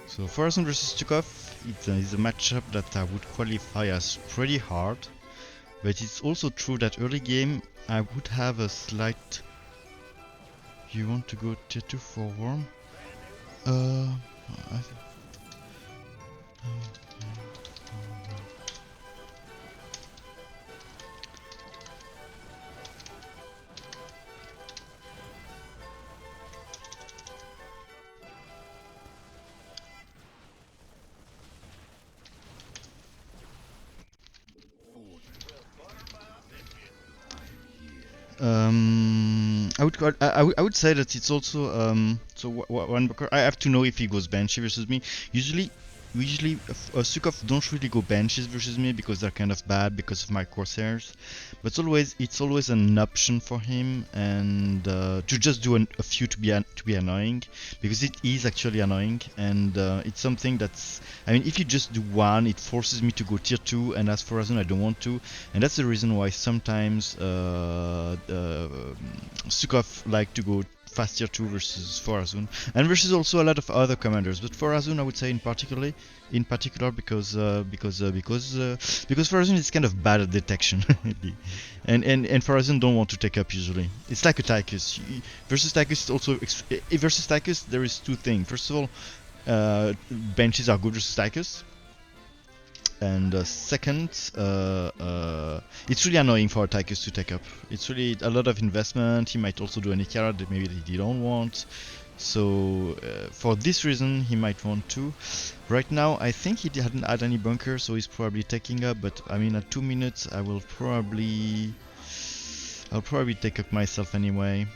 So Farazan versus Stukov, it is a matchup that I would qualify as pretty hard, but it's also true that early game I would have a slight... You want to go tier 2 for Worm? I think... I would say that it's also one Booker. I have to know if he goes Banshee versus me. Usually Sukov don't really go Banshees versus me because they're kind of bad because of my Crosshairs. But it's always an option for him, and to just do a few to be annoying, because it is actually annoying, and it's something that's... I mean, if you just do one, it forces me to go tier 2, and as for reason I don't want to, and that's the reason why sometimes Sukov like to go fast tier 2 versus Farazun, and versus also a lot of other commanders. But Farazun, I would say in particular because Farazun is kind of bad at detection, and Farazun don't want to take up usually. It's like a Tychus. Versus Tychus, also versus Tychus, there is two things. First of all, benches are good versus Tychus. And second, it's really annoying for Tychus to take up. It's really a lot of investment. He might also do any carrot that maybe he don't want. So for this reason, he might want to. Right now, I think he hadn't had any bunker, so he's probably taking up. But I mean, at 2 minutes, I'll probably take up myself anyway.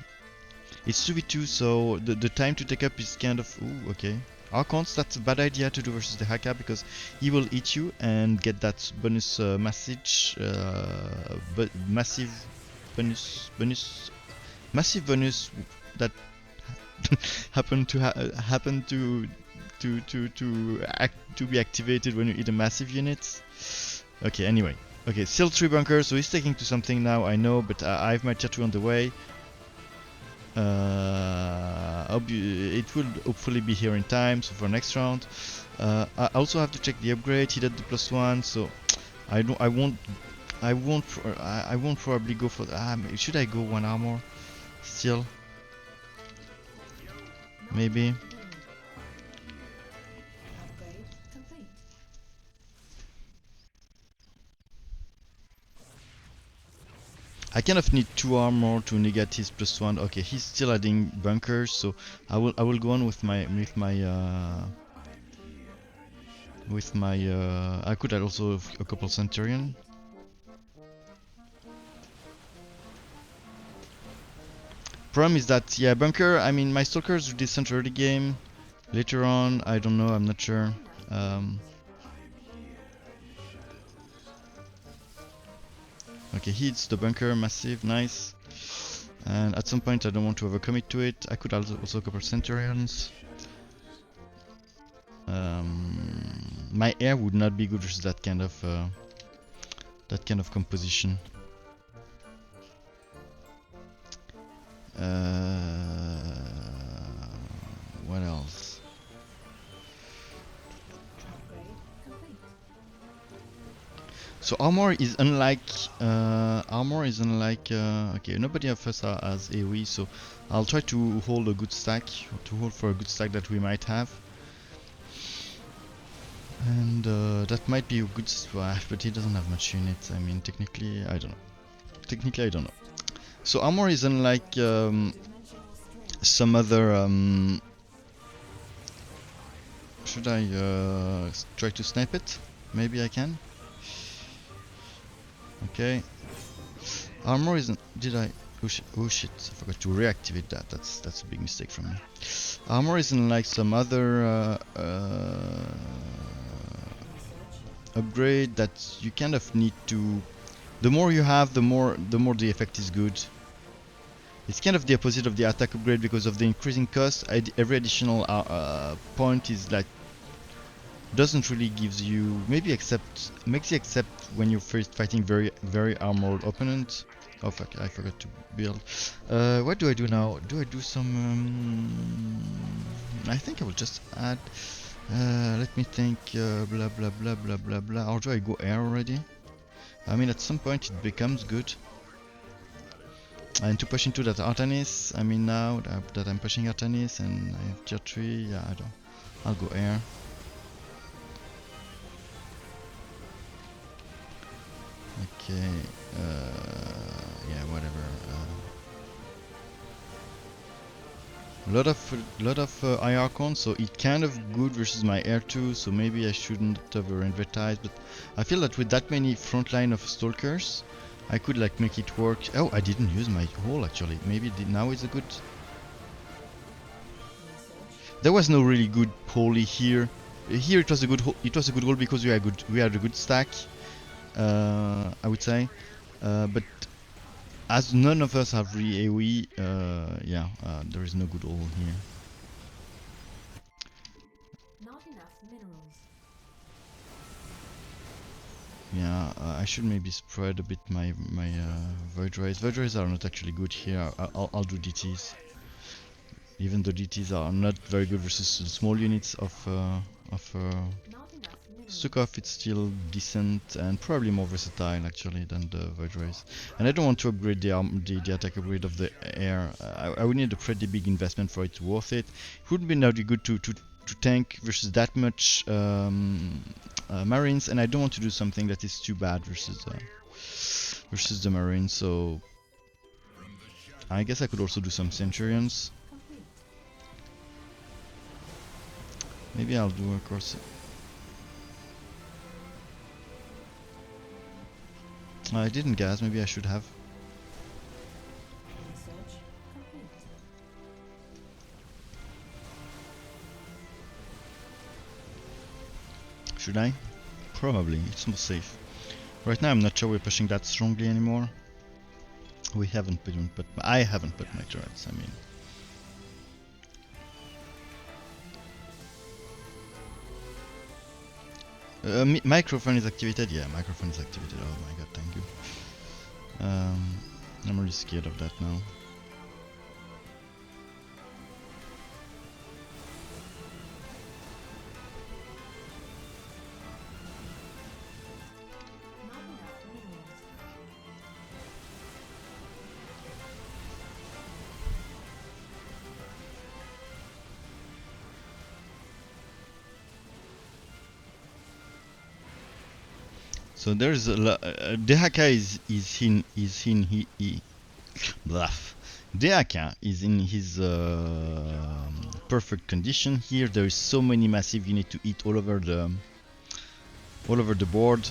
It's 2v2, so the time to take up is kind of... Ooh, okay. Archons, that's a bad idea to do versus the Haka, because he will eat you and get that bonus message, but massive bonus that happen to be activated when you eat a massive unit. Okay, anyway. Okay, still 3 bunkers, so he's taking to something now, I know, but I have my tier 2 on the way. It will hopefully be here in time, so for next round. I also have to check the upgrade. He did the +1, so I won't probably go for... should I go 1 armor? Still? Maybe? I kind of need 2 armor to negate his +1. Okay, he's still adding bunkers, so I will go on with my I could add also a couple Centurion. Problem is that, yeah, bunker, I mean, my stalkers do decent early game. Later on, I don't know, I'm not sure. Okay, he hits the bunker, massive, nice. And at some point I don't want to overcommit to it. I could also a couple Centurions. My air would not be good versus that kind of composition. What else? So armor is unlike okay, nobody of us has AoE, so I'll try to hold a good stack, for a good stack that we might have. And that might be a good swap, but he doesn't have much units. I mean, technically, I don't know. So armor is unlike some other... should I try to snipe it? Maybe I can? Okay. Armor isn't... Did I... Oh shit, I forgot to reactivate that. That's a big mistake from me. Armor isn't like some other upgrade that you kind of need to... The more you have, the more the effect is good. It's kind of the opposite of the attack upgrade because of the increasing cost. Every additional point is like doesn't really gives you, maybe makes you accept when you're first fighting very armored opponent. Oh fuck, I forgot to build. What do I do now? Do I do some I think I will just add let me think, blah blah blah blah blah blah. Or do I go air already? I mean, at some point it becomes good. And to push into that Artanis, I mean, now that I'm pushing Artanis and I have tier 3, yeah, I'll go air. Okay, yeah, whatever. Lot of IR cons, so it's kind of good versus my air 2, so maybe I shouldn't over-advertise, but I feel that with that many frontline of stalkers, I could like make it work. Oh, I didn't use my hole actually. Maybe now is a good. There was no really good holy here. Here it was a good hole because we had a good stack. I would say, but as none of us have really AoE, yeah, there is no good hole here. Not enough minerals. Yeah, I should maybe spread a bit my Void Rays. Void Rays are not actually good here. I'll do DTs. Even though DTs are not very good versus small units of Sukov, it's still decent and probably more versatile actually than the Void Rays. And I don't want to upgrade the attack upgrade of the air. I would need a pretty big investment for it to worth it. It wouldn't be now good to tank versus that much Marines, and I don't want to do something that is too bad versus the Marines. So I guess I could also do some Centurions. Maybe I'll do a course. I didn't gas, maybe I should have. Should I? Probably, it's more safe. Right now I'm not sure we're pushing that strongly anymore. We haven't put, I haven't put my turrets, I mean. Microphone is activated? Yeah, microphone is activated. Oh my god, thank you. I'm really scared of that now. So there's Dehaka is in he bluff. Dehaka is in his perfect condition. Here there is so many massive units to eat all over the board.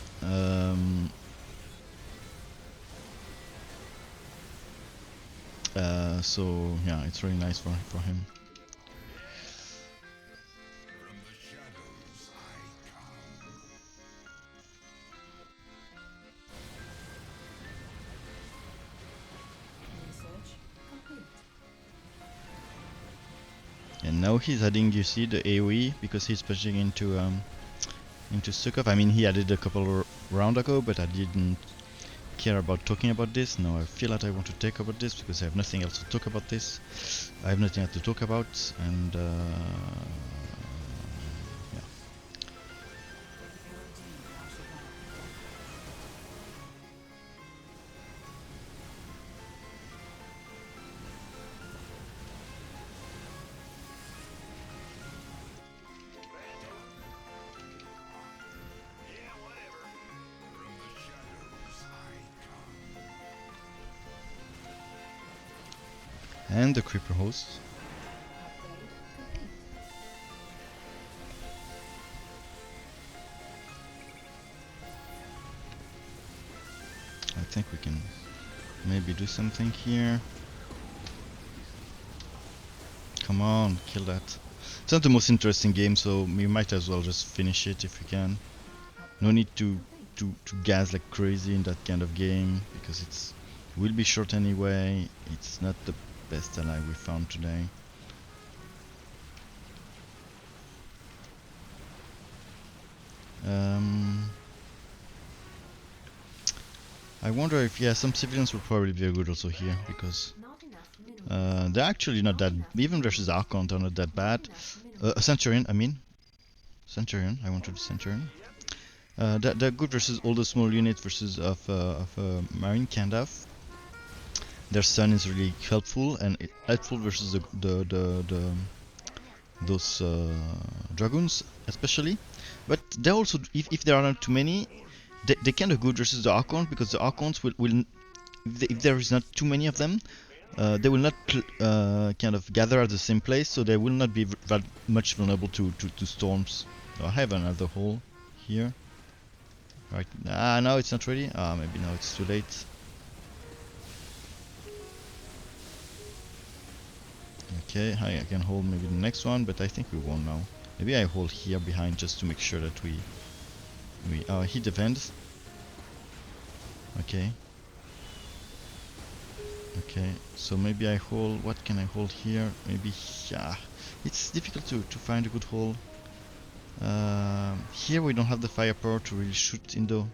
So yeah, it's really nice for him. And now he's adding, you see, the AoE because he's pushing into Sukov. I mean, he added a couple round ago, but I didn't care about talking about this. Now I feel that I want to talk about this because I have nothing else to talk about this. I have nothing else to talk about, and yeah. And the creeper host. I think we can maybe do something here. Come on, kill that. It's not the most interesting game, so we might as well just finish it if we can. No need to gas like crazy in that kind of game because it will be short anyway. It's not the best ally we found today. I wonder if, yeah, some civilians will probably be good also here, because Not enough minerals. they're actually not that, even versus Archon, they're not that bad. A Centurion, I mean. Centurion, I wanted a Centurion. They're good versus all the small units versus of Marine kind of. Their sun is really helpful and helpful versus those dragoons especially. But they also, if there are not too many, they kind of good versus the Archons, because the Archons will if there is not too many of them, they will not kind of gather at the same place, so they will not be that much vulnerable to storms. Oh, I have another hole here. Right, no, it's not ready. Maybe now it's too late. Okay, I can hold maybe the next one, but I think we won't now. Maybe I hold here behind just to make sure that we he defends. Okay. Okay, so maybe I hold, what can I hold here? Maybe, yeah, it's difficult to find a good hold. Here we don't have the firepower to really shoot in the...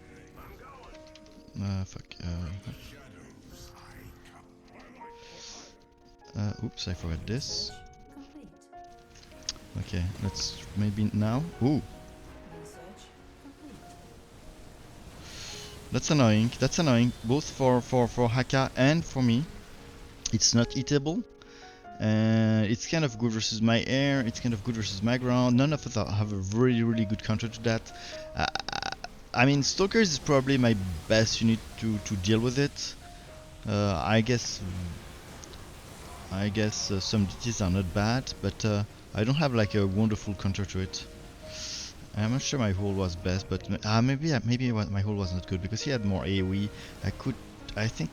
oops, I forgot this. Complete. Okay, let's maybe now. Ooh, Research complete. that's annoying. That's annoying, both for Haka and for me. It's not eatable. It's kind of good versus my air, it's kind of good versus my ground. None of us have a really good counter to that. I mean, Stalkers is probably my best unit to deal with it. I guess some DTs are not bad, but I don't have like a wonderful counter to it. I'm not sure my hold was best, but maybe my hold was not good because he had more AoE.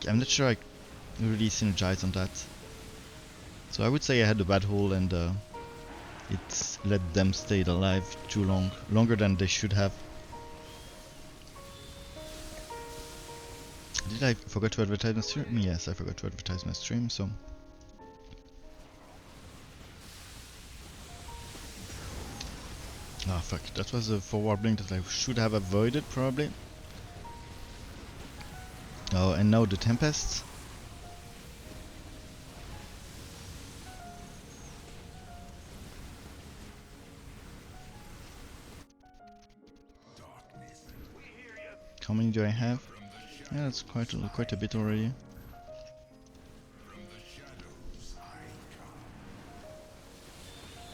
I'm not sure I really synergized on that. So I would say I had a bad hold, and it let them stay alive too long, longer than they should have. Did I forget to advertise my stream? Yes, I forgot to advertise my stream, so... Ah, fuck, that was a forward blink that I should have avoided, probably. Oh, and now the Tempest. How many do I have? Yeah, that's quite a bit already.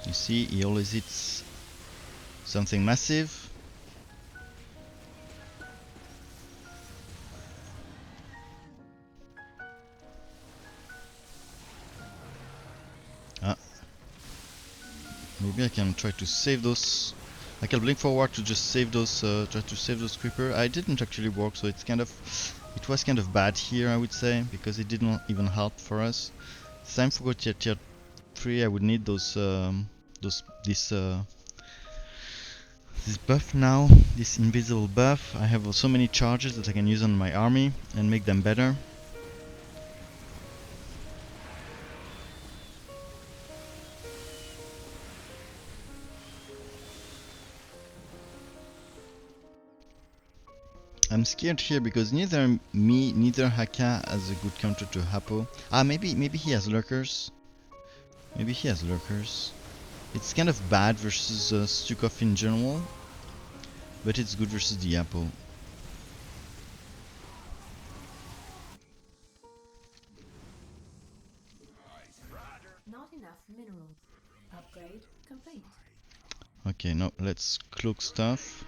You see, he always hits something massive. Maybe I can try to save those. I can blink forward to just save those, try to save those creeper. I didn't actually work, so it was kind of bad here, I would say, because it didn't even help for us. Time for tier 3. I would need this buff now, this invisible buff. I have so many charges that I can use on my army and make them better. I'm scared here because neither me, neither Haka has a good counter to Hapo. Maybe he has lurkers. Maybe he has lurkers. It's kind of bad versus Stukov in general, but it's good versus the Hapo. Not enough minerals. Upgrade complete. Okay, now let's cloak stuff.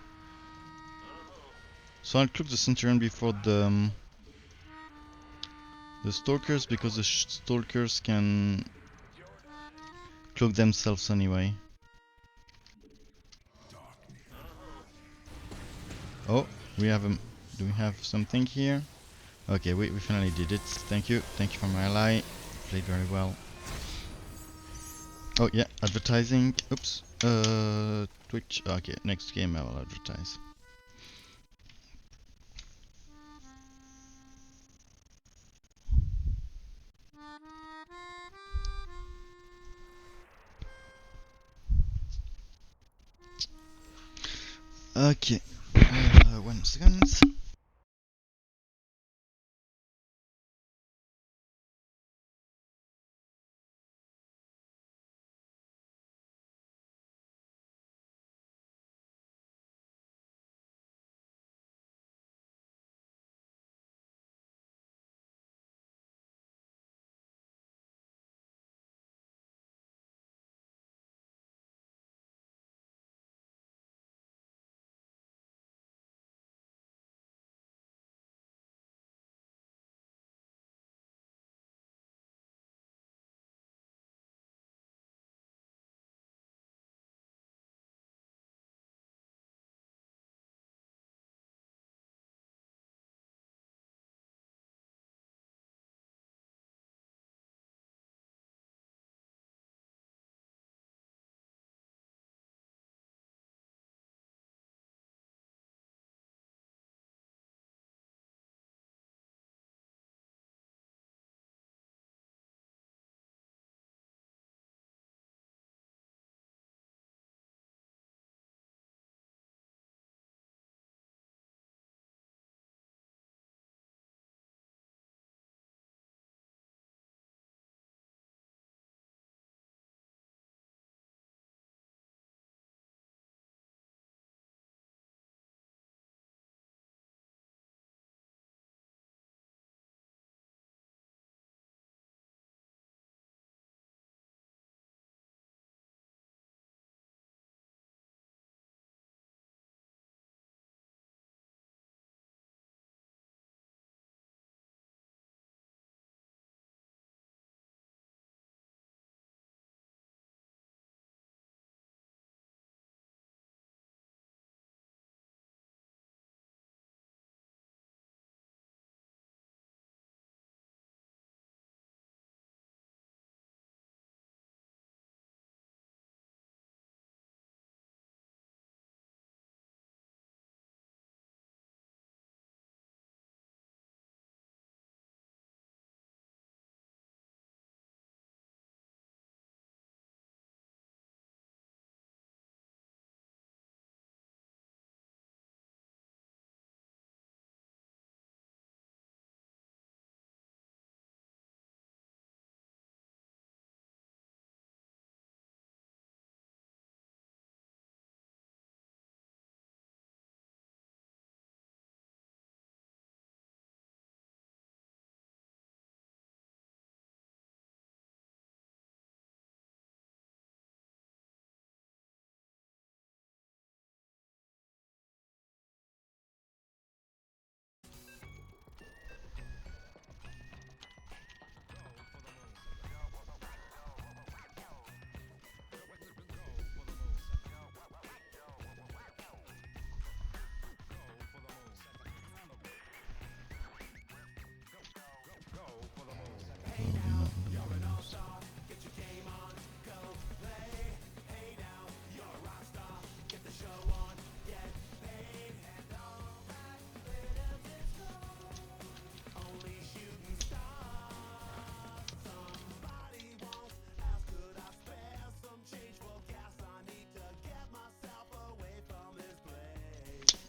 So I'll cloak the Centurion before the Stalkers, because the Stalkers can cloak themselves anyway. Oh, we have do we have something here? Okay, we finally did it. Thank you for my ally. Played very well. Oh yeah, advertising. Oops. Twitch. Okay, next game I will advertise. Okay. 1 second.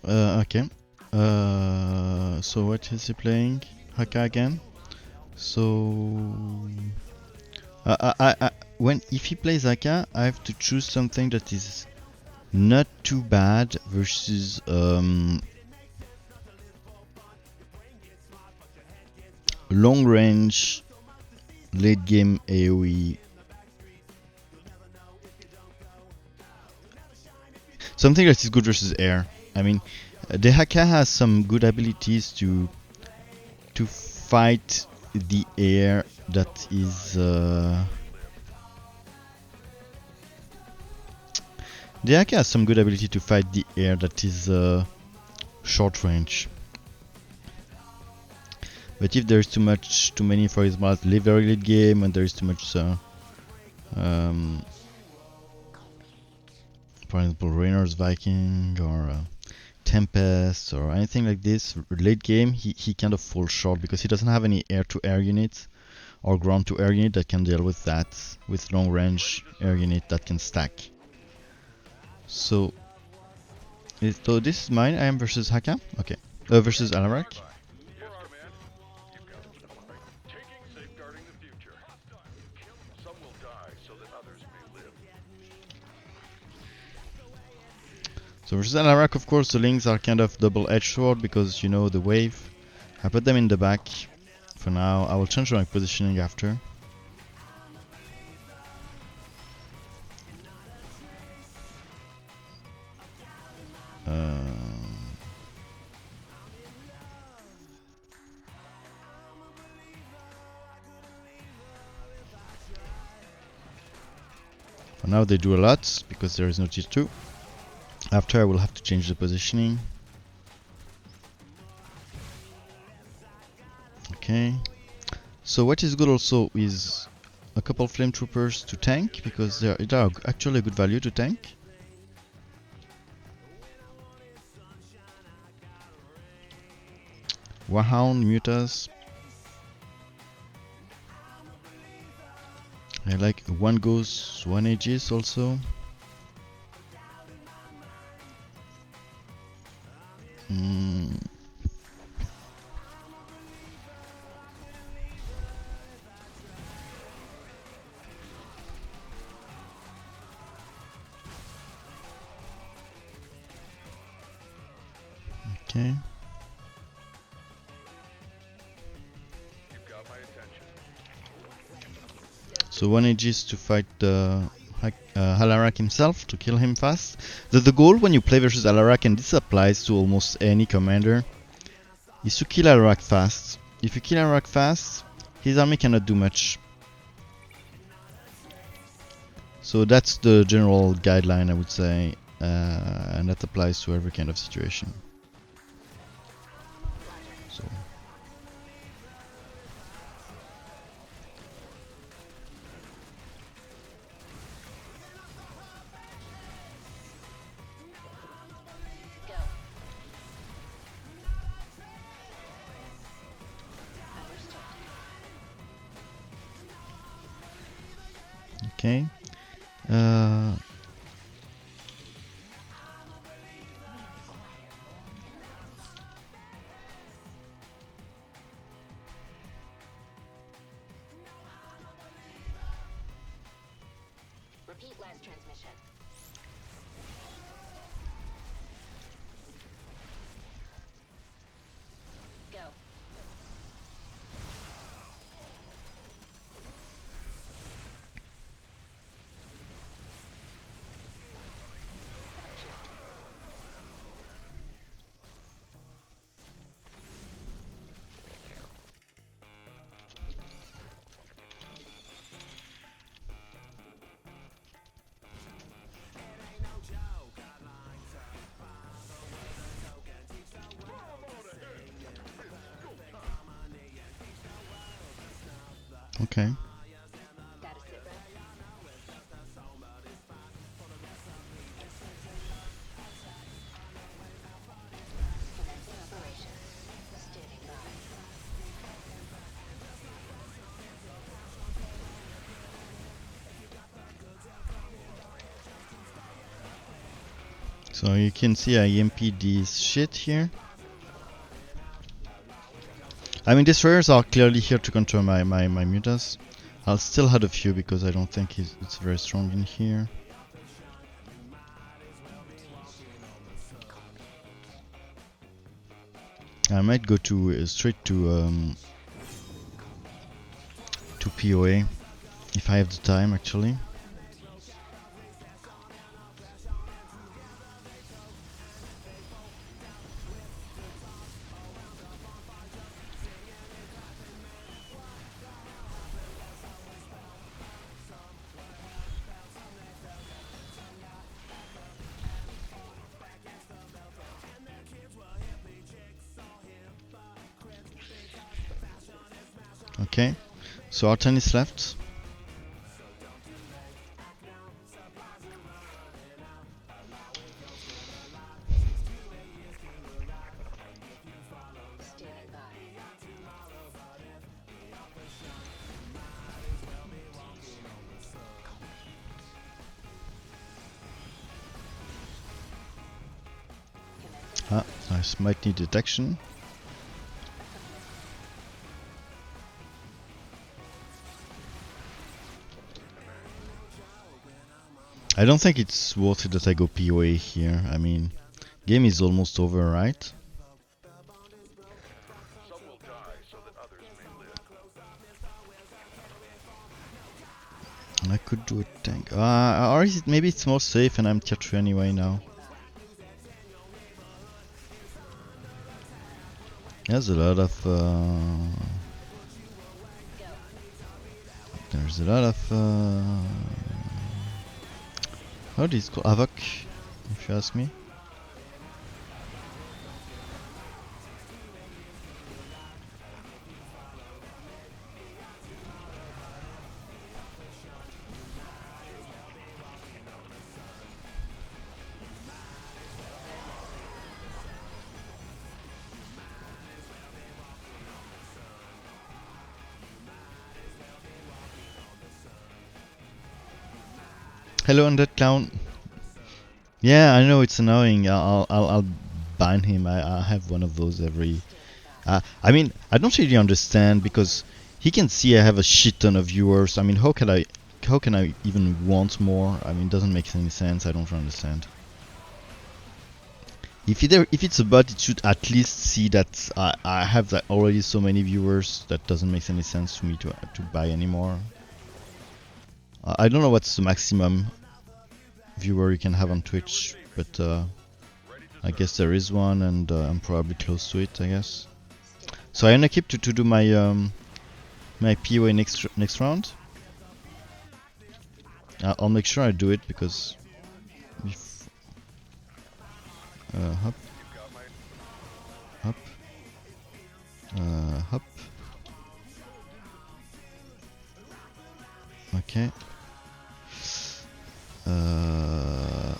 Okay. So what is he playing? Haka again. So if he plays Haka, I have to choose something that is not too bad versus long range late game AoE. Something that is good versus air. I mean, the Haka has some good abilities to fight the air that is the Haka has some good ability to fight the air that is short range. But if there's too many, for example, very late game, and there is too much, for example, Rainer's Viking or Tempest or anything like this, late game, he kind of falls short because he doesn't have any air-to-air units or ground-to-air unit that can deal with that, with long-range air unit that can stack. So So this is mine. I am versus Haka. Okay. Versus Alarak. For our man, you've got to fight. Taking, safeguarding the future. Some will die so that others may live. So versus Alarak, of course, the links are kind of double-edged sword because you know the wave. I put them in the back for now. I will change my positioning after. For now they do a lot because there is no tier 2. After I will have to change the positioning. Okay. So what is good also is a couple flame troopers to tank because they are actually a good value to tank. Warhound, Mutas. I like one Ghost, one Aegis also. Okay. You've got my attention. So one Aegis to fight the Halarak himself, to kill him fast. The goal when you play versus Halarak, and this applies to almost any commander, is to kill Halarak fast. If you kill Halarak fast, his army cannot do much. So that's the general guideline, I would say, and that applies to every kind of situation. So. Okay. Repeat last transmission. Go. Okay. Gotta sit rep. Commencing operation. Standing by. So you can see I EMP this shit here. I mean, destroyers are clearly here to counter my mutas. I'll still add a few because I don't think it's very strong in here. I might go to straight to POA if I have the time actually. Okay, so our turn is left. Standing by. Ah, I might need detection. I don't think it's worth it that I go POA here. I mean, game is almost over, right? Some will die so that others may live. I could do a tank. Or is it maybe it's more safe and I'm tier 3 anyway now. There's a lot of there's a lot of how do you call Havoc, if you ask me. Hello, Undead Clown. Yeah, I know it's annoying. I'll ban him. I have one of those every. I mean, I don't really understand because he can see I have a shit ton of viewers. I mean, how can I even want more? I mean, it doesn't make any sense. I don't understand. If it's a bot, it should at least see that I have like already so many viewers. That doesn't make any sense to me to buy anymore. I don't know what's the maximum viewer you can have on Twitch, but I guess there is one, and I'm probably close to it, I guess. So I'm gonna keep to do my my POA next round. I'll make sure I do it because if hop, hop, hop. Okay.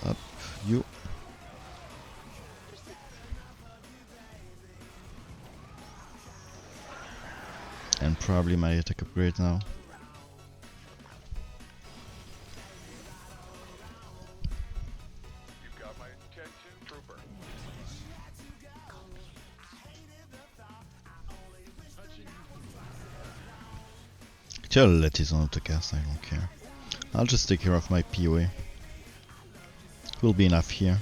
Up you. And probably my attack upgrade now. You've got my attention, trooper. Charlotte is on autocast, I don't care. I'll just take care of my POA. Will be enough here.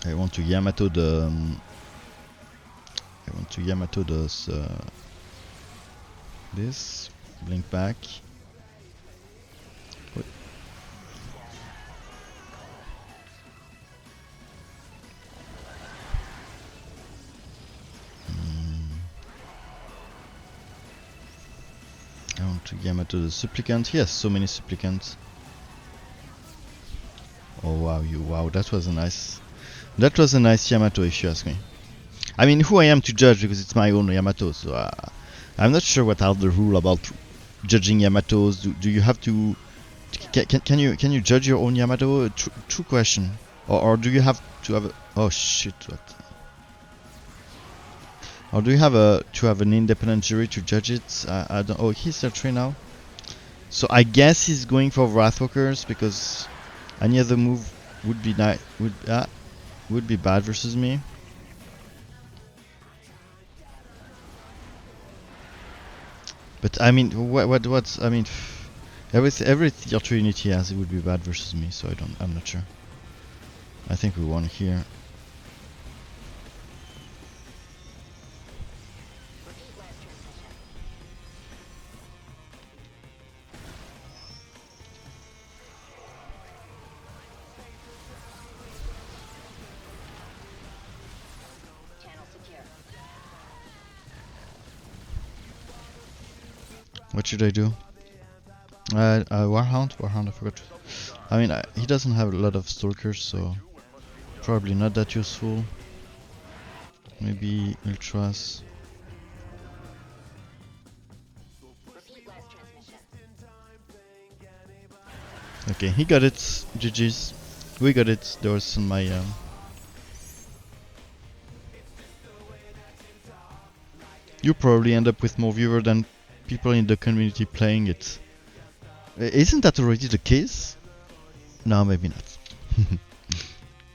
I want to Yamato the. I want to Yamato this. Blink back. What? I want to Yamato the supplicant. Yes, so many supplicants. Oh wow, wow, that was a nice Yamato, if you ask me. I mean, who I am to judge because it's my own Yamato, so I'm not sure what are the rule about judging Yamatos. Do you have to? Can you judge your own Yamato? True question. Or do you have to have? Oh shit! What? Or do you have to have an independent jury to judge it? I don't. Oh, he's tier 3 now. So I guess he's going for Wrathwalkers because any other move would be would be bad versus me. But I mean, what's I mean, every tier 3 unit he has, it would be bad versus me. So I'm not sure. I think we won here. Repeat last transmission. Channel secure. What should I do? Warhound, I forgot. I mean, he doesn't have a lot of stalkers, so probably not that useful. Maybe Ultras. Repeat last transmission. Okay, he got it. GG's. We got it. There was on my you probably end up with more viewers than people in the community playing it. Isn't that already the case? No, maybe not.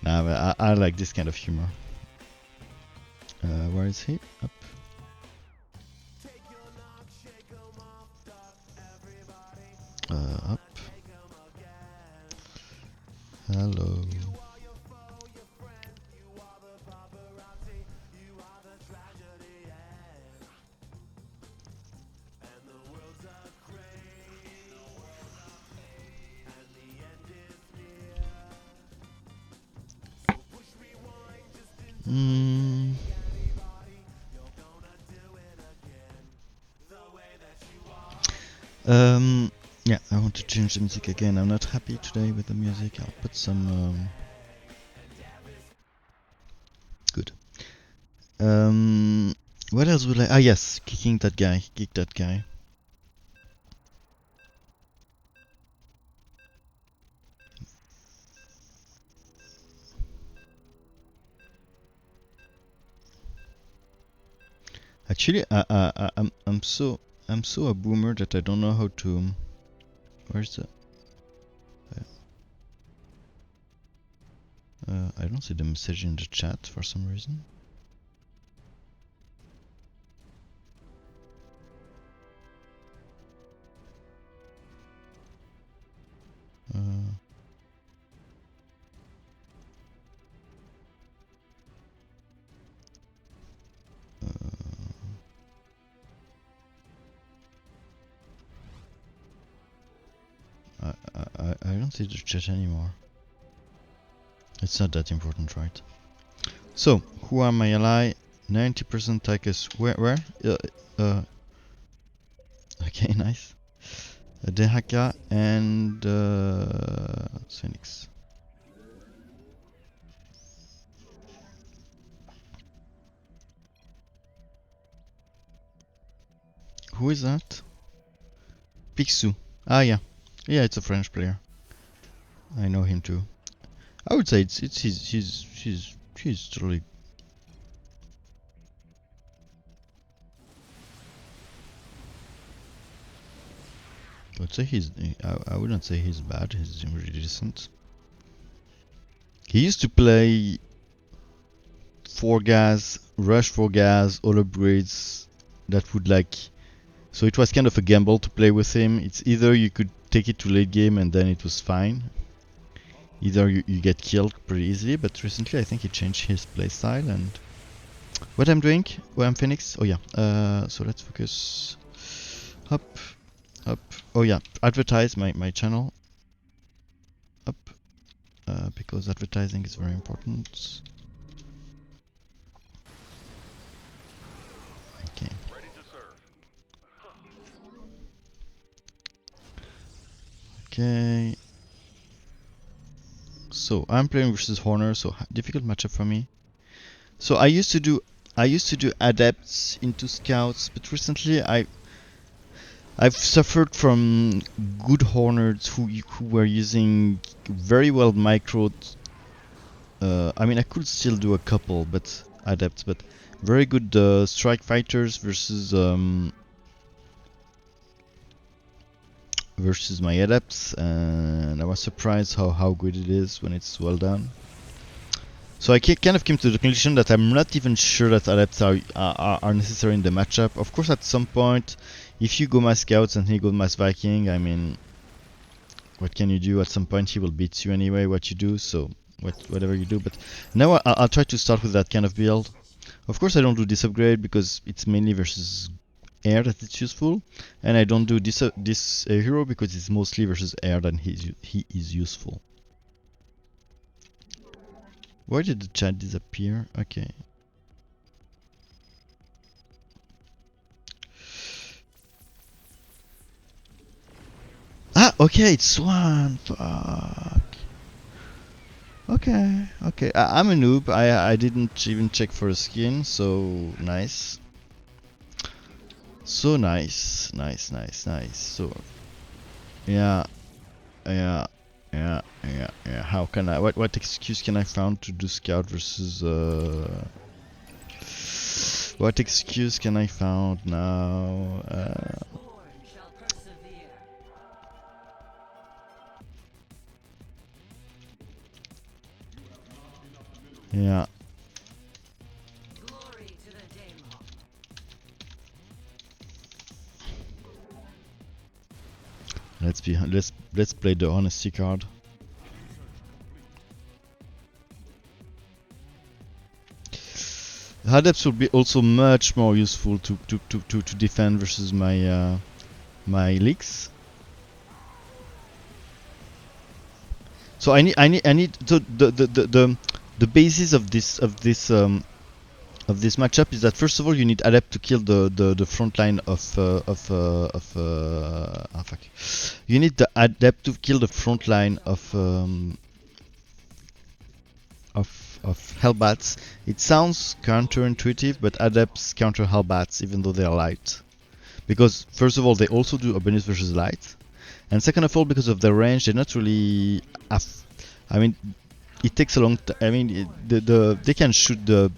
Nah, but I like this kind of humor. Where is he? Up. Up. Hello. Mm. Yeah, I want to change the music again. I'm not happy today with the music. I'll put some good. What else would I? Ah, yes, kicking that guy. Kick that guy. Actually, I'm so a boomer that I don't know how to. Where's the? I don't see the message in the chat for some reason. I don't see the chat anymore. It's not that important, right? So, who are my ally? 90% Tychus. Where? Okay, nice. Dehaka and Phoenix. Who is that? Picsou. Ah, yeah. Yeah, it's a French player. I know him too. I would say she's totally. I would say I wouldn't say he's bad. He's really decent. He used to play 4 gas, rush 4 gas, all upgrades that would like. So it was kind of a gamble to play with him. It's either you could take it to late game and then it was fine. Either you get killed pretty easily, but recently I think he changed his playstyle and what I'm doing? Where I'm Phoenix? Oh yeah. So let's focus. Up. Oh yeah. Advertise my channel. Up. Because advertising is very important. Okay. Ready to serve. Okay. So I'm playing versus Horner, so difficult matchup for me. So I used to do adepts into scouts, but recently I've suffered from good Horners who were using very well microed. I mean I could still do a couple, but adepts, but very good strike fighters versus my adepts, and I was surprised how good it is when it's well done. So I kind of came to the conclusion that I'm not even sure that adepts are necessary in the matchup. Of course, at some point, if you go mass scouts and he goes mass Viking, I mean, what can you do? At some point, he will beat you anyway. What you do, so whatever you do. But now I'll try to start with that kind of build. Of course, I don't do this upgrade because it's mainly versus air that it's useful, and I don't do this hero because it's mostly versus air that he is useful. Why did the chat disappear? Okay. Ah, okay, it's Swan. Fuck. Okay. I'm a noob. I didn't even check for a skin, so nice. So nice. So, yeah. How can I? What excuse can I find to do scout versus? What excuse can I find now? Yeah. Let's play the honesty card. Adepts will be also much more useful to defend versus my my leaks. So I need so the basis of this matchup is that first of all you need Adept to kill the front line of fuck. You need the Adept to kill the front line of Hellbats. It sounds counterintuitive, but Adepts counter Hellbats even though they are light. Because first of all they also do Urbanus versus light. And second of all, because of their range, they're not really. I mean, it takes a long. I mean, they can shoot the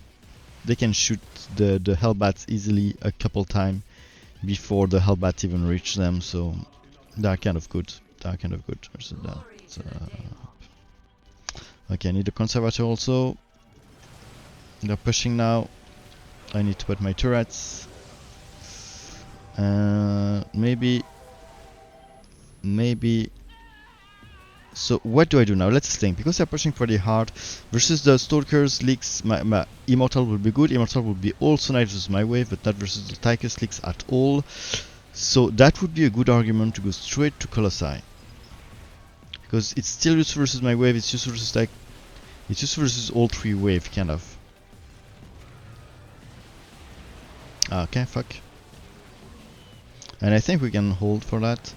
Hellbats easily a couple times before the Hellbats even reach them. So they're kind of good. Versus that. Okay, I need a Conservator also. They're pushing now. I need to put my turrets. Maybe. So what do I do now? Let's think. Because they're pushing pretty hard versus the Stalkers leaks, my Immortal will be good. Immortal will be also nice versus my wave, but not versus the Tychus leaks at all. So that would be a good argument to go straight to Colossi. Because it's still useful versus my wave. It's useful versus it's useful versus all three wave kind of. Okay, fuck. And I think we can hold for that.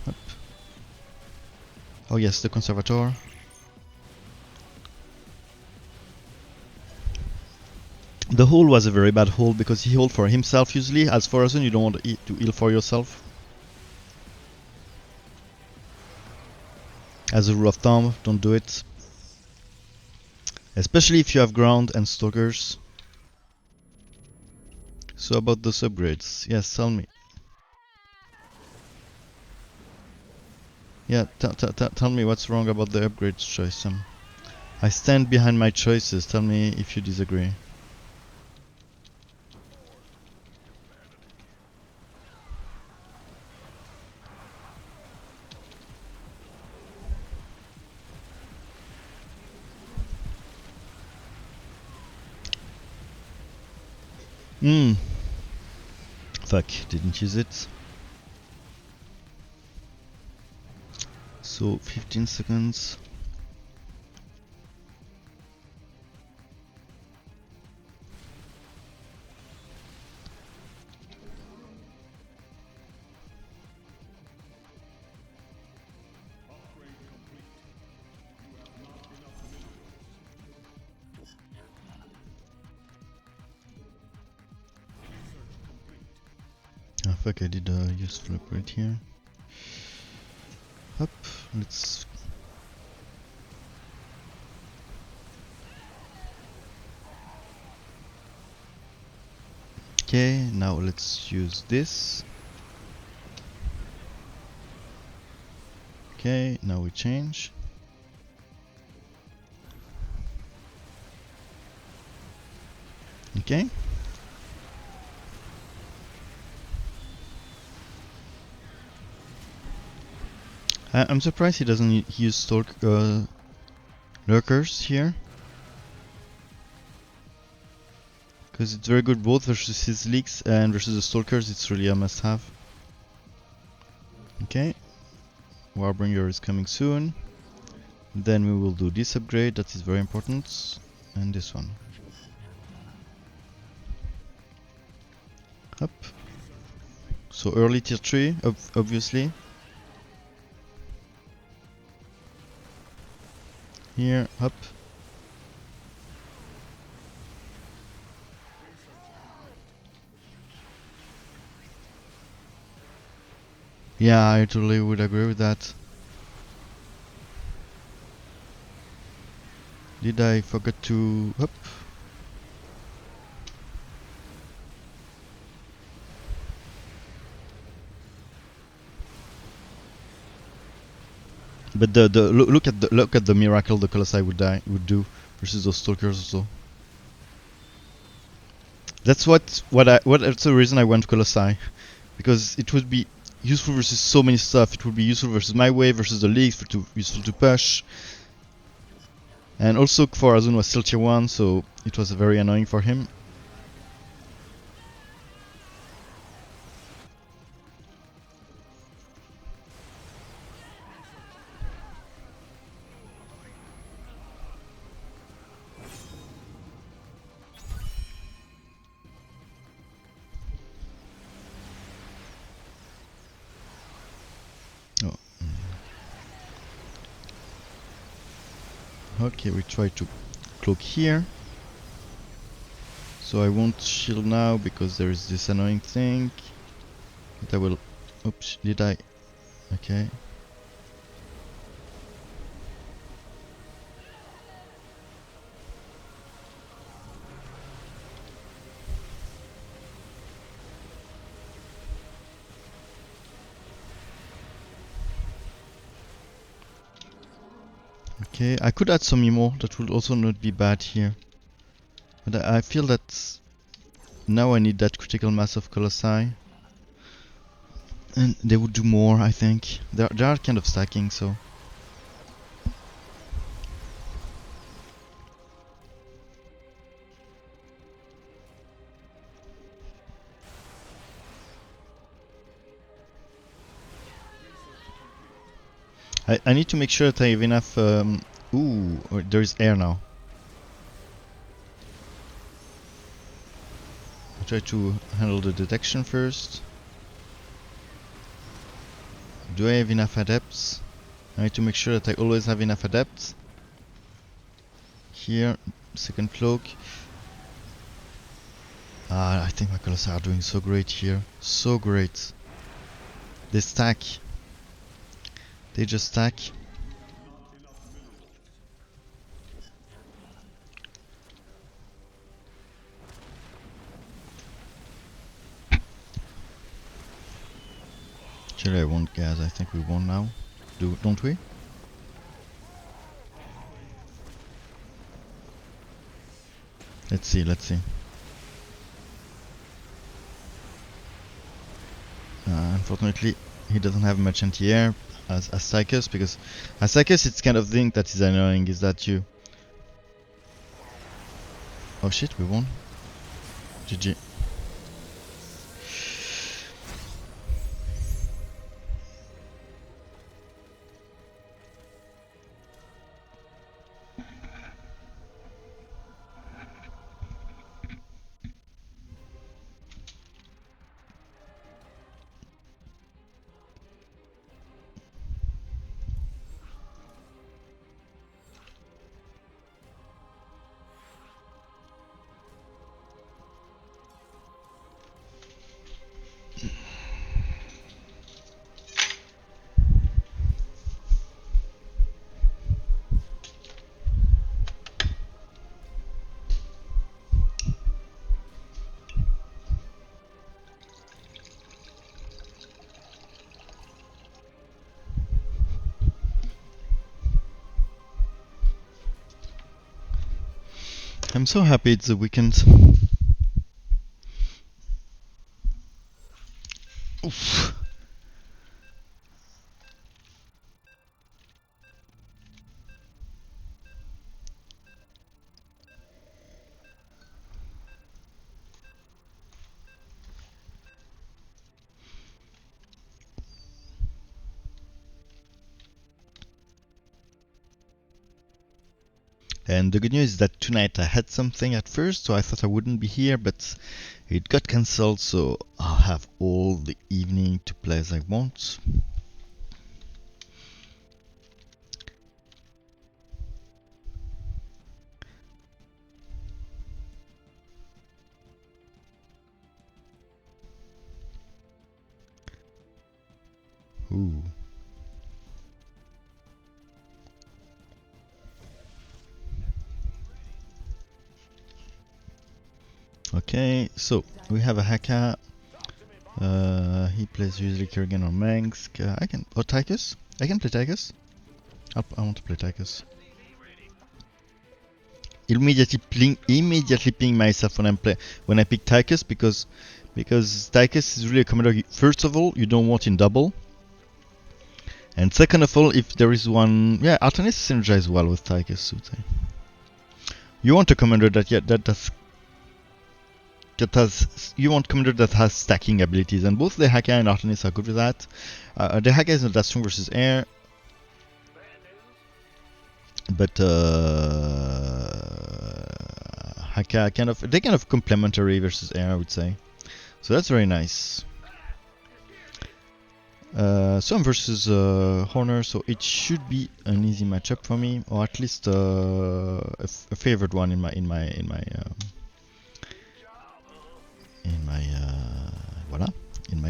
Up. Oh yes, the Conservator. The hold was a very bad hold because he hold for himself usually. As for Horizon, you don't want to heal for yourself. As a rule of thumb, don't do it. Especially if you have ground and stalkers. So about those upgrades, yes, tell me. Yeah, tell me what's wrong about the upgrades choice. I stand behind my choices. Tell me if you disagree. Fuck, didn't use it. So 15 seconds. Ah fuck, I did a useful upgrade here. Hop, let's... Okay, now let's use this. Okay, now we change. Okay. I'm surprised he doesn't use lurkers here. Because it's very good both versus his leaks and versus the stalkers, it's really a must have. Okay. Warbringer is coming soon. Then we will do this upgrade, that is very important. And this one. Up. So early tier 3, obviously. Here, up. Yeah, I totally would agree with that. Did I forget to... Up. But look at the miracle the Colossi would do versus those stalkers also. That's that's the reason I went Colossi, because it would be useful versus so many stuff. It would be useful versus my wave, versus the league, useful to push. And also Kfor Azun was still tier 1, so it was very annoying for him. Okay, we try to cloak here. So I won't shield now because there is this annoying thing. But I will... Oops, did I? Okay. Okay, I could add some emo, that would also not be bad here. But I feel that now I need that critical mass of Colossi. And they would do more, I think. They are kind of stacking, so... I need to make sure that I have enough... ooh, there is air now. I'll try to handle the detection first. Do I have enough adepts? I need to make sure that I always have enough adepts. Here, second cloak. Ah, I think my Colossi are doing so great here. So great. They stack. They just stack. Actually, I want gas. I think we won now. Don't we? Let's see, let's see. Unfortunately, he doesn't have much anti-air as Tychus, because as Tychus it's kind of thing that is annoying, is that you... Oh shit, we won. GG. I'm so happy it's the weekend. Oof. And the good news is that tonight I had something at first, so I thought I wouldn't be here, but it got cancelled, so I'll have all the evening to play as I want. Ooh. Okay, so we have a Haka. He plays usually Kerrigan or Manx. I can... or Tychus? I can play Tychus. I want to play Tychus. immediately ping myself when I pick Tychus because Tychus is really a commander. First of all, you don't want in double, and second of all, if there is one, yeah, Artanis synergize well with Tychus. Would say. You want a commander that you want commander that has stacking abilities, and both the Haka and Artanis are good with that. The Haka is not that strong versus air, but Haka they're kind of complementary versus air, I would say. So that's very nice. So I'm versus Horner, so it should be an easy matchup for me, or at least a favored one in my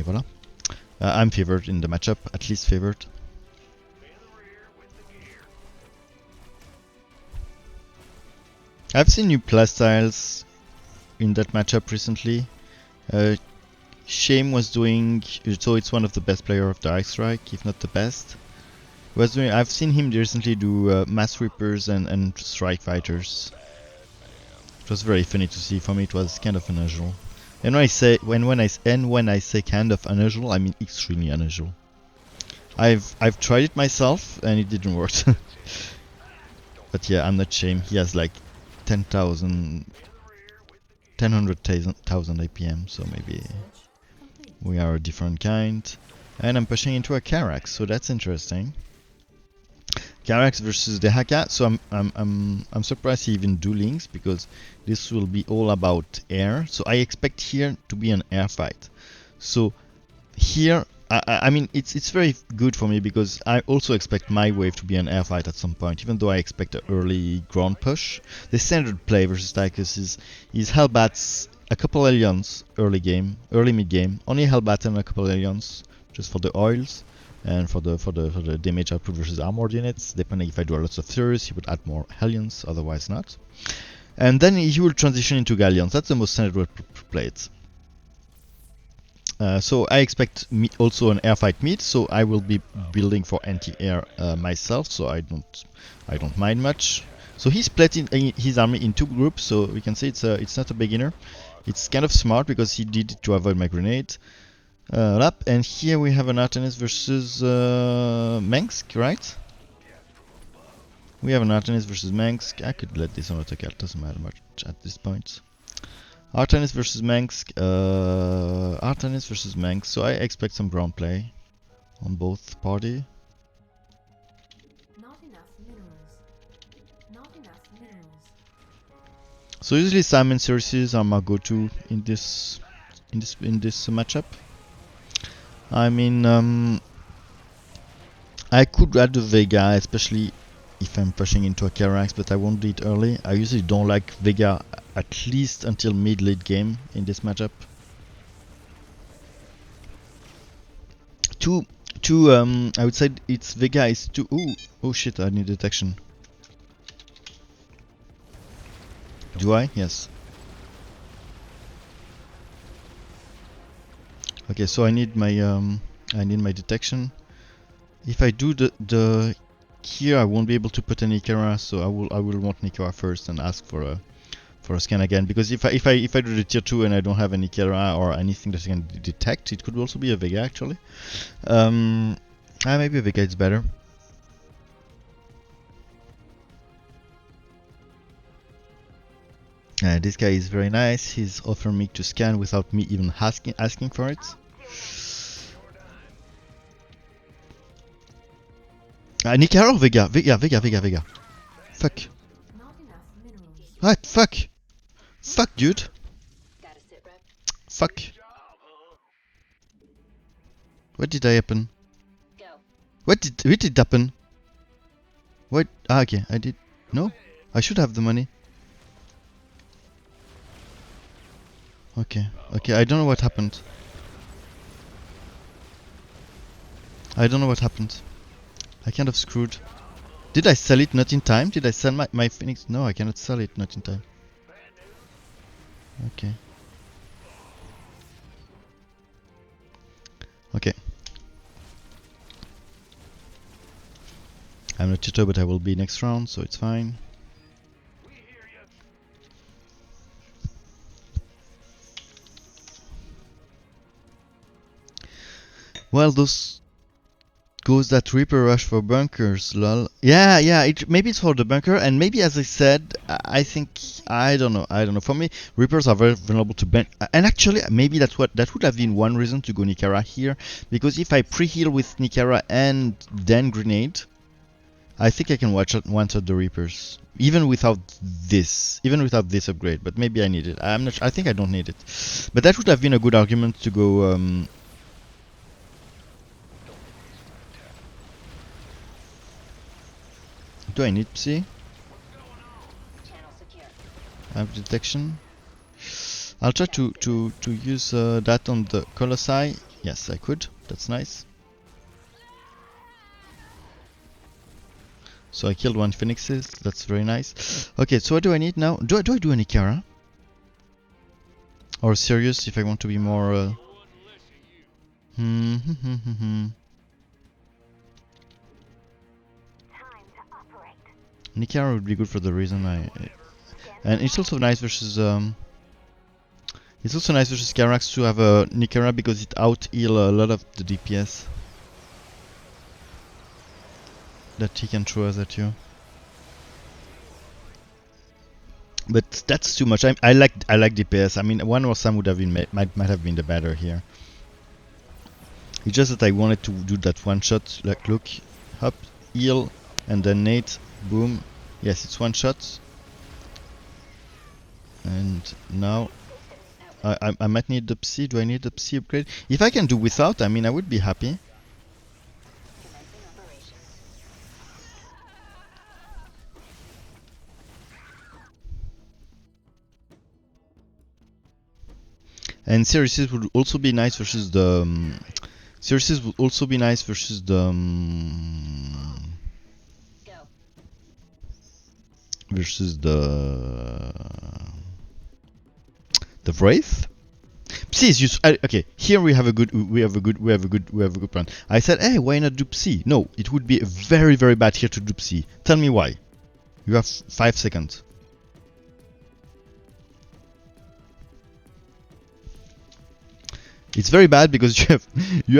voila. I'm favored in the matchup, at least favored. I've seen new playstyles in that matchup recently. Shame was doing, so it's one of the best player of Dark Strike, if not the best. I've seen him recently do Mass Reapers and Strike Fighters. It was very funny to see. For me, it was kind of unusual. And when I say kind of unusual, I mean extremely unusual. I've tried it myself and it didn't work. But yeah, I'm not Shame. He has like 10,000 APM, so maybe we are a different kind. And I'm pushing into a Karax, so that's interesting. Karax versus the Haka, so I'm surprised he even do links, because this will be all about air. So I expect here to be an air fight. So here, I mean, it's very good for me, because I also expect my wave to be an air fight at some point, even though I expect an early ground push. The standard play versus Tychus is Hellbats, a couple Aliens early mid game, only Hellbats and a couple Aliens, just for the oils and for the damage output versus armored units. Depending if I do lots of Thurs, he would add more Hellions, otherwise not. And then he will transition into Galleons. That's the most standard way to play it. So I expect also an air fight mid, so I will be building for anti-air myself, so I don't mind much. So he's split his army in two groups, so we can say it's not a beginner. It's kind of smart because he did it to avoid my grenade. And here we have an Artanis versus Mengsk, right? We have an Artanis versus Mengsk. I could let this on AutoCAD, doesn't matter much at this point. Artanis versus Mengsk. Artanis versus Mengsk. So I expect some ground play on both party. Not enough minerals. Not enough minerals. So usually Simon Cereses are my go-to in this matchup. I mean, I could add the Vega, especially if I'm pushing into a Karax, but I won't do it early. I usually don't like Vega at least until mid-late game in this matchup. I would say it's Vega is too. Oh shit! I need detection. Do I? Yes. Okay, so I need my detection. If I do the here, I won't be able to put any Nikara, so I will want Nikara first and ask for a scan again, because if I do the tier 2 and I don't have any Nikara or anything that I can detect, it could also be a Vega actually. Maybe a Vega is better. This guy is very nice. He's offering me to scan without me even asking for it. Nikara or Vega? Vega. Fuck. Not enough minerals. What? Fuck. Fuck, dude. Gotta sit rep. Fuck. What did happen? Go. What did happen? What? Okay, I did. No? I should have the money. Okay, I don't know what happened. I kind of screwed. Did I sell it not in time? Did I sell my Phoenix? No, I cannot sell it not in time. Okay. I'm not tutor, but I will be next round, so it's fine. Well, those goes that Reaper rush for bunkers, lol. Yeah, yeah. Maybe it's for the bunker, and maybe, as I said, I think I don't know. For me, Reapers are very vulnerable to bank. And actually, maybe that would have been one reason to go Nikara here, because if I pre-heal with Nikara and then grenade, I think I can one-shot the Reapers, even without this upgrade. But maybe I need it. I'm not. I think I don't need it. But that would have been a good argument to go. Do I need Psy? Channel secure. I have detection. I'll try to use that on the Colossi. Yes, I could. That's nice. So I killed one Phoenixes. That's very nice. Okay, so what do I need now? Do I do any Kara? Or Sirius if I want to be more... Nikara would be good for the reason and it's also nice versus it's also nice versus Karax to have a Nikara because it out heal a lot of the DPS that he can throw us at you. But that's too much. I like DPS. I mean, one or some would have been might have been the better here. It's just that I wanted to do that one shot. Like, look, hop, heal, and then nade, boom. Yes, it's one shot. And now I might need the Psy. Do I need the Psy upgrade? If I can do without, I mean, I would be happy. Commencing operations. And Sirius would also be nice versus the Sirius would also be nice versus the Go. versus the Wraith. Psy is useful. Okay, here we have a good plan. I said, hey, why not do Psy? No, it would be very bad here to do Psy. Tell me why. You have 5 seconds. It's very bad because you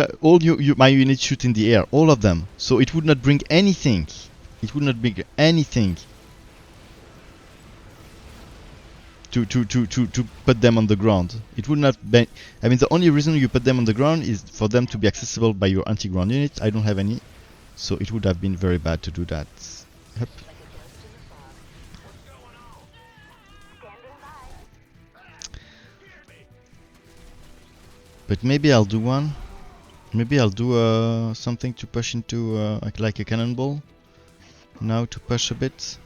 have all my units shoot in the air, all of them. So it would not bring anything. It would not bring anything to put them on the ground. It would not be. I mean, the only reason you put them on the ground is for them to be accessible by your anti-ground unit. I don't have any, so it would have been very bad to do that. Yep. Like a ghost in the fog. Standing by. But maybe I'll do one. Maybe I'll do something to push into like a cannonball. Now to push a bit.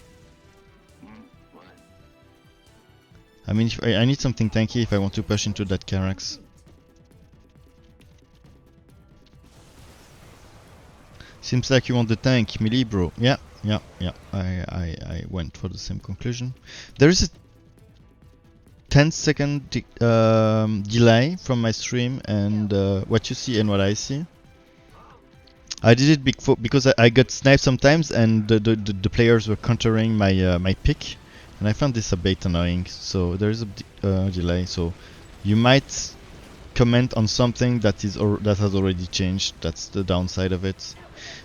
I mean, if I need something tanky if I want to push into that Karax. Seems like you want the tank, melee, bro. Yeah. I went for the same conclusion. There is a 10-second delay from my stream and what you see and what I see. I did it because I got sniped sometimes and the players were countering my my pick. And I found this a bit annoying, so there is a delay. So you might comment on something that has already changed. That's the downside of it.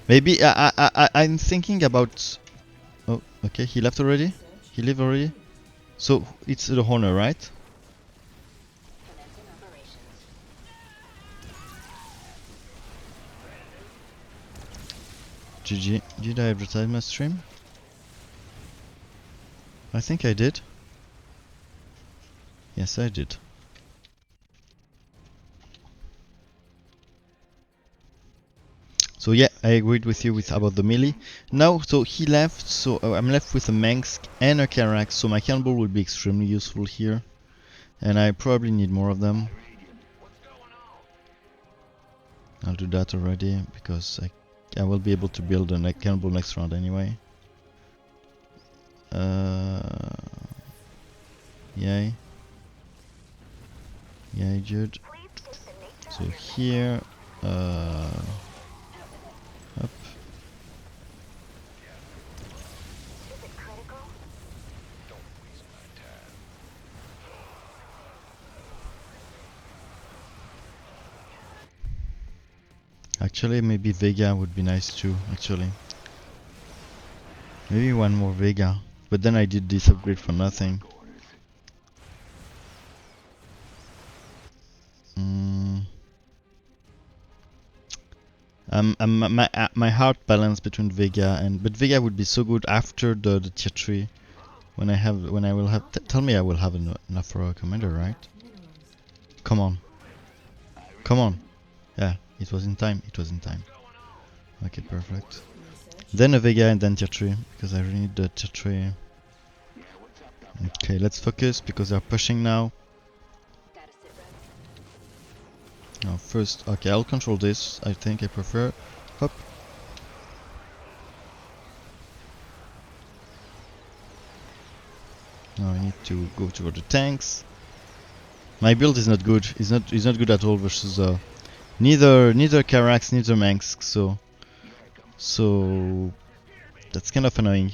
Maybe I'm thinking about. Oh, okay, he left already. He left already. So it's the Horner, right? Commencing operations. GG. Did I advertise my stream? I think I did. Yes, I did. So yeah, I agreed with you about the melee. Now, so he left, so I'm left with a Mengsk and a Karax, so my cannonball will be extremely useful here. And I probably need more of them. I'll do that already, because I will be able to build a cannonball next round anyway. Yay. Yay, Jude. So here, up. Actually, maybe Vega would be nice too, actually. Maybe one more Vega. But then I did this upgrade for nothing. My heart balance between Vega and, but Vega would be so good after the tier 3 when I will have tell me I will have enough for a commander, right? Minerals. Come on. Come on. Yeah, it was in time. It was in time. Okay, perfect. Research. Then a Vega and then tier 3 because I really need the tier 3. Okay, let's focus because they're pushing now. Gotta sit rep. No, first, okay, I'll control this. I think I prefer. Hop. Now I need to go toward the tanks. My build is not good. It's not good at all versus neither Karax, neither Mengsk. So that's kind of annoying.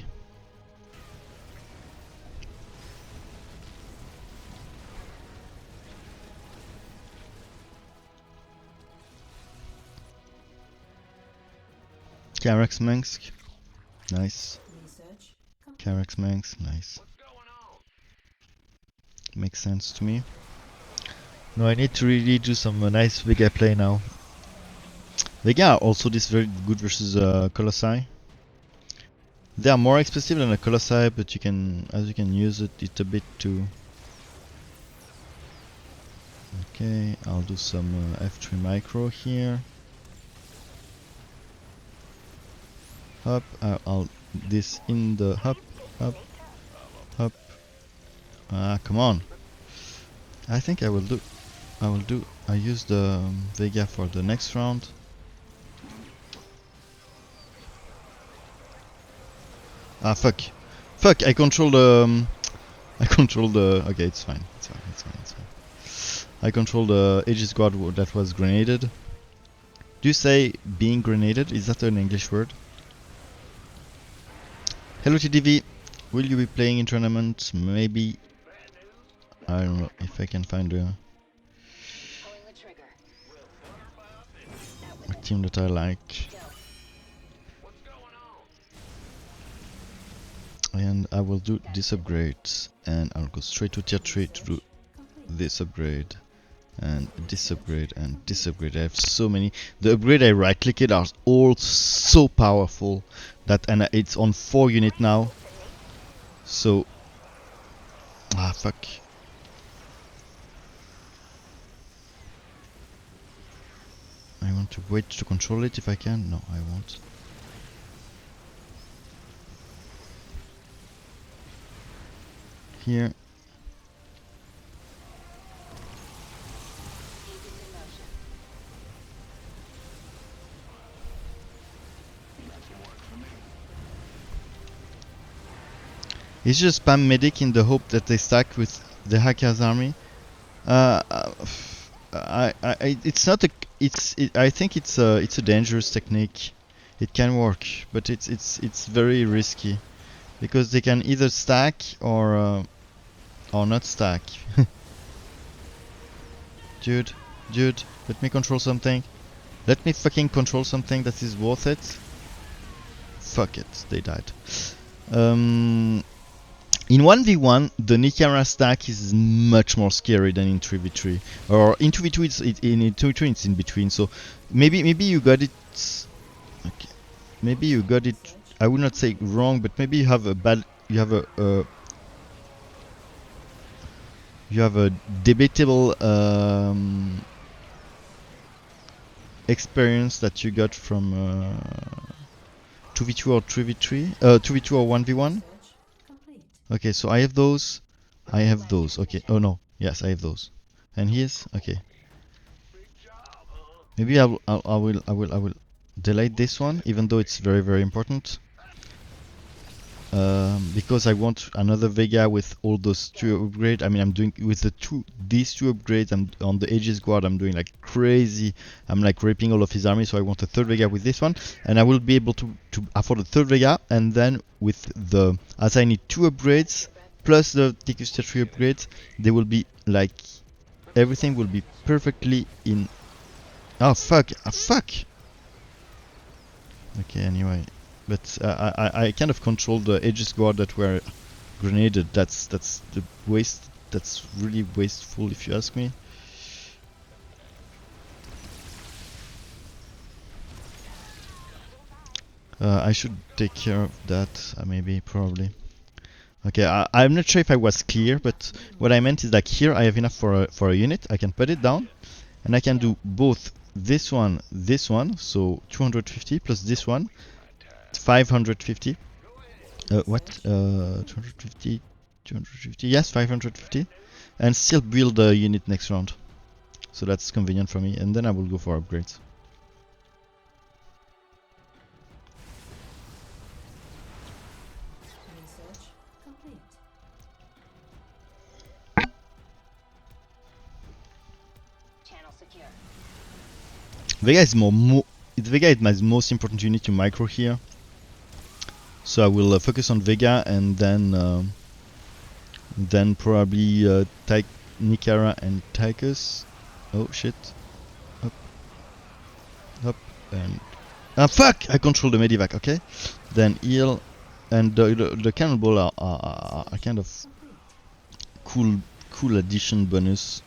Karax Mengsk, nice. Research. Complete. Karax Mengsk, nice. Makes sense to me. No, I need to really do some nice Vega play now. Vega are also this very good versus Colossi. They are more expensive than a Colossi, but you can, as you can use it a bit too. Okay, I'll do some F3 micro here. Up, I'll this in the up. Ah, come on. I think I use the Vega for the next round. Ah, fuck, I control the okay, it's fine. I control the Aegis Guard that was grenaded. Do you say being grenaded? Is that an English word? Hello TDV, will you be playing in tournaments? Maybe. I don't know if I can find Pulling the trigger. a team that I like. And I will do this upgrade, and I'll go straight to tier 3 to do this upgrade, and this upgrade, and this upgrade. I have so many. The upgrade I right clicked are all so powerful that, and it's on 4 unit now. So, ah fuck. I want to wait to control it if I can. No, I won't. Here. Aegis in motion. It's just spam medic in the hope that they stack with the Hacker's army. It's not a. I think it's a dangerous technique. It can work, but it's very risky because they can either stack or not stack. Dude, let me control something. Let me fucking control something that is worth it. Fuck it, they died. In 1v1, the Nikara stack is much more scary than in 3v3. Or in 2v2, in 2v3 it's in between. So maybe you got it. Okay, maybe you got it. I would not say wrong, but maybe you have a bad. You have a debatable experience that you got from 2v2 or 3v3, 2v2 or 1v1. Research. Complete. Okay, so I have those. I have those. Okay. Oh no. Yes, I have those. And here's okay. Maybe I will delete this one, even though it's very important. Because I want another Vega with all those 2 upgrades. I mean, I'm doing with these two upgrades. I'm on the Aegis Guard. I'm doing like crazy. I'm like raping all of his army. So I want a 3rd Vega with this one, and I will be able to afford a 3rd Vega. And then with the, as I need 2 upgrades plus the Ticus Tier 3 upgrades, they will be like everything will be perfectly in. Oh fuck! Fuck! Okay, anyway. But I kind of controlled the Aegis Guard that were grenaded. That's the waste. That's really wasteful if you ask me. I should take care of that, maybe, probably. Okay, I'm not sure if I was clear, but what I meant is like here I have enough for a unit. I can put it down, and I can do both this one, so 250 plus this one, 550. What? 250, 250. Yes, 550, and still build a unit next round. So that's convenient for me, and then I will go for upgrades. Research complete. Channel secure. Vega is Vega is my most important unit to micro here. So I will focus on Vega and then probably Nikara and Tychus. Oh shit! Up and fuck! I control the Medivac. Okay, then heal and the cannonball are kind of cool addition bonus.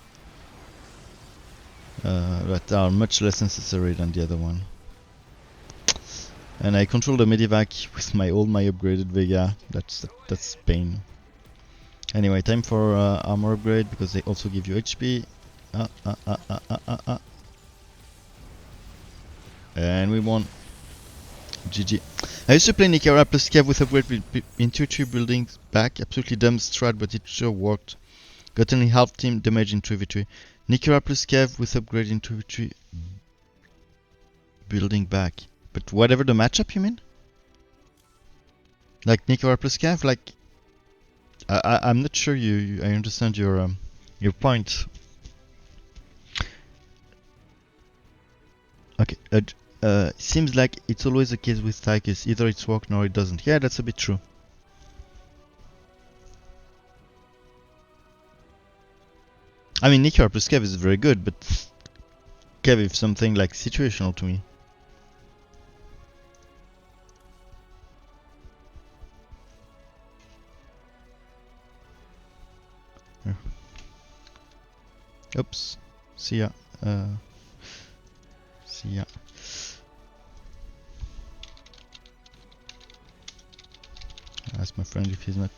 That are much less necessary than the other one. And I control the Medivac with my upgraded Vega. That's pain. Anyway, time for armor upgrade because they also give you HP. And we won. GG. I used to play Nikara plus Cav with upgrade with intuitive buildings back. Absolutely dumb strat, but it sure worked. Got only half team damage in 2v3. Nikara plus Cav with upgrade in 2v3. Building back. But whatever the matchup, you mean? Like Nikara plus Cav? Like I'm not sure I understand your point. Okay. Seems like it's always the case with Tychus. Either it's worked nor it doesn't. Yeah, that's a bit true. I mean, Nikara plus Cav is very good, but Cav is something like situational to me. Here. Oops. See ya. See ya. Ask my friend if he's not.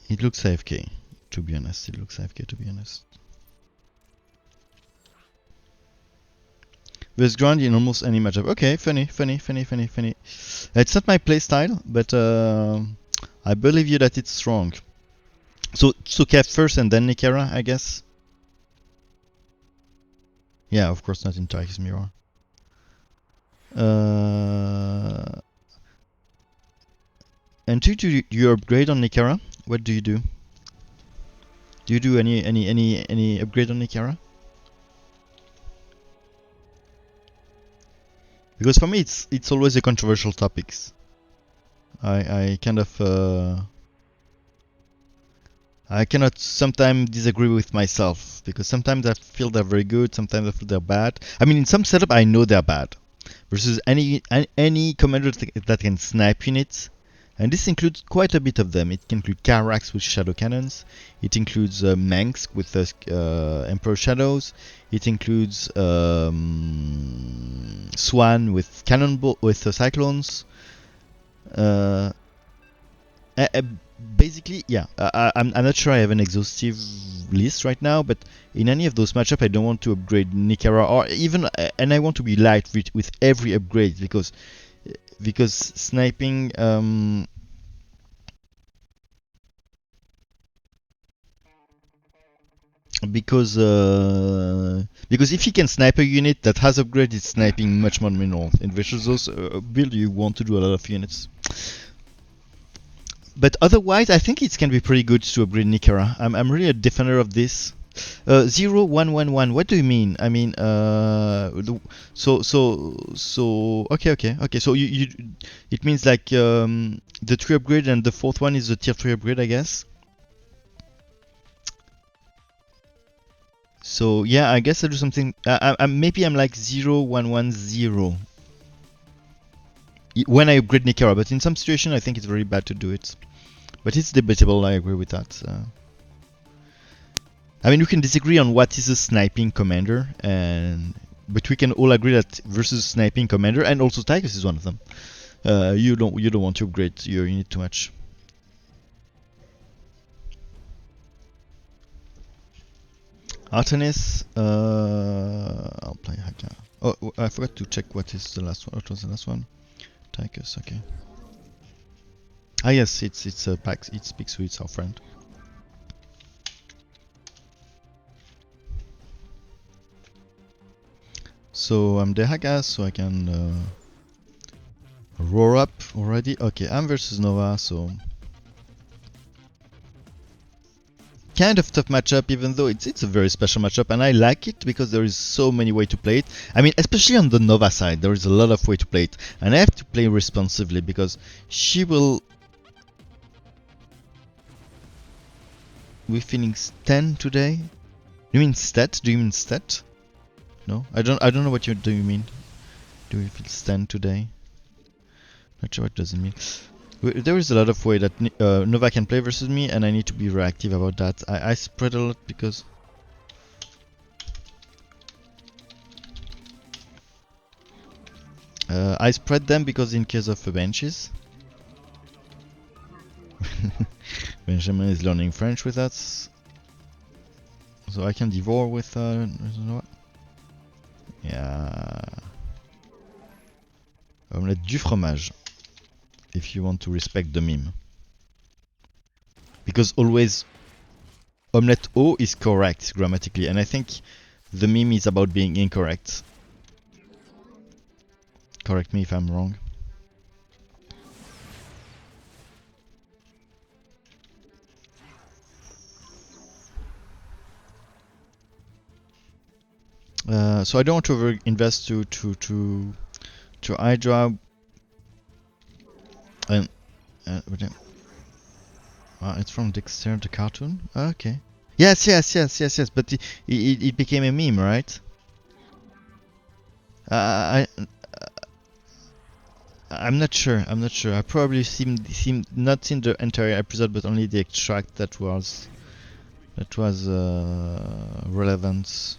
It looks AFK, to be honest. It looks AFK, to be honest. There's ground in almost any matchup. Okay, funny. It's not my playstyle, but I believe you that it's strong. So Cav first and then Nikara, I guess. Yeah, of course not in Tychus Mirror. And do you upgrade on Nikara? What do you do? Do you do any upgrade on Nikara? Because for me it's always a controversial topics. I kind of I cannot sometimes disagree with myself because sometimes I feel they're very good, sometimes I feel they're bad. I mean, in some setup I know they're bad. Versus any commander that can snipe units, and this includes quite a bit of them. It can include Karax with shadow cannons. It includes Manx with Emperor Shadows. It includes Swan with cannonball with cyclones. Basically, yeah. I'm not sure I have an exhaustive list right now, but in any of those matchups, I don't want to upgrade Nikara or even, and I want to be light with every upgrade because sniping. Because if you can snipe a unit that has upgrade, it's sniping much more mineral. In versus those build, you want to do a lot of units. But otherwise, I think it can be pretty good to upgrade Nikara. I'm really a defender of this. 0111. What do you mean? I mean, okay. So you it means like the 3 upgrade and the 4th one is the tier 3 upgrade, I guess. So yeah, I guess I do something. Maybe I'm like 0-1-1-0 when I upgrade Nikara, but in some situation I think it's very bad to do it. But it's debatable. I agree with that. I mean, we can disagree on what is a sniping commander, but we can all agree that versus sniping commander, and also Tychus is one of them. You don't want to upgrade your unit too much. Artenis, I'll play Haka. Oh, I forgot to check what is the last one. What was the last one? Tychus, okay. Ah yes, it's a pack. It's Pixu, it's our friend. So I'm the Haga, so I can roar up already. Okay, I'm versus Nova, so kind of tough matchup, even though it's a very special matchup, and I like it because there is so many ways to play it. I mean, especially on the Nova side, there is a lot of way to play it, and I have to play responsibly because she will. We're feeling stan today. You mean stat? Do you mean stat? No, I don't know what you do. You mean? Do we feel stan today? Not sure what does it mean. There is a lot of way that Nova can play versus me, and I need to be reactive about that. I spread a lot because I spread them because in case of benches. Benjamin is learning French with us, so I can devour with Nova. Yeah. Omelette du fromage. If you want to respect the meme. Because always omelette O is correct grammatically, and I think the meme is about being incorrect. Correct me if I'm wrong. So I don't want to over invest to Hydra and it's from Dexter the cartoon. Okay. Yes. But it became a meme, right? I'm not sure. I probably seen not seen the entire episode, but only the extract that was relevant.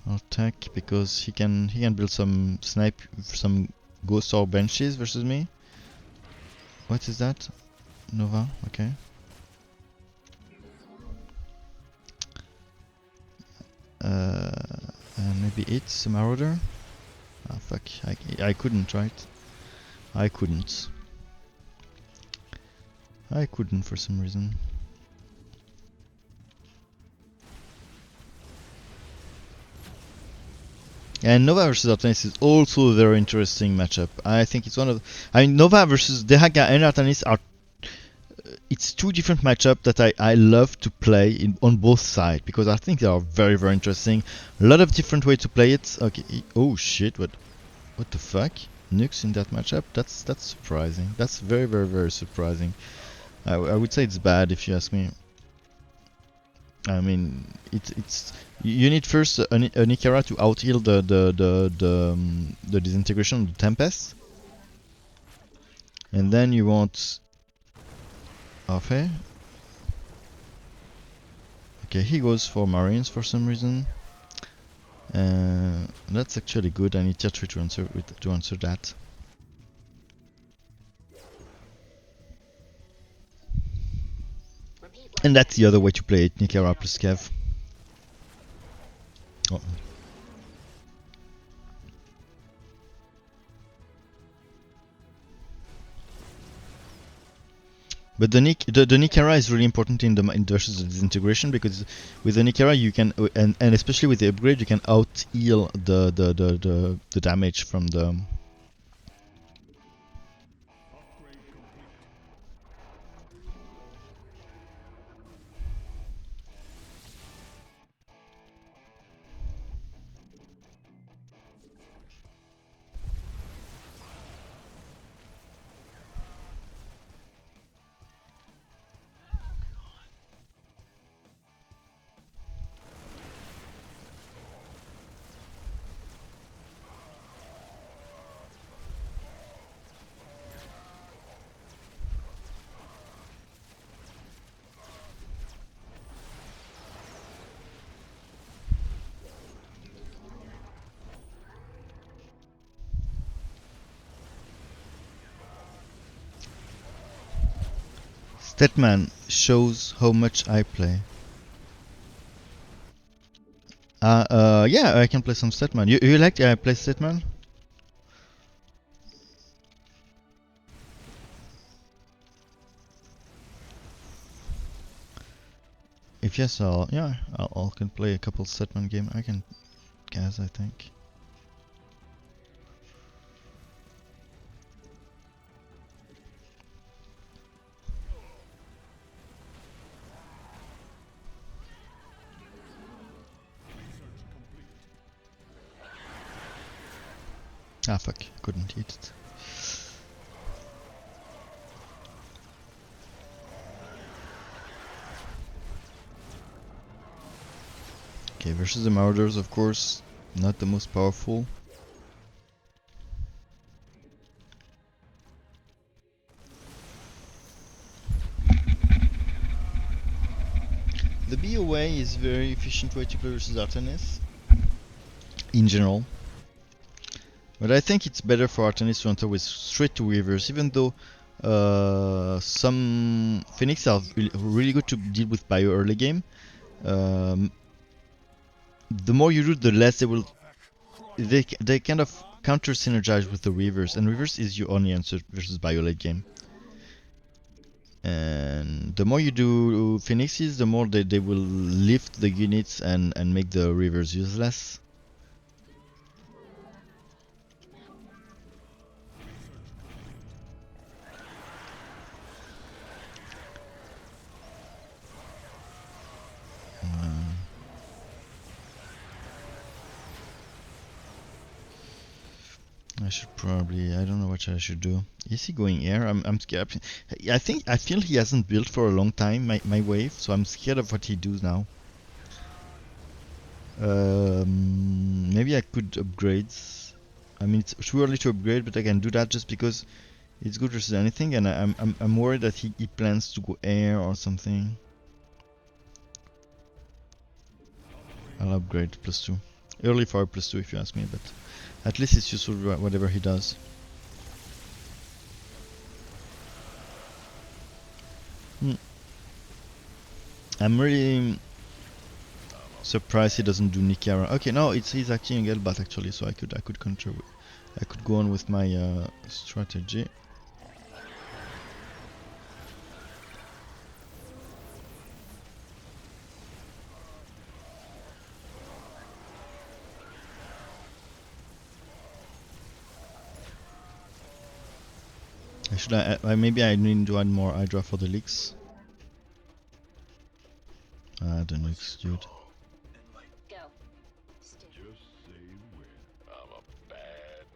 I'll attack because he can build some ghost or benches versus me. What is that? Nova, okay. And maybe it's a Marauder. Ah fuck, I couldn't, right? I couldn't for some reason. And Nova versus Artanis is also a very interesting matchup. I think it's one of... I mean, Nova versus Dehaga and Artanis are... It's two different matchups that I love to play on both sides, because I think they are very, very interesting. A lot of different ways to play it. Okay, oh shit, what the fuck? Nukes in that matchup? That's surprising. That's very, very, very surprising. I would say it's bad if you ask me. I mean, it's you need first an Ikara to out heal the disintegration of the Tempest, and then you want Afe. Okay, he goes for Marines for some reason. That's actually good. I need tier 3 to answer that. And that's the other way to play it, Nikara plus Kev. Oh. But the Nikara is really important in versus the disintegration, because with the Nikara you can and especially with the upgrade you can out heal the damage from the. Statman shows how much I play. Yeah, I can play some Statman. You like play Statman? If yes, I'll can play a couple Statman game. I can guess, I think. Ah fuck, couldn't hit it. Okay, versus the Marauders, of course, not the most powerful. The BOA is a very efficient way to play versus Artanis, in general. But I think it's better for Artanis to enter with straight to Weavers, even though some Phoenix are really good to deal with bio early game. The more you do, the less they will. They kind of counter synergize with the Weavers, and Weavers is your only answer versus bio late game. And the more you do Phoenixes, the more they will lift the units and make the Weavers useless. I should probably, I don't know what I should do. Is he going air? I'm scared. I feel he hasn't built for a long time, my wave, so I'm scared of what he does now. Maybe I could upgrade. I mean, it's too early to upgrade, but I can do that just because it's good versus anything, and I'm worried that he plans to go air or something. I'll upgrade +2. Early for +2 if you ask me, but at least it's useful whatever he does. I'm really surprised he doesn't do Nikara. Okay, no, he's acting Elbat actually, so I could counter. I could go on with my strategy. Maybe I need to add more Hydra for the leaks. The leaks, dude. Go. Just say when. I'm a bad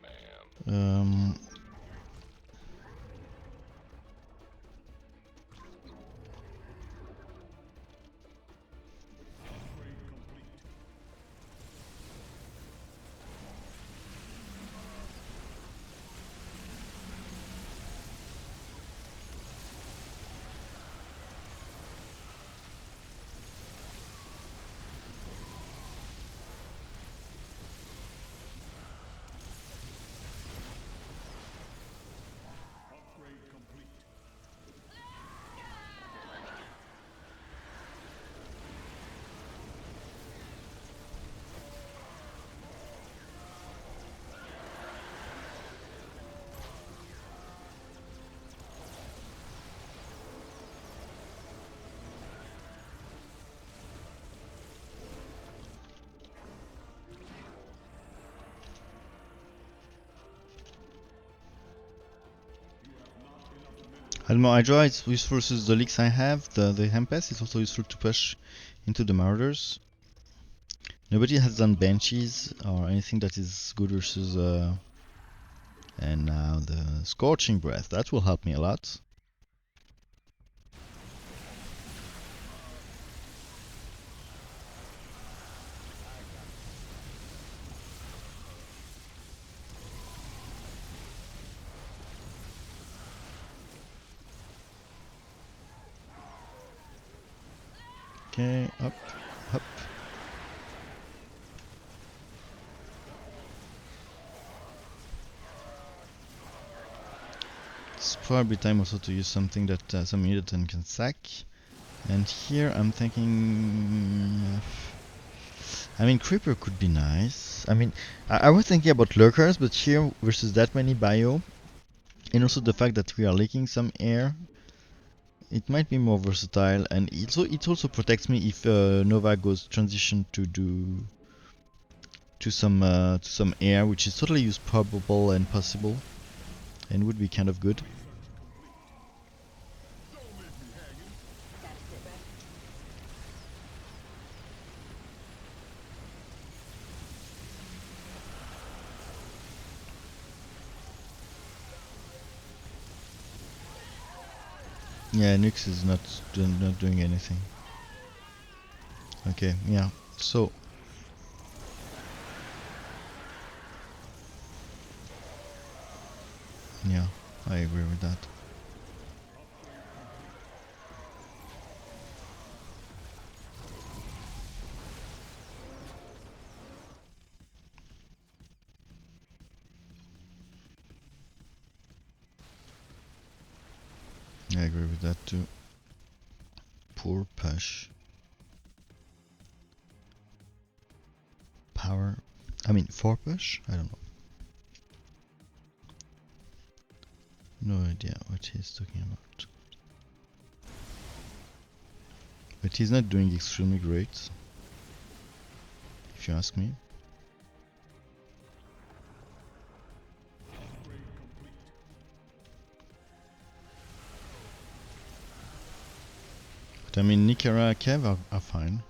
man. Add more Hydra, it's useful versus the leaks I have. The Hempest is also useful to push into the Marauders. Nobody has done Banshees or anything that is good versus and now the Scorching Breath, that will help me a lot. Okay, up, up. Let's probably time also to use something that some unit that can sack. And here I'm thinking, I mean, Creeper could be nice. I mean, I was thinking about Lurkers, but here versus that many bio, and also the fact that we are leaking some air, it might be more versatile. And it also protects me if Nova goes transition to do to some air, which is totally use probable and possible, and would be kind of good. Status sit rep. Yeah, Nyx is not doing anything. Okay, yeah. So yeah, I agree with that. I agree with that too. Poor push. Power. I mean, 4 push? I don't know. No idea what he's talking about. But he's not doing extremely great, if you ask me. But I mean, Nikara, Kev are fine.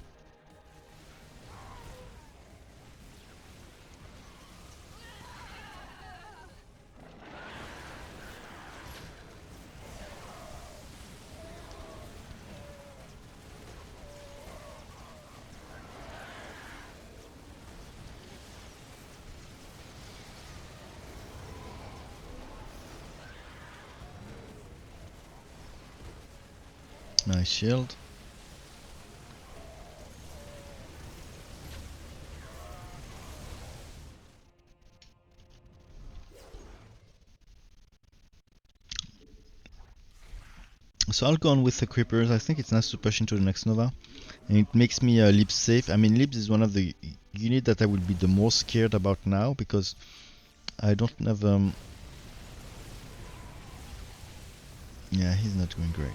Nice shield. So I'll go on with the creepers. I think it's nice to push into the next Nova, and it makes me Libs safe. I mean, Libs is one of the unit that I would be the most scared about now, because I don't have yeah, he's not doing great.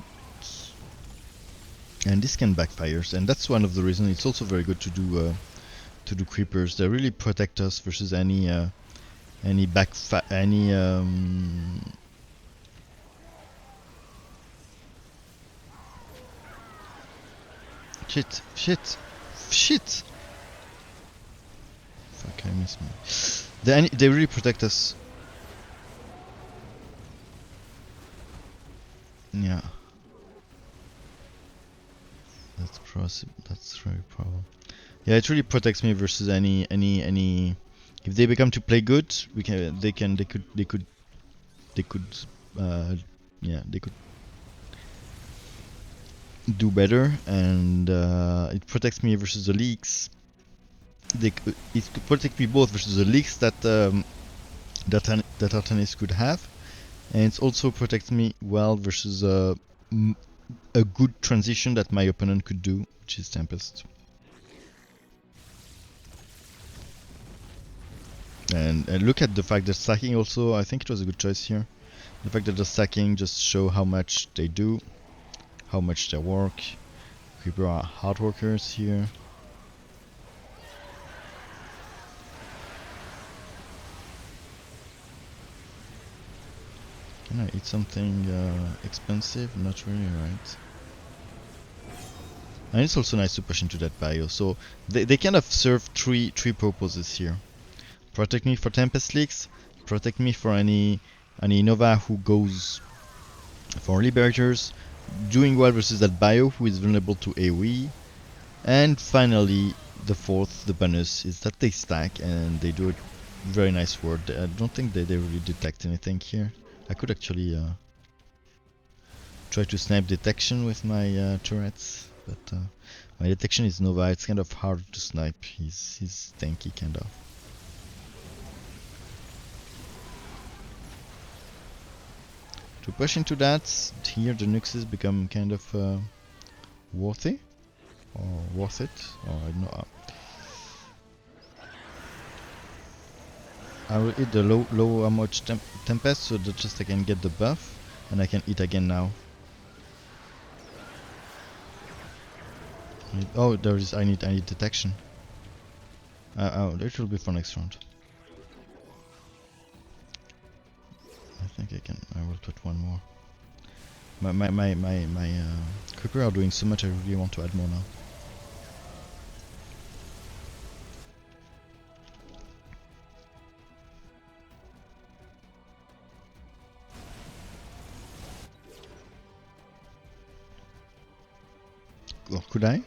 And this can backfire, and that's one of the reasons it's also very good to do creepers. They really protect us versus any shit. Fuck, I miss me. They really protect us. Yeah. That's very problem. Yeah, it really protects me versus any. If they become to play good, they could yeah, they could do better, and it protects me versus the leaks. It could protect me both versus the leaks that Artanis could have, and it also protects me well versus a good transition that my opponent could do, which is Tempest. And look at the fact that stacking also, I think it was a good choice here. The fact that the stacking just show how much they do, how much they work. People are hard workers here. Can I eat something expensive? Not really, right? And it's also nice to push into that bio. So they kind of serve three purposes here. Protect me for Tempest leaks, protect me for any Nova who goes for Liberators, doing well versus that bio who is vulnerable to AoE, and finally the fourth, the bonus, is that they stack and they do a very nice work. I don't think they really detect anything here. I could actually try to snipe detection with my turrets, but my detection is Nova. It's kind of hard to snipe. He's tanky kind of. to push into that. Here the Nuxes become kind of worthy, or worth it, or I don't know. I will hit the low much Tempest so that just I can get the buff, and I can hit again now. Oh, there is. I need detection. Oh, that will be for next round. I think I can. I will put one more. My Creeper are doing so much. I really want to add more now. Oh, could I?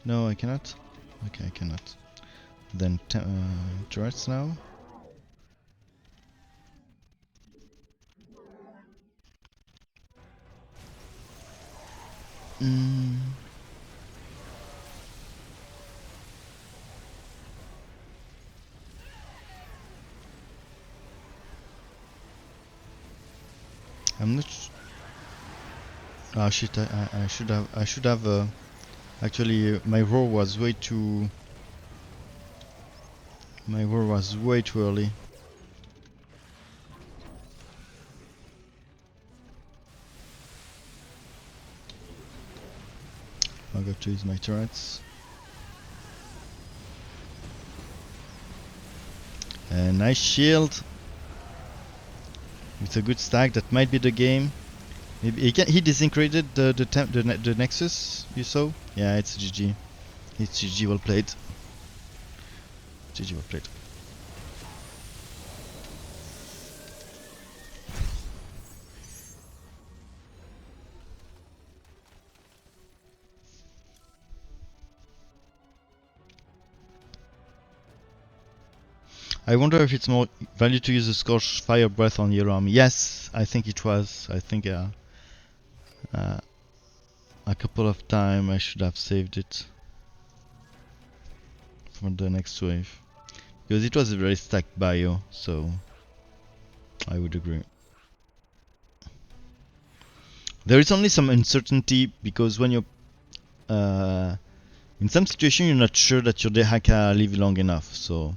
No, I cannot. Okay, I cannot. Then turrets now. I'm not. Ah shit! I should have. Actually, my roar was way too. My roar was way too early. I got to use my turrets. And nice shield. It's a good stack. That might be the game. Maybe he disintegrated the Nexus. You saw? Yeah, it's GG. It's GG. Well played. GG. Well played. I wonder if it's more value to use a Scorched Fire Breath on Yellow Army. Yes, I think it was. I think a couple of times I should have saved it for the next wave. Because it was a very stacked bio, so I would agree. There is only some uncertainty because when you're in some situation you're not sure that your Dehaka live long enough, so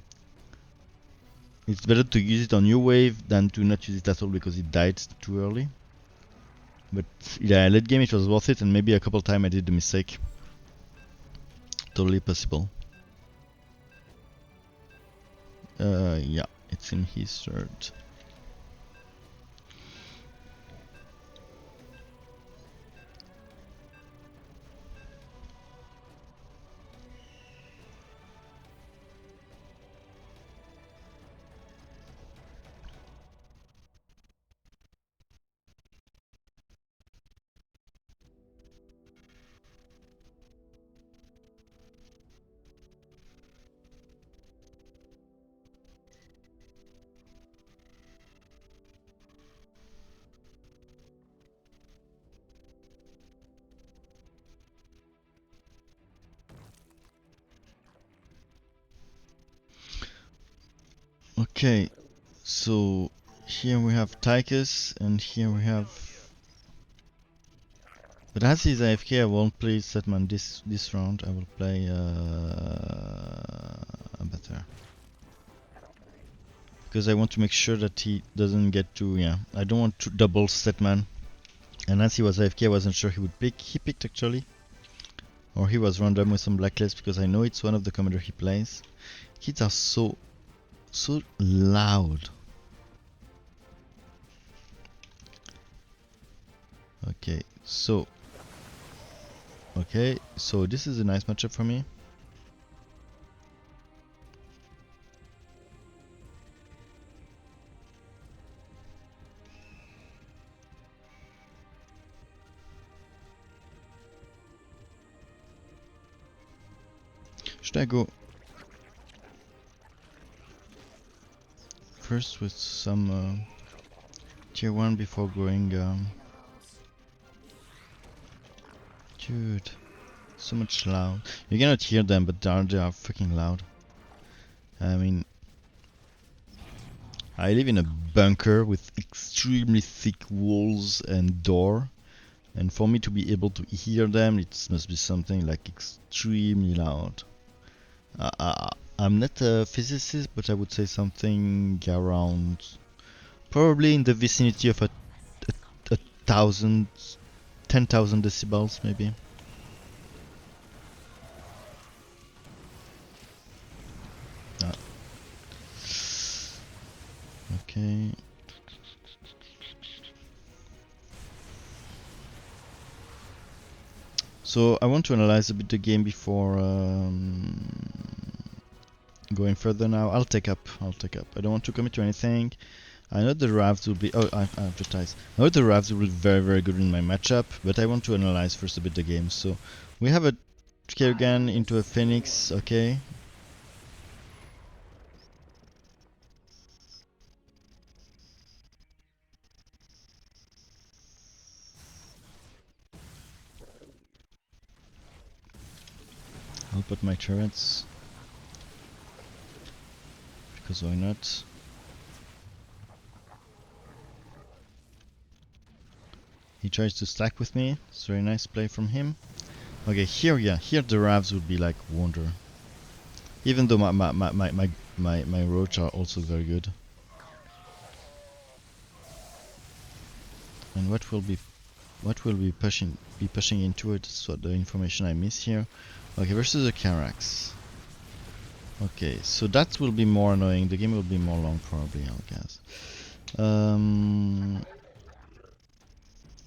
it's better to use it on your wave than to not use it at all because it died too early. But yeah, late game it was worth it, and maybe a couple times I did the mistake. Totally possible. Yeah, it's in his third. Okay, so here we have Tychus, and here we have. But as he's AFK, I won't play Setman this round. I will play better because I want to make sure that he doesn't get to. Yeah, I don't want to double Setman. And as he was AFK, I wasn't sure he would pick. He picked actually, or he was random with some blacklist because I know it's one of the commander he plays. Kids are so loud. Okay, so this is a nice matchup for me. Should I go first with some tier 1 before going dude, so much loud. You cannot hear them, but they are fucking loud. I mean, I live in a bunker with extremely thick walls and door, and for me to be able to hear them, it must be something like extremely loud. I'm not a physicist, but I would say something around, probably in the vicinity of a thousand, 10,000 decibels maybe. Ah. Okay. So I want to analyze a bit the game before going further now. I'll take up. I don't want to commit to anything. I know the Ravs will be. Oh, I advertise. I know the Ravs will be very, very good in my matchup, but I want to analyze first a bit the game. So we have a Kerrigan into a Phoenix. Okay. I'll put my turrets because why not? He tries to stack with me. It's a very nice play from him. Okay, here, yeah, here the Ravs would be like wonder. Even though my roach are also very good. And what will be pushing into it? So the information I miss here. Okay, versus a Carax. Okay, so that will be more annoying. The game will be more long probably, I'll guess.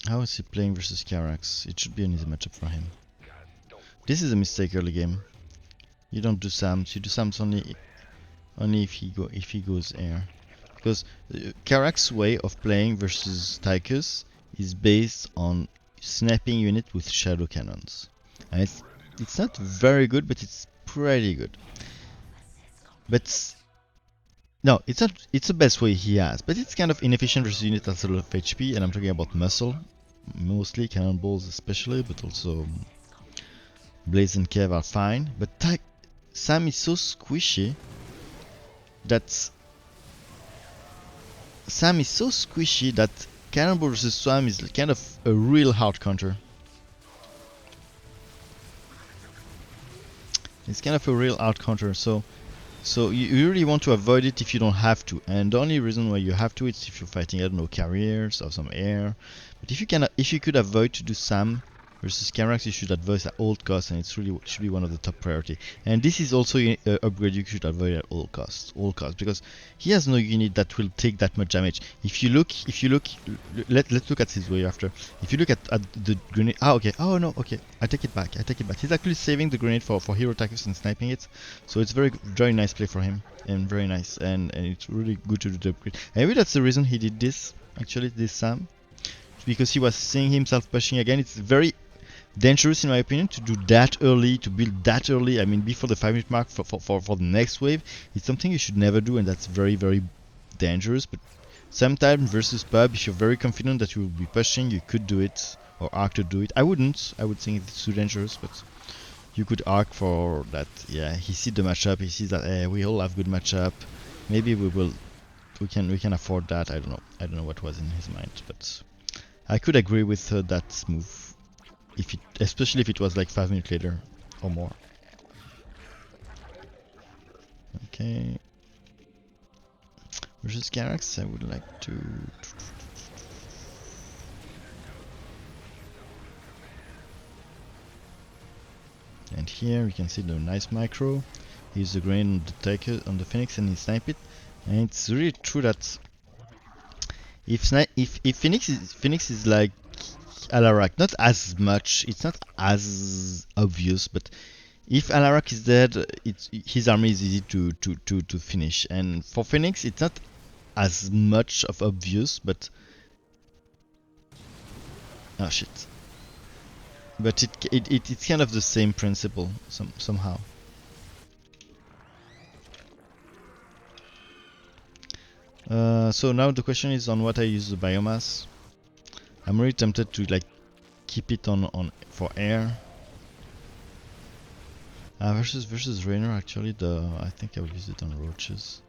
How is he playing versus Carax? It should be an easy matchup for him. This is a mistake early game. You don't do Sams. You do Sams only if he goes air. Because Carax's way of playing versus Tychus is based on snapping unit with shadow cannons. And it's not very good, but it's pretty good. But no, it's not. It's the best way he has, but it's kind of inefficient versus unit that's a lot of HP, and I'm talking about muscle, mostly cannonballs especially, but also Blaze and Kev are fine. But Sam is so squishy that Cannonball versus Swam is kind of a real hard counter. It's kind of a real hard counter, so you really want to avoid it if you don't have to. And the only reason why you have to is if you're fighting, I don't know, carriers or some air. But if you could avoid to do Sam versus Carax, you should avoid at all costs, and it's really should be one of the top priority. And this is also an upgrade you should avoid at all costs, because he has no unit that will take that much damage. If you look, let's look at his way after. If you look at the grenade, oh no, okay, I take it back. He's actually saving the grenade for Hero Tychus and sniping it, so it's very nice play for him, and very nice, and it's really good to do the upgrade. And maybe that's the reason he did this, actually, this Sam, because he was seeing himself pushing again. It's very dangerous in my opinion to do that early, to build that early. I mean, before the 5-minute mark for the next wave. It's something you should never do, and that's very, very dangerous. But sometimes versus pub, if you're very confident that you will be pushing, you could do it, or arc to do it. I wouldn't. I would think it's too dangerous, but you could arc for that. Yeah, he sees the matchup. He sees that we all have good matchup. Maybe we can afford that. I don't know what was in his mind, but I could agree with that move. Especially if it was like 5 minutes later or more. Okay. Versus Carax, I would like to. And here you can see the nice micro. He's the grain on the Taker on the Phoenix, and he snipe it. And it's really true that if Phoenix is like Alarak, not as much, it's not as obvious, but if Alarak is dead, his army is easy to finish. And for Phoenix, it's not as much of obvious, but oh shit. But it's kind of the same principle somehow. So now the question is on what I use the biomass. I'm really tempted to like keep it on for air. Versus Rainer, actually I think I will use it on roaches.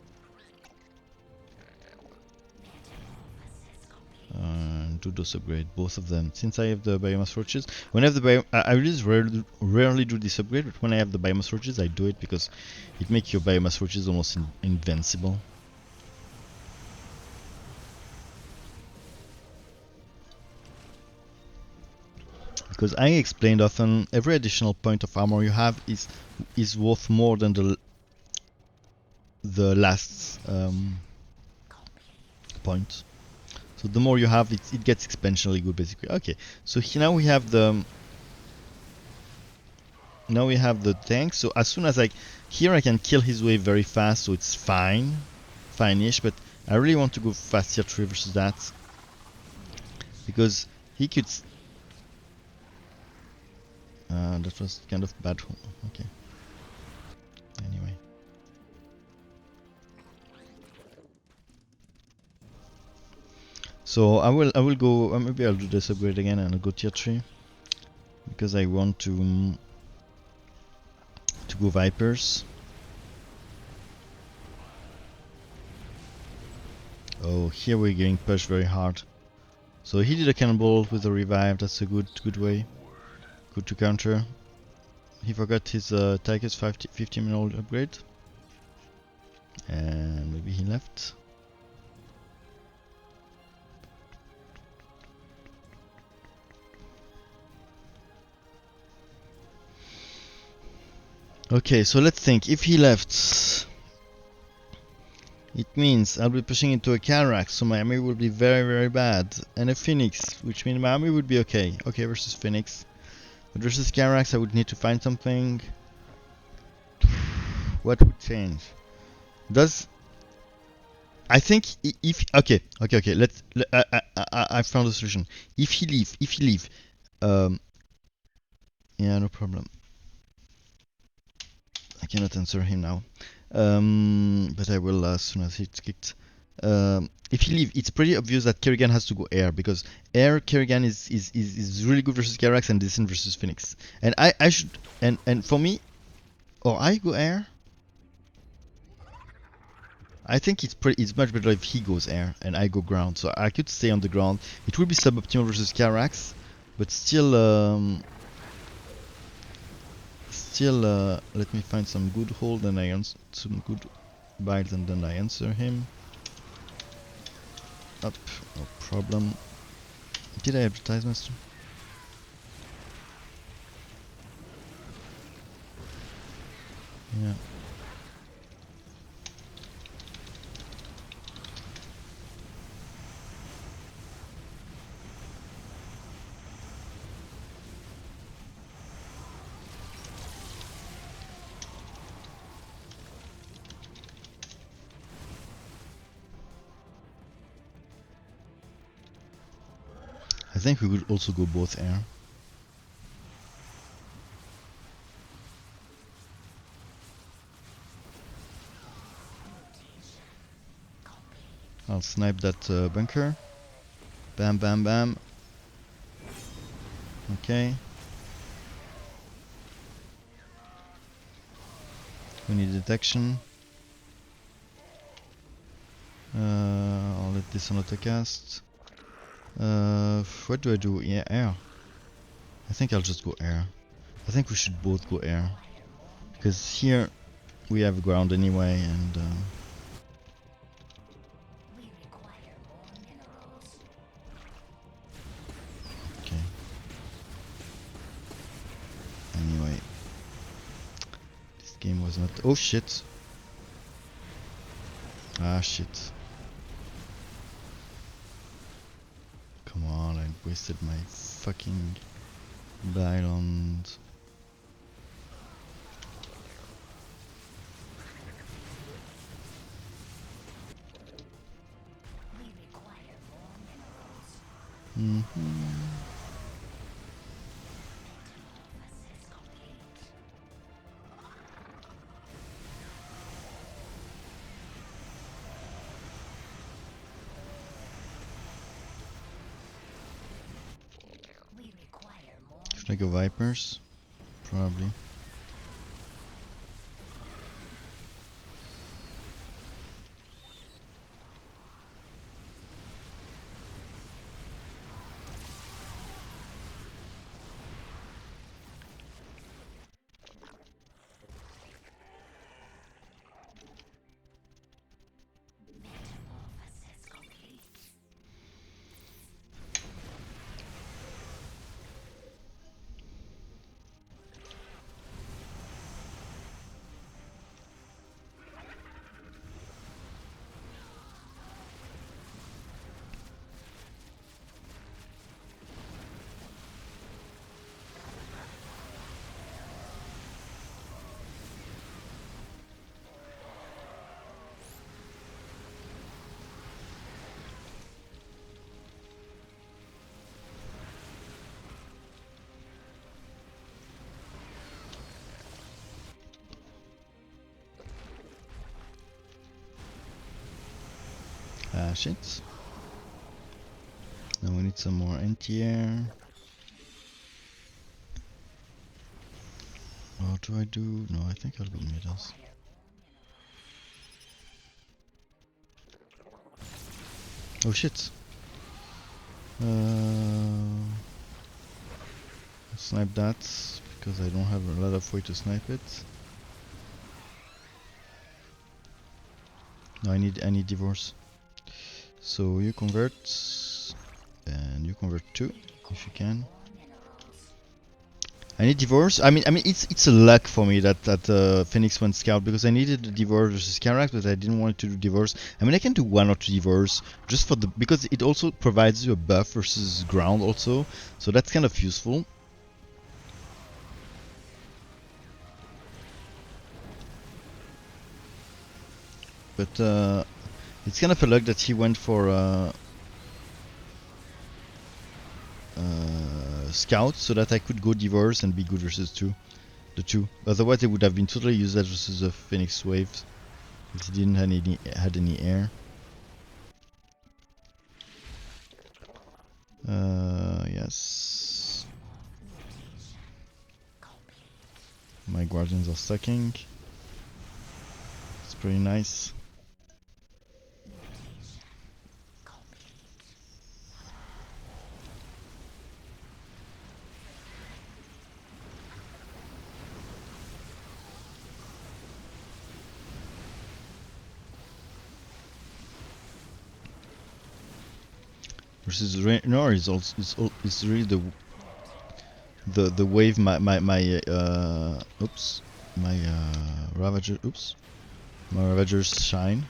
and do those upgrade, both of them. Since I have the biomass roaches, when I have the I really rarely do this upgrade, but when I have the biomass roaches, I do it because it makes your biomass roaches almost invincible. Because I explained often, every additional point of armor you have is worth more than the last point. So the more you have, it gets exponentially good, basically. Okay, so here now we have the tank. So as soon as here I can kill his wave very fast, so it's fine-ish. But I really want to go fast tier 3 versus that, because he could. That was kind of bad. Okay. Anyway. So I will go. Maybe I'll do this upgrade again and I'll go tier 3 because I want to go Vipers. Oh, here we're getting pushed very hard. So he did a cannonball with a revive. That's a good way. Good to counter. He forgot his Tychus 50-minute upgrade. And maybe he left. Okay, so let's think. If he left, it means I'll be pushing into a Calyrex, so my army will be very bad. And a Phoenix, which means my army would be okay. Okay, versus Phoenix. But versus Calyrex, I would need to find something. What would change? I think if okay. I found a solution. If he leave, yeah, no problem. I cannot answer him now, but I will as soon as it's kicked. If he leave, it's pretty obvious that Kerrigan has to go air, because air Kerrigan is really good versus Calyrex and decent versus Phoenix. And I should and for me, or I go air. I think it's much better if he goes air and I go ground. So I could stay on the ground. It will be suboptimal versus Calyrex, but still let me find some good hold and I answer some good bites and then I answer him. Up, no problem. Did I advertise, master? Yeah. I think we could also go both air. I'll snipe that bunker. Bam, bam, bam. Okay. We need detection. I'll let this on autocast. What do I do? Yeah, air. I think I'll just go air. I think we should both go air. Because here we have ground anyway and okay. Anyway. This game was not. Oh shit. Ah shit. Come on, I wasted my fucking Bylond. Should I go Vipers? Probably. Shit. Now we need some more anti-air. What do I do? No, I think I'll go Midas. Oh shit. Snipe that because I don't have a lot of way to snipe it. No, I need divorce. So you convert and you convert too if you can. I need divorce. I mean it's a luck for me that Phoenix went scout because I needed the divorce versus Karak, but I didn't want to do divorce. I mean I can do 1 or 2 divorce just for the because it also provides you a buff versus ground also, so that's kind of useful. But it's kind of a luck that he went for scout so that I could go divorce and be good versus the two. Otherwise it would have been totally useless versus the Phoenix waves if he didn't had any air. Yes. My guardians are sucking. It's pretty nice. Versus Raynor is also is really the wave my Ravager my Ravagers shine.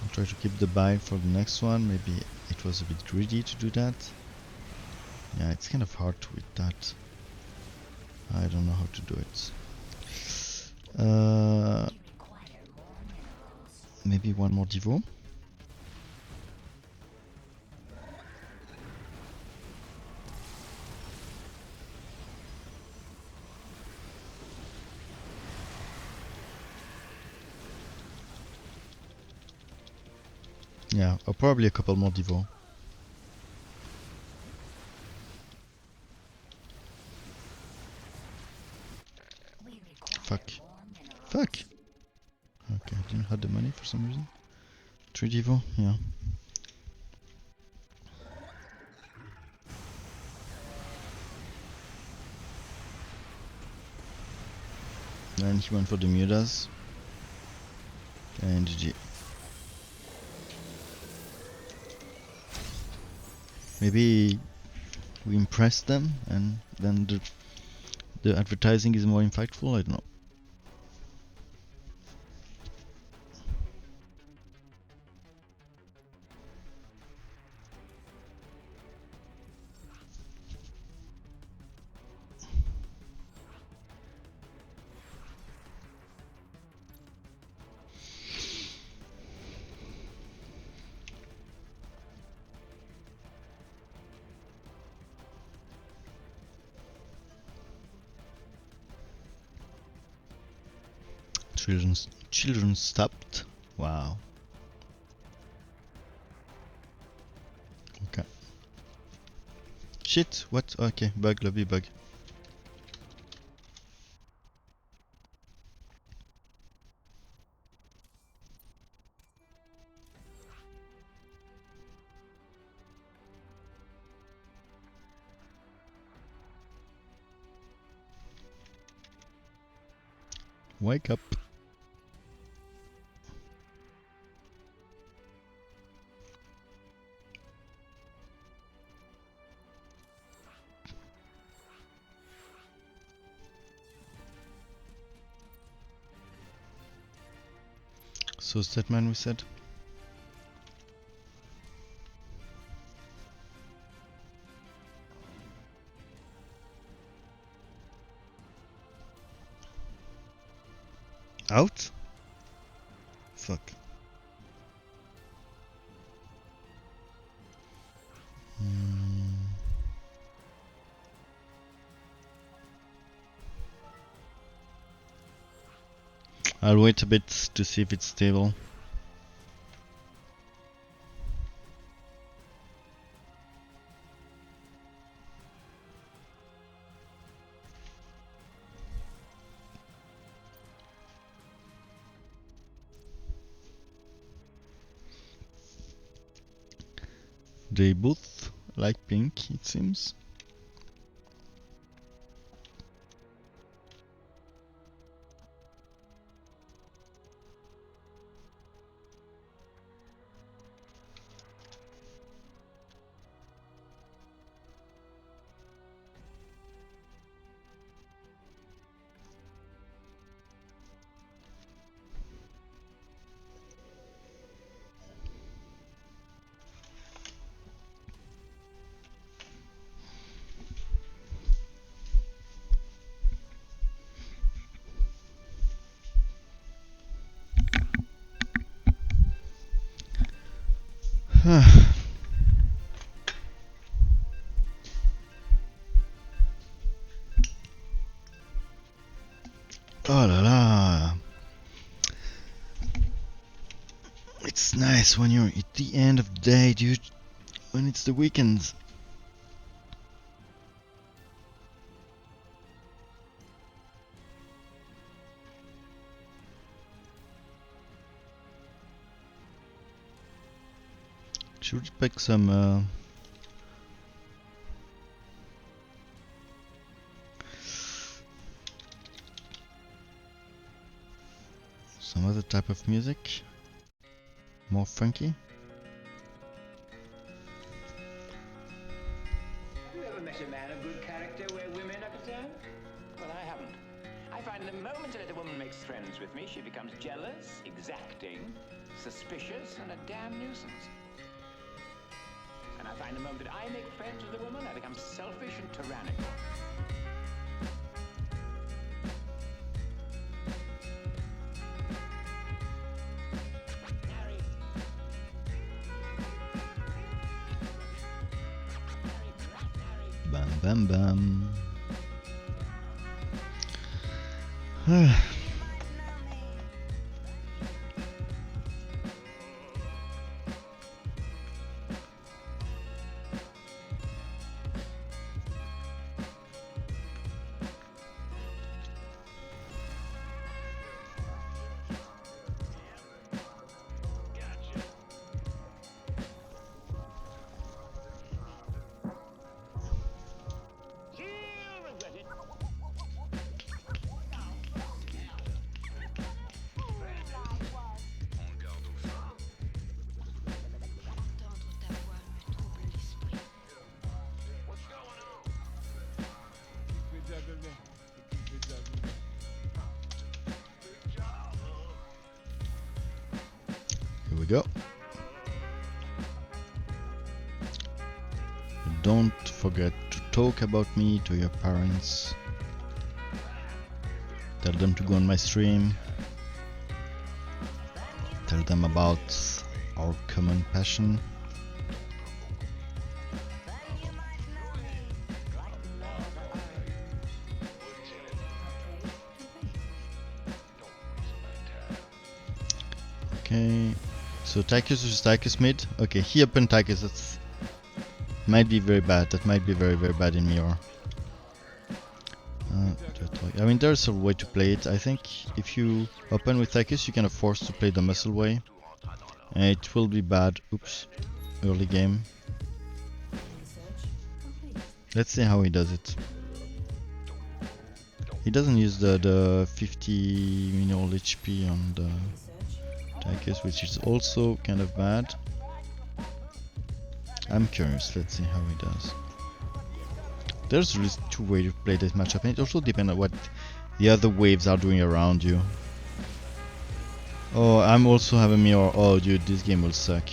I'll try to keep the buy for the next one. Maybe it was a bit greedy to do that. Yeah, it's kind of hard with that. I don't know how to do it. Maybe one more Devo. Yeah, or probably a couple more Devo. Fuck. Fuck! Okay, I didn't have the money for some reason. 3 Devo, yeah. And he went for the Mudas. And GG. Maybe we impress them and then the advertising is more impactful, I don't know. Children stopped. Wow. Okay. Shit, what? Okay, bug, lobby bug. Wake up. So Statman we said. Out? Fuck. I'll wait a bit to see if it's stable. They both like pink, it seems. Oh la la! It's nice when you're at the end of the day, dude. When it's the weekends. Should we pick some other type of music? More funky? Have you ever met a man of good character where women are concerned? Well, I haven't. I find the moment that a woman makes friends with me, she becomes jealous, exacting, suspicious, and a damn nuisance. And I find the moment that I make friends with a woman, I become selfish and tyrannical. Bam bam bam. Here we go. Don't forget to talk about me to your parents. Tell them to go on my stream. Tell them about our common passion. Okay, so Tychus versus Tychus mid. Okay, he up and Tychus, that's might be very bad. That might be very bad in Mirror. I mean, there's a way to play it. I think if you open with Tychus, you can force to play the muscle way. And it will be bad. Oops, early game. Research complete. Let's see how he does it. He doesn't use the 50 minimal HP on the Research. Tychus, which is also kind of bad. I'm curious, let's see how he does. There's really two ways to play this matchup, and it also depends on what the other waves are doing around you. Oh, I'm also having Mirror. Oh dude, this game will suck.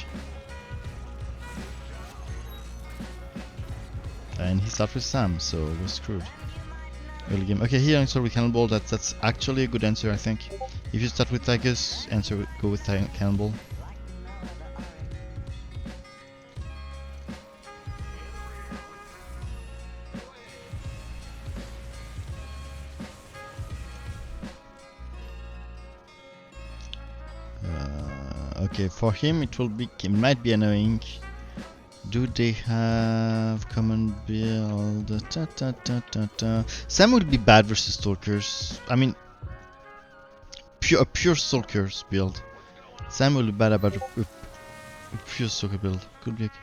And he starts with Sam, so we're screwed. Early game. Okay, here answer with Cannonball. That's actually a good answer, I think. If you start with Tychus, go with Cannonball. Okay, for him it might be annoying. Do they have common build? Sam would be bad versus Stalkers. I mean, a pure Stalkers build. Sam will be bad about a pure Stalker build. Could be okay.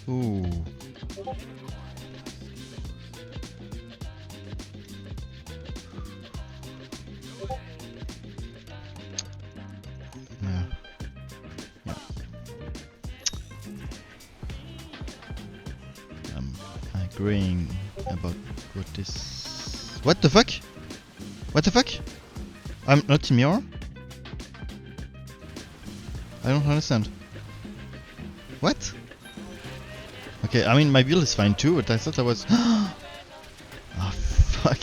Ooh. Yeah. Yeah. I'm agreeing about what this. What the fuck? What the fuck? I'm not in mirror? I don't understand. What? Okay, I mean my build is fine too, but I thought I was. Oh fuck!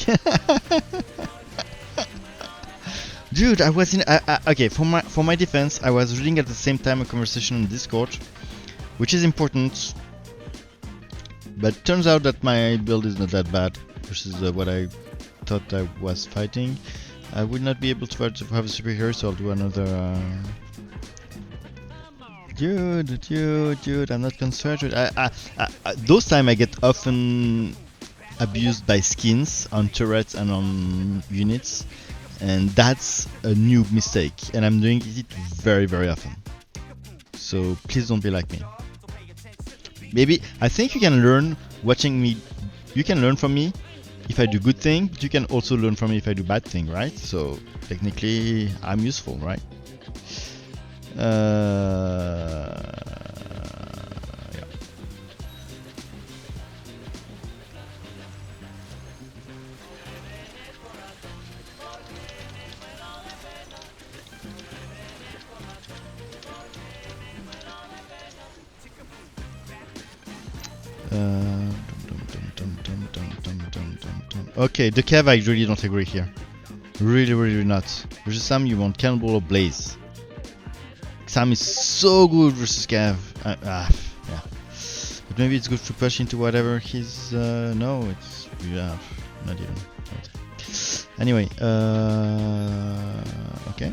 Dude, I was in. Okay, for my defense, I was reading at the same time a conversation on Discord, which is important. But turns out that my build is not that bad versus what I thought I was fighting. I would not be able to have a superhero, so I'll do another. Dude, I'm not concerned with. Those time I get often abused by skins on turrets and on units, and that's a new mistake, and I'm doing it very, very often. So please don't be like me. Maybe I think you can learn watching me. You can learn from me if I do good thing, but you can also learn from me if I do bad thing, right? So technically, I'm useful, right? Yeah. Okay, the Kev I really don't agree here. Really not. Versus Sam, you want Cannonball or Blaze. Sam is so good versus Kev. Yeah. But maybe it's good to push into whatever he's. No, it's. Yeah, not even. Anyway, okay.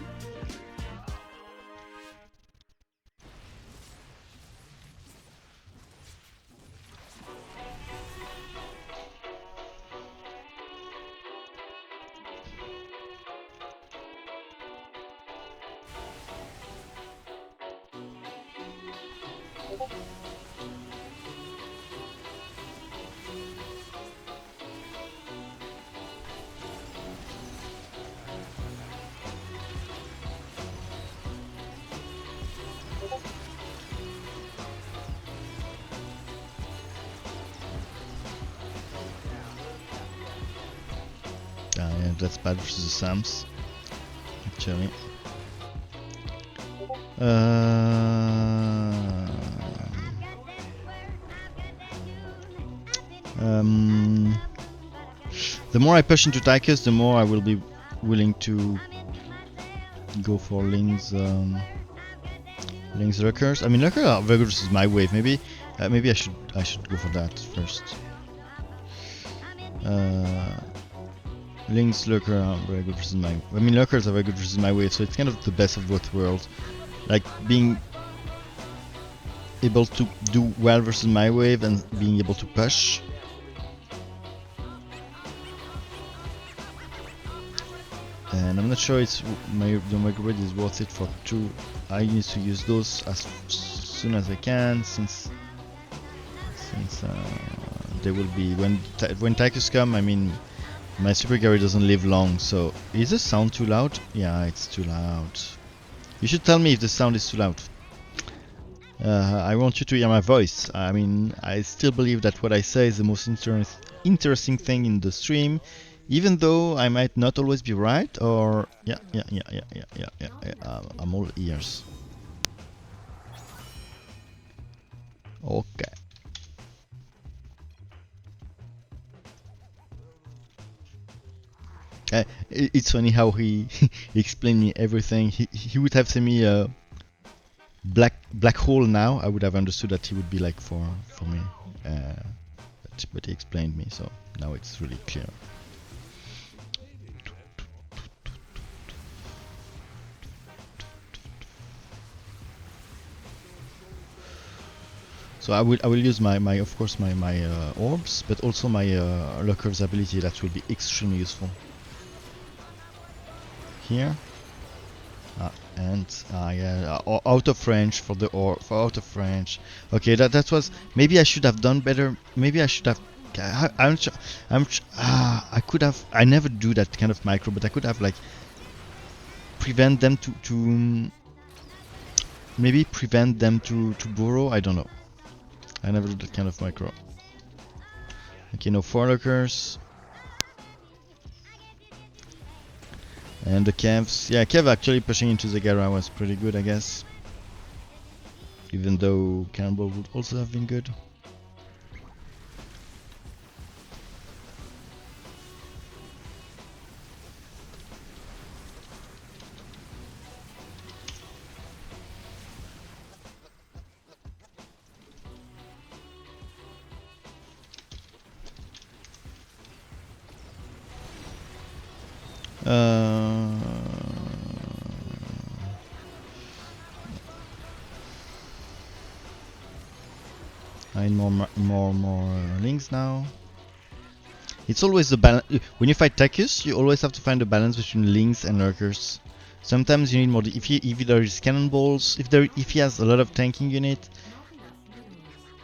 Yeah, that's bad versus the Sams, actually. The more I push into Tychus, the more I will be willing to go for Ling's Lurkers. I mean, Lurkers are very good versus my wave. Maybe I should go for that first. Ling's Lurker are very good versus my. I mean, Lurkers are very good versus my wave, so it's kind of the best of both worlds. Like being able to do well versus my wave and being able to push. And I'm not sure the microgrid is worth it for 2. I need to use those as soon as I can, since they will be when Tychus come. I mean, my Super Gary doesn't live long. So is the sound too loud? Yeah, it's too loud. You should tell me if the sound is too loud. I want you to hear my voice. I mean, I still believe that what I say is the most interesting thing in the stream. Even though I might not always be right, or yeah, I'm all ears. Okay. It's funny how he explained me everything. He would have sent me a black hole now. I would have understood that he would be like for me. But he explained me, so now it's really clear. So I will use my of course my orbs, but also my Lurker's ability. That will be extremely useful. Here, And yeah, out of range for the for out of range. Okay, that was, maybe I should have done better. Maybe I should have. I could have. I never do that kind of micro, but I could have like prevent them to maybe prevent them to burrow. I don't know. I never do that kind of micro. Okay, no 4 lurkers. And the Kevs, yeah, Kev actually pushing into Zagara was pretty good, I guess. Even though Cannonball would also have been good. I need more links now. It's always the balance. When you fight Takus, you always have to find the balance between links and lurkers. Sometimes you need more. If there is cannonballs, if he has a lot of tanking unit,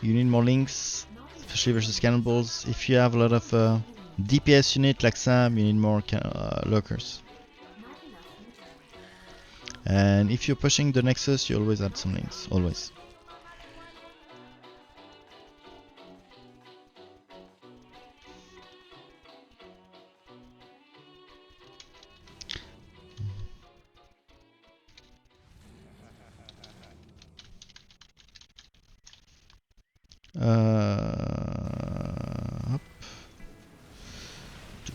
you need more links, especially versus cannonballs. If you have a lot of DPS unit like Sam, you need more lurkers. And if you're pushing the Nexus, you always add some links, always. Up.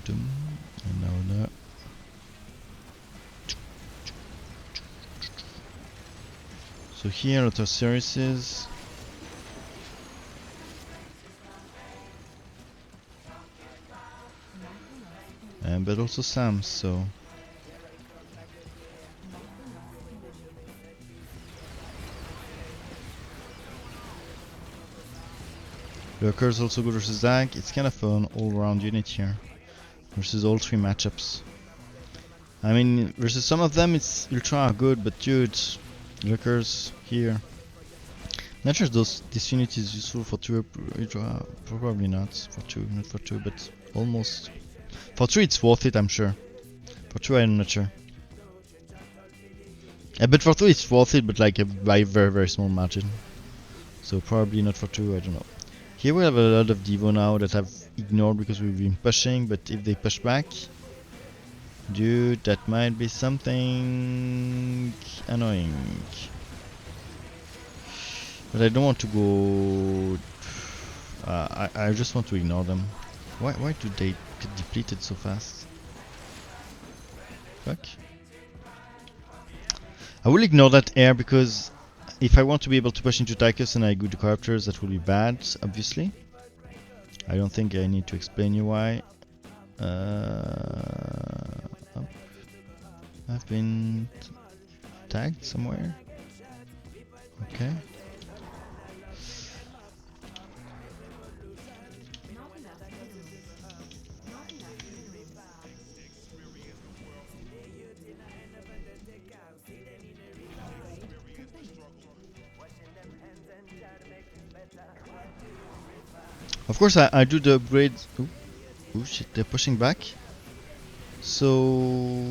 And now that. So here, lot of services. But also Sam, so. Lurkers also good versus Zag. It's kind of an all-round unit here. Versus all 3 matchups. I mean, versus some of them it's ultra good, but dude, Lurkers here. Not sure this unit is useful for 2 ultra, probably not for 2, not for 2, but almost. For 3 it's worth it, I'm sure. For 2 I'm not sure. But for 2 it's worth it, but like by a very small margin. So probably not for 2, I don't know. Here we have a lot of Devo now that I've ignored because we've been pushing, but if they push back, dude, that might be something annoying. But I don't want to go. I just want to ignore them. Why do they get depleted so fast? Fuck. I will ignore that air because if I want to be able to push into Tychus and I go to Corruptors, that will be bad, obviously. I don't think I need to explain you why. I've been tagged somewhere. Okay. Of course, I do the upgrade. Oh shit, they're pushing back. So,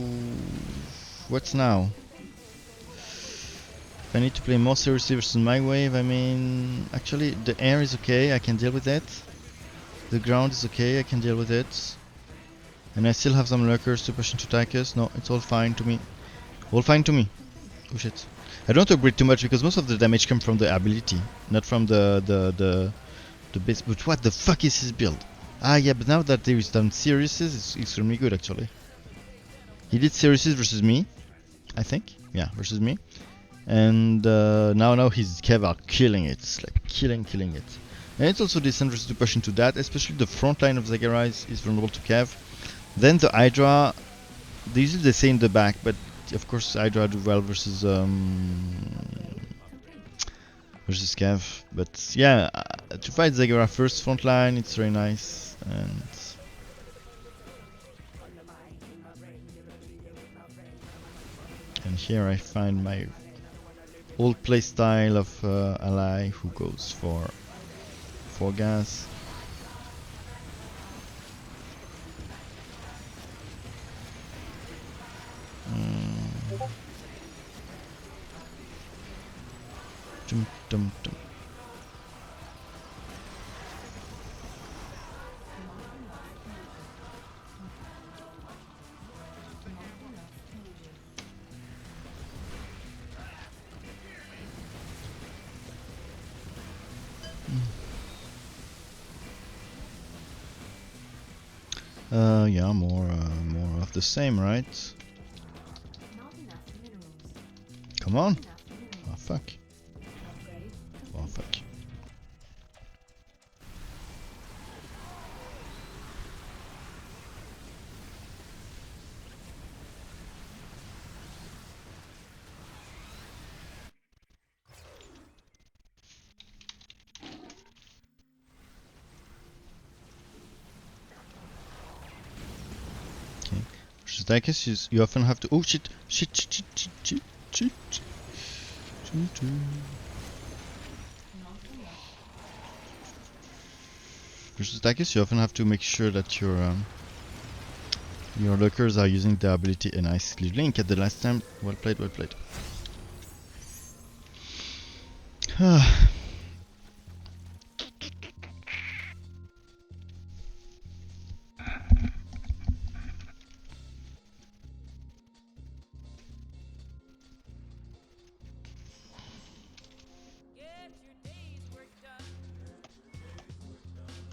what's now? If I need to play more seriously versus my wave, I mean, actually, the air is okay, I can deal with it. The ground is okay, I can deal with it. And I still have some lurkers to push into Tychus. No, it's all fine to me. All fine to me. Oh shit. I don't upgrade too much because most of the damage comes from the ability, not from the base. But what the fuck is his build? Ah yeah, but now that there is done Sirius, it's extremely good actually. He did Sirius versus me, I think. Yeah, versus me. And now his Kev are killing it. It's like killing it. And it's also decent to push into that, especially the front line of Zagara is vulnerable to Kev. Then the Hydra, they usually they say in the back, but of course Hydra do well versus Kev. But yeah, to fight Zagara first front line, it's very nice. And And here I find my old playstyle of ally who goes for gas. Dum, dum, dum. Yeah, more of the same, right? Not enough minerals. Come on. Enough minerals. Oh fuck. Upgrade Oh complete. fuck. Okay. Versus Dicus, you often have to. Oh shit! Shit! Shit! Shit! Shit! Shit! Shit! Shit! Shit. Not enough. Versus Dicus, you often have to make sure that your lurkers are using the ability. And nicely Link at the last time. Well played. Well played. Get your day's work done.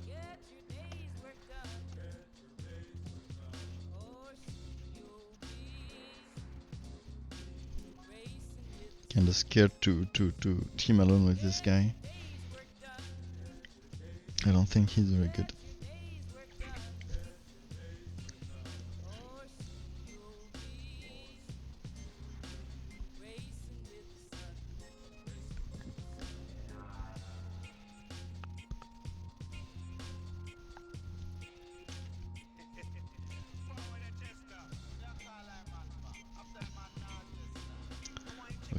Get your day's work done. Or you'll be racing with Kinda scared to team alone with this guy. day's work done. I don't think he's very good. Day's work done. Or you'll be racing with the sun.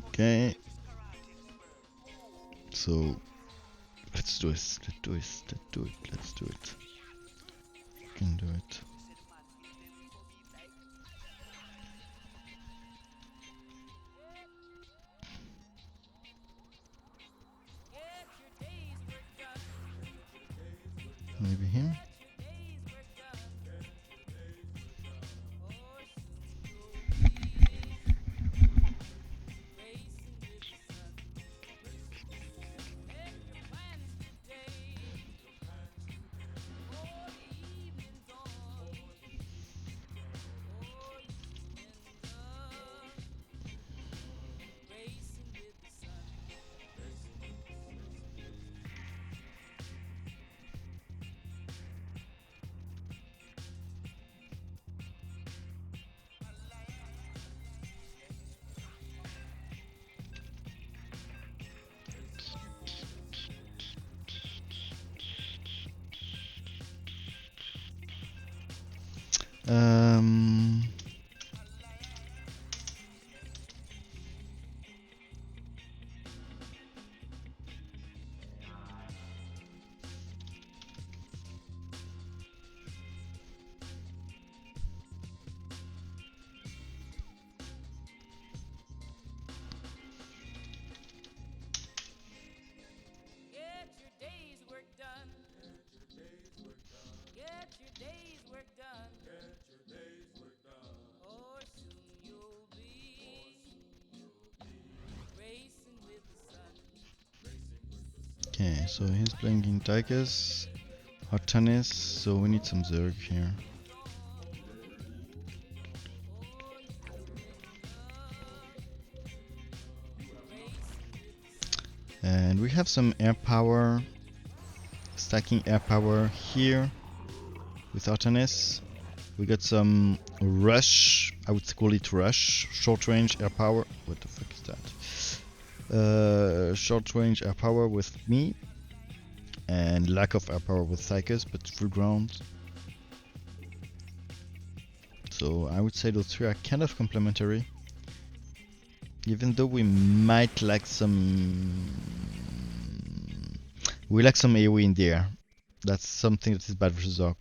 Okay. So let's do it. Let's do it. Let's do it. Let's do it. We can do it. Get your day's work done. Maybe him. Day's work done. Or you'll be racing with the sun. Set your plans today. Before the evening's on. Or you end up racing with the sun. Um. Get your day's work done. Get your day's work done. Or soon you'll be racing with the sun. Okay, so he's playing in Tychus, Artanis, so we need some Zerg here. And we have some air power, stacking air power here with Artanis. We got some rush, I would call it rush, short range air power. What the fuck is that? Short range air power with me, and lack of air power with Tychus, but full ground. So I would say those three are kind of complementary. Even though we might lack some... We lack some AoE in the air. That's something that is bad versus our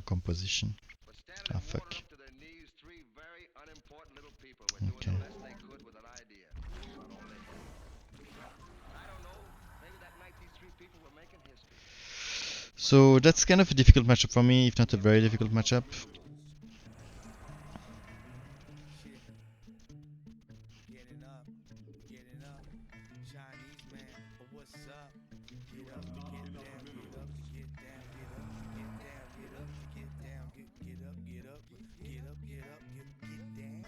composition. Ah, fuck. Okay. So that's kind of a difficult matchup for me, if not a very difficult matchup. Getting up, Chinese man, what's up? Get up to get down, get up to get down, get up to get down, get up to get down, get up, get down.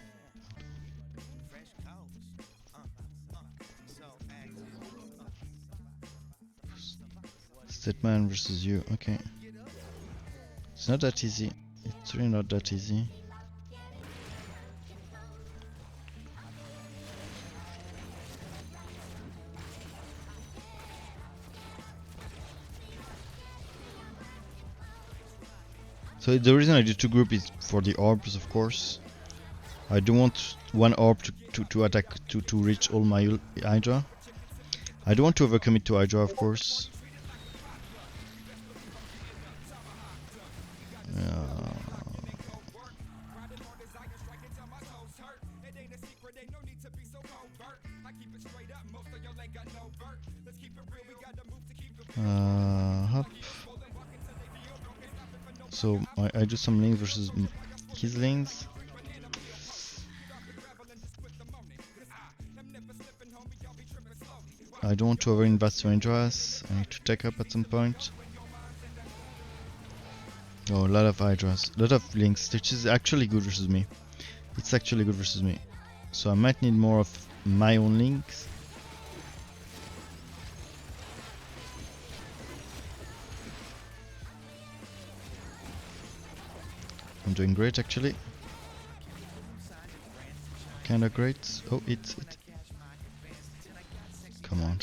Fresh coats, so active. Statman versus you, okay. It's not that easy. It's really not that easy. So the reason I do two group is for the orbs, of course. I don't want one orb to attack to reach all my Hydra. I don't want to overcommit to Hydra, of course. Hop. So I do some links versus his links. I don't want to over-invest to Hydras. I need to take up at some point. Oh, a lot of Hydras, a lot of links, which is actually good versus me. It's actually good versus me. So I might need more of my own links. I'm doing great actually. Kinda great. Oh, it. Come on.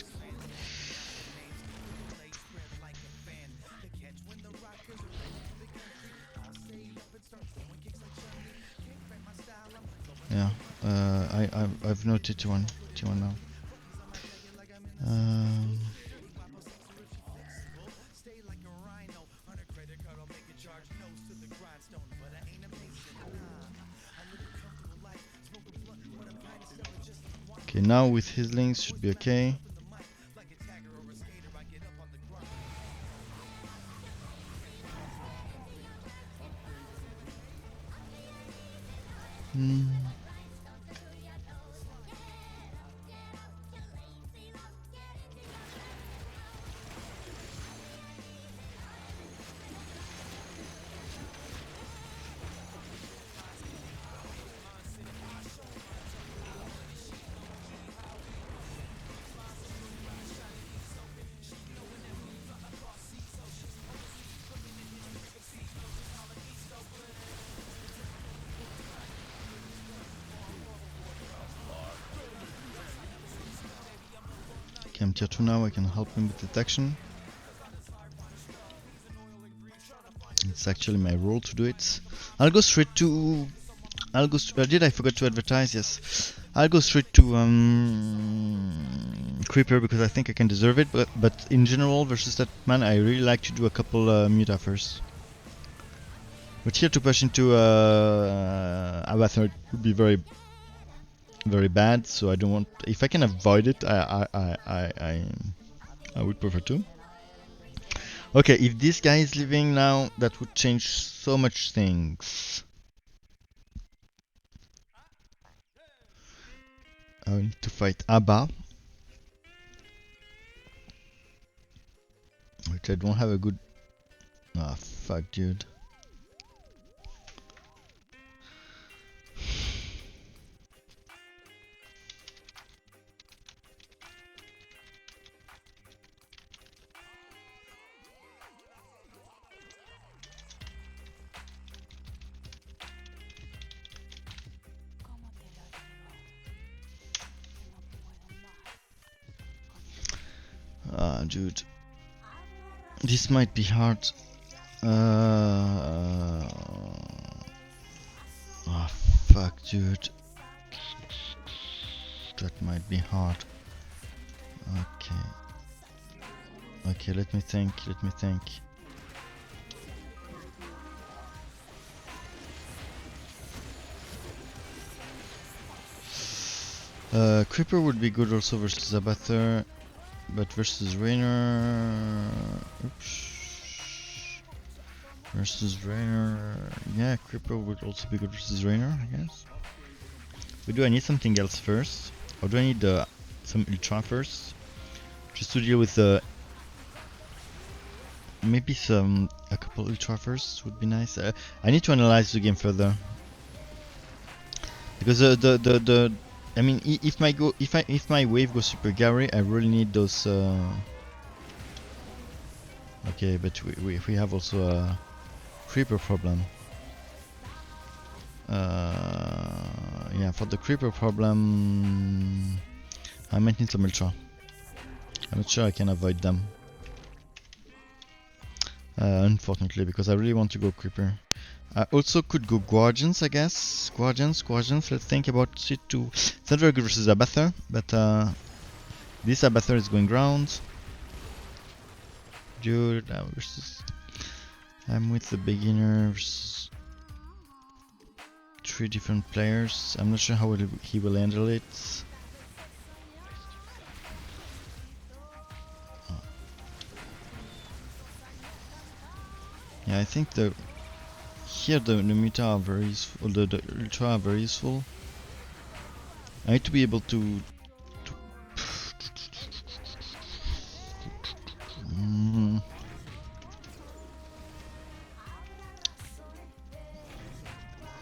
Yeah, I've no T1 now. Okay, now with his links should be okay. Okay, I'm tier 2 now, I can help him with detection. It's actually my role to do it. I'll go straight to... did I forget to advertise? Yes. I'll go straight to Creeper because I think I can deserve it, but in general versus that man I really like to do a couple muta first. But here to push into Abathur would be very bad, so I don't want... If I can avoid it, I would prefer to. Okay, if this guy is leaving now, that would change so much things. I need to fight Abba, which I don't have a good... Ah, fuck, dude. Ah, dude. This might be hard. Ah, fuck, dude. that might be hard. Okay. Okay, let me think, let me think. Creeper would be good also versus Abather, but versus Rainer... Oops. Versus Rainer... Yeah, Creeper would also be good versus Rainer, I guess. But do I need something else first? Or do I need some Ultra first? Just to deal with the... Maybe a couple Ultra first would be nice. I need to analyze the game further. Because I mean, if my wave goes Super Gary, I really need those. Okay, but we have also a creeper problem. Yeah, for the creeper problem, I might need some Ultra. I'm not sure I can avoid them. Unfortunately, because I really want to go creeper. I also could go Guardians, I guess. Guardians. Let's think about it too. It's not very good versus Abather, but this Abather is going ground. Dude, I'm with the beginner versus 3 different players. I'm not sure how he will handle it. Yeah, I think here the Meta are very useful, the Ultra are very useful. I need to be able to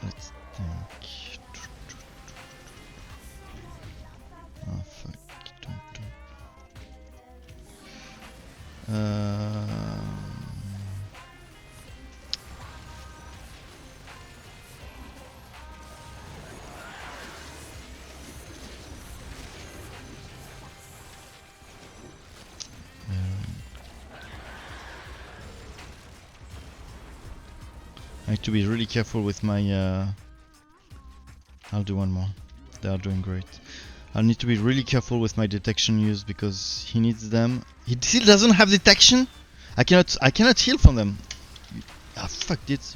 let's think. Oh fuck, I have to be really careful with my I'll do one more. They are doing great. I need to be really careful with my detection use because he needs them. He still doesn't have detection? I cannot heal from them. Ah fuck this.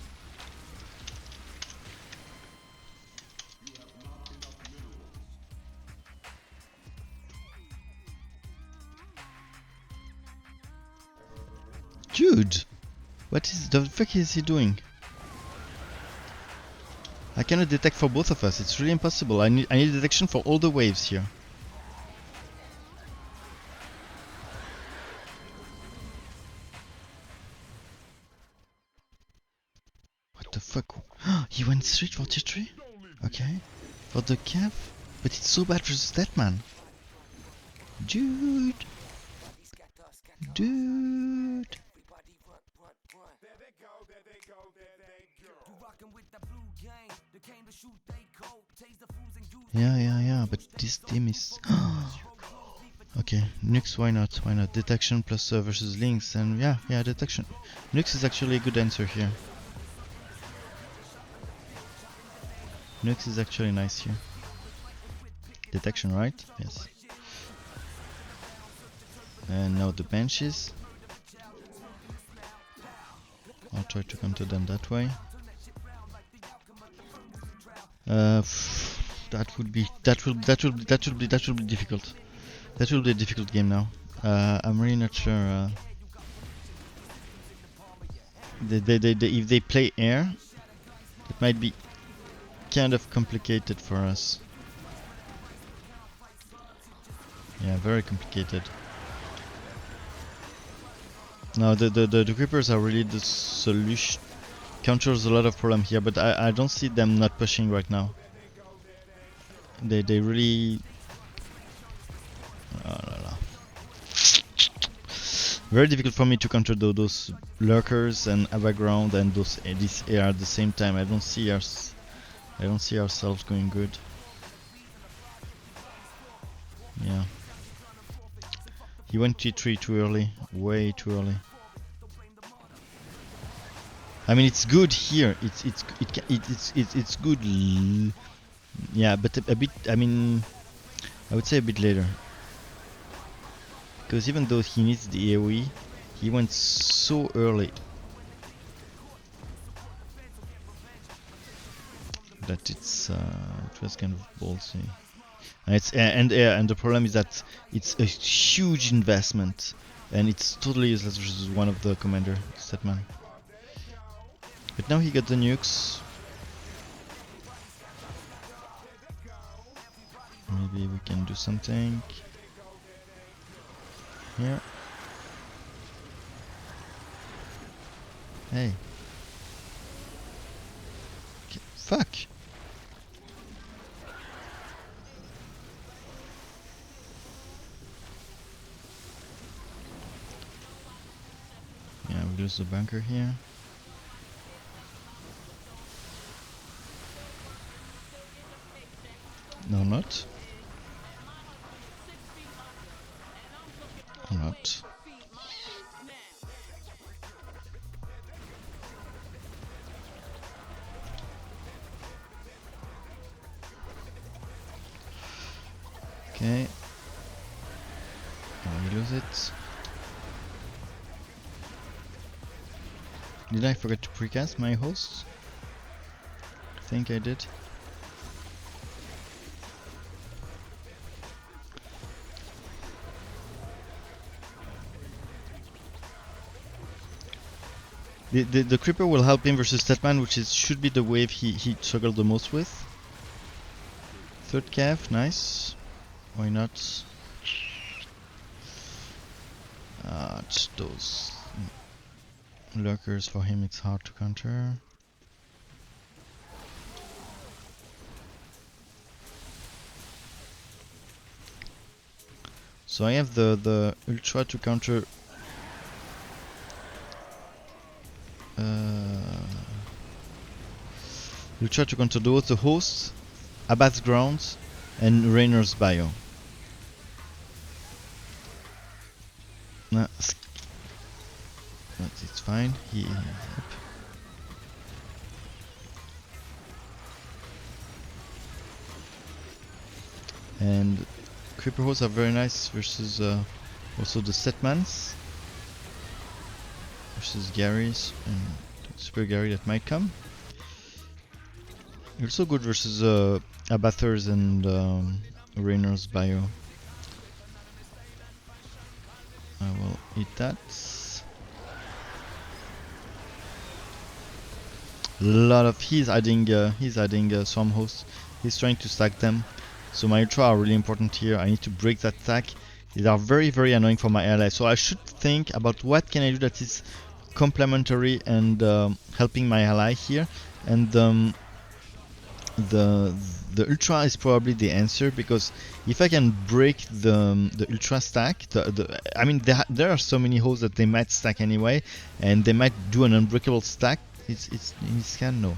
Dude! What is the fuck is he doing? I cannot detect for both of us, it's really impossible. I need detection for all the waves here. What the fuck? He went straight for tier 3? Okay. For the Cav? But it's so bad versus that man. Dude! Dude! Yeah, but this team is... Okay, Nux, why not? Why not? Detection plus versus Lynx, and yeah, detection. Nux is actually a good answer here. Nux is actually nice here. Detection, right? Yes. And now the benches. I'll try to counter them that way. That will be difficult. That will be a difficult game now. I'm really not sure. If they play air, it might be kind of complicated for us. Yeah, very complicated. No, the creepers are really the solution. Counters a lot of problem here, but I don't see them not pushing right now. They really... Oh, la, la. Very difficult for me to counter those lurkers and Avaground and this air at the same time. I don't see ourselves going good. Yeah. He went T3 too early, way too early. I mean, it's good here. It's good. Yeah, but a bit. I mean, I would say a bit later. Because even though he needs the AoE, he went so early that it was kind of ballsy. And and the problem is that it's a huge investment, and it's totally useless versus one of the commander Statman. But now he got the nukes. Maybe we can do something here. Hey. Fuck. Yeah, we lose the bunker here. No, not. Or not. Okay. Now we lose it. Did I forget to precast my host? I think I did. The creeper will help him versus Statman, which should be the wave he struggled the most with. Third cav, nice. Why not? Just those lurkers for him, it's hard to counter. So I have the ultra to counter. Ultra to counter both the host, Abbath's grounds, and Rainer's bio. No, it's fine. Yep. And creeper hosts are very nice versus also the Setmans versus Gary's and Super Gary that might come. Also good versus Abathur's and Rainer's bio. I will eat that. Lot of he's adding Swarm hosts. He's trying to stack them. So my ultra are really important here. I need to break that stack. These are very annoying for my ally. So I should think about what can I do that is complementary and helping my ally here. And the ultra is probably the answer, because if I can break the ultra stack, I mean there are so many holes that they might stack anyway, and they might do an unbreakable stack. It's can no.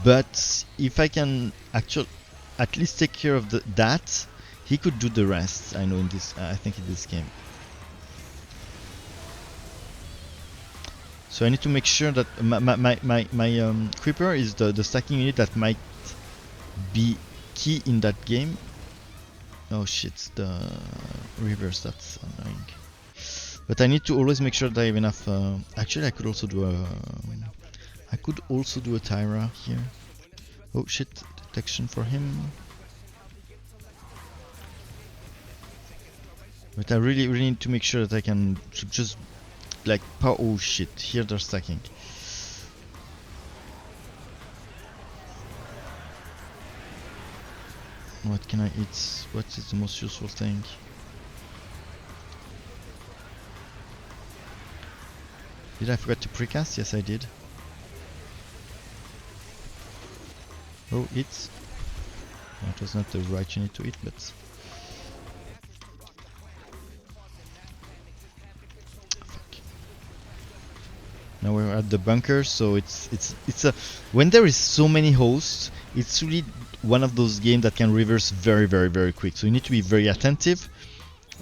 But if I can at least take care of that, he could do the rest. I know in this. I think in this game. So I need to make sure that my creeper is the stacking unit that might be key in that game. Oh shit, the reverse, that's annoying. But I need to always make sure that I have enough. Actually, I could also do a Tyra here. Oh shit, detection for him. But I really need to make sure that I can just like power. Oh shit, here they're stacking. What can I eat? What is the most useful thing? Did I forget to precast? Yes, I did. Oh, eat. That was not the right unit to eat, but fuck. Now we're at the bunker, so it's a when there is so many hosts, it's really one of those games that can reverse very quick. So you need to be very attentive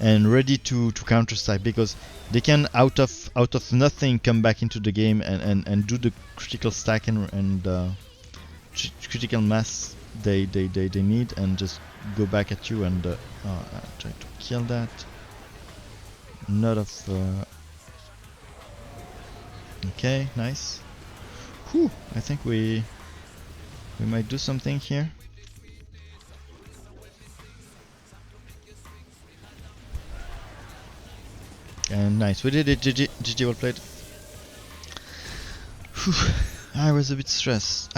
and ready to counter stack, because they can out of nothing come back into the game and do the critical stack and critical mass they need and just go back at you and try to kill that. Not of okay, nice. Whew, I think we might do something here. And nice, we did it. GG, well played. Whew, I was a bit stressed.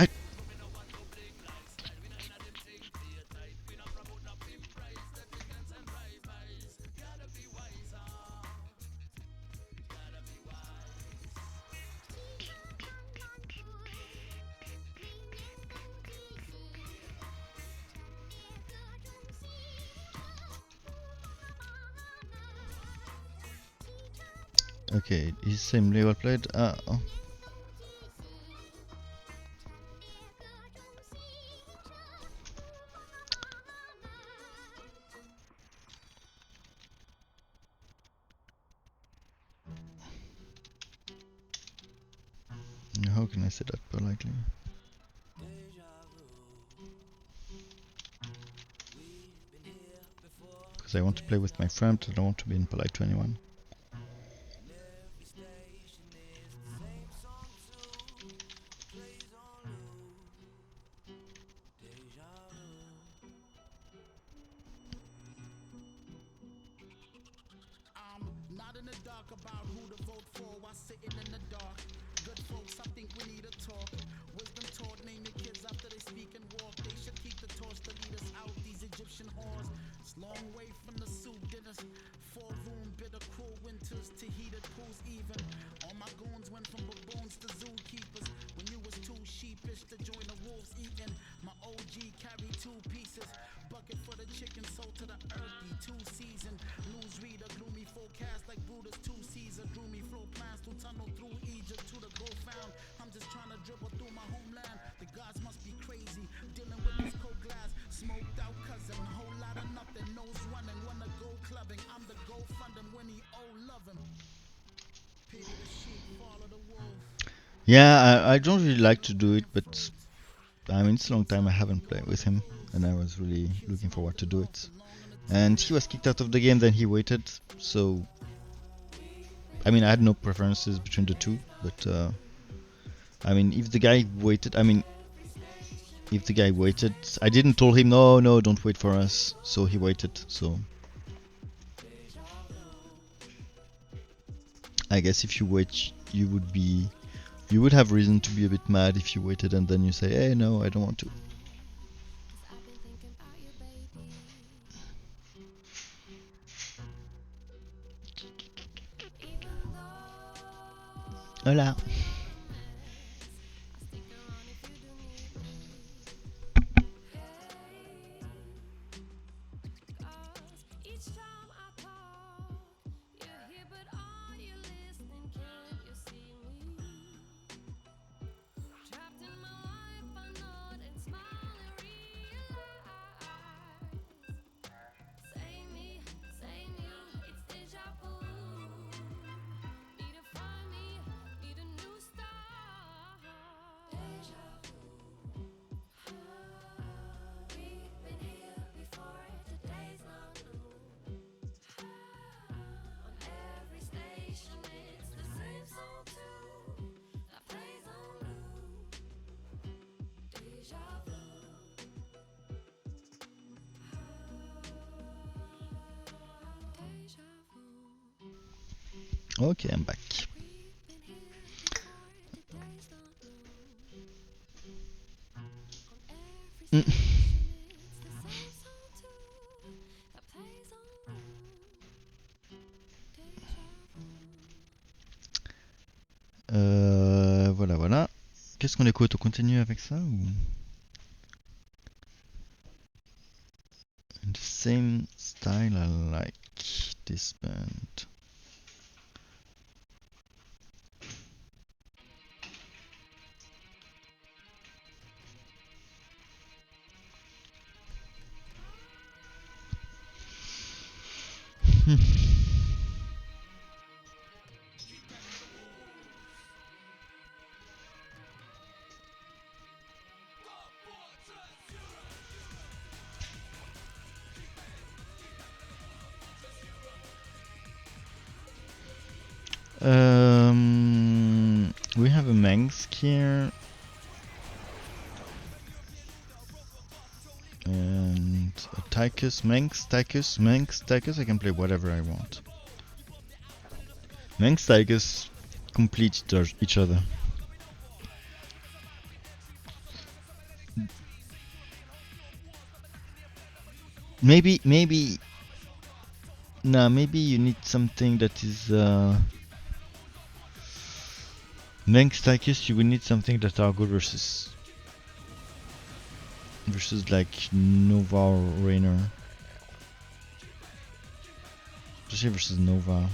Okay, he's same well played. Oh. How can I say that politely? Because I want to play with my friend, I don't want to be impolite to anyone. Not in the dark about who to vote for while sitting in the dark. Good folks, I think we need a talk. Wisdom taught, name your kids after they speak and walk. They should keep the torch to lead us out these Egyptian whores. It's long way from the soup dinners. 4-room, bitter, cruel winters to heated pools even. All my goons went from baboons to zookeepers. When you was too sheepish to join the wolves eating. My OG carried 2 pieces. Bucket for the chicken, sold to the earthy. 2 season. Newsreader, gloomy forecast like Brutus 2 Caesar. Drew me flow plans to tunnel through Egypt to the gold found. I'm just trying to dribble through my homeland. The gods must be crazy. Dealing with this cold glass. Smoked out cousin. Whole lot of nothing. Nose running. Wanna go clubbing. I'm the go fund him when he love him. Pity the sheep, follow the wolf. Yeah, I don't really like to do it, but I mean it's a long time I haven't played with him, and I was really looking forward to do it. And he was kicked out of the game, then he waited, so I mean I had no preferences between the two, but I mean if the guy waited, I didn't tell him no don't wait for us, so he waited, so I guess if you wait you would have reason to be a bit mad if you waited and then you say, hey no, I don't want to. Hola. Okay, I'm back. Voilà. Qu'est-ce qu'on écoute? On continue avec ça ou? In the same style, I like this band. We have a Mengsk here. And a Tychus, Mengsk, I can play whatever I want. Mengsk, Tychus complete each other. Maybe you need something that is Mengsk, Tychus, you will need something that are good versus like Nova or Raynor. Especially versus Nova.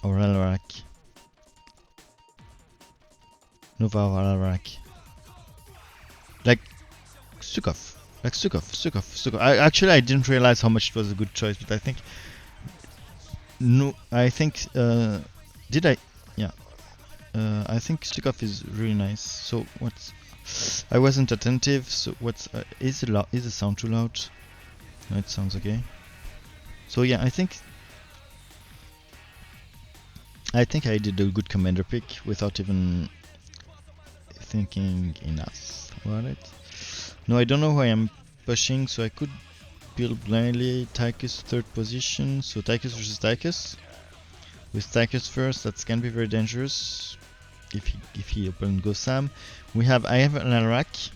Or Alarak. Nova or Alarak. Like Stukov. Stukov. I didn't realize how much it was a good choice, but I think did I? Yeah. I think Stukov is really nice. So what's I wasn't attentive. So what's is the sound too loud? No, it sounds okay. So yeah, I think I did a good commander pick without even thinking enough about it. No, I don't know who I am pushing, so I could build blindly. Tychus third position, so Tychus versus Tychus. With Tychus first, that can be very dangerous. If he open go Sam, I have an Alarak,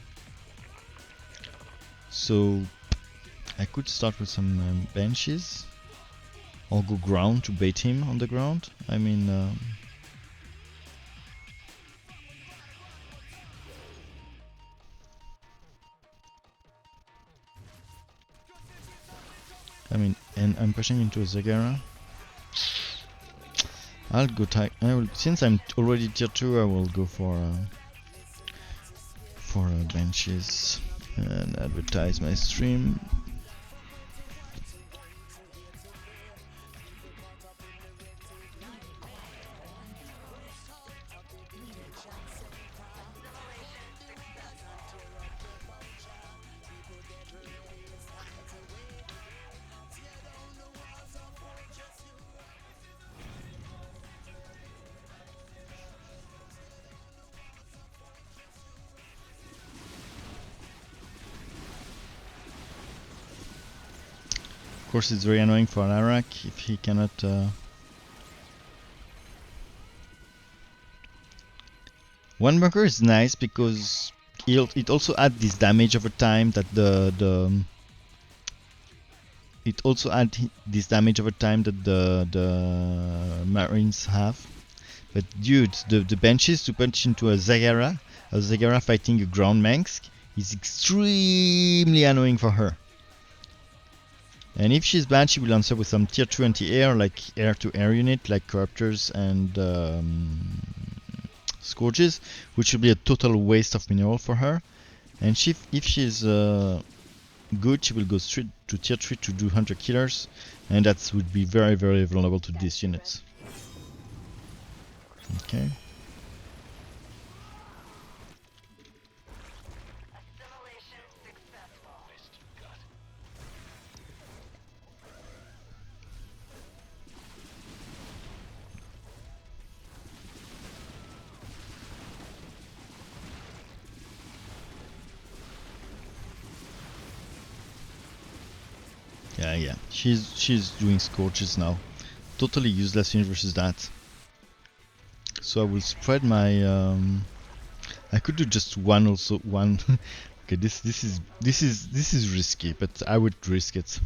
so I could start with some benches, or go ground to bait him on the ground. I mean, and I'm pushing into a Zagara. I'll go since I'm already tier 2, I will go for benches and advertise my stream. Of course, it's very annoying for Alarak if he cannot. One bunker is nice because it also adds this damage over time that the Marines have. But dude, the benches to punch into a Zagara fighting a ground Mengsk is extremely annoying for her. And if she's bad, she will answer with some tier 2 anti-air, like air-to-air unit, like Corruptors and Scourges, which will be a total waste of mineral for her. And if she's good, she will go straight to tier 3 to do Hunter Killers, and that would be very, very vulnerable to these units. Okay. Yeah. She's doing Scorches now. Totally useless unit versus that. So I will spread my. I could do just one also one. Okay, this is risky, but I would risk it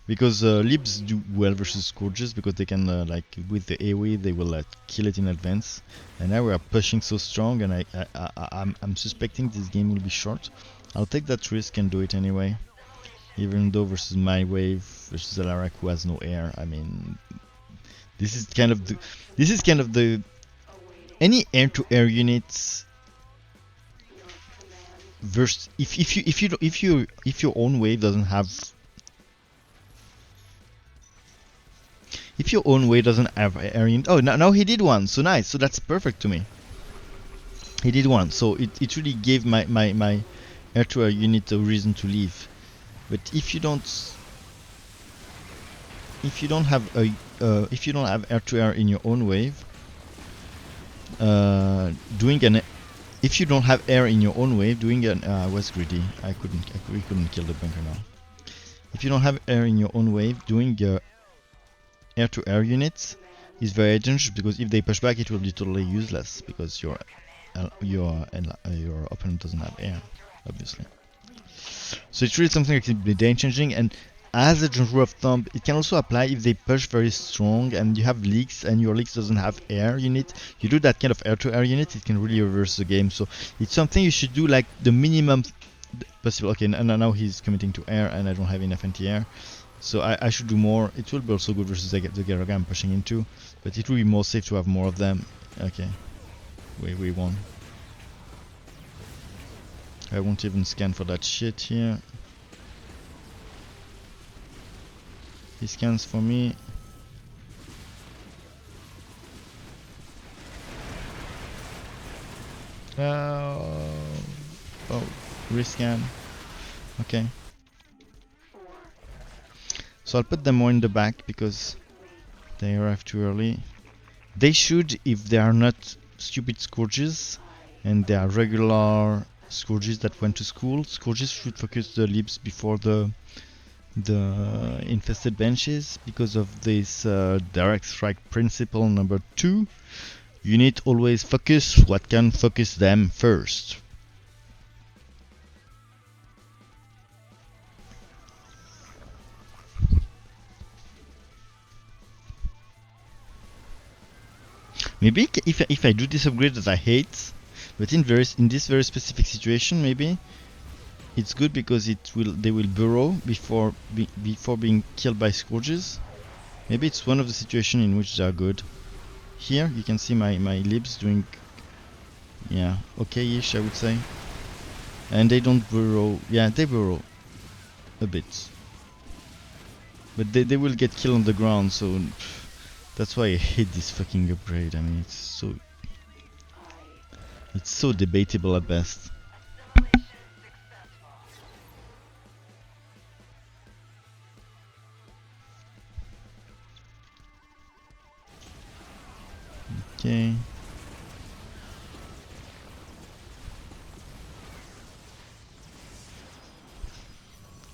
because Libs do well versus Scourges because they can like with the AoE they will kill it in advance. And now we are pushing so strong, and I'm suspecting this game will be short. I'll take that risk and do it anyway. Even though versus my wave versus Alarak who has no air, I mean, this is kind of the any air-to-air units versus if your own wave doesn't have air unit. Oh, now he did one, so nice. So that's perfect to me. He did one, so it really gave my air-to-air unit a reason to leave. But if you don't, if you don't have a if you don't have air to air in your own wave, doing an if you don't have air in your own wave, doing an I was greedy. We couldn't kill the bunker now. If you don't have air in your own wave, doing air to air units is very dangerous, because if they push back, it will be totally useless because your opponent doesn't have air, obviously. So it's really something that can be game changing, and as a general rule of thumb, it can also apply if they push very strong and you have leaks and your leaks doesn't have air unit. You do that kind of air to air unit, it can really reverse the game. So it's something you should do like the minimum possible. Okay, now he's committing to air and I don't have enough anti-air. So I should do more. It will be also good versus the Garaga I'm pushing into, but it will be more safe to have more of them. Okay, we won. I won't even scan for that shit here. He scans for me. Oh, rescan. Okay. So I'll put them more in the back because they arrive too early. They should, if they are not stupid Scourges and they are regular Scourges that went to school, Scourges should focus the libs before the infested benches, because of this direct strike principle number 2. You need always focus what can focus them first. Maybe if I do this upgrade that I hate, but in this very specific situation, maybe it's good because they will burrow before being killed by Scourges. Maybe it's one of the situations in which they are good. Here you can see my libs doing, yeah, okay-ish, I would say. And they don't burrow. Yeah, they burrow a bit, but they will get killed on the ground. So that's why I hate this fucking upgrade. I mean, it's so debatable at best. Okay.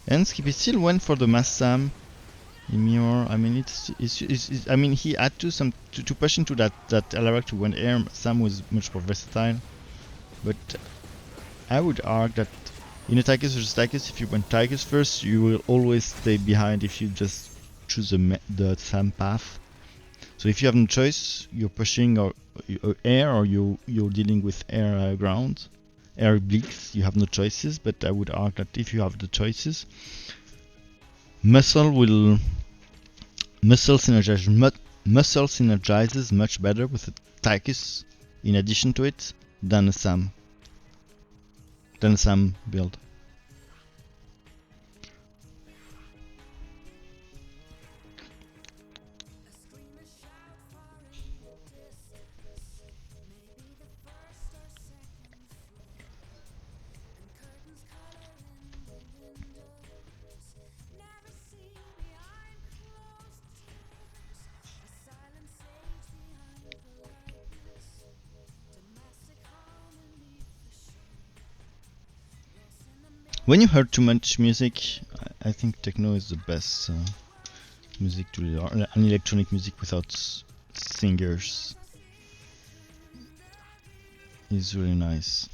And Skippy still went for the Mass Sam. Emir, I mean I mean he had to push into that Alarak to win air. Sam was much more versatile. But I would argue that in a Tychus versus Tychus, if you went Tychus first, you will always stay behind if you just choose the Sam path. So if you have no choice, you're pushing or air, or you're dealing with air ground, air bleaks. You have no choices. But I would argue that if you have the choices, muscle synergizes much better with a Tychus in addition to it than a Sam build. When you heard too much music, I think techno is the best music to an electronic music without singers is really nice,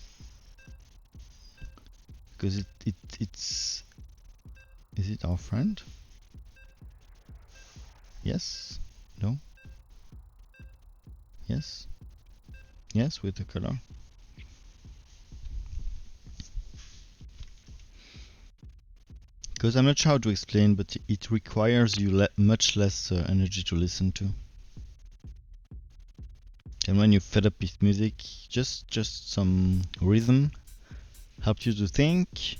because it's is it our friend? Yes? No? Yes? Yes, with the color. Because I'm not sure how to explain, but it requires you much less energy to listen to. And when you're fed up with music, just some rhythm helps you to think.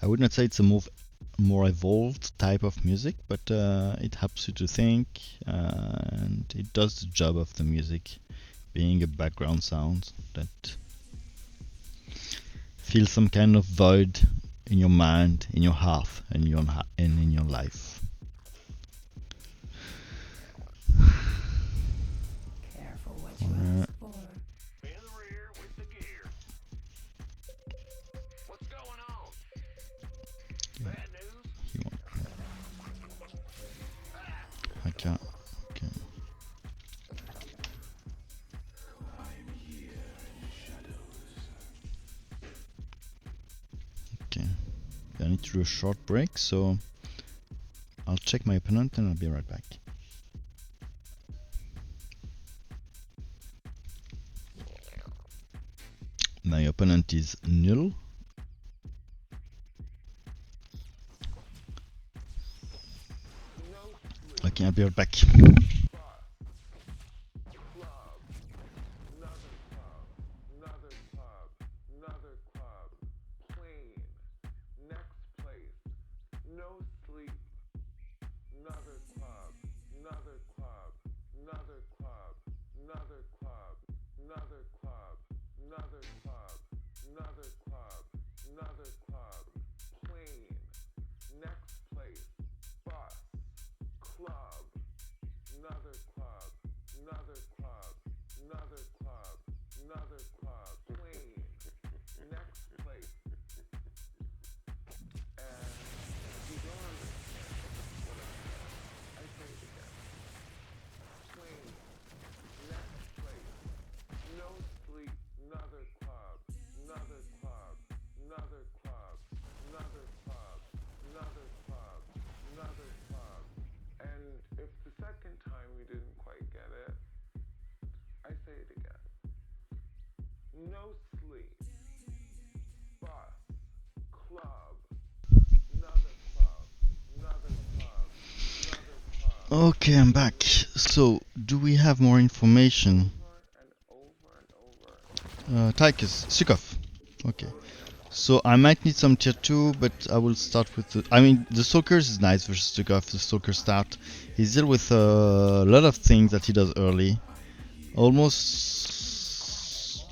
I would not say it's a more evolved type of music, but it helps you to think, and it does the job of the music, being a background sound that fills some kind of void in your mind, in your heart, and in your life. do a short break, so I'll check my opponent and I'll be right back. My opponent is Null. Okay, I'll be right back. No sleep. Bus. Club. Another club. Another club. Another club. Okay, I'm back. So, do we have more information? Tychus, Sukov. Okay. So I might need some tier 2, but I will start with the... I mean, the Stalkers is nice versus Sukov, the Stalker start. He's deal with a lot of things that he does early. Almost...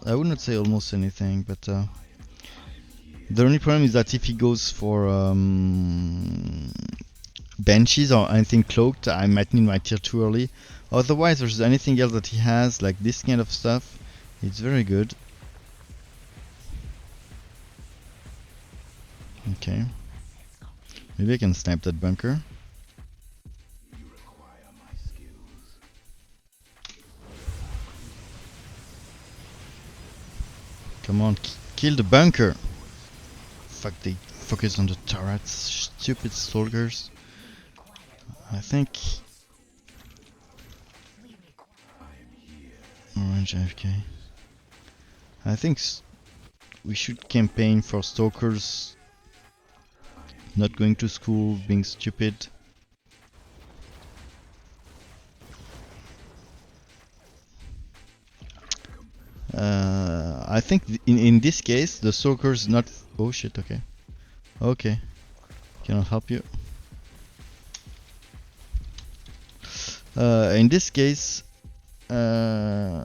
I would not say almost anything, but... the only problem is that if he goes for Banshees or anything cloaked, I might need my tier 2 early. Otherwise, there's anything else that he has, like this kind of stuff. It's very good. Okay. Maybe I can snipe that bunker. Come on, kill the bunker! Fuck, they focus on the turrets. Stupid soldiers. I think... Orange AFK. I think we should campaign for Stalkers not going to school, being stupid. I think in this case the Stalkers not... Oh shit, okay. Okay. Cannot help you. In this case... are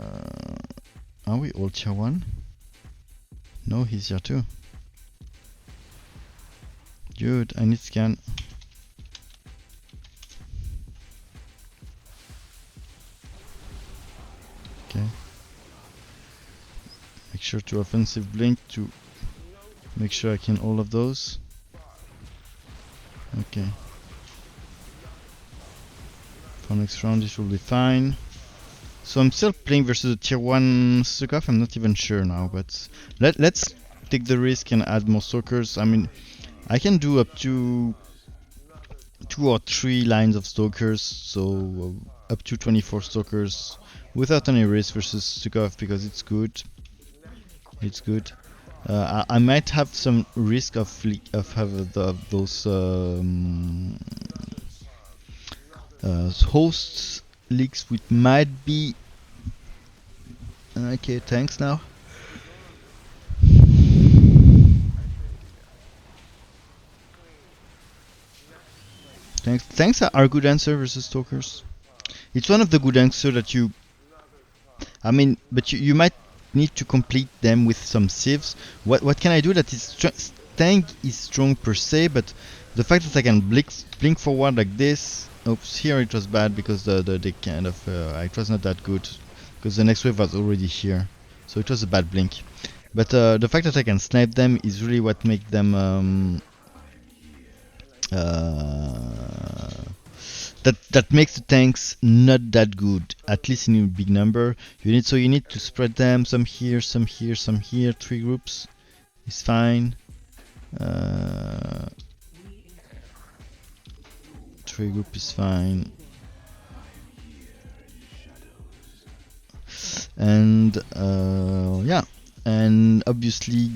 we all tier 1? No, he's tier 2. Dude, I need scan. Okay. Make sure to offensive blink to make sure I can all of those. Okay. For next round this will be fine. So I'm still playing versus a tier 1 Sukov, I'm not even sure now, but let's take the risk and add more Stalkers. I mean, I can do up to 2 or 3 lines of Stalkers, so up to 24 Stalkers without any risk versus Sukov because it's good. It's good. I might have some risk of having those hosts leaks, which might be okay. Thanks now. Thanks are a good answer versus Stalkers. It's one of the good answers that you... I mean, but you might need to complete them with some civs. What can I do that is... Tank is strong per se, but the fact that I can blink forward like this... Oops, here it was bad because the kind of... it was not that good. Because the next wave was already here. So it was a bad blink. But the fact that I can snipe them is really what makes them... that makes the tanks not that good, at least in a big number. You need to spread them, some here, some here, some here. 3 groups is fine. Tree group is fine. And yeah, and obviously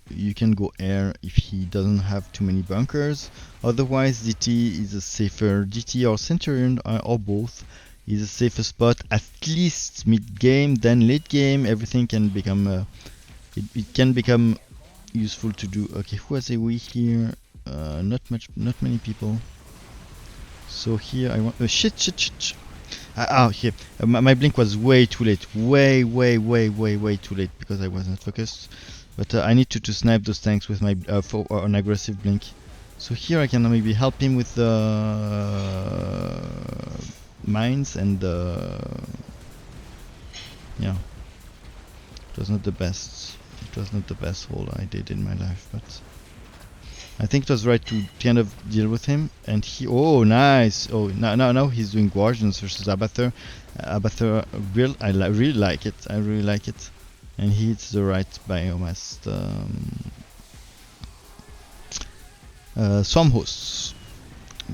you can go air if he doesn't have too many bunkers. Otherwise DT is a safer, DT or Centurion or both is a safer spot, at least mid game. Then late game everything can become it can become useful to do. Okay, who has a we here? Not many people. So here I want shit. Here my blink was way too late, way too late because I wasn't focused. But I need to snipe those tanks with my for an aggressive blink. So here I can maybe help him with the mines and yeah. It was not the best. It was not the best hold I did in my life, but I think it was right to kind of deal with him. And he, oh nice, oh now he's doing Guardians versus Abathur. Abathur I really like it. I really like it. And he hits the right biomass. Swarm hosts.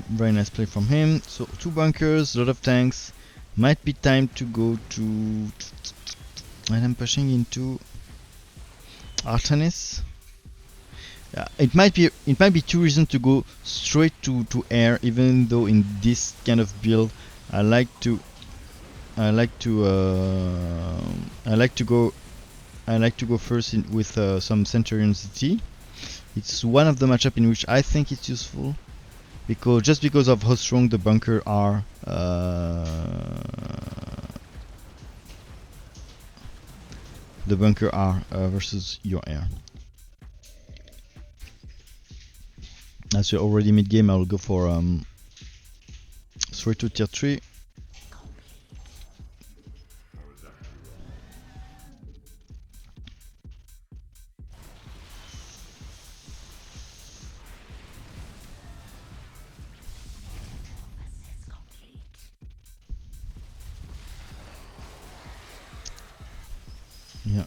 Very nice play from him. So 2 bunkers, a lot of tanks. Might be time to go to. And I'm pushing into Artanis. Yeah, it might be 2 reasons to go straight to air, even though in this kind of build I like to go first with some Centurion ZT. It's one of the matchup in which I think it's useful, because of how strong the bunker are. Versus your air. As you're already mid game, I will go for straight to tier 3. Yeah.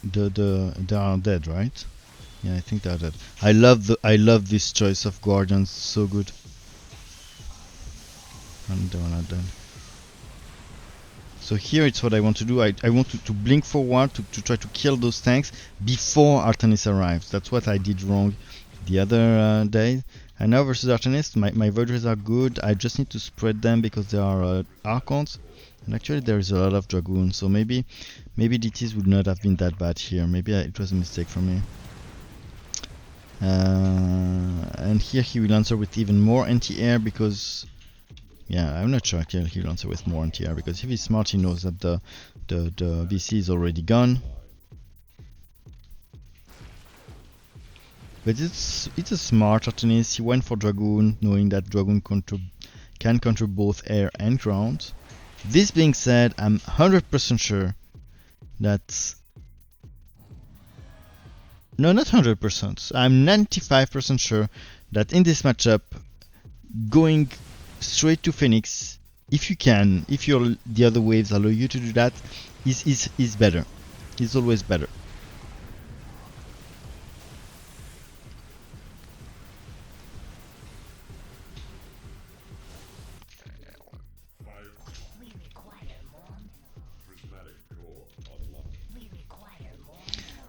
They are dead, right? Yeah, I think they're dead. I love this choice of Guardians, so good. And they are not dead. So here it's what I want to do. I want to blink forward to try to kill those tanks before Artanis arrives. That's what I did wrong the other day. And now versus Artanis, my Voiders are good. I just need to spread them because they are Archons. And actually there is a lot of Dragoons, so maybe DTs would not have been that bad here. Maybe it was a mistake for me. And here he will answer with even more anti-air because, yeah, I'm not sure he'll answer with more anti-air because if he's smart he knows that the VC is already gone. But it's a smart Artanis. He went for Dragoon, knowing that Dragoon can control both air and ground. This being said, I'm 100% sure that... No, not 100%. I'm 95% sure that in this matchup, going straight to Phoenix, if you can, if the other waves allow you to do that, is better. It's always better.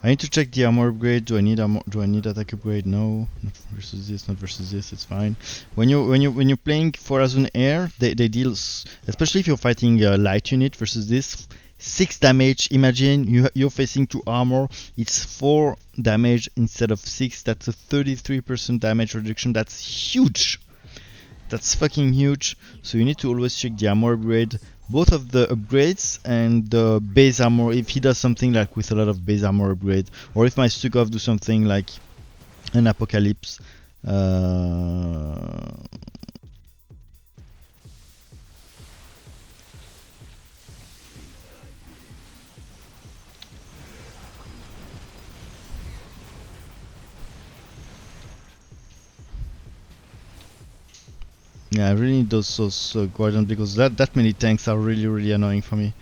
I need to check the armor upgrade. Do I need attack upgrade? No, not versus this, not versus this. It's fine. When you're playing for Azun Air, they deal, especially if you're fighting light unit versus this, 6 damage. Imagine you're facing 2 armor. It's 4 damage instead of 6. That's a 33% damage reduction. That's huge. That's fucking huge. So you need to always check the armor upgrade. Both of the upgrades and the base armor, if he does something like with a lot of base armor upgrade, or if my Stukov do something like an Apocalypse, yeah, I really need those Guardians because that many tanks are really annoying for me,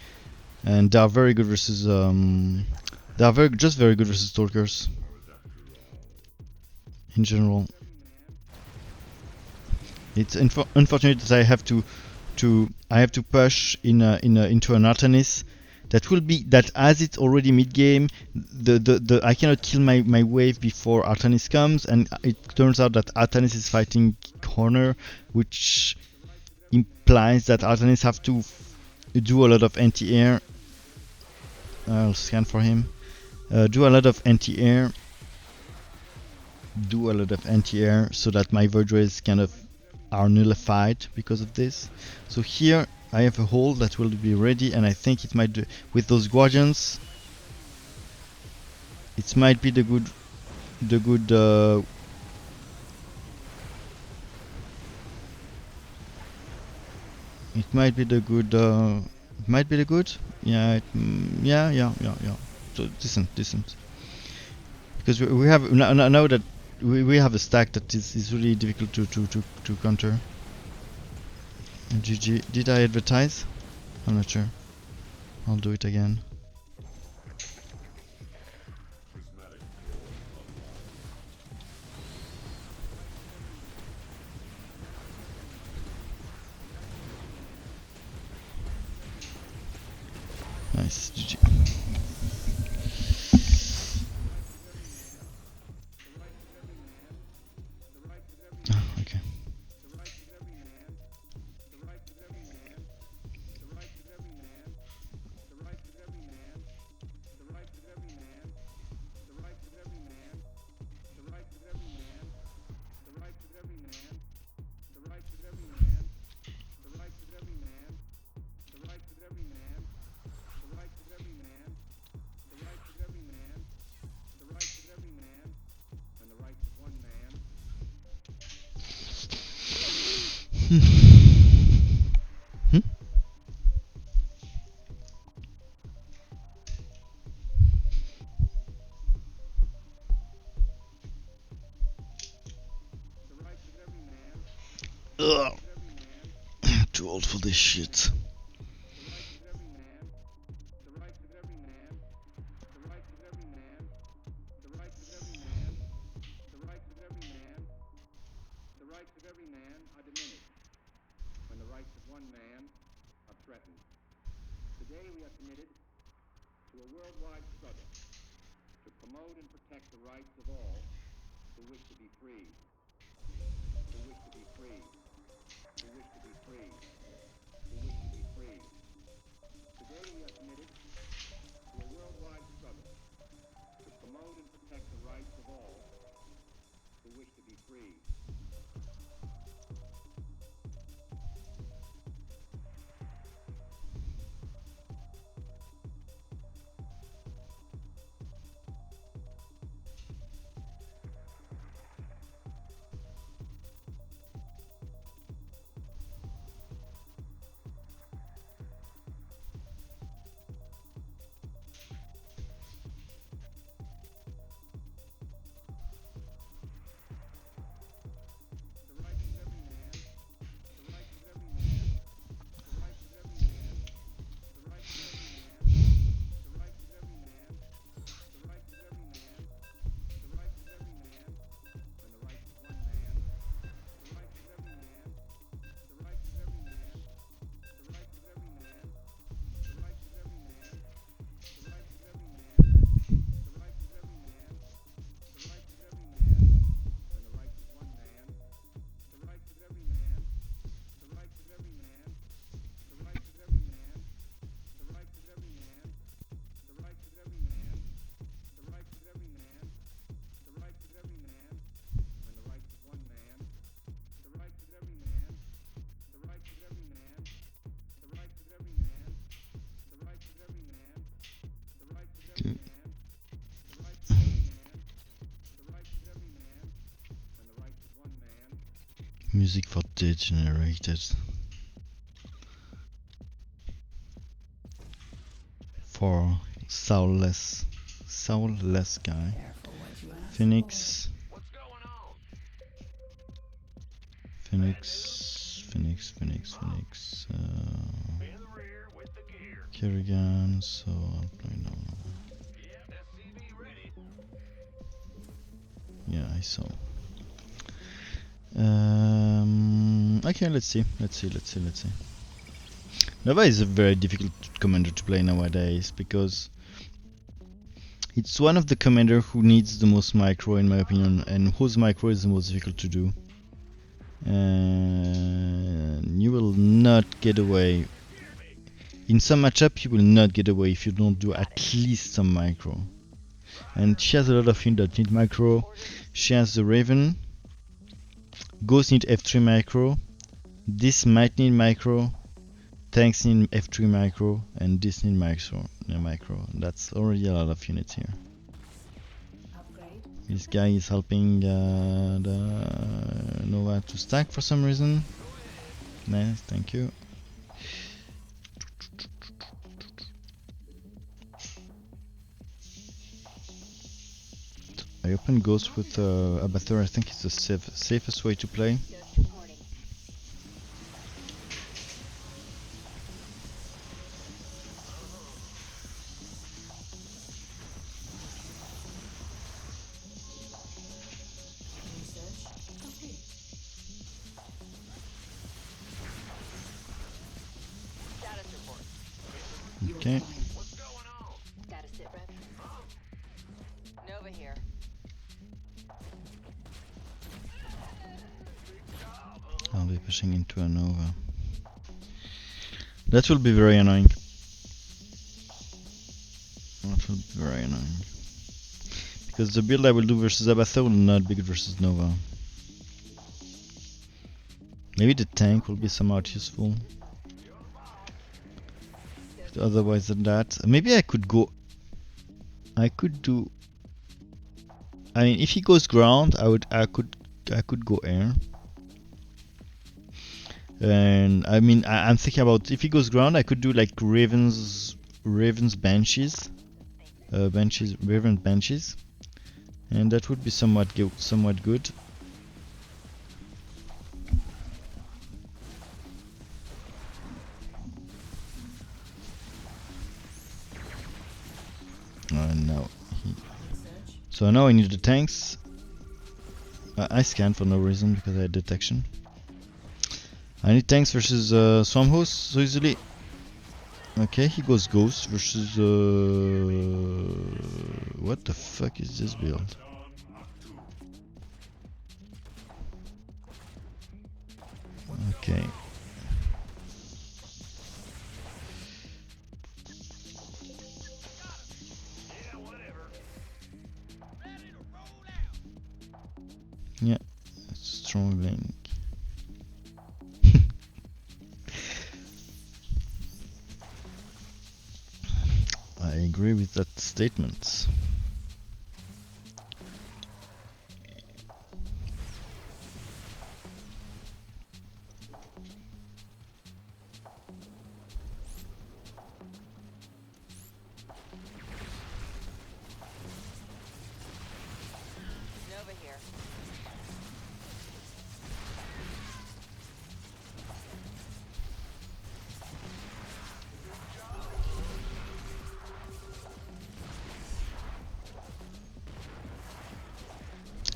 and they are very good versus very good versus Stalkers in general. It's unfortunate that I have to push into an Artanis. That will be that, as it's already mid game. The I cannot kill my wave before Artanis comes, and it turns out that Artanis is fighting corner, which implies that Artanis have to do a lot of anti-air. I'll scan for him. Do a lot of anti-air. So that my Verdrays kind of are nullified because of this. So here I have a hole that will be ready, and I think it might with those Guardians. It might be the good it might be the good. Yeah, yeah. So decent. Because we have now that we have a stack that is really difficult to counter. And GG. Did I advertise? I'm not sure. I'll do it again. Nice, GG. Okay. Ugh. Too old for this shit. Today we are committed to a worldwide struggle to promote and protect the rights of all who wish to be free. Who wish to be free. Who wish to be free. Who wish to be free. Today we are committed to a worldwide struggle to promote and protect the rights of all who wish to be free. Music for degenerated. For soulless guy. Phoenix. Kerrigan, so I'll play now. Yeah, I saw. Okay, let's see. Nova is a very difficult commander to play nowadays because it's one of the commander who needs the most micro in my opinion, and whose micro is the most difficult to do. And you will not get away. In some matchup you will not get away if you don't do at least some micro. And she has a lot of things that need micro. She has the Raven. Ghost need F3 micro. This might need micro. Tanks need F3 micro, and this need micro. That's already a lot of units here. Upgrade. This guy is helping the Nova to stack for some reason. Nice, thank you. I open Ghost with Abathur. I think it's the safest way to play. Ghost reporting. Research complete. Status report. Okay. Status sit rep. Nova here. I'll be pushing into a Nova. That will be very annoying. Because the build I will do versus Abathur will not be good versus Nova. Maybe the tank will be somewhat useful. But otherwise than that, maybe I could go. I mean, if he goes ground, I could go air. And I mean, I'm thinking about if he goes ground, I could do like Ravens Banshees, Raven Banshees, and that would be somewhat good. Now Research. so now I need the tanks. I scanned for no reason because I had detection. I need tanks versus Swamp Host so easily. Okay, he goes Ghost versus what the fuck is this build? Okay. Yeah, it's strong link. I agree with that statement. Nova here.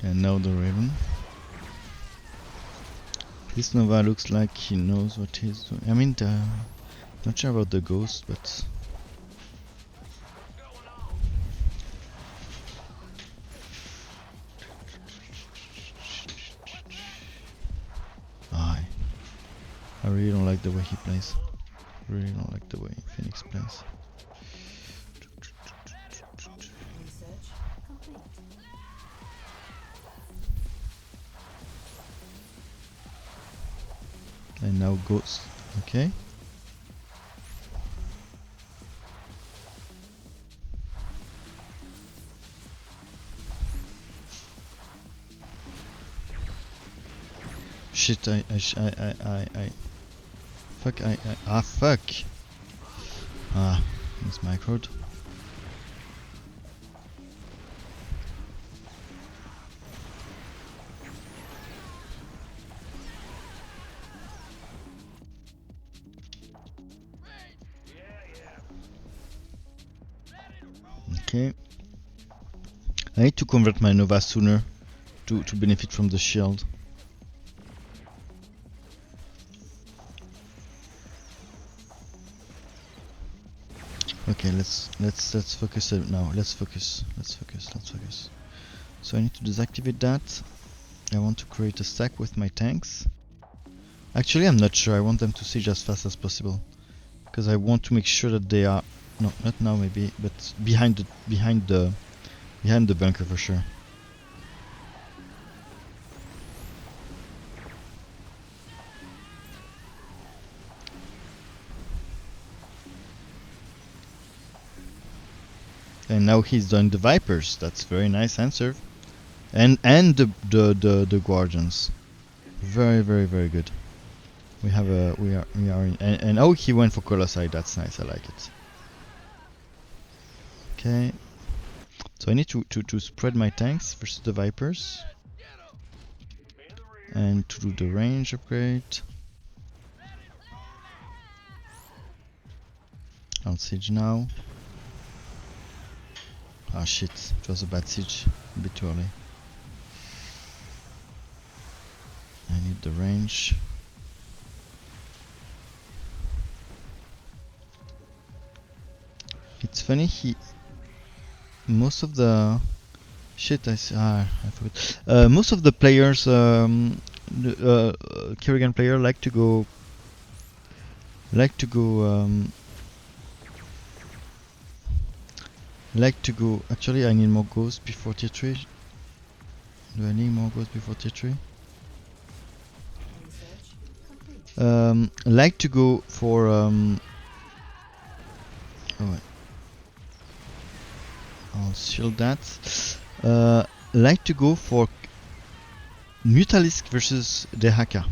And now the Raven. This Nova looks like he knows what he's doing. I mean, not sure about the Ghost, but I really don't like the way he plays. Really don't like the way Phoenix plays. Research complete. And now Ghost. Okay. Shit, fuck, fuck. It's microed. Okay. I need to convert my Nova sooner to benefit from the shield. Okay, let's focus it now. Let's focus. So I need to deactivate that. I want to create a stack with my tanks. Actually, I'm not sure. I want them to siege as fast as possible because I want to make sure that they are no, not now maybe, but behind the bunker for sure. And now he's doing the Vipers. That's very nice answer. And the Guardians. Very good. We have a we are in, and oh, he went for Colossi. That's nice. I like it. Okay. So I need to spread my tanks versus the Vipers. And to do the range upgrade. I'll siege now. Ah shit, it was a bad siege, a bit too early. I need the range. It's funny, most of the shit I forgot. Most of the players, Kerrigan player like to go actually I need more ghosts before tier 3. Do I need more ghosts before tier 3? Research complete. Like to go for oh wait. I'll shield that. Like to go for Mutalisk versus Dehaka.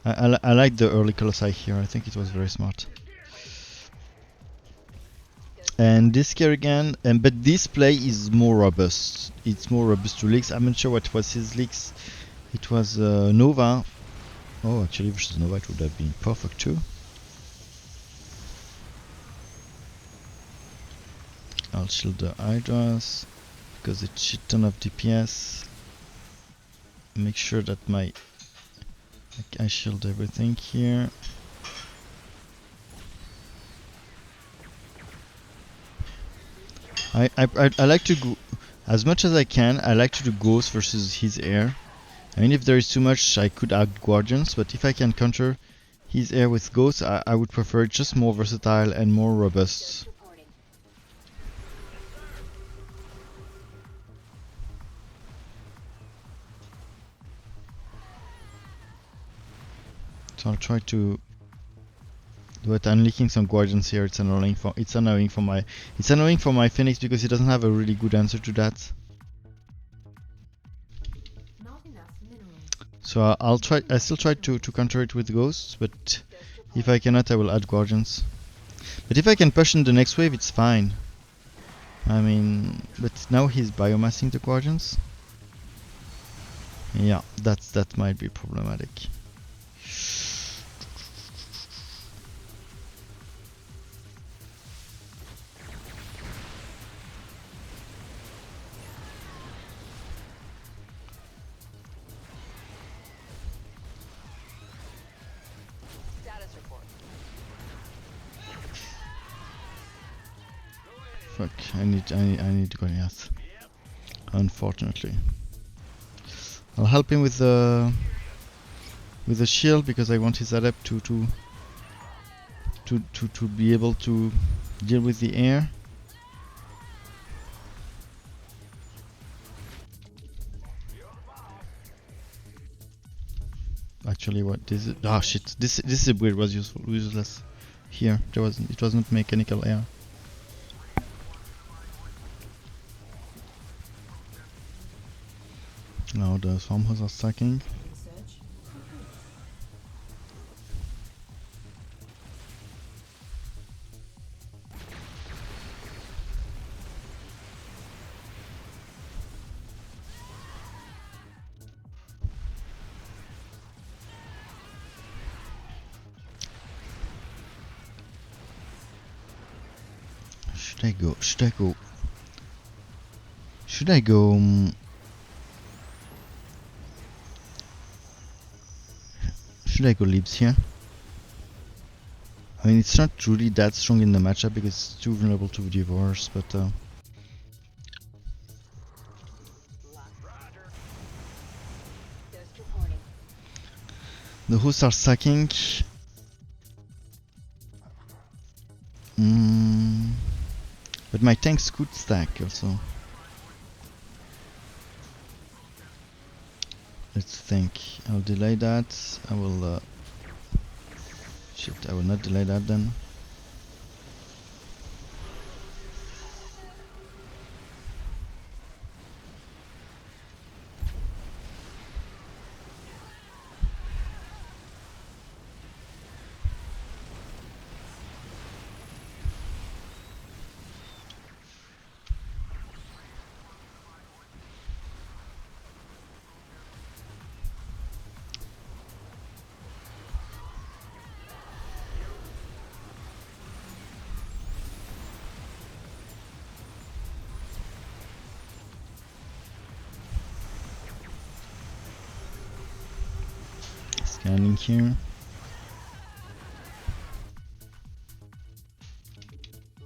I like the early Colossi here. I think it was very smart. And this Kerrigan, but this play is more robust. It's more robust to leaks. I'm not sure what was his leaks. It was Nova. Oh, actually versus Nova it would have been perfect too. I'll shield the Hydras because it's shit ton of DPS. Make sure that I shield everything here. I like to go as much as I can. I like to do Ghost versus his air. I mean, if there is too much, I could add Guardians, but if I can counter his air with Ghosts, I would prefer it just more versatile and more robust. Reporting. So I'll try to do it. I'm leaking some Guardians here. It's annoying for my Phoenix because he doesn't have a really good answer to that. Not enough minerals. So I'll try. I still try to counter it with Ghosts, but if I cannot, I will add Guardians. But if I can push in the next wave, it's fine. I mean, but now he's biomassing the Guardians. Yeah, that might be problematic. Status report. Fuck! I need Goliath. Unfortunately, I'll help him with the shield because I want his adept to be able to deal with the air. Actually, what is it? Ah, shit! This build was useless. Here, it wasn't mechanical air. Now the farmhouse are stacking. Research complete. Should I go? Should I go? Should I go Libs here? I mean, it's not really that strong in the matchup because it's too vulnerable to Devours, but Ghost reporting. the hosts are sacking. But my tanks could stack also. Let's think. I'll delay that. I will. Shit, I will not delay that then. Scanning here.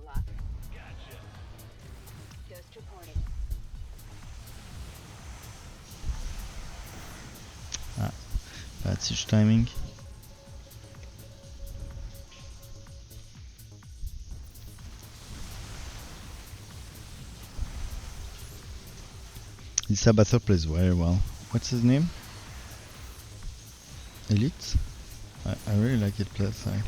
Lock. Ghost reporting. Bad siege timing. This Sabathur plays very well. What's his name? Elite? I really like it play side.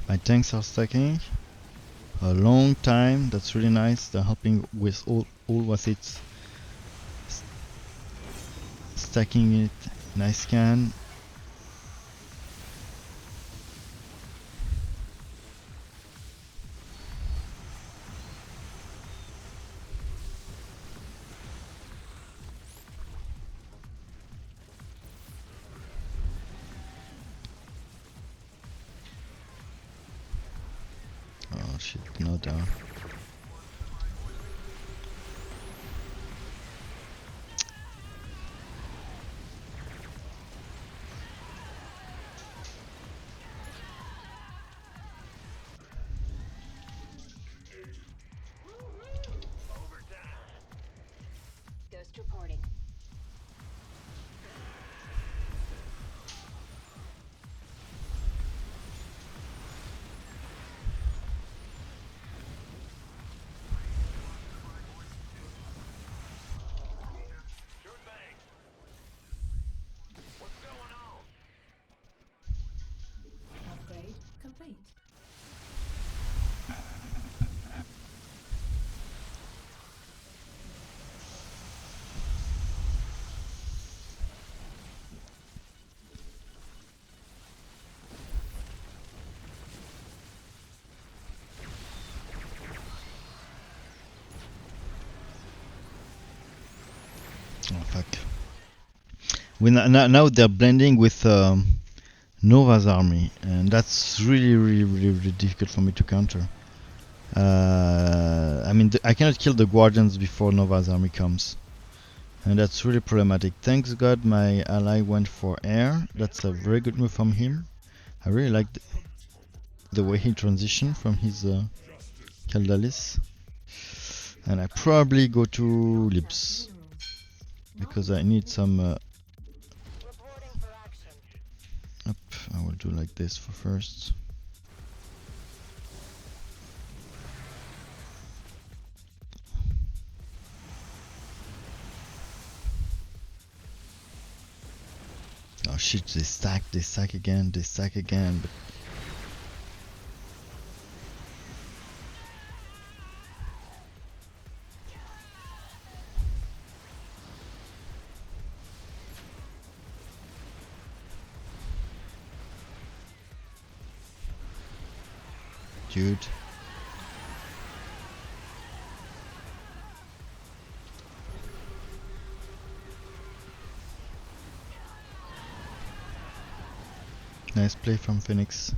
My tanks are stacking a long time. That's really nice. They're helping with all what it's stacking it. Nice scan. Oh shit, no down. Ghost reporting. Upgrade complete. Oh fuck. Now they're blending with Nova's army, and that's really difficult for me to counter. I mean, I cannot kill the Guardians before Nova's army comes, and that's really problematic. Thanks God my ally went for air. That's a very good move from him. I really like the way he transitioned from his Caldalis. And I probably go to Libs because I need some Reporting for action. up. I will do like this for first. Oh shit, they stack again, but dude. Nice play from Phoenix.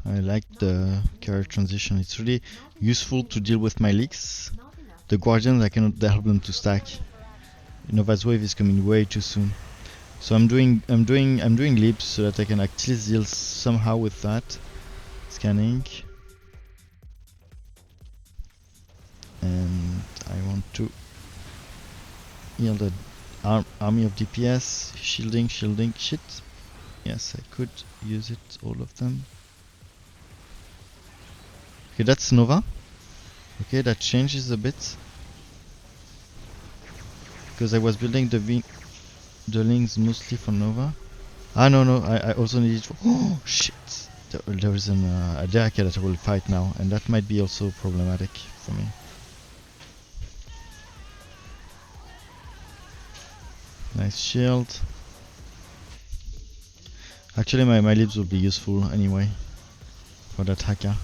I like the carry transition. It's really useful to deal with my leaks. Not enough. The Guardians, I cannot help them to stack. Nova's wave is coming way too soon. So I'm doing leaps so that I can actually deal somehow with that. Scanning. And I want to heal the army of DPS. Shielding, shit. Yes, I could use it, all of them. Okay, that's Nova. Okay, that changes a bit. Because I was building the links mostly for Nova. Ah, no, I also need it for... Oh, shit! There is a Deraka that I will fight now, and that might be also problematic for me. Nice shield. Actually, my leads will be useful anyway for that hacker.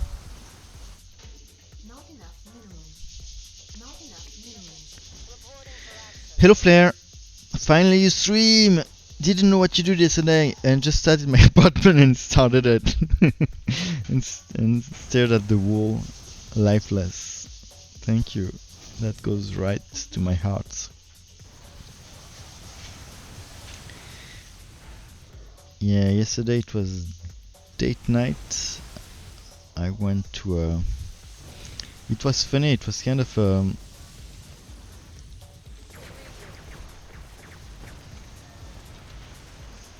Not enough minerals. Not enough minerals. Reporting for action. Hello Flair! Finally you stream! Didn't know what you did yesterday and just started my apartment and started it. and stared at the wall, lifeless. Thank you. That goes right to my heart. Yeah, yesterday it was date night. I went to it was funny, it was kind of it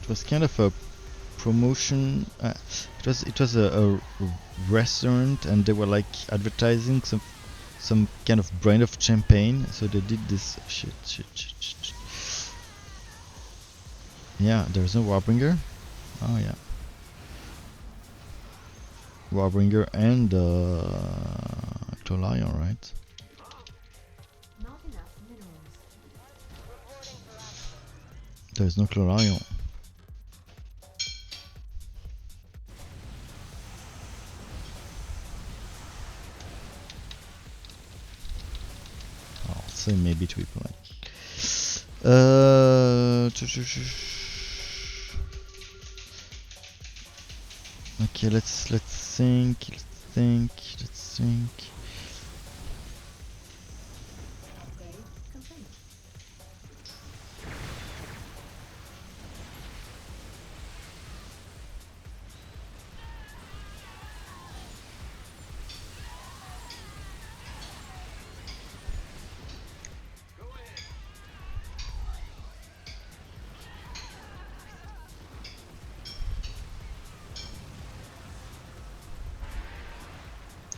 was kind of a promotion. It was a restaurant, and they were like advertising some kind of brand of champagne. So they did this shit. Yeah, there's no Warbringer. Oh yeah, Warbringer and Clolion, right? Not enough minerals. Reporting for action. There's no Clolion. I'll say maybe to people like. Okay, let's think. Upgrade complete.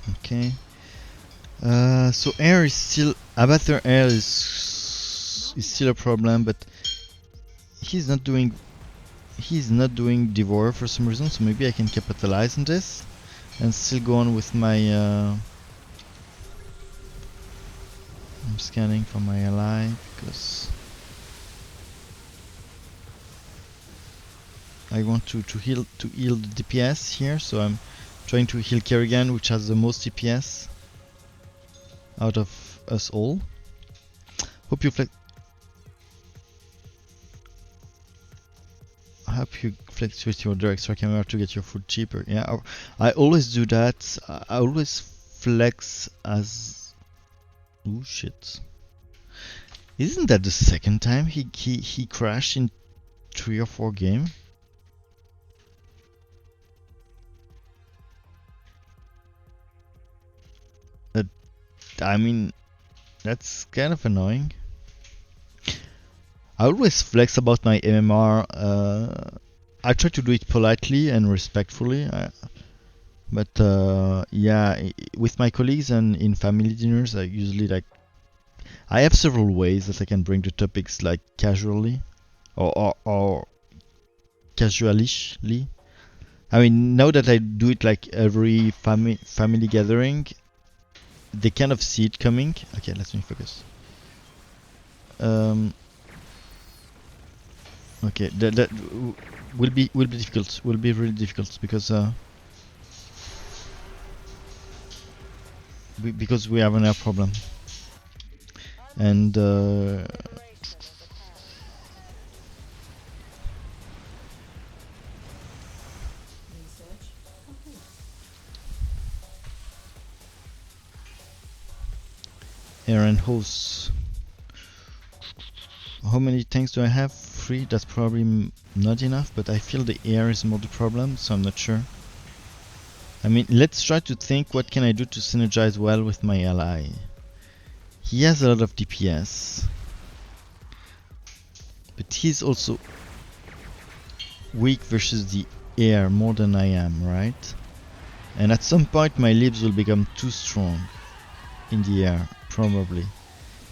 Okay. So air is still Abathur air is still a problem, but he's not doing Devour for some reason. So maybe I can capitalize on this and still go on with my. I'm scanning for my ally because I want to heal the DPS here. So I'm trying to heal Kerrigan, which has the most DPS out of us all. Hope you flex with your direct strike hammer to get your food cheaper. Yeah, I always do that. I always flex as. Oh shit! Isn't that the second time he crashed in 3 or 4 games? I mean, that's kind of annoying. I always flex about my MMR. I try to do it politely and respectfully. But yeah, with my colleagues and in family dinners, I usually like. I have several ways that I can bring the topics like casually, or casualishly. I mean, now that I do it like every family gathering, they kind of see it coming. Okay, let me focus. Okay, will be difficult. Will be really difficult because because we have an air problem. And Research complete. air and hose. How many tanks do I have? 3. That's probably not enough, but I feel the air is more the problem, so I'm not sure. I mean, let's try to think what can I do to synergize well with my ally. He has a lot of DPS, but he's also weak versus the air more than I am, right? And at some point my libs will become too strong in the air, probably.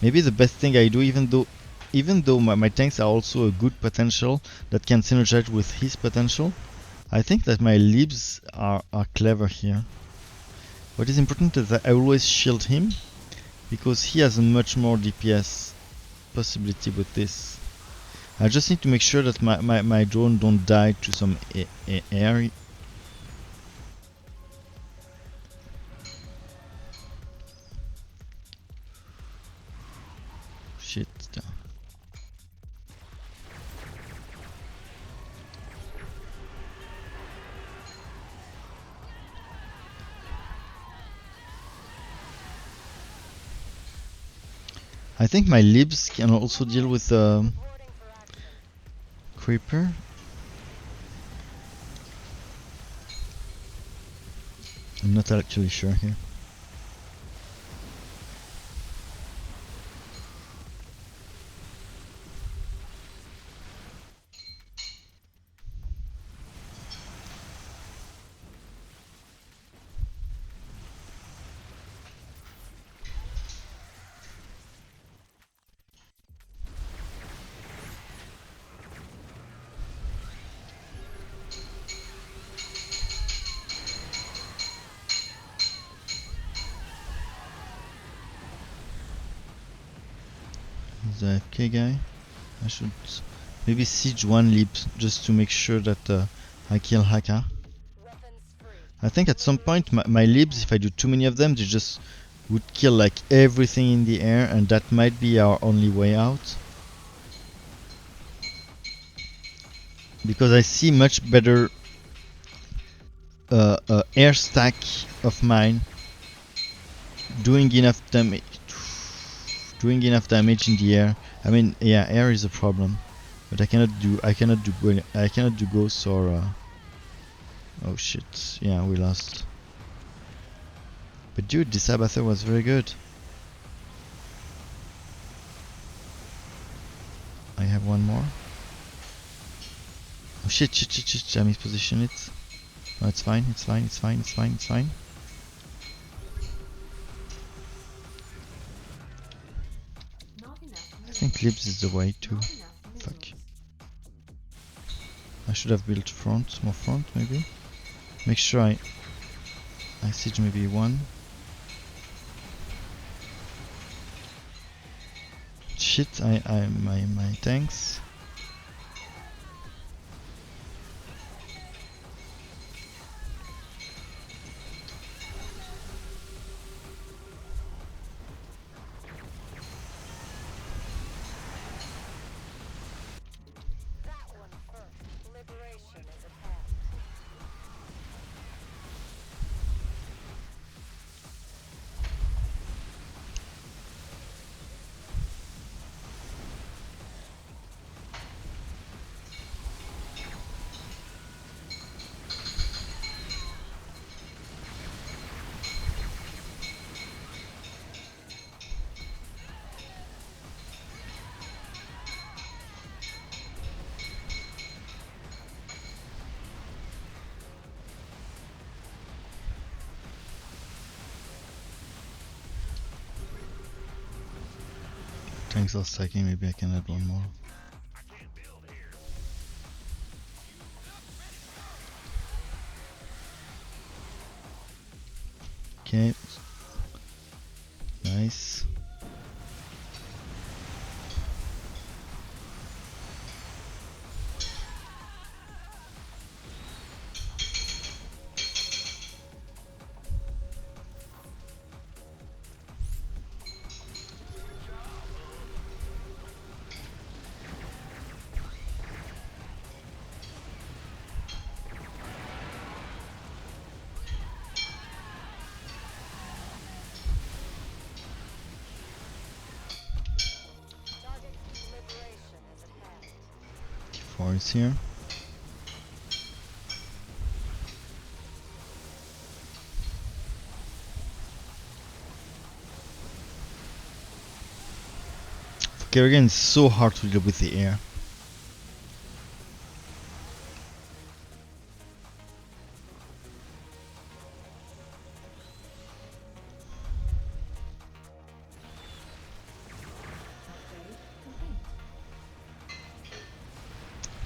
Maybe the best thing I do, even though my tanks are also a good potential that can synergize with his potential, I think that my libs are clever here. What is important is that I always shield him, because he has a much more DPS possibility with this. I just need to make sure that my drone don't die to some air. Shit. I think my libs can also deal with creeper. I'm not actually sure here. The AFK guy. I should maybe siege one lib just to make sure that I kill Haka. I think at some point my libs, if I do too many of them, they just would kill like everything in the air, and that might be our only way out. Because I see much better air stack of mine doing enough damage in the air. I mean, yeah, air is a problem, but I cannot do ghosts or oh shit, yeah, we lost. But dude, this Abathur was very good. I have one more. Oh shit, I mispositioned it. No, it's fine, it's fine. Not enough I think libs is the way to. Not enough Fuck. minerals. I should have built more front maybe. Make sure I siege maybe one. Shit, my tanks. Tanks are stacking, maybe I can add one more. Okay. Nice. wards here. For Kerrigan, it's so hard to deal with the air.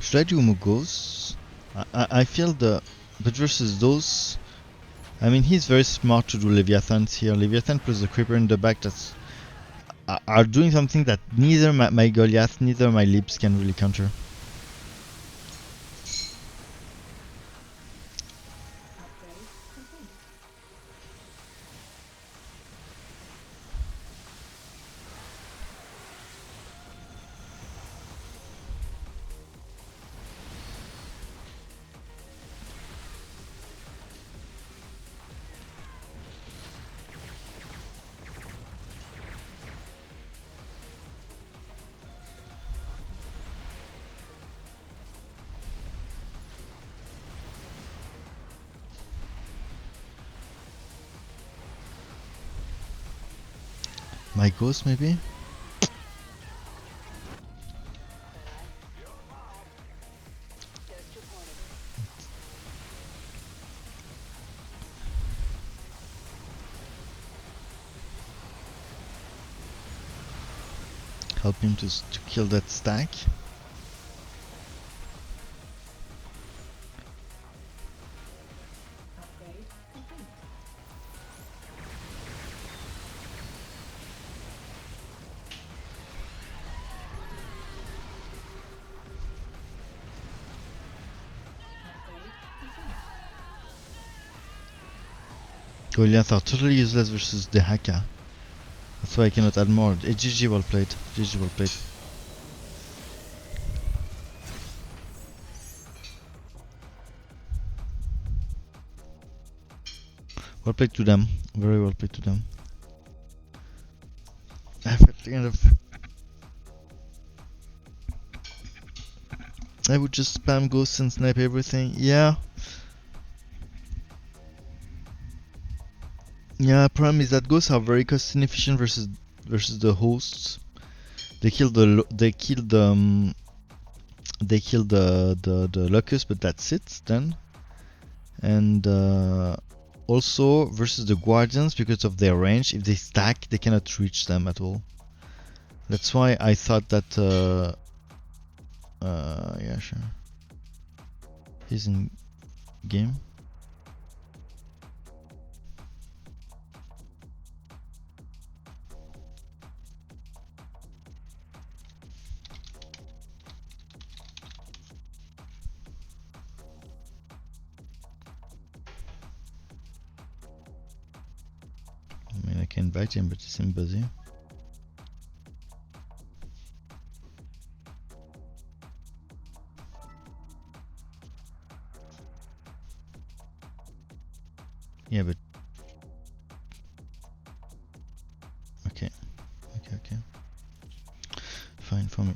Should I do more ghosts? I feel but versus those, I mean, he's very smart to do Leviathans here. Leviathan plus the Creeper in the back that's are doing something that neither my Goliath, neither my Lips can really counter. My ghost maybe? Help him to kill that stack. Upgrade complete. Upgrade complete. Goliath are totally useless versus the Haka. That's why I cannot add more. GG well played. GG well played. Well played to them. Very well played to them. I would just spam ghosts and snipe everything. Yeah. Yeah, problem is that ghosts are very cost inefficient versus the hosts. They kill the locust, but that's it then. And also versus the guardians, because of their range, if they stack, they cannot reach them at all. That's why I thought that. Yeah, sure. He's in game. I mean, I can invite him, but he seems busy. Yeah, but okay. Fine for me.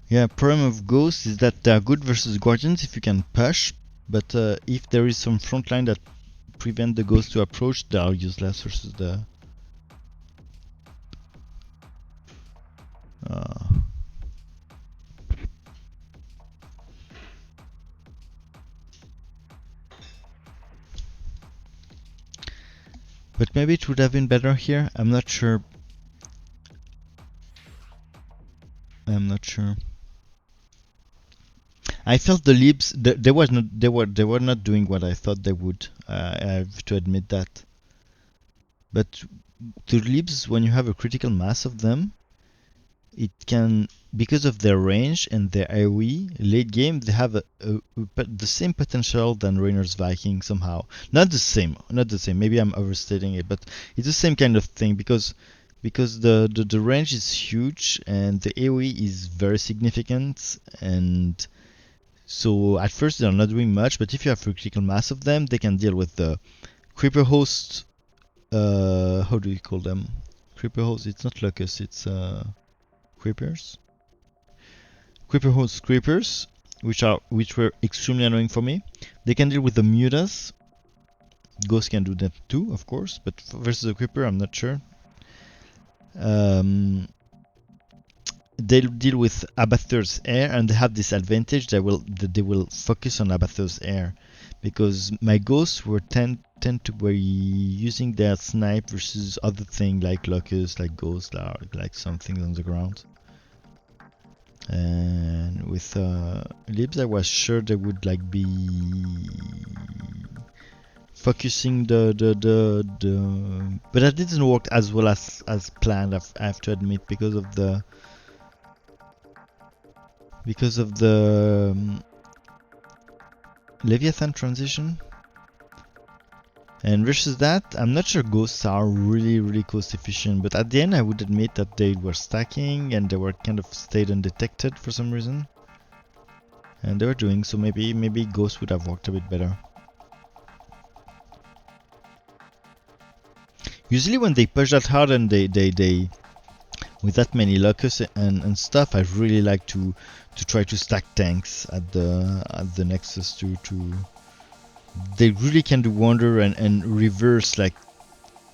Yeah, problem of ghosts is that they are good versus guardians if you can push, but if there is some front line that prevent the ghosts to approach, they are useless versus the. But maybe it would have been better here. I'm not sure. I felt the Libs they were not doing what I thought they would. I have to admit that. But the Libs, when you have a critical mass of them, it can, because of their range and their AoE, late game they have the same potential than Rainer's Viking somehow. Not the same. Maybe I'm overstating it, but it's the same kind of thing because the range is huge and the AoE is very significant, and so at first they're not doing much, but if you have a critical mass of them, they can deal with the creeper host. How do you call them? Creeper host. It's not locusts. It's creepers. Creeper host creepers, which were extremely annoying for me. They can deal with the mutas. Ghosts can do that too, of course, but versus a creeper, I'm not sure. They'll deal with Abathur's air, and they have this advantage that they will focus on Abathur's air, because my ghosts were tend to be using their snipe versus other thing like locusts, like ghosts, like something on the ground. And with Libs, I was sure they would like be focusing the but that didn't work as well as planned. I have to admit, because of the Leviathan transition. And versus that, I'm not sure ghosts are really cost efficient, but at the end I would admit that they were stacking and they were kind of stayed undetected for some reason. And they were doing so. Maybe ghosts would have worked a bit better. Usually when they push that hard and they with that many locusts and stuff, I really like to try to stack tanks at the Nexus to they really can do wonder and reverse like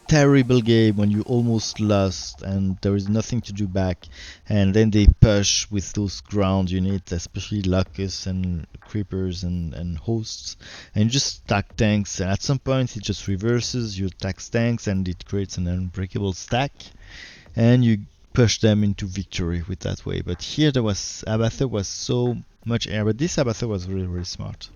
terrible game when you almost lost and there is nothing to do back, and then they push with those ground units, especially locusts and creepers and hosts, and you just stack tanks, and at some point it just reverses, you attack tanks and it creates an unbreakable stack and you push them into victory with that way. But here Abathur was so much air, but this Abathur was really smart.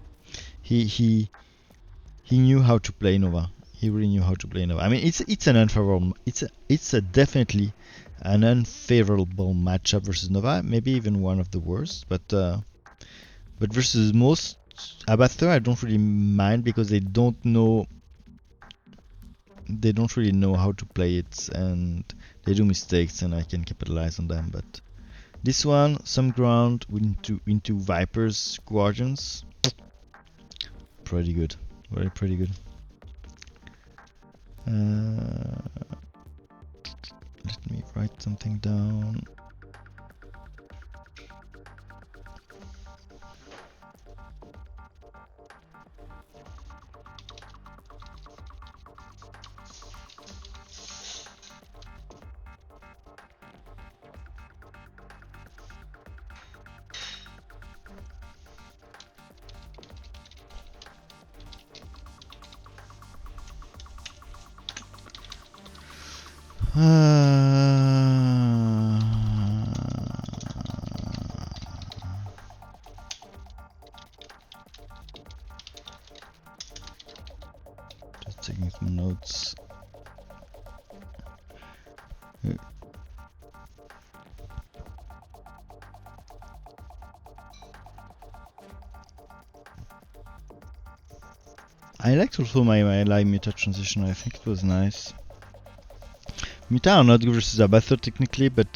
He knew how to play Nova. He really knew how to play Nova. I mean, it's an unfavorable. It's a definitely an unfavorable matchup versus Nova. Maybe even one of the worst. But versus most Abathur, I don't really mind, because they don't really know how to play it, and they do mistakes, and I can capitalize on them. But this one, some ground into Vipers, Guardians, pretty good. Very pretty good. Let me write something down. Just taking some notes. I liked also my live Muta transition. I think it was nice. Muta are not good versus Abathur technically, but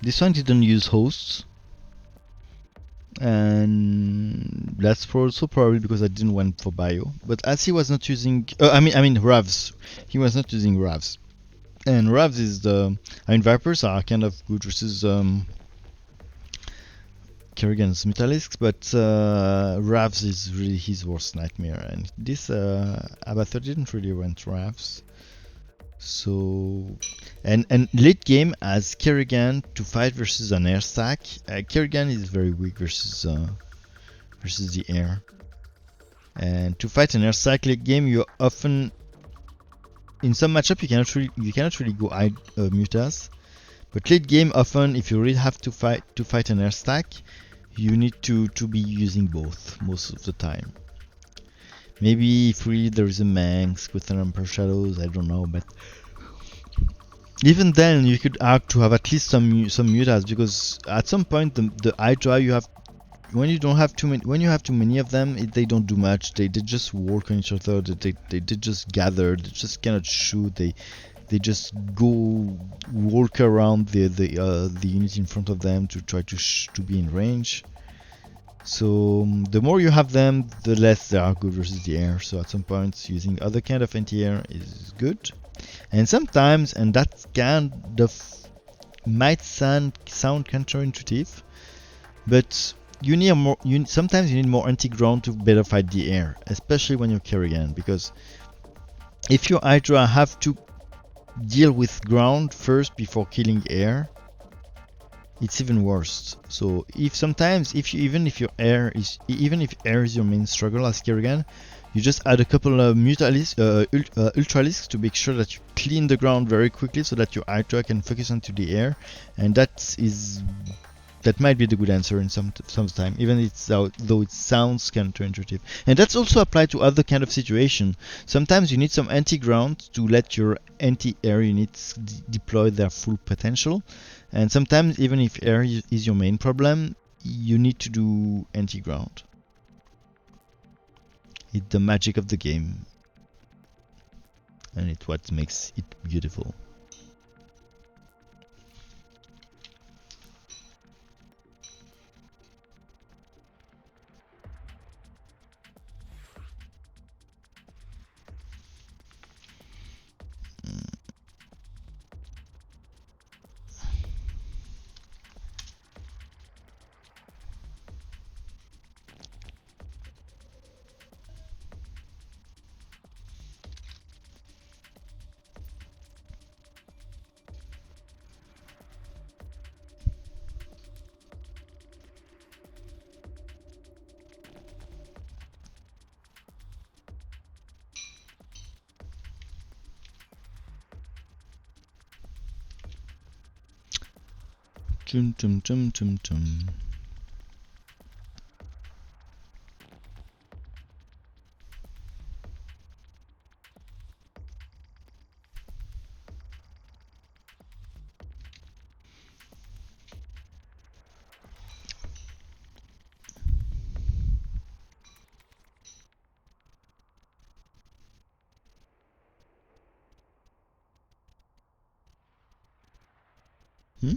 this one didn't use hosts, and that's also probably because I didn't went for bio. But as he was not using, I mean Ravs, he was not using Ravs, and Ravs is Vipers are kind of good versus Kerrigan's Metalisks, but Ravs is really his worst nightmare, and this Abathur didn't really want Ravs. So, and late game as Kerrigan to fight versus an air stack. Kerrigan is very weak versus the air, and to fight an air stack late game, you often in some matchup you cannot really go mutas, but late game often if you really have to fight an air stack, you need to be using both most of the time. Maybe if really there is a Manx with an Emperor Shadows, I don't know, but even then you could argue to have at least some mutas, because at some point the Hydra you have, when you have too many of them, they don't do much. They just work on each other. They just gather. They just cannot shoot. They just go walk around the unit in front of them to try to be in range. So the more you have them, the less they are good versus the air. So at some points using other kind of anti-air is good. And sometimes, and that kind of might sound counterintuitive, but you need more. Sometimes you need more anti-ground to better fight the air, especially when you're Kerrigan, because if your Hydra have to deal with ground first before killing air, it's even worse. So if sometimes if you even if air is your main struggle as Kerrigan, you just add a couple of ultralisks to make sure that you clean the ground very quickly so that your Hydra can focus onto the air, and that might be the good answer in some time, even though it sounds counterintuitive. And that's also applied to other kind of situation. Sometimes you need some anti-ground to let your anti-air units deploy their full potential, and sometimes even if air is your main problem, you need to do anti-ground. It's the magic of the game, and it's what makes it beautiful. Chum chum chum chum chum. Hmm?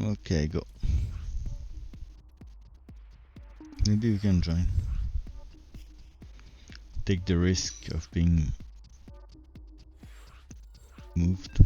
Okay, go. Maybe we can join. Take the risk of being moved.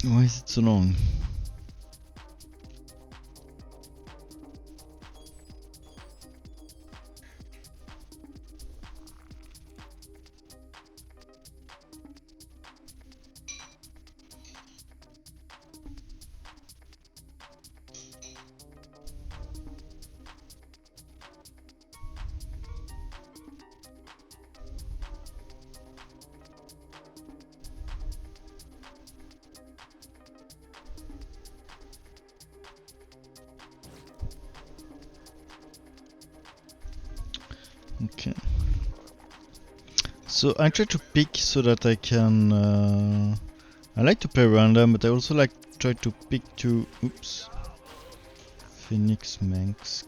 Why is it so long? Okay. So I try to pick so that I can. I like to play random, but I also like try to pick to. Oops. Phoenix Manx.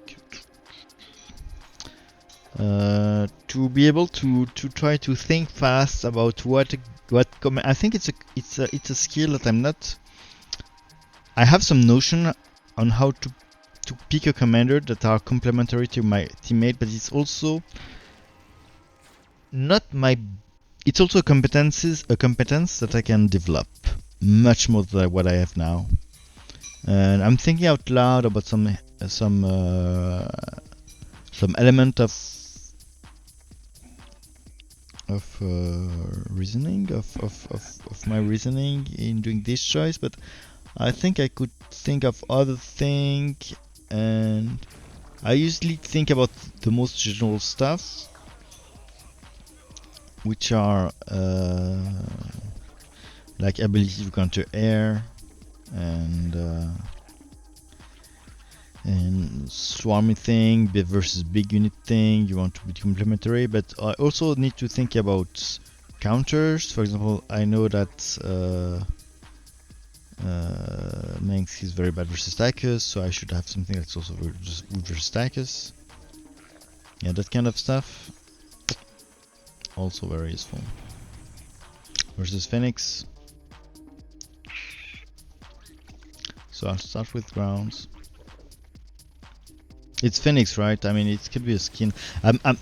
To be able to try to think fast about what I think it's a skill that I'm not. I have some notion on how to pick a commander that are complementary to my teammate, but it's also not my. It's also a competence that I can develop much more than what I have now. And I'm thinking out loud about some element of reasoning of my reasoning in doing this choice, but I think I could think of other thing, and I usually think about the most general stuff, which are like ability to counter air and swarmy thing versus big unit thing. You want to be complementary, but I also need to think about counters. For example, I know that Manx is very bad versus Tychus, so I should have something that's also just good versus Tychus. Yeah, that kind of stuff. Also very useful. Versus Phoenix. So I'll start with grounds. It's Phoenix, right? I mean, it could be a skin.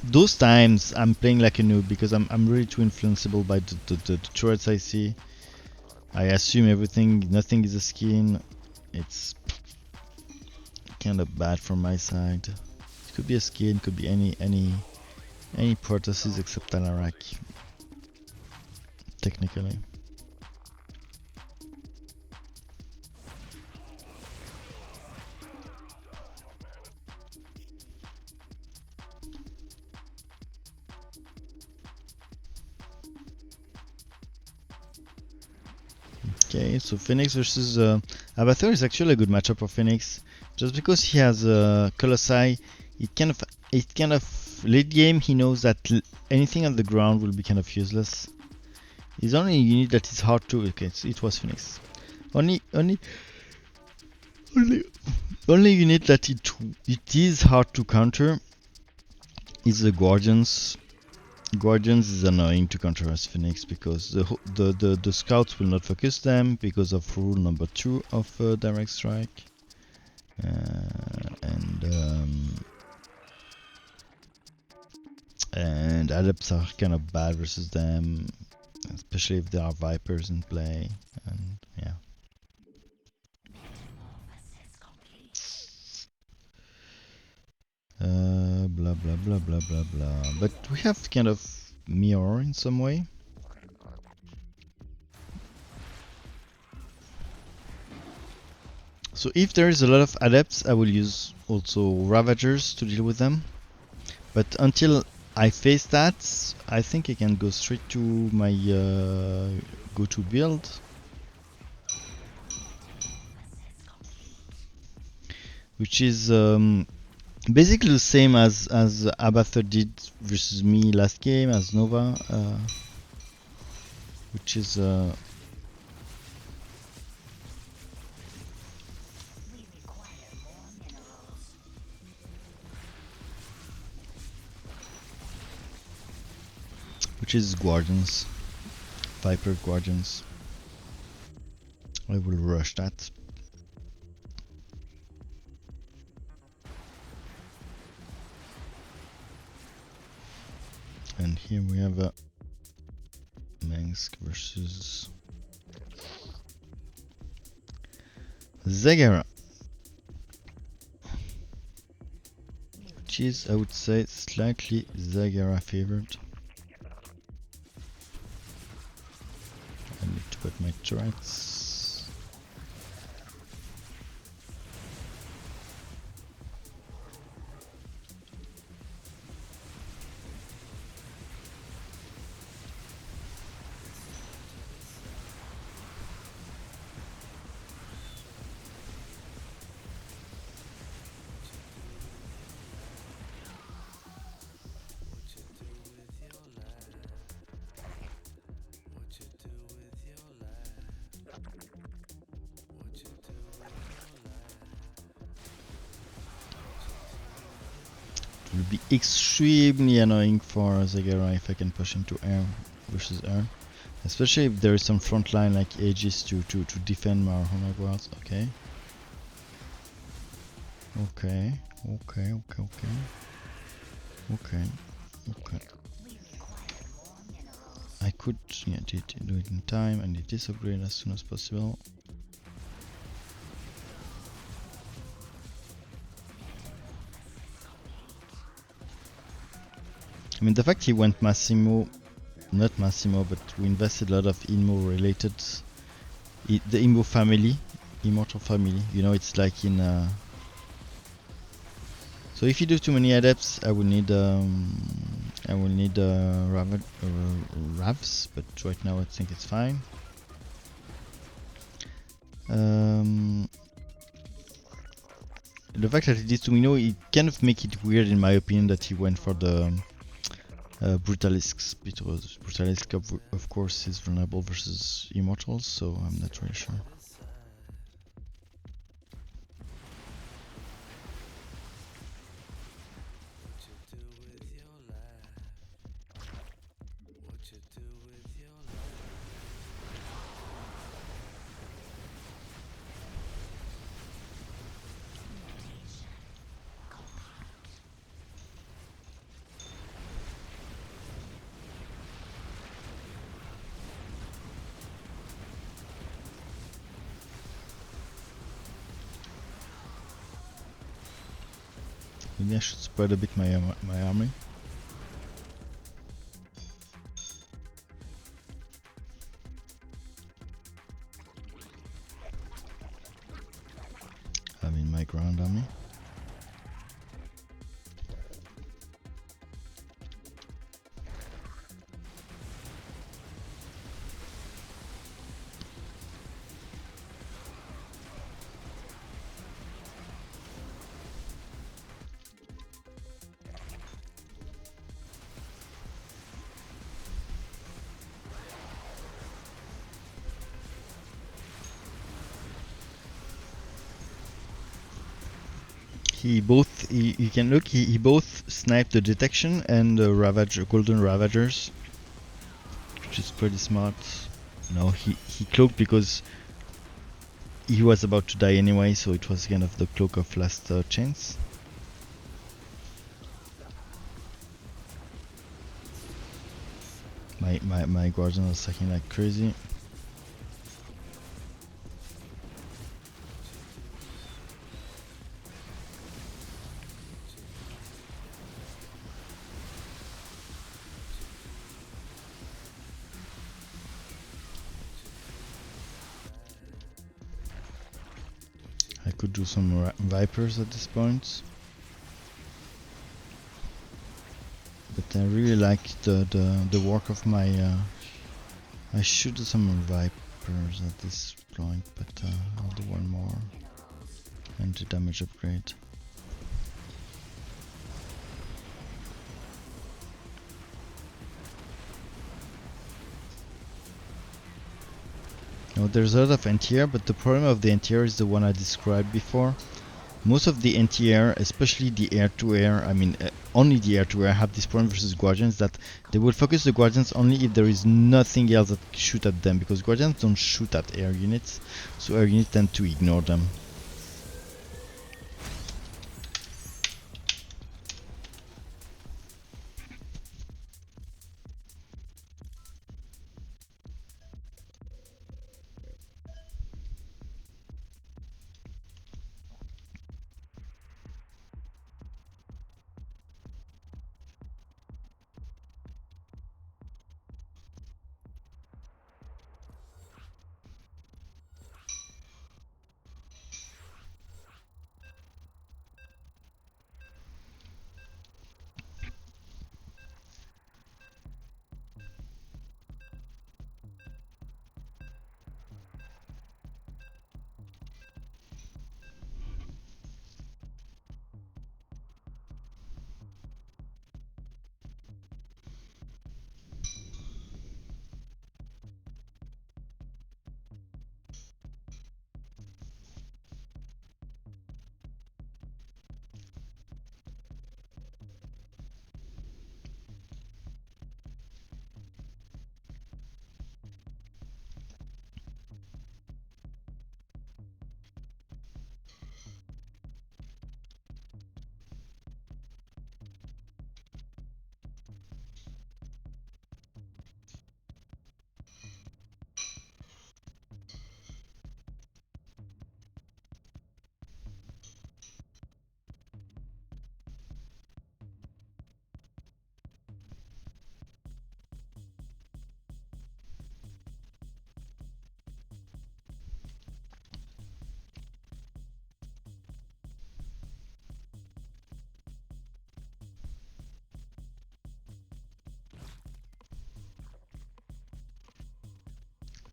Those times I'm playing like a noob because I'm really too influenceable by the turrets I see. I assume nothing is a skin. It's kind of bad from my side. It could be a skin, could be any Protoss except Alarak. Technically. Okay, so Phoenix versus Abathur is actually a good matchup for Phoenix. Just because he has Colossi, it kind of late game he knows that anything on the ground will be kind of useless. His only unit that is hard to. Okay, so it was Phoenix. Only unit that it is hard to counter is the Guardians. Guardians is annoying to counter as Phoenix because the scouts will not focus them because of rule number 2 of direct strike, and adepts are kind of bad versus them, especially if there are vipers in play, and yeah. Blah blah blah blah blah blah. But we have kind of mirror in some way. So if there is a lot of adepts, I will use also Ravagers to deal with them. But until I face that, I think I can go straight to my go-to build. Which is basically the same as Abathur did versus me last game as Nova, which is Guardians, Viper Guardians. I will rush that. And here we have a Mansk versus Zagara, which is, I would say, slightly Zagara favored. I need to put my turrets. It will be extremely annoying for Zagara if I can push into air versus air. Especially if there is some front line like Aegis to defend my Honor Guards. Okay. Okay. Okay, okay, okay. Okay. Okay. I could do it in time and it is upgrade as soon as possible. I mean, the fact he went Massimo, not Massimo, but we invested a lot of Inmo related, the Inmo family, Immortal family, you know, it's like in, so if you do too many adepts, I will need Ravs, but right now I think it's fine. The fact that he did Tumino, it kind of make it weird in my opinion that he went for the Brutalisks, because Brutalisk of course is vulnerable versus Immortals, so I'm not really sure. Maybe I should spread a bit my army. I mean my ground army. You can look, he both sniped the detection and the golden ravagers, which is pretty smart. No, he cloaked because he was about to die anyway, so it was kind of the cloak of last chance. My guardian was attacking like crazy. I could do some Vipers at this point, but I really like the work of my. I should do some Vipers at this point, but I'll do one more and the damage upgrade. Now there's a lot of anti-air, but the problem of the anti-air is the one I described before. Most of the anti-air, especially the air-to-air, I mean only the air-to-air, have this problem versus Guardians that they will focus the Guardians only if there is nothing else that shoot at them, because Guardians don't shoot at air units, so air units tend to ignore them.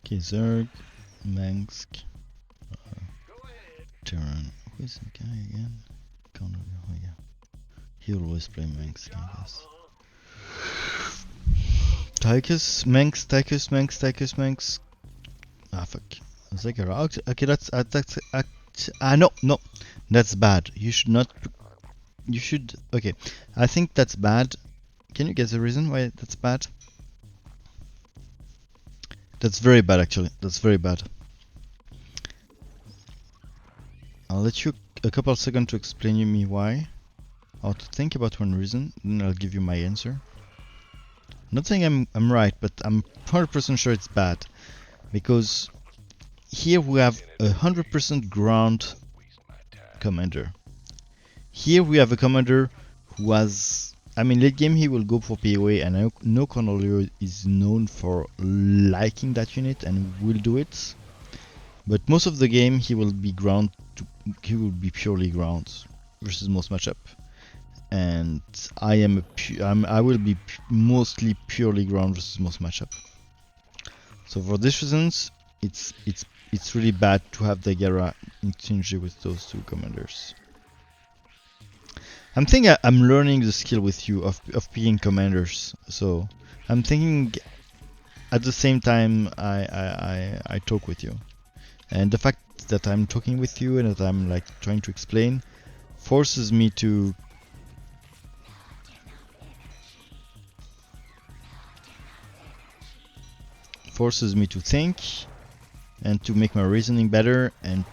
Okay, Zerg, Mengsk, Terran. Who is that guy again? Can't remember. Oh yeah. He always play Mengsk, I guess. Tychus, Mengsk, Tychus, Mengsk, Tychus, Mengsk. Ah fuck. Zagara. Okay, that's no, that's bad. You should not. You should. Okay, I think that's bad. Can you guess the reason why that's bad? That's very bad, actually. That's very bad. I'll let you a couple of seconds to explain you me why, or to think about one reason, then I'll give you my answer. Not saying I'm right, but I'm 100% sure it's bad, because here we have 100% ground commander. Here we have a commander who has, I mean, late game he will go for PoE, and I know Cornelio is known for liking that unit and will do it. But most of the game he will be he will be purely ground versus most matchup, and I will be mostly purely ground versus most matchup. So for these reasons, it's really bad to have the Dagara in synergy with those two commanders. I'm thinking I'm learning the skill with you of picking commanders, so I'm thinking at the same time I talk with you, and the fact that I'm talking with you and that I'm like trying to explain forces me to think and to make my reasoning better and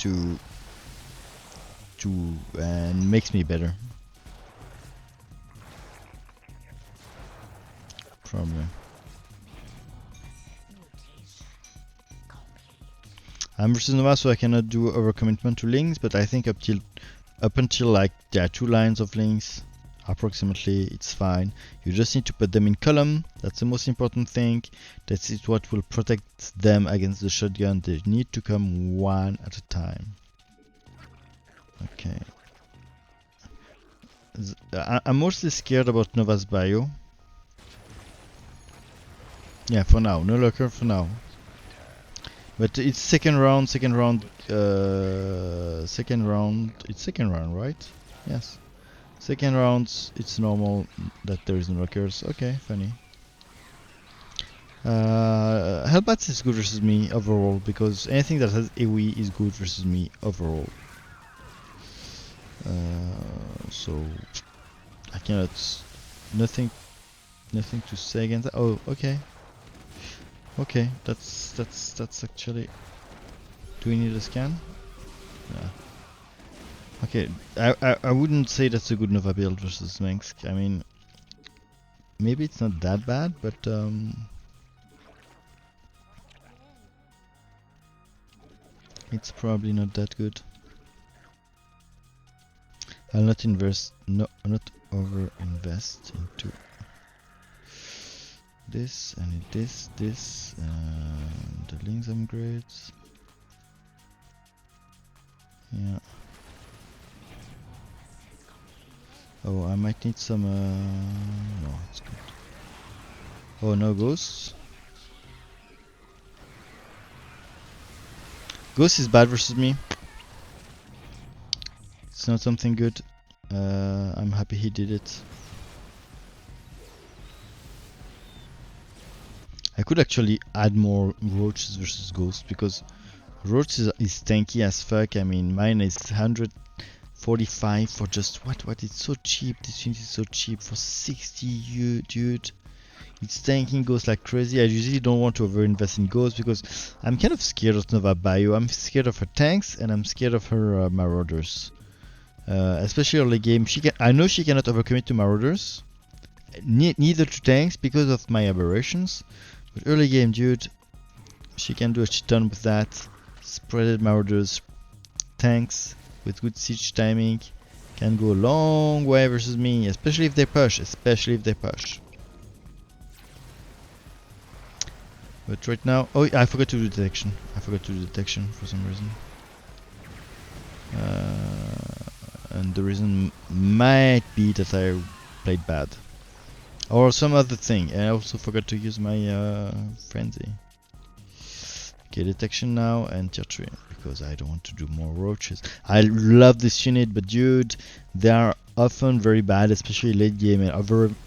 and makes me better. Probably. I'm versus Nova, so I cannot do overcommitment to links, but I think up until like there are 2 lines of links approximately, it's fine. You just need to put them in column. That's the most important thing. That's it, what will protect them against the shotgun. They need to come one at a time. Okay. I'm mostly scared about Nova's bio. Yeah, for now, no locker for now. But it's second round, it's second round, right? Yes. Second round, it's normal that there is no lockers. Okay, funny. Hellbats is good versus me overall, because anything that has AoE is good versus me overall. So I cannot, nothing to say against that. Oh, okay. Okay, that's actually. Do we need a scan? Yeah. Okay, I wouldn't say that's a good Nova build versus Mengsk. I mean, maybe it's not that bad, but it's probably not that good. I'll not not over invest into this, I need this, the links upgrades. Yeah. Oh, I might need some, no, it's good. Oh, no ghosts. Ghost is bad versus me. It's not something good. I'm happy he did it. I could actually add more roaches versus ghosts, because roach is tanky as fuck. I mean, mine is 145 for just what? It's so cheap. This unit is so cheap for 60, dude. It's tanking ghosts like crazy. I usually don't want to overinvest in ghosts because I'm kind of scared of Nova Bio. I'm scared of her tanks and I'm scared of her marauders. Especially early game. I know she cannot overcommit to marauders. Neither to tanks because of my aberrations. But early game, dude, she can do a shit ton with that. Spreaded marauders, tanks with good siege timing can go a long way versus me, especially if they push. But right now, oh, I forgot to do detection. For some reason. And the reason might be that I played bad. Or some other thing. And I also forgot to use my frenzy. Okay, detection now and tier 3 because I don't want to do more roaches. I love this unit, but dude, they are often very bad, especially late game, and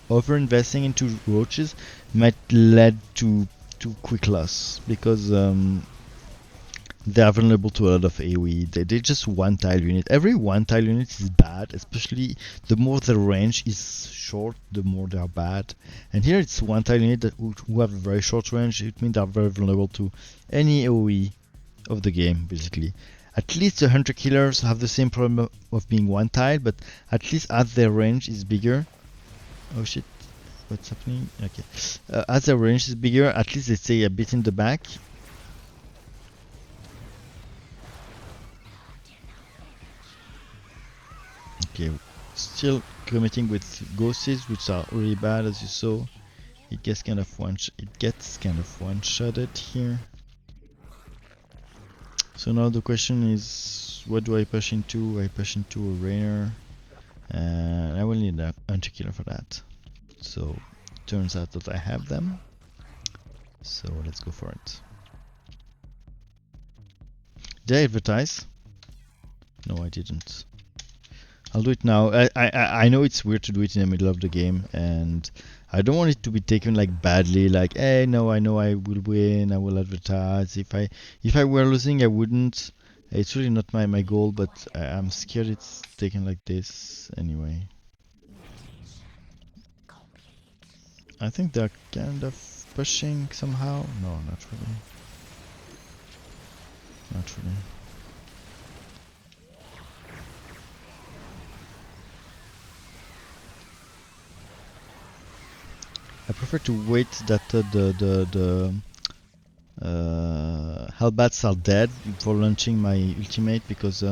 over investing into roaches might lead to quick loss because they are vulnerable to a lot of AoE. They're just one tile unit. Every one tile unit is bad, especially the more the range is short, the more they are bad. And here it's one tile unit that who have a very short range. It means they are very vulnerable to any AoE of the game, basically. At least the hunter killers have the same problem of being one tile, but at least as their range is bigger. Oh shit, what's happening? Okay. As their range is bigger, at least they stay a bit in the back. Okay, still committing with ghosts, which are really bad, as you saw. It gets kind of one-shotted here. So now the question is, what do I push into? I push into a Rainer, and I will need a hunter killer for that. So turns out that I have them. So let's go for it. Did I advertise? No, I didn't. I'll do it now. I know it's weird to do it in the middle of the game, and I don't want it to be taken like badly. Like, hey, no, I know I will win. I will advertise. If I were losing, I wouldn't. It's really not my goal, but I'm scared it's taken like this anyway. I think they're kind of pushing somehow. No, not really. Not really. I prefer to wait that the Hellbats are dead before launching my ultimate because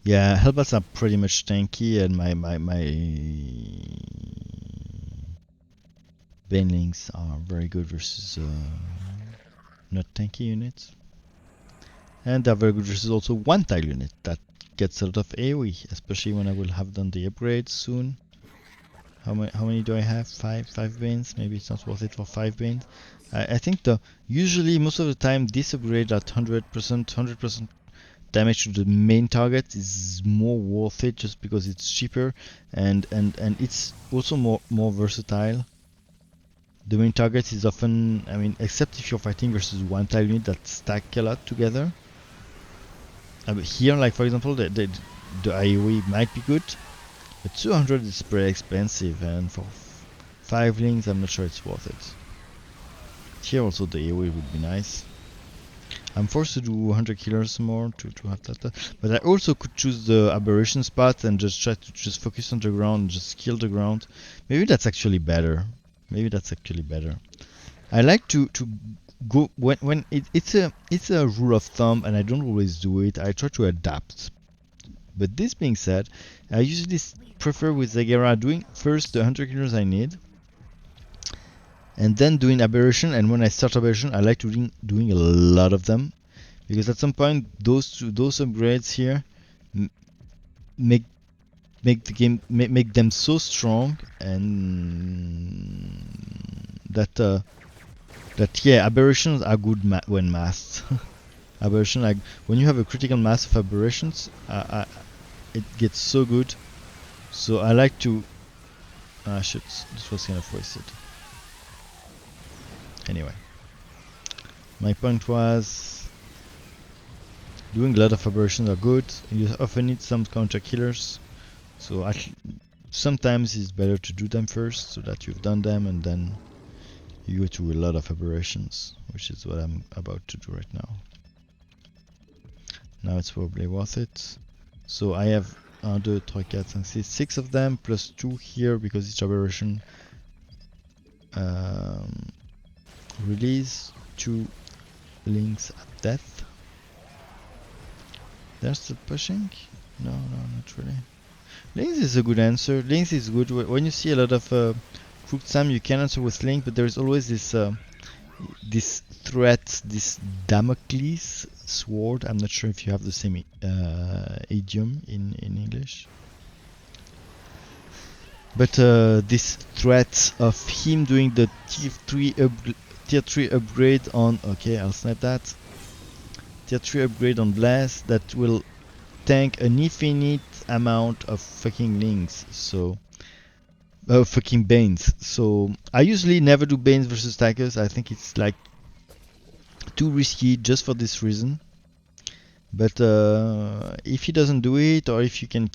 yeah, Hellbats are pretty much tanky, and my Banelings are very good versus not tanky units. And they're very good versus also one tile unit that gets a lot of AoE, especially when I will have done the upgrades soon. How many do I have? 5 Banes? Maybe it's not worth it for 5 Banes. I think usually most of the time this upgrade at 100% damage to the main target is more worth it just because it's cheaper and it's also more versatile. The main target is often, I mean, except if you're fighting versus one tile unit that stack a lot together. Here, like for example, the AoE might be good, but 200 is pretty expensive, and for 5 links, I'm not sure it's worth it. Here also the AoE would be nice. I'm forced to do 100 killers more to have that, but I also could choose the aberration spot and just try to just focus on the ground, just kill the ground. Maybe that's actually better. I like to go when it's a rule of thumb, and I don't always do it. I try to adapt. But this being said, I usually prefer with Zagera doing first the hunter killers I need, and then doing aberration. And when I start aberration, I like doing a lot of them, because at some point those upgrades here make the game make them so strong, and that yeah, aberrations are good when masked. Aberration, like when you have a critical mass of aberrations, it gets so good. So I like to. Shit, this was kind of wasted. Anyway, my point was doing a lot of aberrations are good. You often need some counter killers, so sometimes it's better to do them first so that you've done them, and then you go to a lot of aberrations, which is what I'm about to do right now. Now it's probably worth it. So I have 1, 2, 3, 4, 5, 6, 6 of them, plus 2 here because each aberration release 2 links at death. They're still pushing? No, not really. Links is a good answer. Links is good when you see a lot of Crooked Sam. You can answer with Link, but there is always this threat, this Damocles sword. I'm not sure if you have the same idiom in English. But this threat of him doing the tier 3 upgrade on... Okay, I'll snap that. Tier 3 upgrade on Blast that will tank an infinite amount of fucking links. So... fucking Banes. So I usually never do Banes versus Tychus. I think it's like too risky just for this reason. But if he doesn't do it, or if you can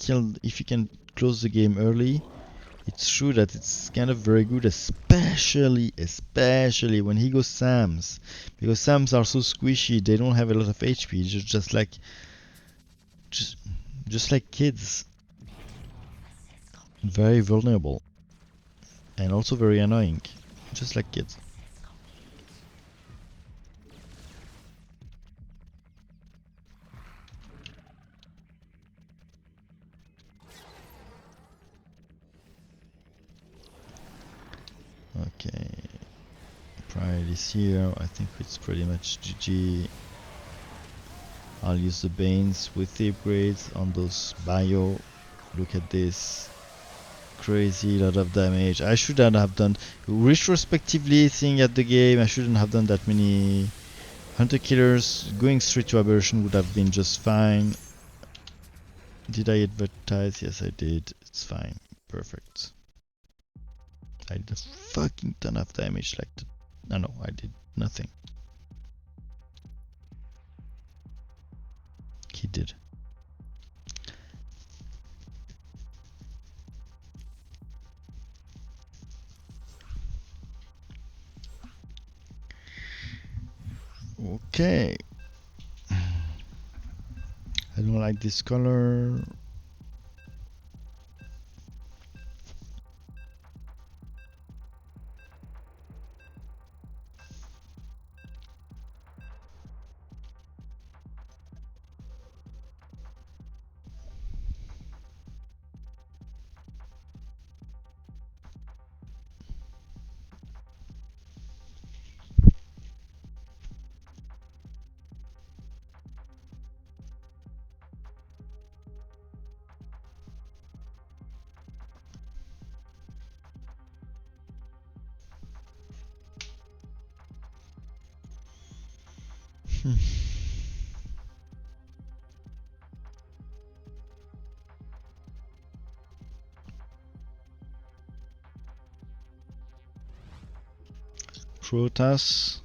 close the game early, it's true that it's kind of very good, especially when he goes Sams, because Sams are so squishy. They don't have a lot of HP. Just like kids, very vulnerable, and also very annoying, just like kids. Okay, priority is here. I think it's pretty much GG. I'll use the Banes with the upgrades on those bio. Look at this. Crazy lot of damage. I shouldn't have done, retrospectively seeing at the game, I shouldn't have done that many hunter killers. Going straight to aberration would have been just fine. Did I advertise? Yes, I did. It's fine. Perfect. I did a fucking ton of damage like that. No, I did nothing. He did. Okay. I don't like this color. Protoss,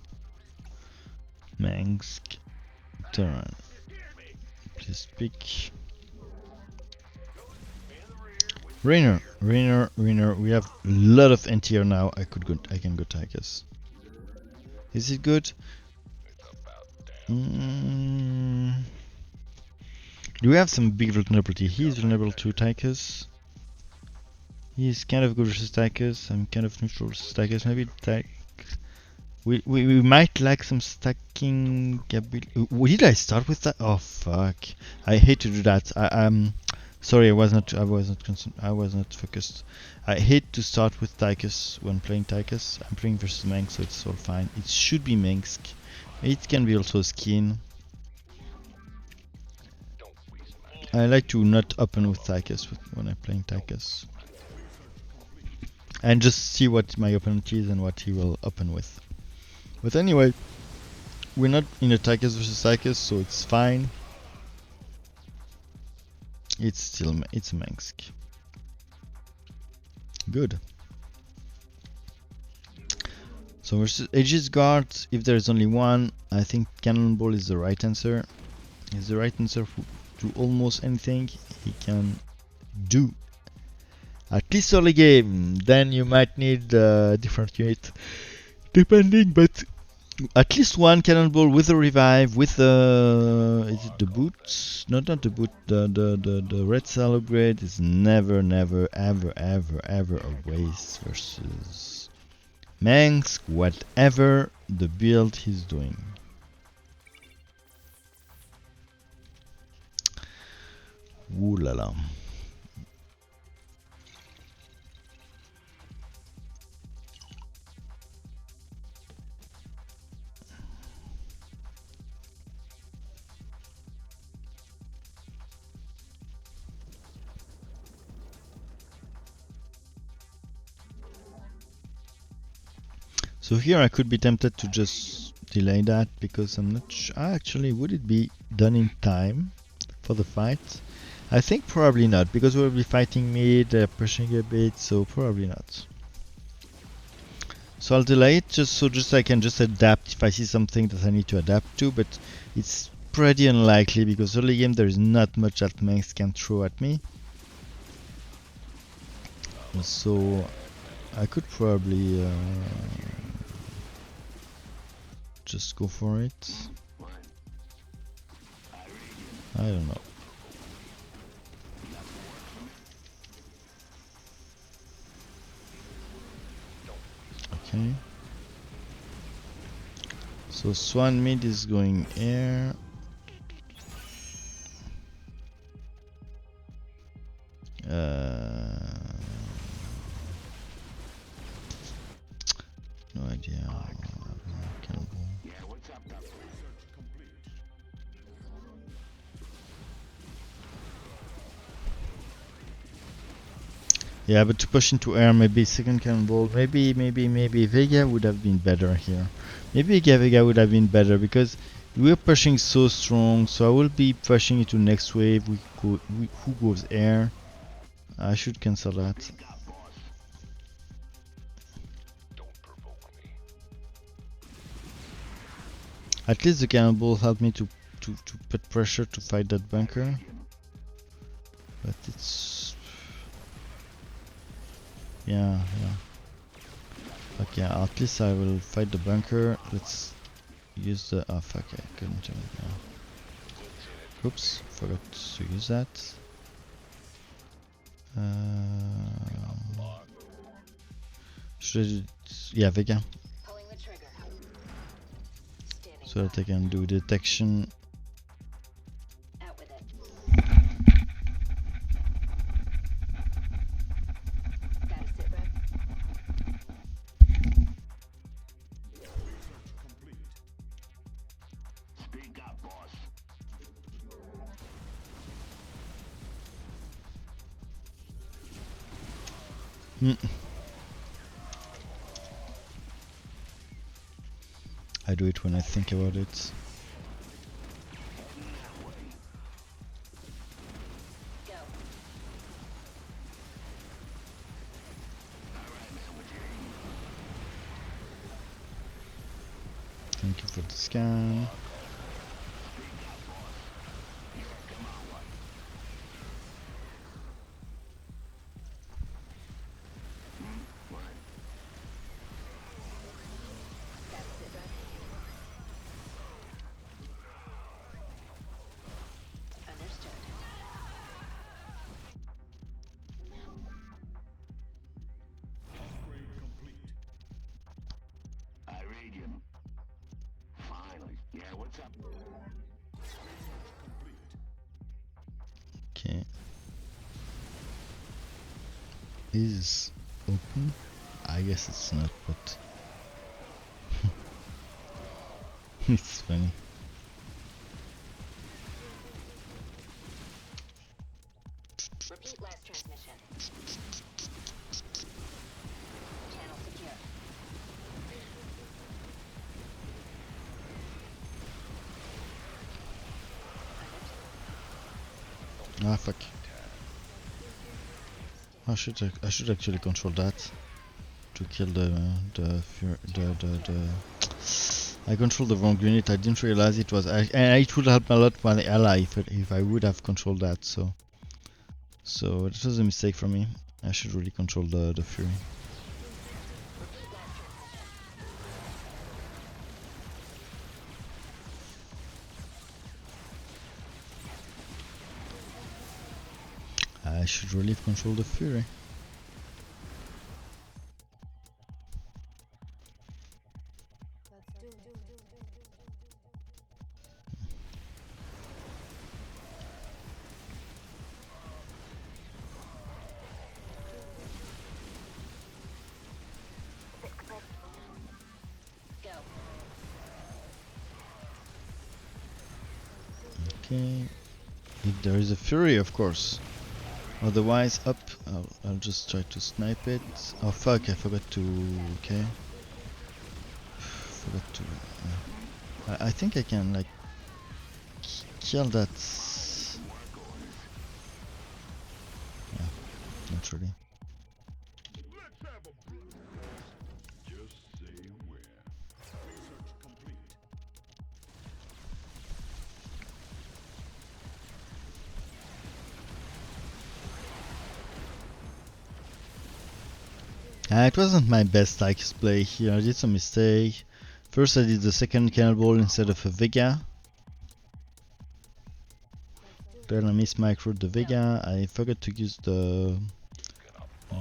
Mengsk, Terran. Please pick. Rainer. We have a lot of NTR now. I can go Tychus. Is it good? Do we have some big vulnerability? He is vulnerable to Tychus. He is kind of good versus Tychus. I'm kind of neutral versus Tychus. Maybe Tychus. We might lack some stacking ability. Did I start with that? Oh fuck! I hate to do that. I'm sorry. I was not focused. I hate to start with Tychus when playing Tychus. I'm playing versus Mengsk, so it's all fine. It should be Mengsk. It can be also Skin. I like to not open with Tychus when I'm playing Tychus, and just see what my opponent is and what he will open with. But anyway, we're not in a Tychus versus Tychus, so it's fine. It's Mengsk. Good. So versus Aegis Guard, if there is only one, I think Cannonball is the right answer. It's the right answer to almost anything he can do. At least early game. Then you might need a different unit, depending, but at least one Cannonball with a revive, with is it the boots? No, not the boot. The red cell upgrade is never ever a waste versus Mengsk, whatever the build he's doing. Ooh la la. So here I could be tempted to just delay that because I'm not sure. Actually, would it be done in time for the fight? I think probably not because we'll be fighting mid, pushing a bit, so probably not. So I'll delay it just I can just adapt if I see something that I need to adapt to, but it's pretty unlikely because early game there is not much that Manx can throw at me. So I could probably just go for it. I don't know. Okay. So Swan mid is going air. No idea. Cannonball. Yeah, but to push into air, maybe second cannonball, maybe Vega would have been better here. Maybe Vega would have been better because we're pushing so strong, so I will be pushing into next wave. Who goes air? I should cancel that. At least the cannonball helped me to put pressure to fight that bunker. But it's... yeah. Okay, at least I will fight the bunker. Let's use the... oh fuck, I couldn't do it now. Oops, forgot to use that. Should I... yeah, Vega. So that I can do detection. Out with it. Gotta sit rep. Speak up, boss. I do it when I think about it. Go. Thank you for the scan. Gotta sit rep. Understood. Iradium. Finally. Yeah, what's up? Okay. Is open? I guess it's not, but it's funny. Repeat last transmission. Channel secure. Ah fuck. I should actually control that to kill the I controlled the wrong unit. I didn't realize it was and it would help a lot my ally if I would have controlled that. So it was a mistake from me. I should really control the Fury. Repeat last transmission. I should really control the Fury. Go. Okay. If there is a Fury, of course. Otherwise, up. I'll just try to snipe it. Oh fuck! I forgot to. Okay. forgot to. I think I can like kill that. Yeah, not really. It wasn't my best Tychus play here. I did some mistake. First I did the second cannonball instead of a Vega. Then I mismicroed the Vega. I forgot to use the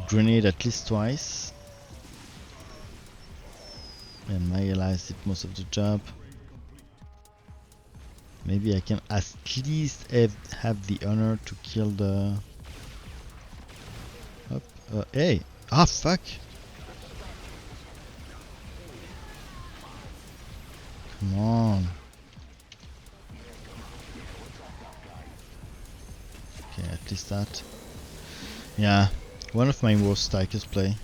grenade at least twice. And my allies did most of the job. Maybe I can at least have the honor to kill the... hey! Ah, fuck! Come on. Okay, at least that. Yeah, one of my worst Tychus play.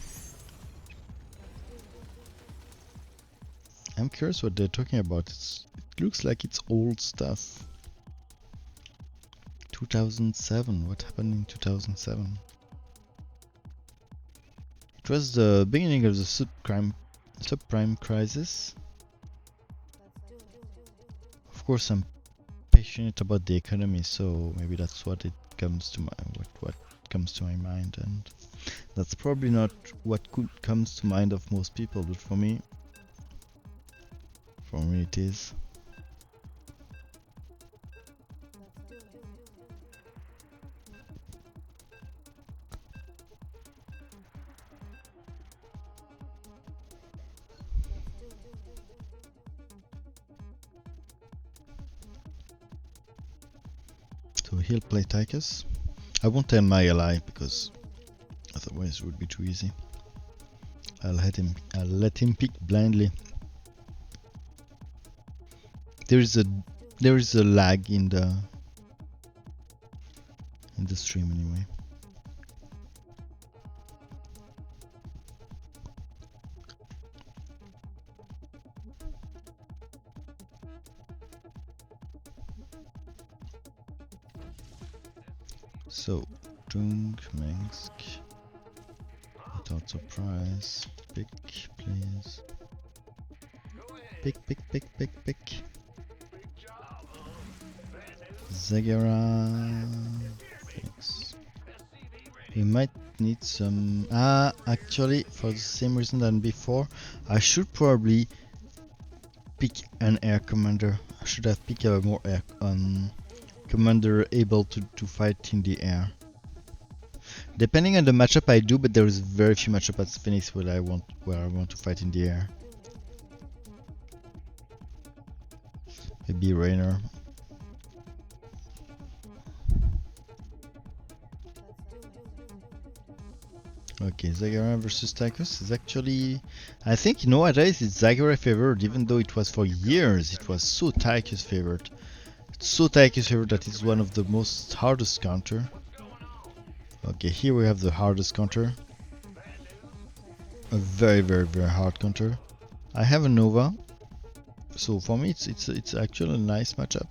I'm curious what they're talking about. It looks like it's old stuff. 2007. What happened in 2007? It was the beginning of the subprime crisis. Of course, I'm passionate about the economy, so maybe that's what it comes to what comes to my mind, and that's probably not what comes to mind of most people, but for me it is. So he'll play Tychus. I won't tell my ally because otherwise it would be too easy. I'll let him pick blindly. There is a lag in the stream anyway. So, Dungmensk, without surprise, pick, please. Pick. Zagara, thanks. We might need some. Actually, for the same reason than before, I should probably pick an air commander. I should have picked a more air commander able to fight in the air. Depending on the matchup I do, but there is very few matchups at Phoenix where I want to fight in the air. Maybe Rainer. Okay, Zagara versus Tychus is actually, I think nowadays it's Zagara favored, even though it was for years it was so Tychus favored. It's so Tychus favored that it's one of the most hardest counter. Okay, here we have the hardest counter. A very hard counter. I have a Nova, so for me it's actually a nice matchup.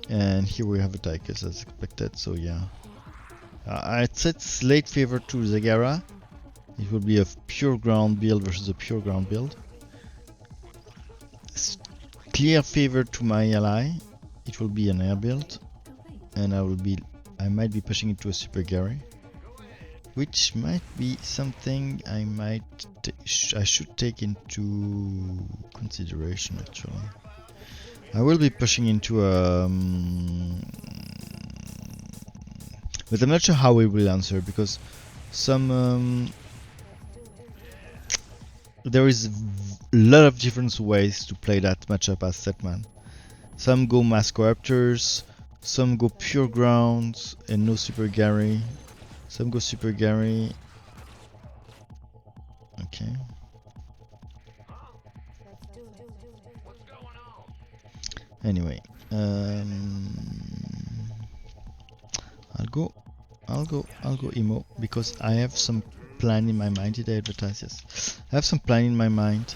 And here we have a Tychus as expected, so yeah. I'd set late favor to Zagara. It will be a pure ground build versus a pure ground build. Clear favor to my ally. It will be an air build, and I might be pushing it to a Super Gary, which might be something I should take into consideration actually. I will be pushing into but I'm not sure how we will answer, because there is a lot of different ways to play that matchup as Setman. Some go Mascoraptors, some go pure ground and no Super Gary, some go Super Gary. Okay. Anyway, I'll go Emo because I have some plan in my mind. Did I advertise? Yes. I have some plan in my mind.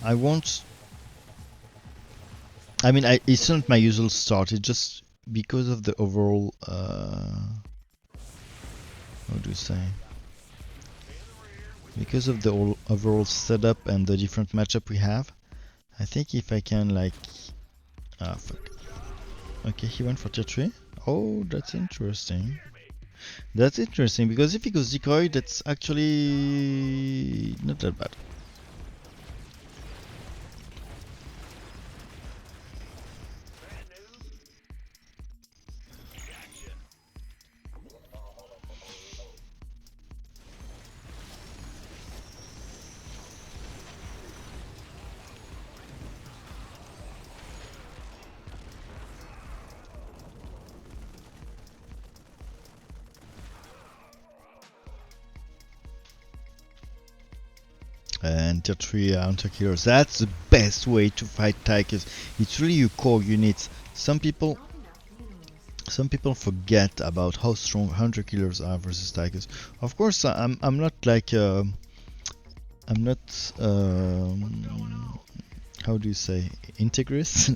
I won't. I mean, it's not my usual start. It's just because of the overall. How do you say? Because of the overall setup and the different matchup we have, I think if I can like. Ah, fuck. Okay, he went for tier 3. Oh, that's interesting. That's interesting because if he goes decoy, that's actually not that bad. And tier 3 hunter killers. That's the best way to fight Tychus. It's really your core units. Some people forget about how strong hunter killers are versus Tychus. Of course, I'm not like I'm not how do you say integrist?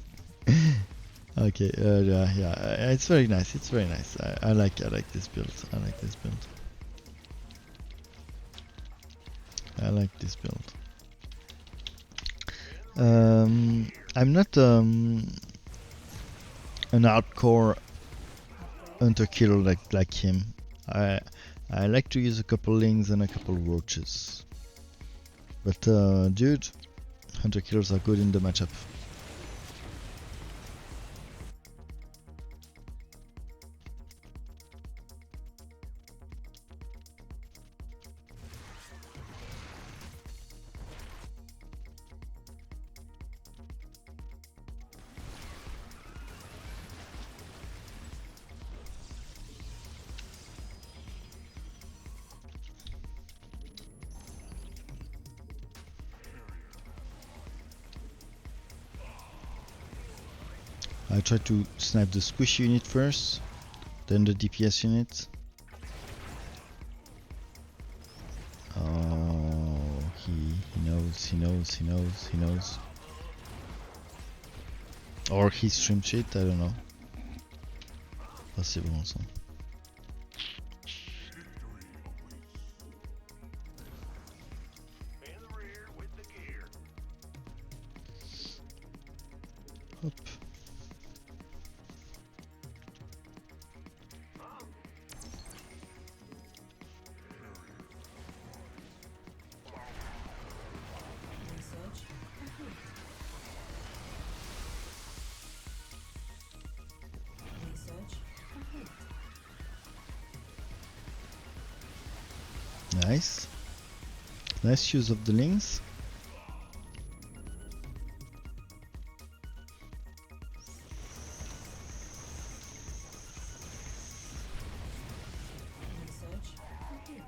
Okay, yeah, it's very nice. It's very nice. I like this build. I like this build. I like this build. I'm not an hardcore hunter killer like him. I like to use a couple lings and a couple roaches. But dude, hunter killers are good in the matchup. I try to snipe the squish unit first, then the DPS unit. Oh, he knows. Or he stream cheat, I don't know. Possible also. Hop. Research complete. Research complete. Nice. Nice use of the links. Research complete.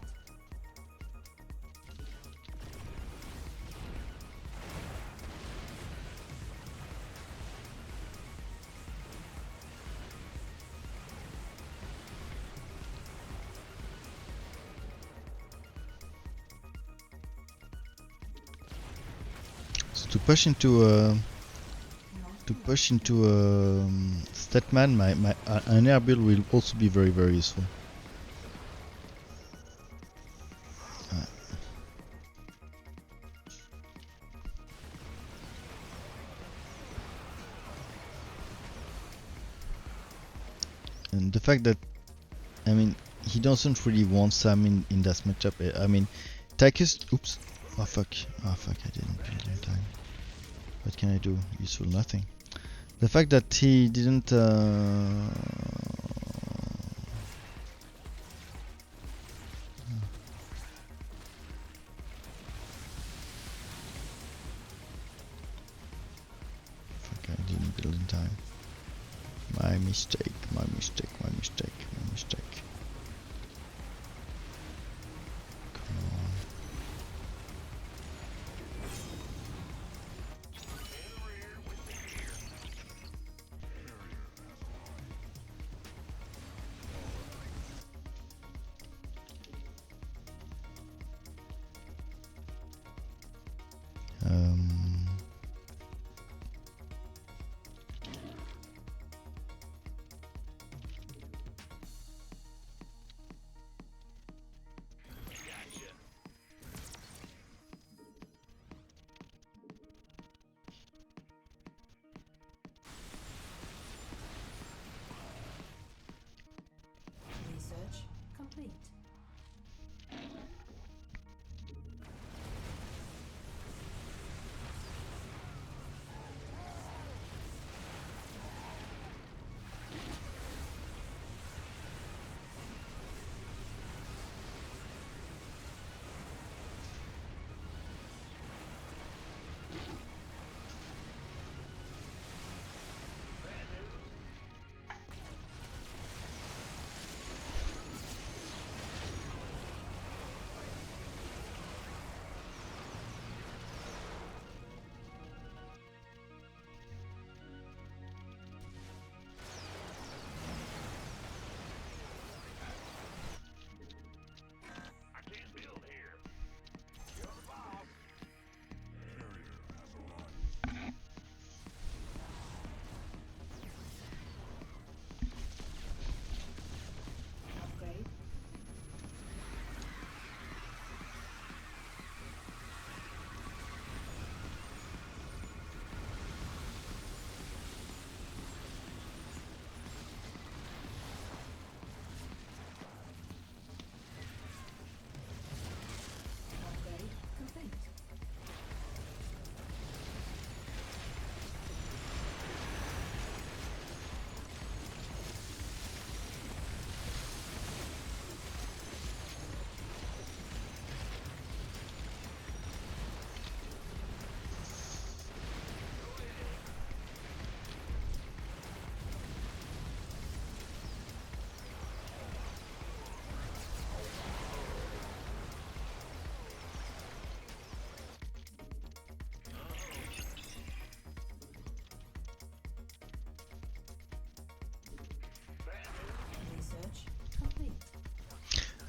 So to push into Statman, an air build will also be very useful. And the fact that, I mean, he doesn't really want Sam in that matchup. I mean, Tychus. Oops. Oh fuck. I didn't build in time. What can I do? Useful nothing. The fact that he didn't. Fuck, I didn't build in time. My mistake. Come on.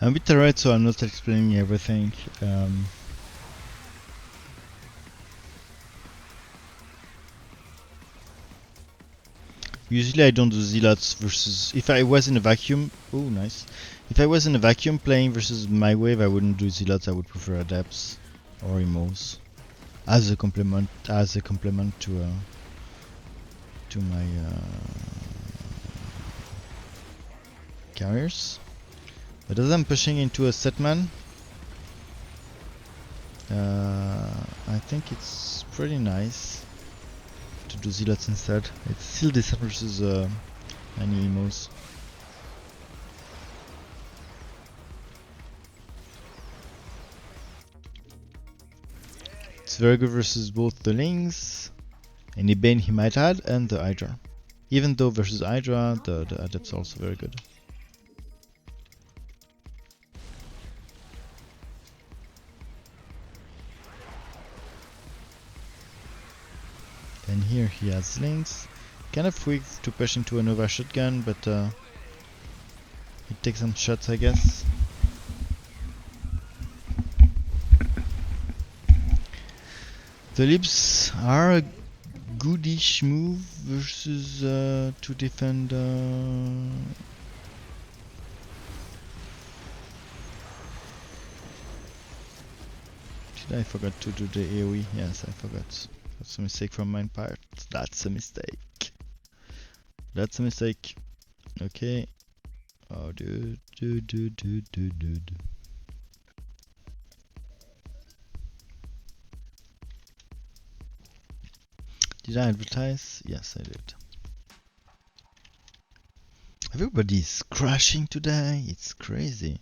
I'm a bit tired, so I'm not explaining everything. Usually I don't do zealots versus... If I was in a vacuum... Oh, nice. If I was in a vacuum playing versus my wave, I wouldn't do zealots. I would prefer adepts or emos as a complement to my carriers. But as I'm pushing into a setman, I think it's pretty nice to do zealots instead. It's still decent versus any emos. It's very good versus both the Lings, any Bane he might add, and the Hydra. Even though versus Hydra, the Adepts are also very good. And here he has Lings. Kind of weak to push into a Nova shotgun, but he takes some shots, I guess. The Libs are a goodish move versus to defend. Did I forgot to do the AoE? Yes, I forgot. That's a mistake from my part. That's a mistake. That's a mistake. Okay. Oh, do. Did I advertise? Yes, I did. Everybody's crashing today. It's crazy.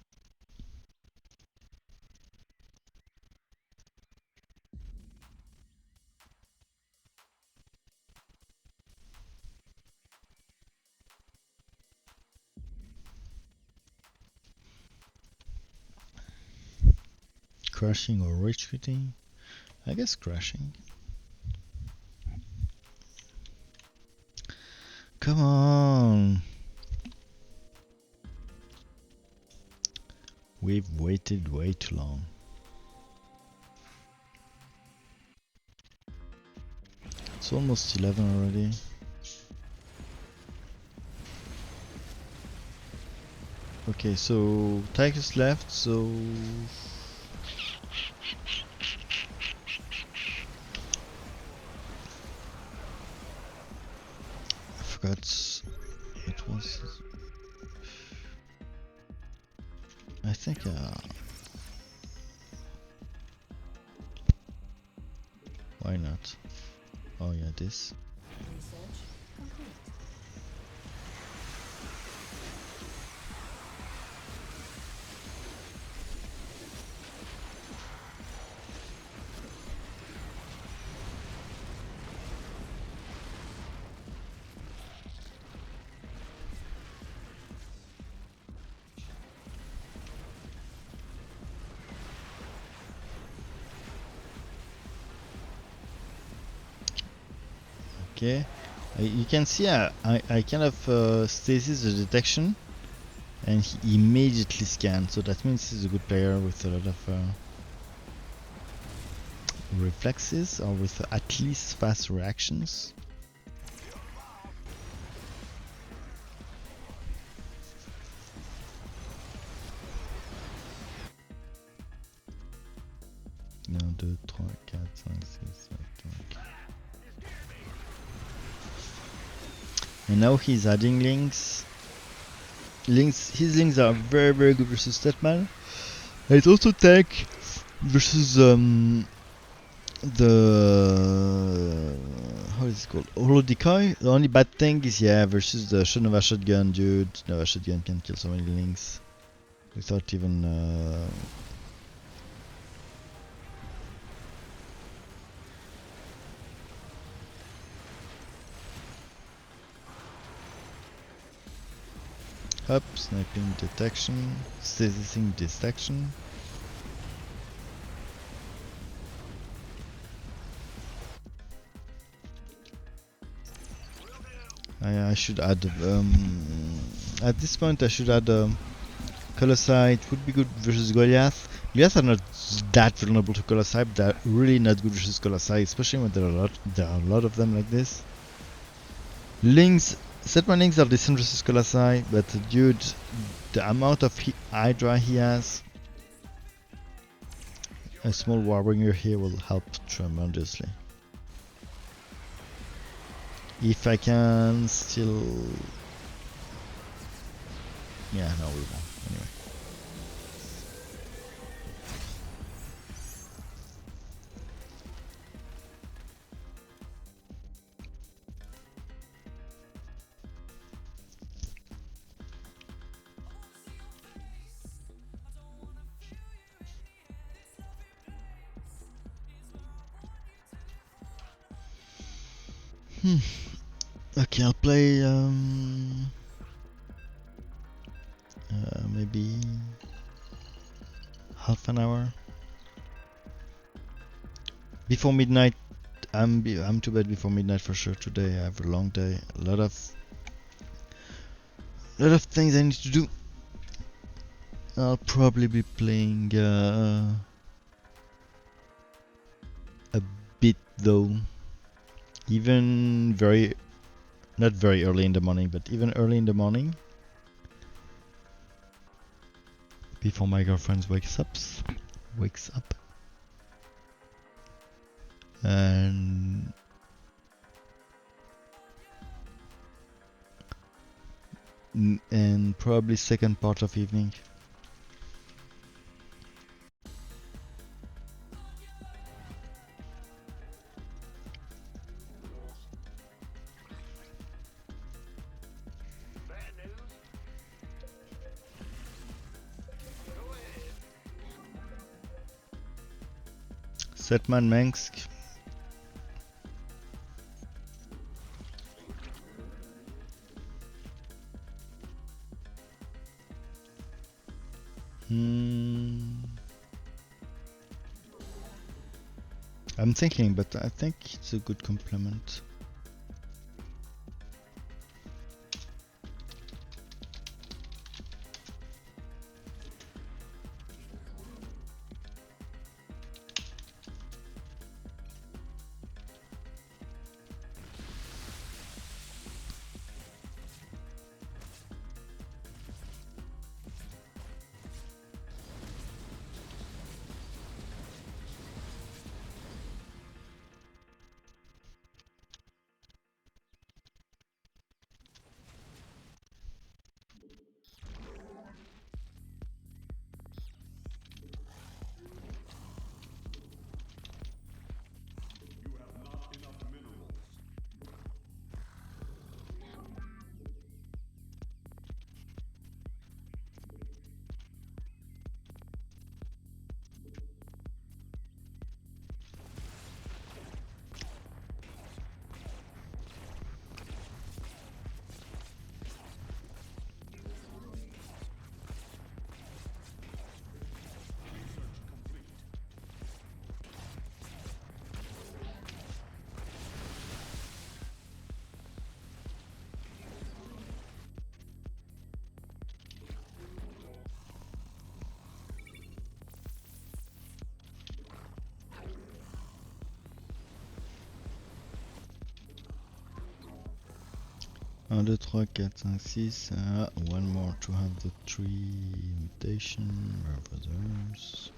Crashing or retreating? I guess crashing. Come on! We've waited way too long. It's almost 11 already. Okay, so Tychus left, so... I forgot it was... I think why not? Oh yeah, this. Research complete. Okay, you can see I kind of stasis the detection, and he immediately scanned, so that means he's a good player with a lot of reflexes, or with at least fast reactions. No, 2, 3, 4, 5, 6, 7, 8. And now he's adding links. His links are very good versus Statman. And it's also tank versus the how is it called? Holo Decoy. The only bad thing is versus the Nova shotgun, dude. Nova shotgun can kill so many links without even up, sniping detection, stasising detection. I should add at this point I should add Colossi, it would be good versus Goliath. Goliath are not that vulnerable to Colossi, but they're really not good versus Colossi, especially when there are a lot of them like this. Lings, Setman Lings are decent versus Colossi, but dude, the amount of Hydra he has, a small Warbringer here will help tremendously. If I can still... Yeah, no, we won't. Anyway. Okay, I'll play maybe half an hour before midnight. I'm to bed before midnight for sure today. I have a long day, a lot of things I need to do. I'll probably be playing a bit though, even not very early in the morning, but even early in the morning before my girlfriend wakes up. And probably second part of evening. Bad news. Go ahead. Setman Mengsk. I'm thinking, but I think it's a good complement. Un, deux, trois, quatre, cinq, six. One more to have the 3 mutation reversers.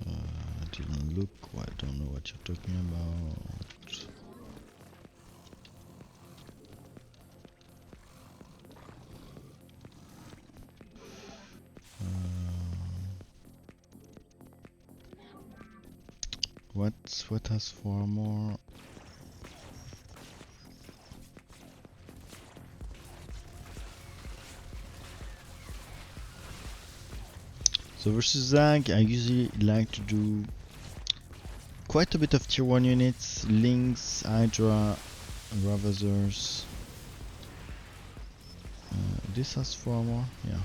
I didn't look. I don't know what you're talking about. What has 4 more? So versus Zag, I usually like to do quite a bit of tier 1 units, Lynx, Hydra, Ravagers. This has 4 more, yeah.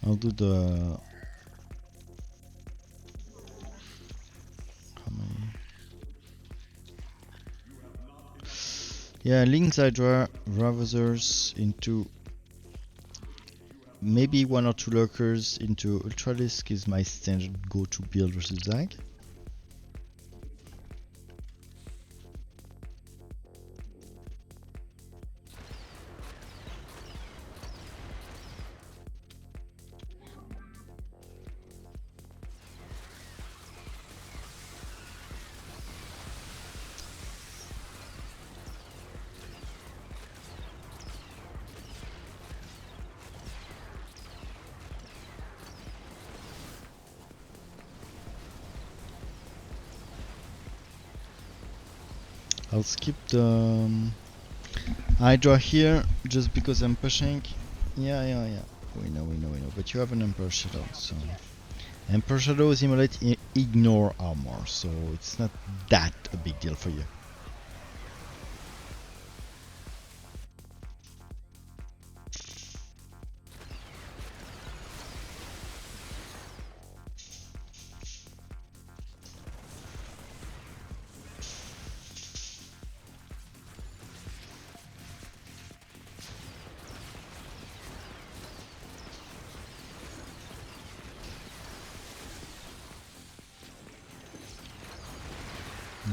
I'll do the... How many? Yeah, Link's Hydra, Ravagers into maybe 1 or 2 lurkers into Ultralisk is my standard go-to build versus Zag. I'll skip the Hydra here just because I'm pushing. Yeah. We know. But you have an Emperor Shadow, so Emperor Shadow simulate ignore armor, so it's not that a big deal for you.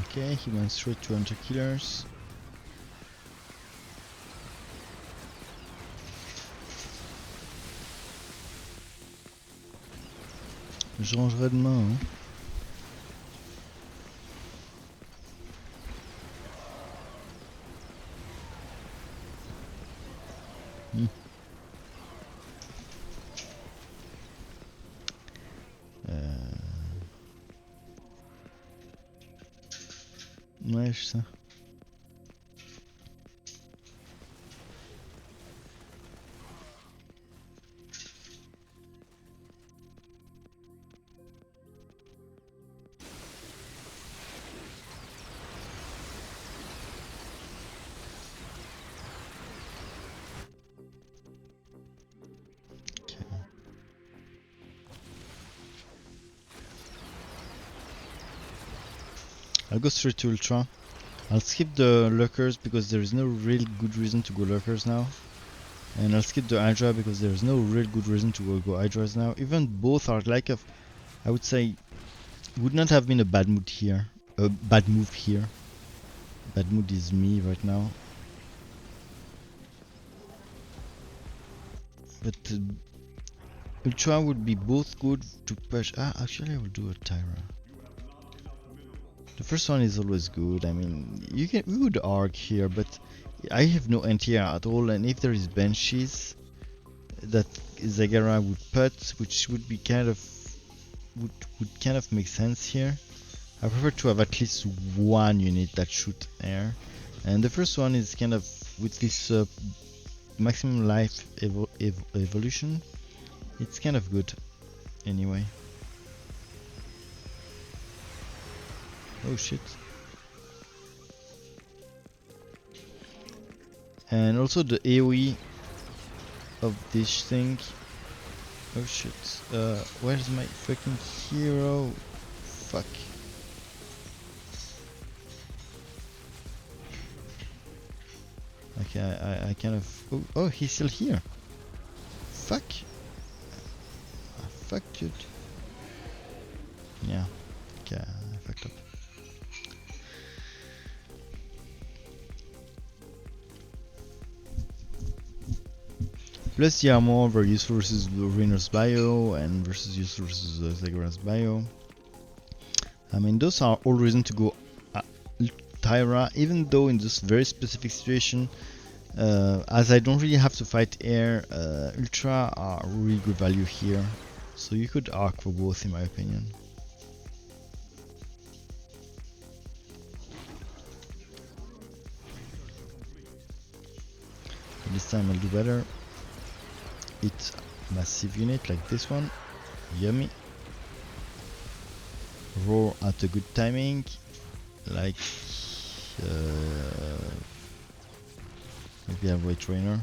Okay, he went straight to Hunter Killers. Je rangerai de main. Hein. Ouais, je sais. I'll go straight to Ultra. I'll skip the Lurkers because there is no real good reason to go Lurkers now. And I'll skip the Hydra because there is no real good reason to go Hydras now. Even both are like a... I would say... would not have been a bad move here. A bad move here. Bad mood is me right now. But Ultra would be both good to push. Actually I will do a Tyra. The first one is always good. I mean, we would arc here, but I have no NTR at all, and if there is Banshees that Zagara would put, which would be kind of would kind of make sense here. I prefer to have at least one unit that shoot air, and the first one is kind of with this maximum life evolution. It's kind of good, anyway. Oh shit. And also the AoE of this thing. Oh shit. Where's my fucking hero? Fuck. Okay, I kind of... Oh, he's still here. Fuck. Fuck, dude. Yeah. Okay, I fucked up. Plus the armor very useful versus Rainer's bio and versus useful versus Zagara's bio. I mean, those are all reasons to go Tyra, even though in this very specific situation, as I don't really have to fight air, Ultra are really good value here. So you could arc for both in my opinion. But this time I'll do better. It's massive unit like this one. Yummy. Roar at a good timing. Like maybe a White Trainer.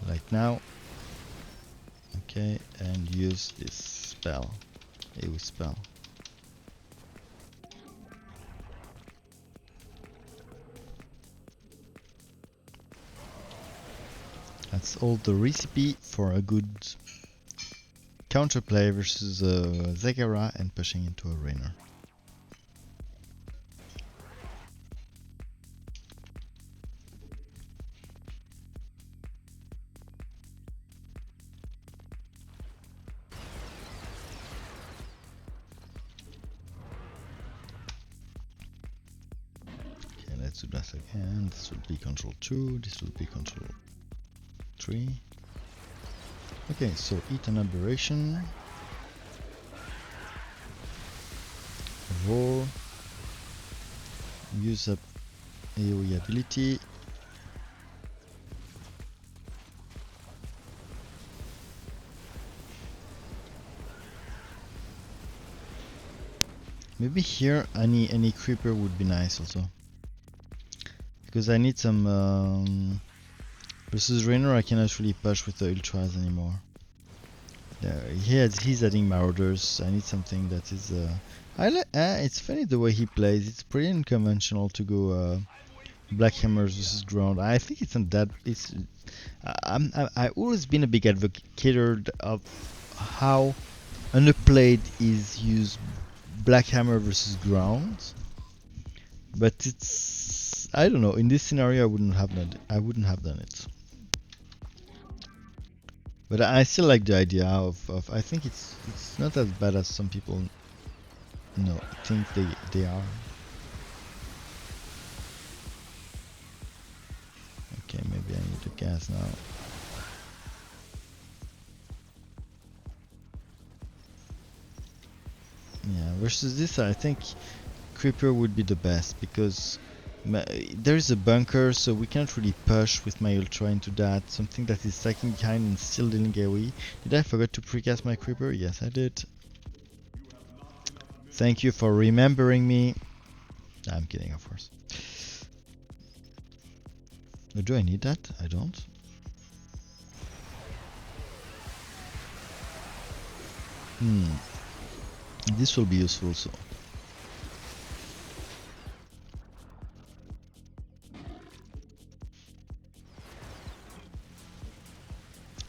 like now. Okay, and use this spell, AoE spell. That's all the recipe for a good counterplay versus Zagara and pushing into a Rainer. Okay, let's do that again. This will be control 2, this will be control 3. Okay, so eat an aberration. Roar. Use up AoE ability. Maybe here any creeper would be nice also. Because I need some versus Rainer I cannot really push with the ultras anymore. He's adding marauders. I need something that is it's funny the way he plays. It's pretty unconventional to go Black Hammers versus ground. I think it's not that. I've always been a big advocate of how underplayed is used Black Hammer versus ground, but it's, I don't know. In this scenario, I wouldn't have done it. But I still like the idea of I think it's not as bad as some people think they are. Okay, maybe I need a gas now. Yeah, versus this I think Creeper would be the best because there is a bunker, so we can't really push with my ultra into that. Something that is stacking behind and still dealing AoE. Did I forget to precast my Creeper? Yes, I did. Thank you for remembering me. I'm kidding, of course. But do I need that? I don't. This will be useful, so.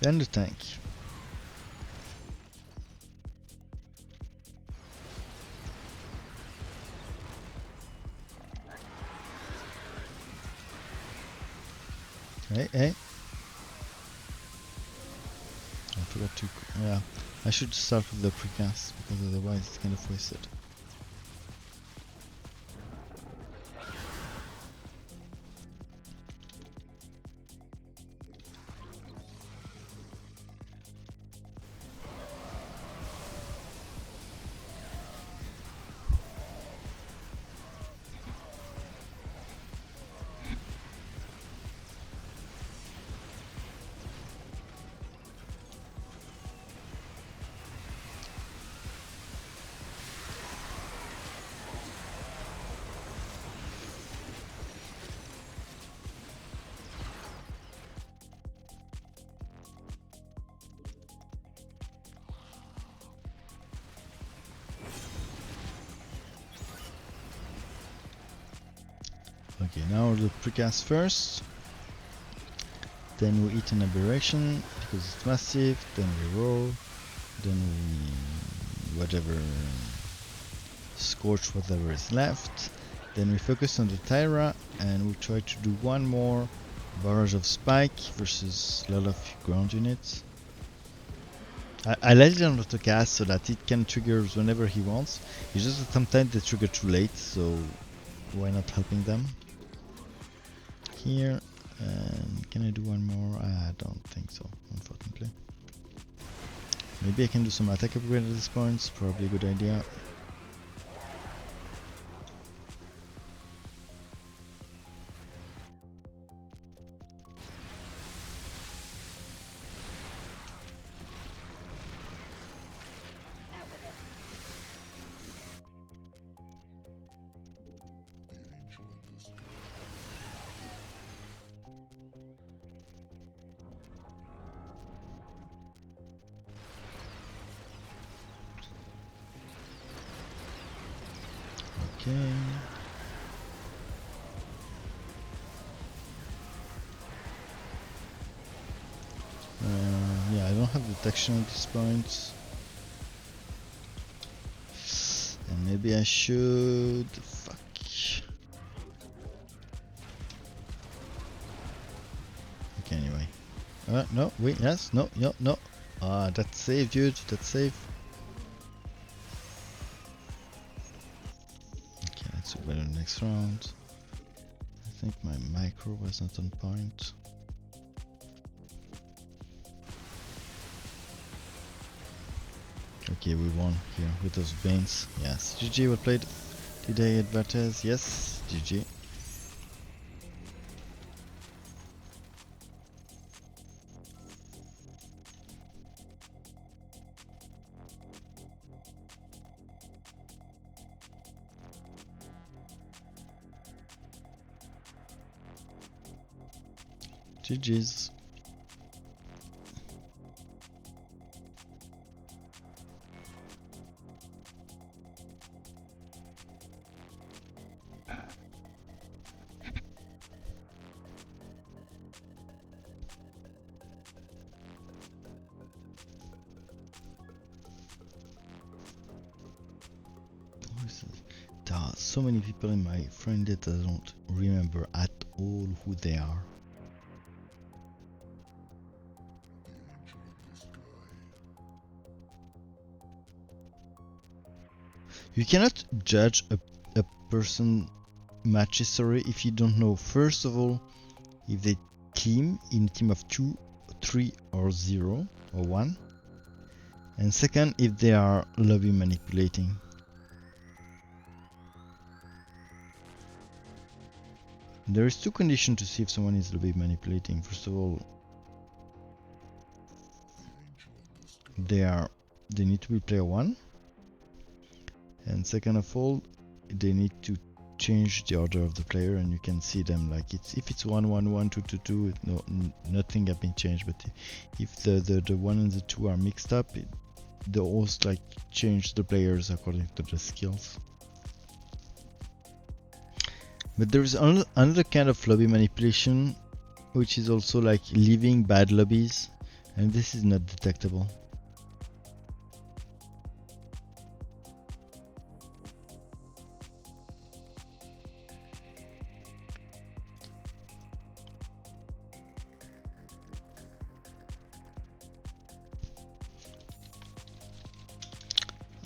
And the tank. Hey. I forgot to. Yeah, I should start with the precast because otherwise it's kind of wasted. Okay, now the precast first. Then we eat an aberration because it's massive. Then we roll. Then we whatever scorch whatever is left. Then we focus on the Tyra and we try to do one more barrage of spike versus a lot of ground units. I let it on autocast so that it can trigger whenever he wants. It's just that sometimes they trigger too late, so why not helping them? Here, and can I do one more? I don't think so, unfortunately. Maybe I can do some attack upgrade at this point, it's probably a good idea. Out with it. Okay. Yeah, I don't have detection at this point. And maybe I should... Fuck. Okay, anyway. No, wait, yes, no, no, no. Ah, that's safe, dude, that's safe. Okay, let's do better next round. I think my micro was not on point. Okay, we won here with those Banes. Yes, GG, well played. Did I advertise? Yes, GG. GG's. There are so many people in my friend that I don't remember at all who they are. You cannot judge a person match history if you don't know, first of all, if they team in a team of 2, 3 or 0 or 1, and second, if they are lobby manipulating. There is two conditions to see if someone is lobby manipulating. First of all, they need to be player 1, and second of all, they need to change the order of the player, and you can see them like if it's 1 1 1 2 2 2, nothing has been changed. But if the 1 and the 2 are mixed up, the host like change the players according to the skills. But there is another kind of lobby manipulation, which is also like leaving bad lobbies, and this is not detectable.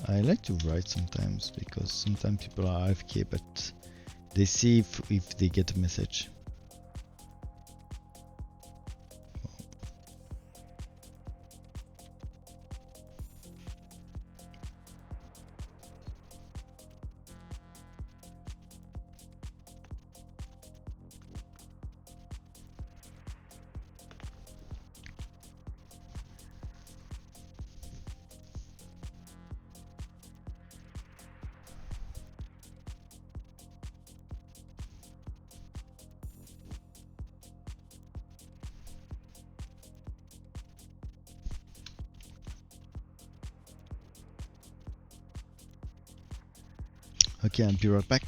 I like to write sometimes because sometimes people are AFK, but they see if they get a message. Okay, I'll be right back.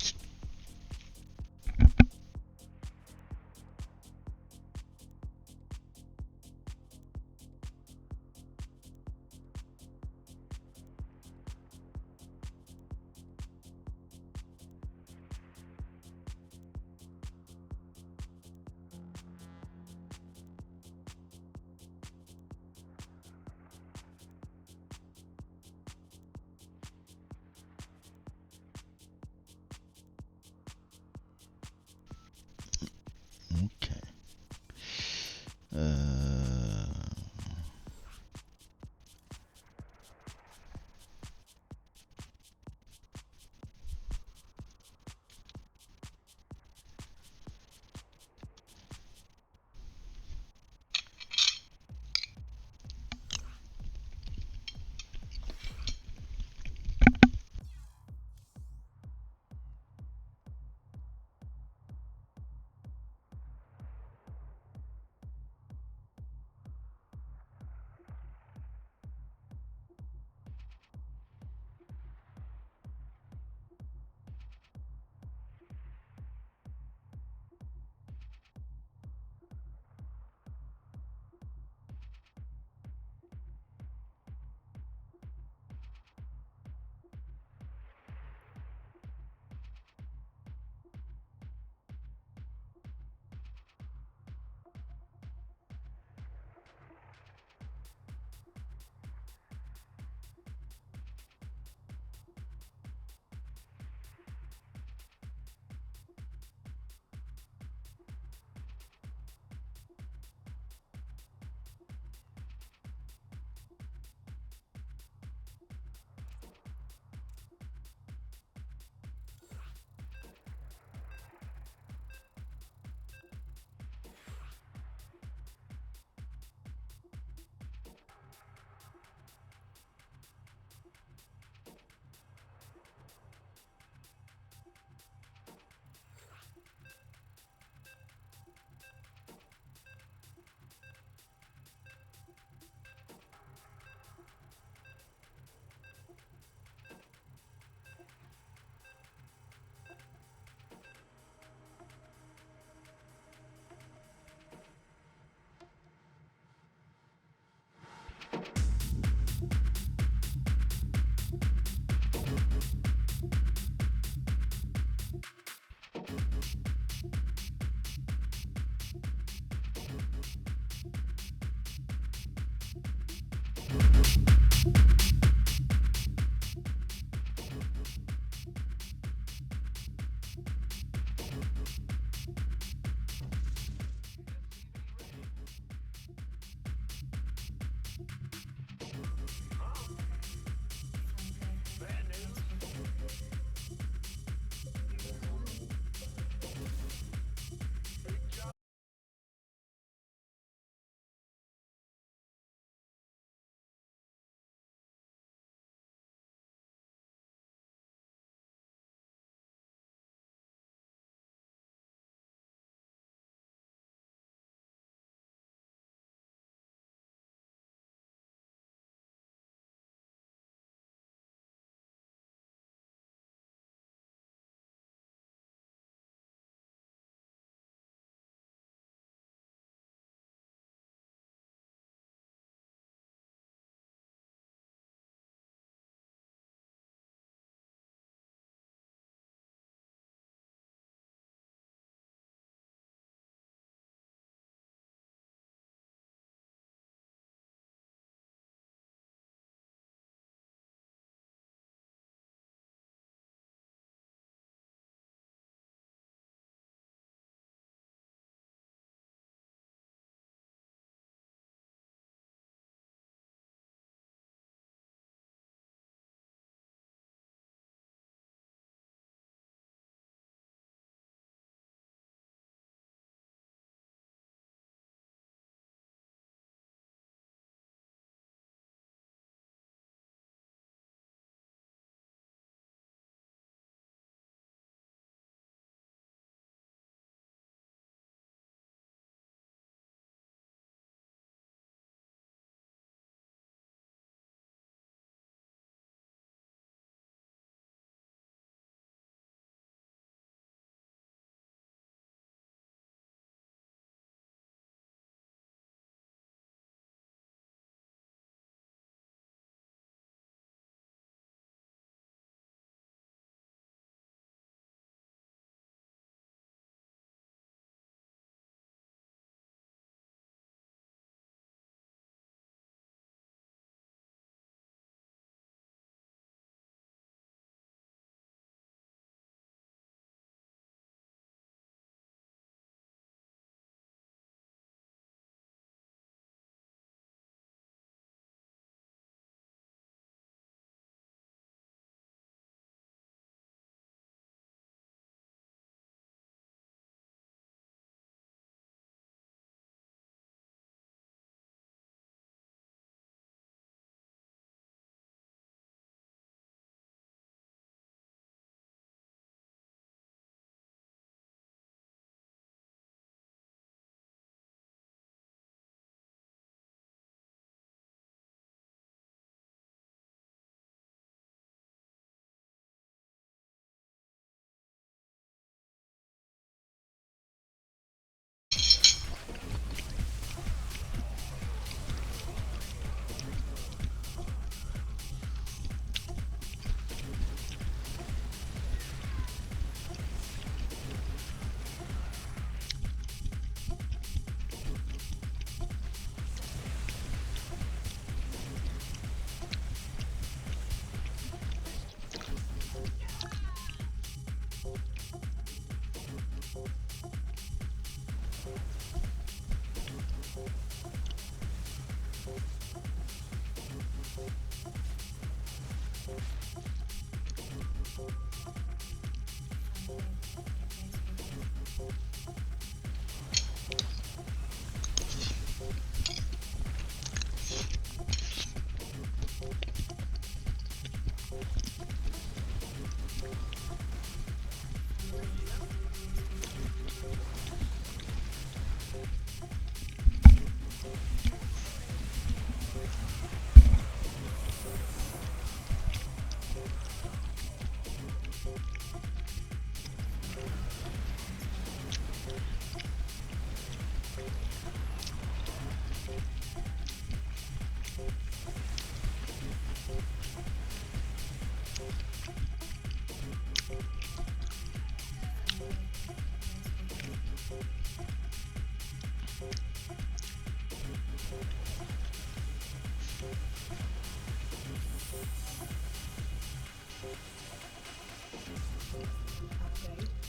complete.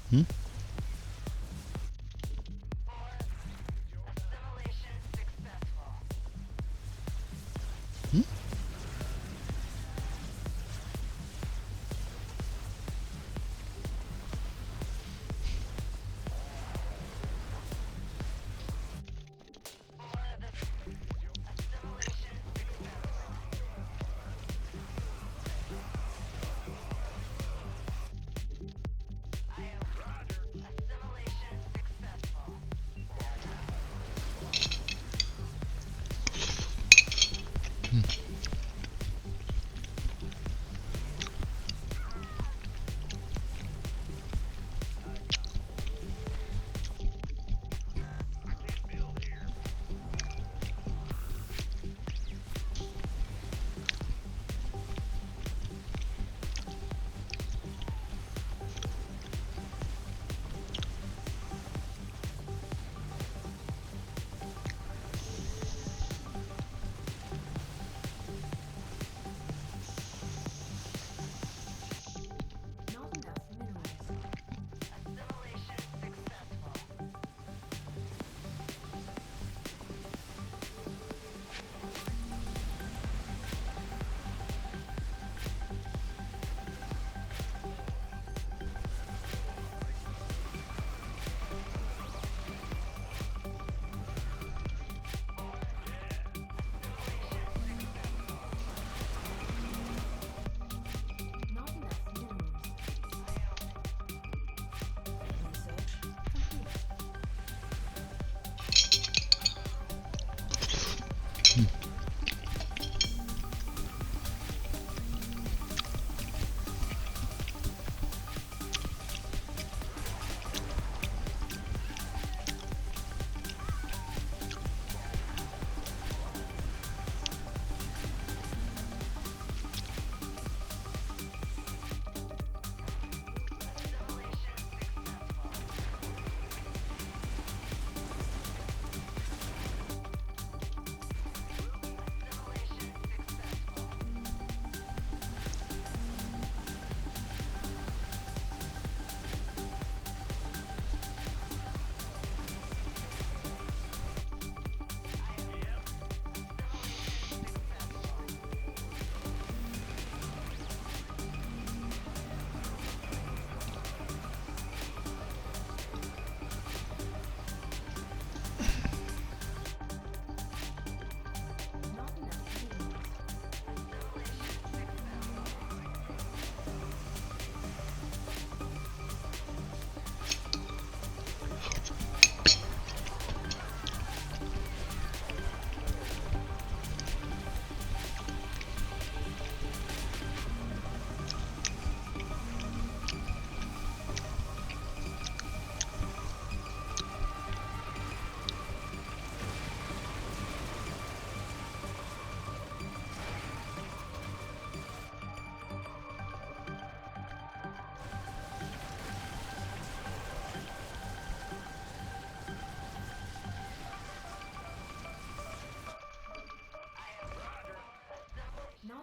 Hmm? Assimilation successful. Hmm? Assimilation successful. I have Roger.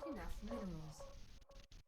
Not enough minerals. Research complete. Upgrade complete. Upgrade. Upgrade. Upgrade complete. Upgrade complete. Upgrade complete.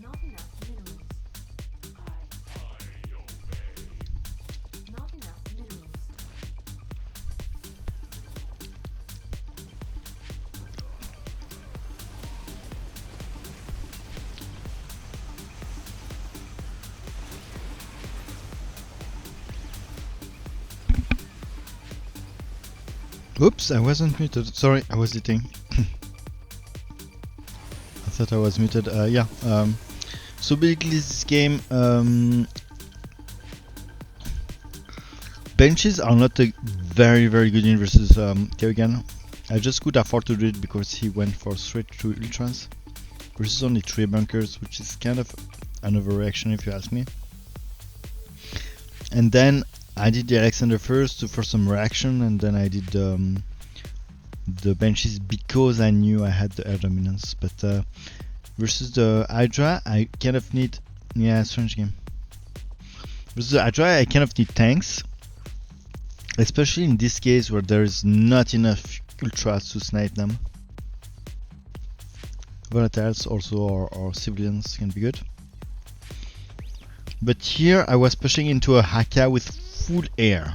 Not enough minerals. Not enough minerals. Oops, I wasn't muted. Sorry, I was eating. I thought I was muted. Yeah. So basically, this game, benches are not a very good in versus Kerrigan. I just could afford to do it because he went for straight to ultras versus only 3 bunkers, which is kind of an overreaction if you ask me. And then I did the Alexander first for some reaction, and then I did the benches because I knew I had the air dominance. But versus the Hydra, I kind of need, yeah, strange game. Versus the Hydra, I kind of need tanks, especially in this case where there is not enough ultras to snipe them. Volatiles also or civilians can be good. But here I was pushing into a Haka with full air,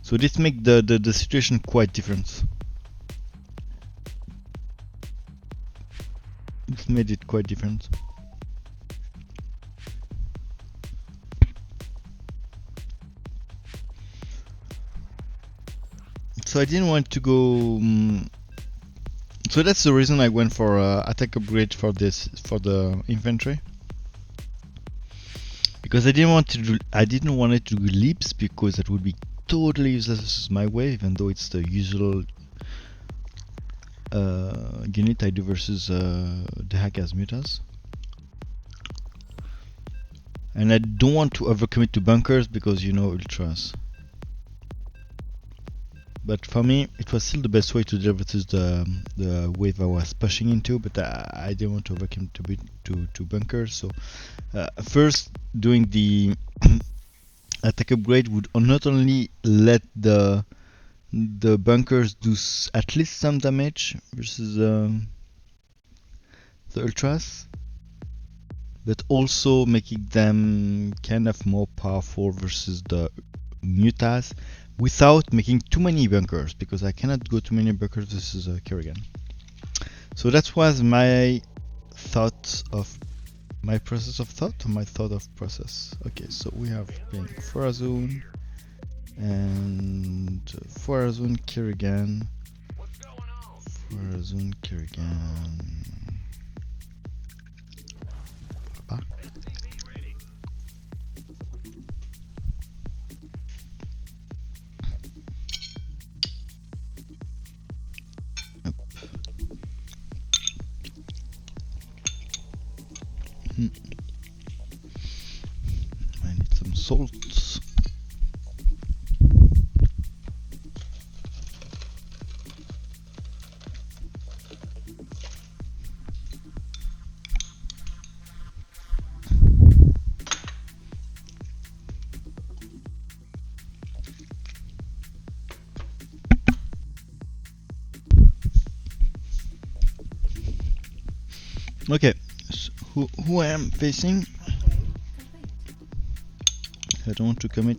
so this makes the situation quite different. It made it quite different. So I didn't want to go. So that's the reason I went for attack upgrade for this, for the infantry. Because I didn't want it to do leaps, because that would be totally useless versus my wave, even though it's the usual unit I do versus the Haka's mutas. And I don't want to overcommit to bunkers because, you know, ultras. But for me, it was still the best way to deal with the wave I was pushing into, but I didn't want to overcommit to bunkers. So first, doing the attack upgrade would not only let the bunkers do at least some damage versus the ultras, but also making them kind of more powerful versus the mutas, without making too many bunkers, because I cannot go too many bunkers versus Kerrigan. So that was my thought of my process of thought, or my thought of process. Okay, so we have playing Forazun and Forazun Kirigan. What's going on? Forazun Kirigan. Papa. SCV ready. Up. Hmm. I need some salts. Okay, so who I am facing? Upgrade complete. I don't want to commit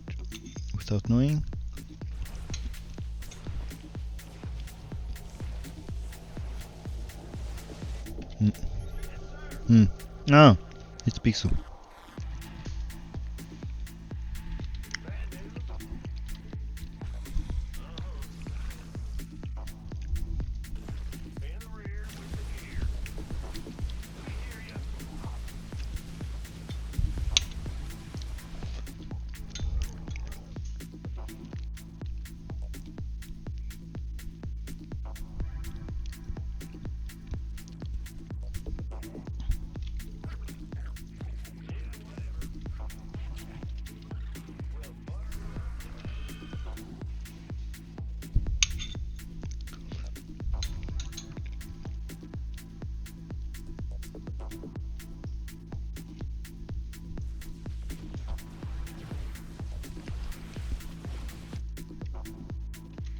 without knowing. No, it's Pixel. In the rear with the gear. We hear ya.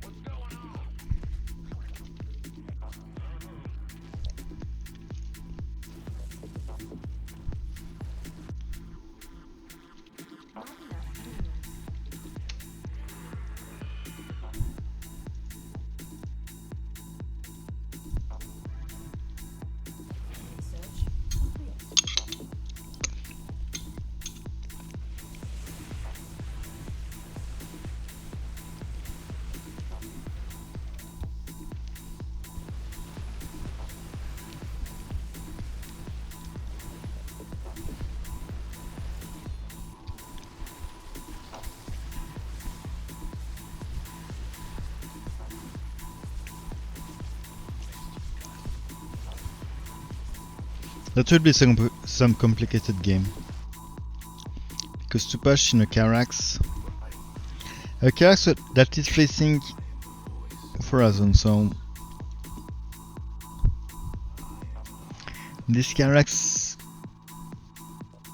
What's going on? Not enough minerals. Research complete. That will be some complicated game. Because Tupash in a Carax that is facing Forazun, so this Carax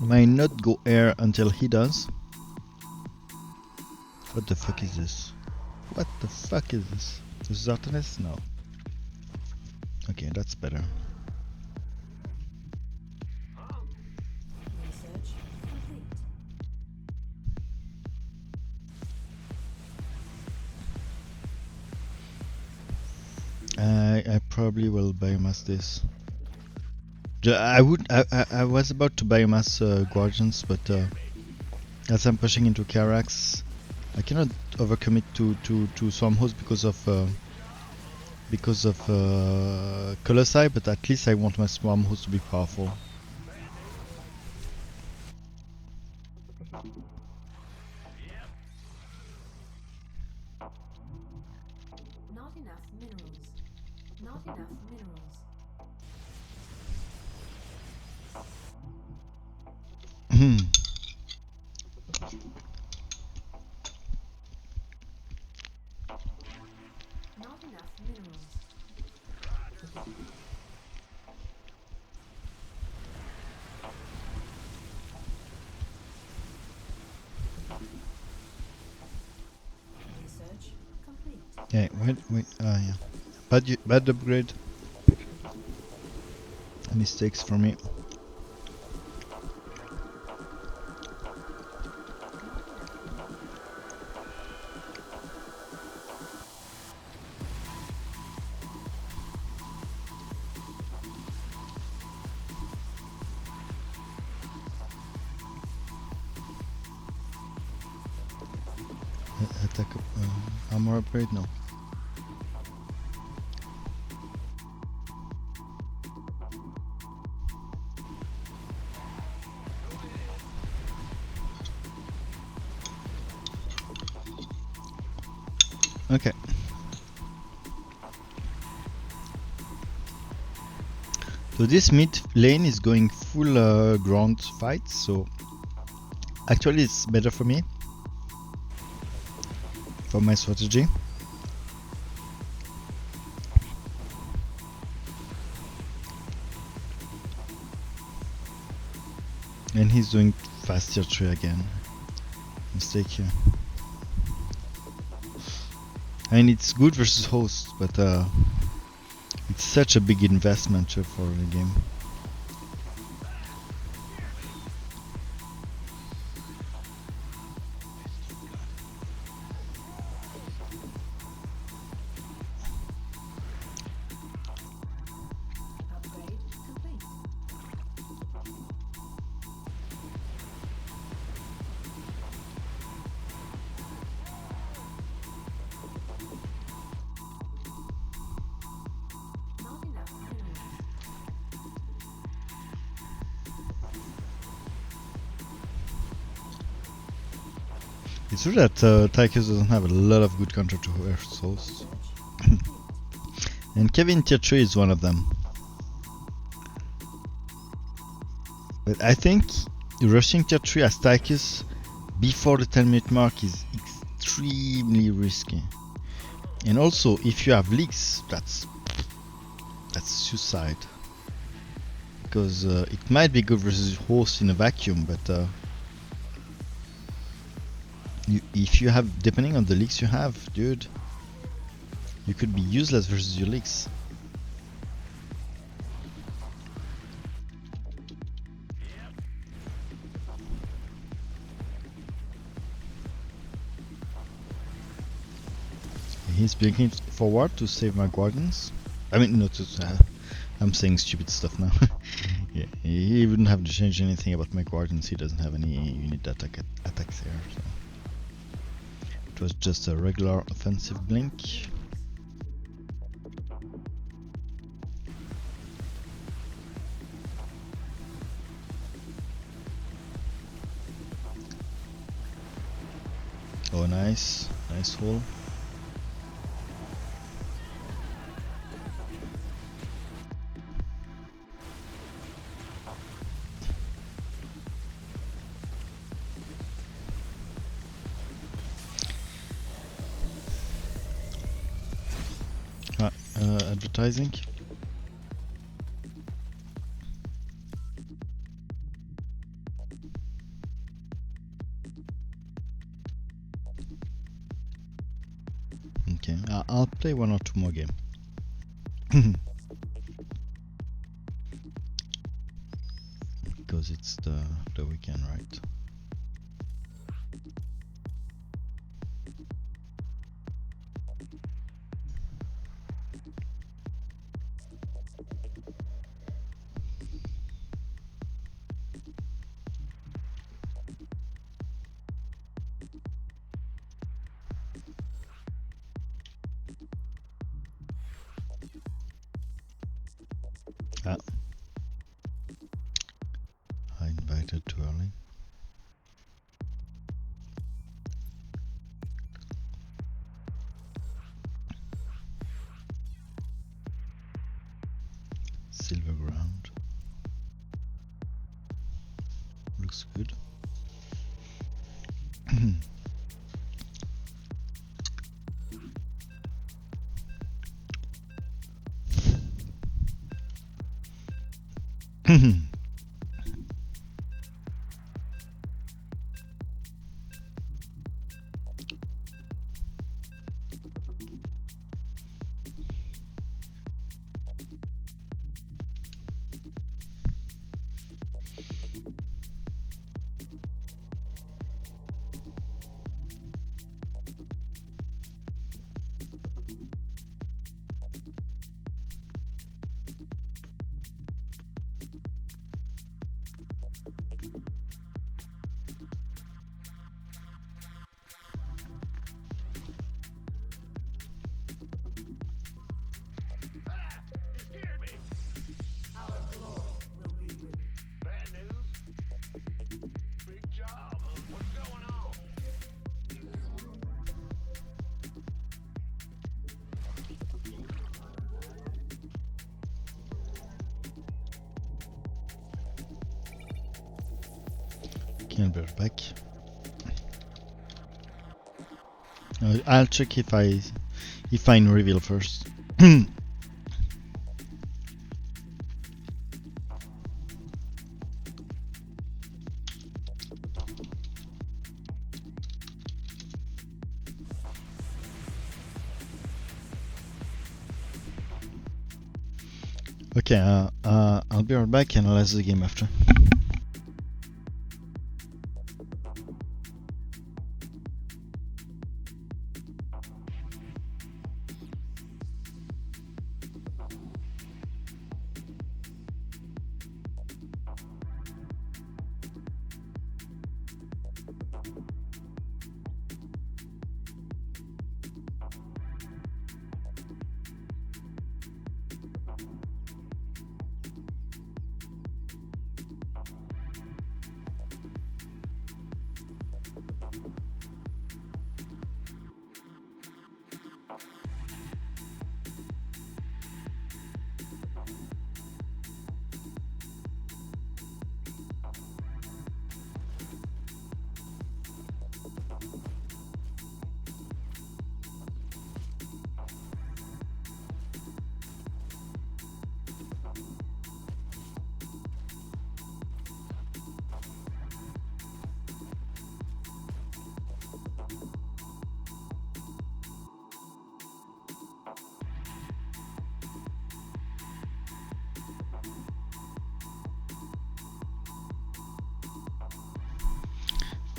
might not go air until he does. What the fuck is this? What the fuck is this? This is Artemis? No. Okay, that's better. Research complete. I probably will biomass this. I was about to biomass Guardians, but as I'm pushing into Carax, I cannot overcommit to Swarmhost because of Colossi, but at least I want my Swarmhost to be powerful. Not enough minerals. Not enough minerals. Hmm. Not enough minerals. Research complete. Yeah, wait, yeah. Bad upgrade. Mistakes for me. Attack Armor upgrade? No. Okay. So this mid lane is going full ground fight, so actually it's better for me, for my strategy. And he's doing fast tier 3 again. Mistake here. I mean, it's good versus host, but it's such a big investment for the game. Upgrade complete. Not enough minerals. It's true that Tychus doesn't have a lot of good counter to Earth's hosts. And Kevin tier 3 is one of them. But I think rushing tier 3 as Tychus before the 10-minute mark is extremely risky. And also, if you have leaks, that's suicide. Because it might be good versus host in a vacuum, but if you have, depending on the leaks you have, dude, you could be useless versus your leaks. He's blinking forward to save my guardians. I mean, not to. I'm saying stupid stuff now. Yeah, he wouldn't have to change anything about my guardians. He doesn't have any unit attacks here. So. It was just a regular offensive blink. Oh, nice hole. Advertising. Okay, I'll play one or two more games. Because it's the weekend, right? Ah. I invited too early. Silver ground. Looks good. Okay, I'll be right back. I'll check if I find reveal first. Okay, I'll be right back and analyze the game after.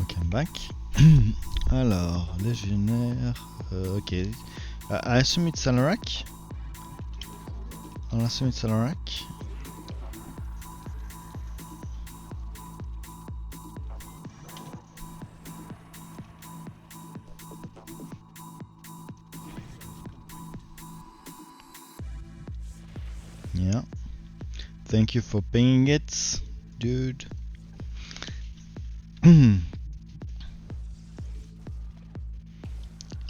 Okay, I'm back. Alors, légionnaire. Ok. I assume it's Alarak. I'll assume it's Alarak. Yeah. Thank you for paying it, dude.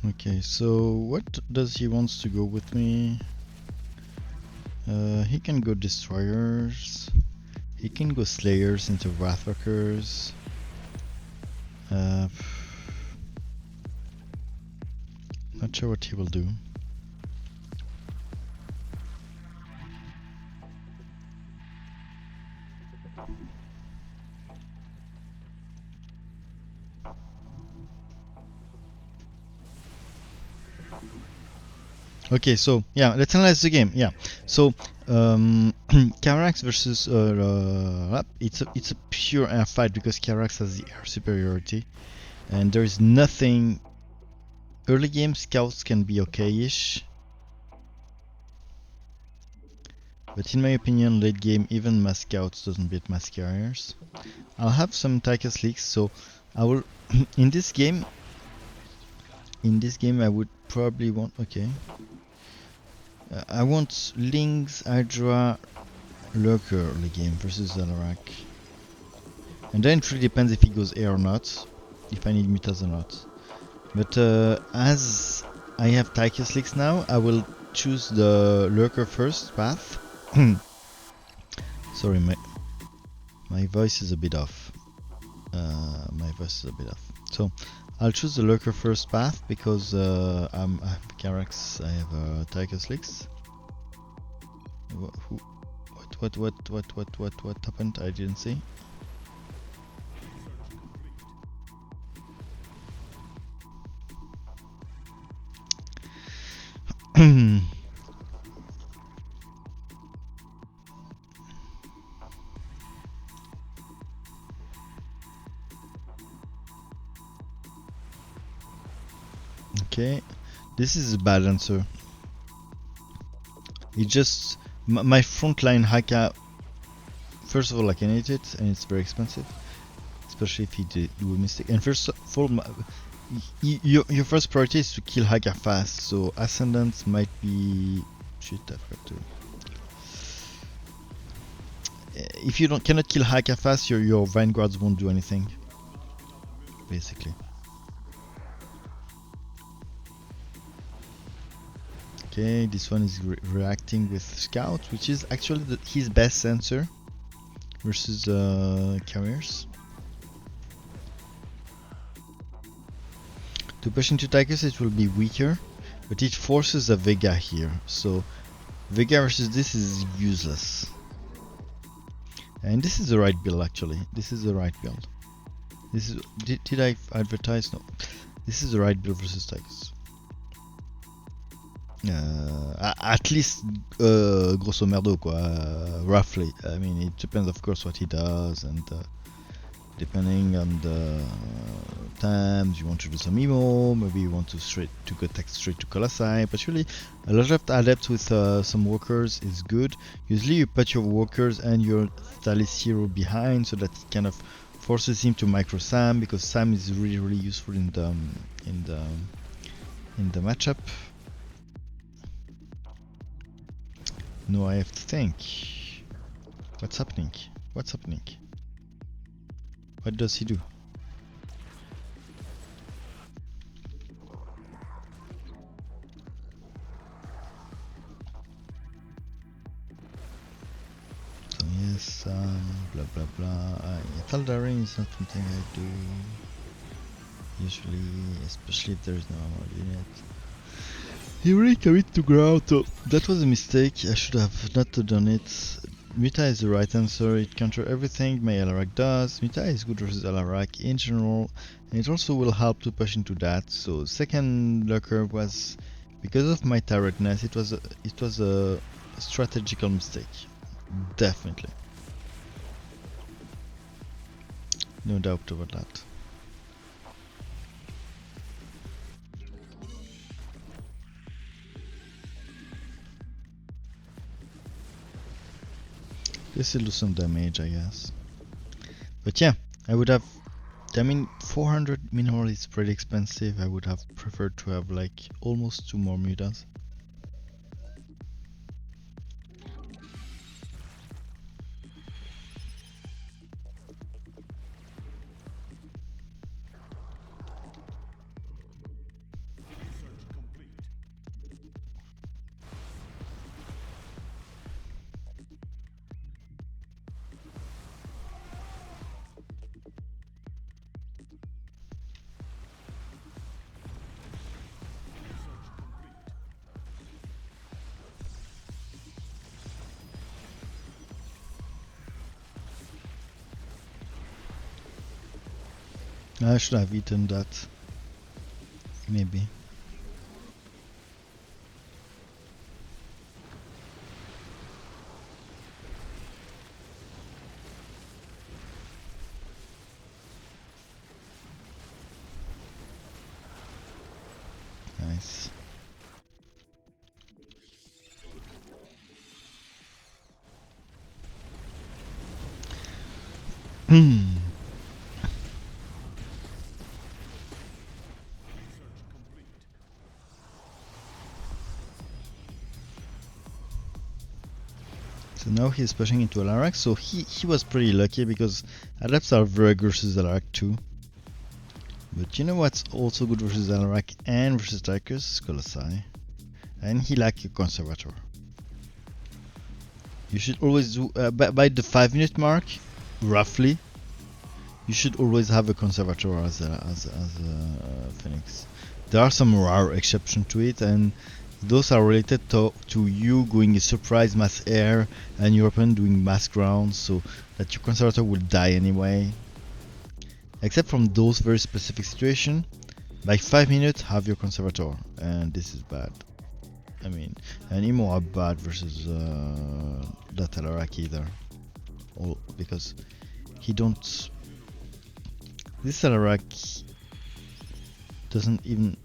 Okay, so what does he wants to go with me? He can go destroyers. He can go slayers into wrathwalkers. Not sure what he will do. Okay, so yeah, let's analyze the game. Yeah, so Carax versus Rap, it's a pure air fight because Carax has the air superiority, and there is nothing. Early game scouts can be okay-ish, but in my opinion, late game even mass scouts doesn't beat mass carriers. I'll have some Tychus leaks, so I will in this game. In this game, I would probably want I want Lynx, Hydra, Lurker early game versus Alarak. And then it really depends if he goes air or not, if I need mutas or not. But as I have Tychus Leaks now, I will choose the Lurker first path. Sorry, my voice is a bit off. So I'll choose the Lurker first path because I have Carax, I have Tychus Leaks. What happened? I didn't see. Okay, this is a bad answer. It just my frontline Haka. First of all, I can hit it, and it's very expensive, especially if you do a mistake. And first of all, your first priority is to kill Haka fast. So Ascendant might be shit. I forgot to. If you cannot kill Haka fast, your Vanguards won't do anything. Basically. Okay, this one is reacting with Scout, which is actually his best sensor versus carriers. To push into Tychus it will be weaker, but it forces a Vega here, so Vega versus this is useless. And this is the right build actually. This is the right build. This is did I advertise? No. This is the right build versus Tychus. At least grosso merdo quoi, roughly. I mean it depends of course what he does, and depending on the times you want to do some emo, maybe you want to go straight to Colossi, but really a lot of adepts with some workers is good. Usually you put your workers and your Thalis hero behind so that it kind of forces him to micro Sam, because Sam is really useful in the matchup. No, I have to think. What's happening? What's happening? What does he do? So yes, blah blah blah. Taldaring is not something I do usually, especially if there is no armored unit. He really committed to grow out, so that was a mistake. I should have not done it. Muta is the right answer. It counters everything my Alarak does. Muta is good versus Alarak in general, and it also will help to push into that. So second lurker was because of my tiredness. It was a strategical mistake, definitely, no doubt about that. This will do some damage, I guess. But yeah, I would have. I mean, 400 mineral is pretty expensive. I would have preferred to have like almost 2 more mutas. I should have eaten that. Maybe. Nice. So now he's pushing into Alarak, so he was pretty lucky because adepts are very good versus Alarak too. But you know what's also good versus Alarak and versus Tychus? Colossi. And he lacks a Conservator. You should always do, by the 5-minute mark, roughly, you should always have a Conservator as a Phoenix. There are some rare exceptions to it, and those are related to you going a surprise mass air and your opponent doing mass ground, so that your Conservator will die anyway. Except from those very specific situations, by 5 minutes have your Conservator, and this is bad. I mean, and Emo are bad versus that Alarak either. Because he don't. This Alarak doesn't even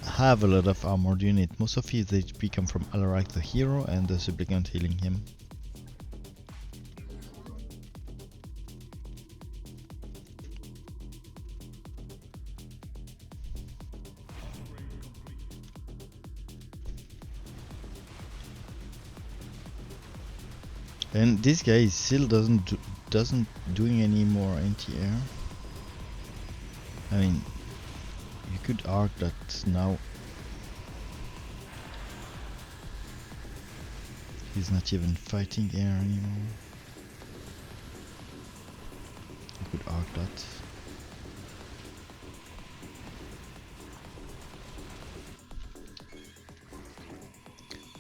have a lot of armored unit. Most of his HP come from Alarak the hero and the supplicant healing him. And this guy still doesn't doing any more anti-air. I mean, you could argue that now he's not even fighting air anymore. You could argue that.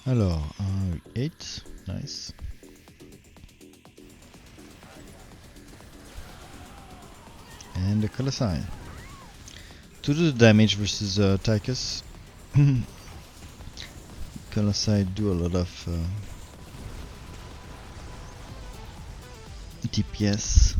Alors, 8, nice. And the Colossi. To do the damage versus Tychus, Colossi do a lot of DPS.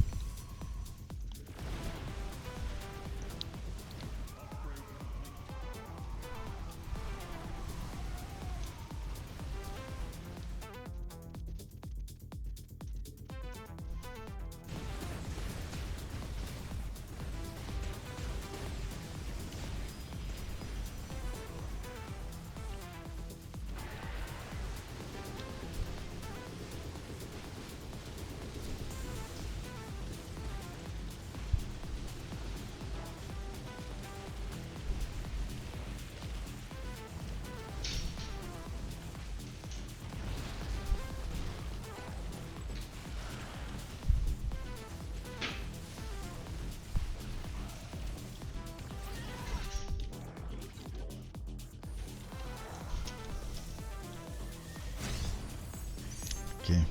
Okay,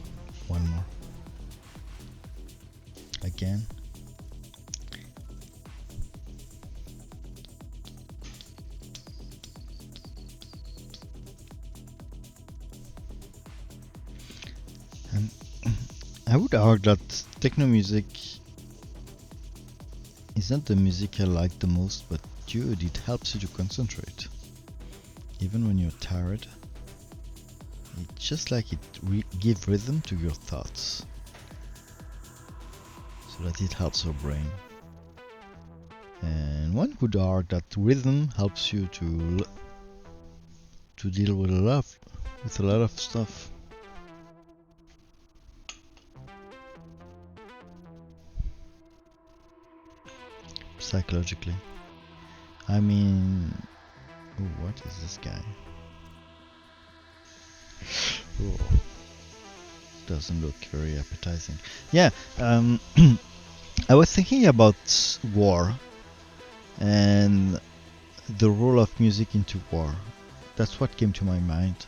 one more. Again. And I would argue that techno music is not the music I like the most, but dude, it helps you to concentrate. Even when you're tired. It's just like it gives rhythm to your thoughts, so that it helps your brain. And one could argue that rhythm helps you to deal with a lot of stuff. Psychologically. I mean, oh, what is this guy? Oh, doesn't look very appetizing. Yeah, I was thinking about war and the role of music into war. That's what came to my mind.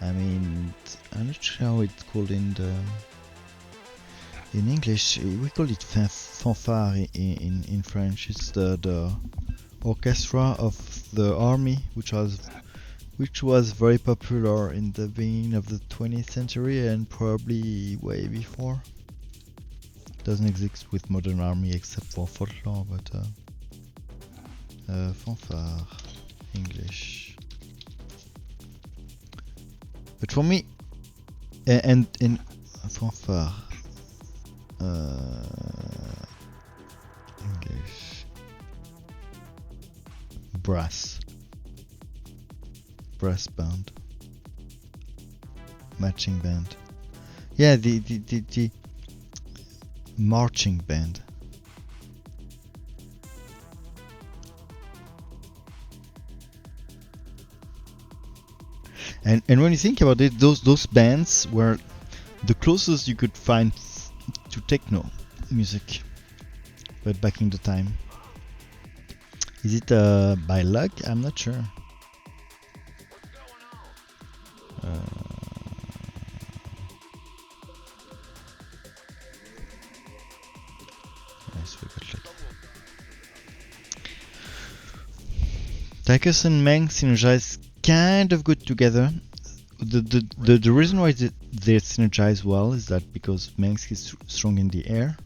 I mean, I'm not sure how it's called in English. We call it fanfare in French. It's the orchestra of the army, which was very popular in the beginning of the 20th century and probably way before. Doesn't exist with modern army except for folklore, but fanfare, English. But for me, and in fanfare, English, brass band, marching band. Yeah, the marching band. And when you think about it, those bands were the closest you could find to techno music, but back in the time. Is it by luck? I'm not sure. Nice, we got luck. Tychus and Meng synergize kind of good together. The reason why they synergize well is that because Mengsk is strong in the air,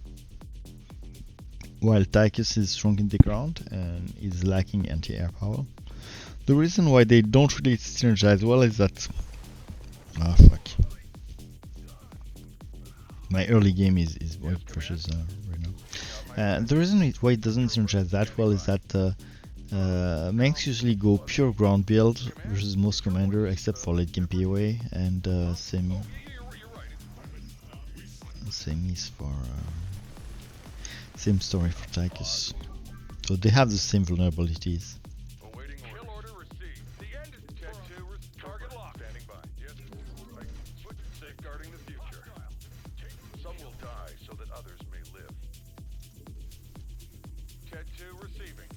while Tychus is strong in the ground and is lacking anti-air power. The reason why they don't really synergize well is that... Ah, fuck. My early game is very precious right now. The reason why it doesn't synergize that well is that Mengsk usually go pure ground build versus most commander except for late game PoE, and same is for same story for Tychus. So they have the same vulnerabilities. Awaiting kill order received. The end is Cat 2. Target locked. Standing by. Yes. Right. Switch to safeguarding the future. Some will die so that others may live. Cat 2 receiving.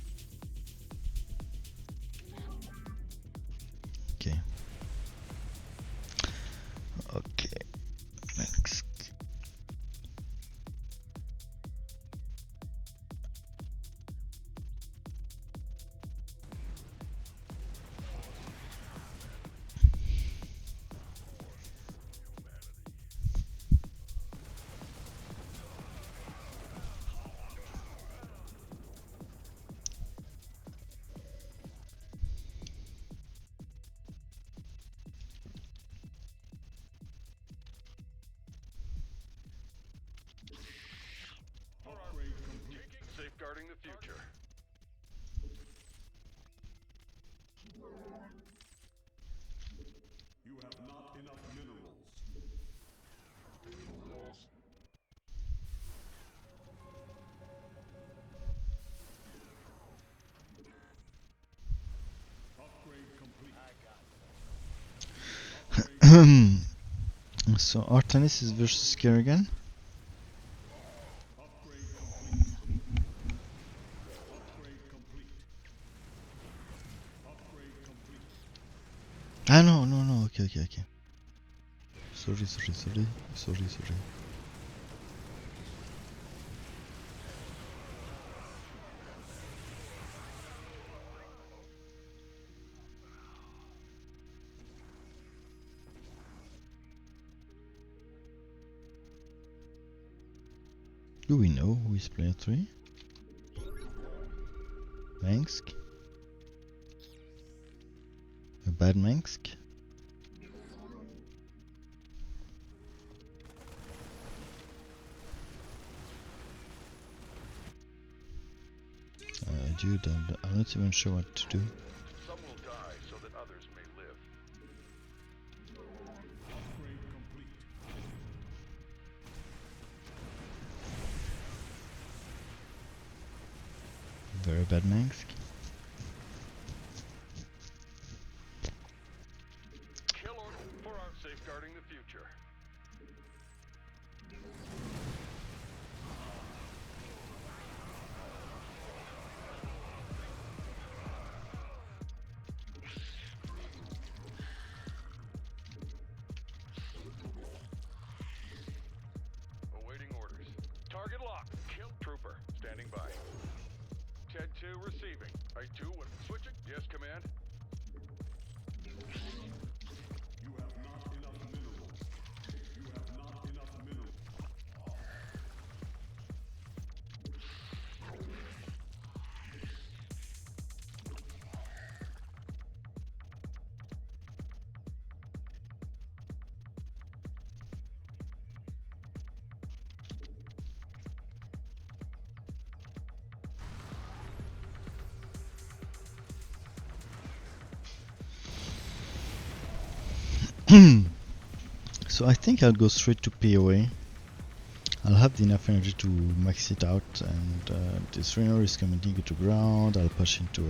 Safeguarding the future. You have not enough minerals. Upgrade complete. So Artanis is versus Kerrigan. Upgrade complete. Upgrade complete. Upgrade complete. Ah no. Okay. Sorry. Do we know who is player 3? Mengsk? A bad Mengsk? Dude, I'm not even sure what to do. Some will die so that others may live. Upgrade complete. Very bad Mengsk. Kill order for our safeguarding the future. Awaiting orders. Target locked. Kill trooper. Standing by. Ted 2 receiving. I 2 what? Switching. Yes, command. You have not enough minerals. You have not enough minerals. So I think I'll go straight to POA. I'll have enough energy to max it out, and this Raynor is coming to ground. I'll push into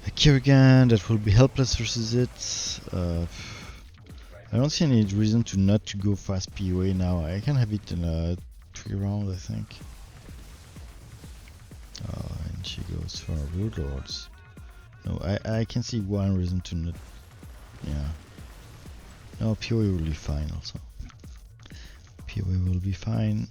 a Kerrigan that will be helpless versus it. I don't see any reason to not go fast POA now. I can have it in 3 rounds, I think. And she goes for Road Lords. No, I can see one reason to not. Yeah. No, POA will be fine also. POA will be fine.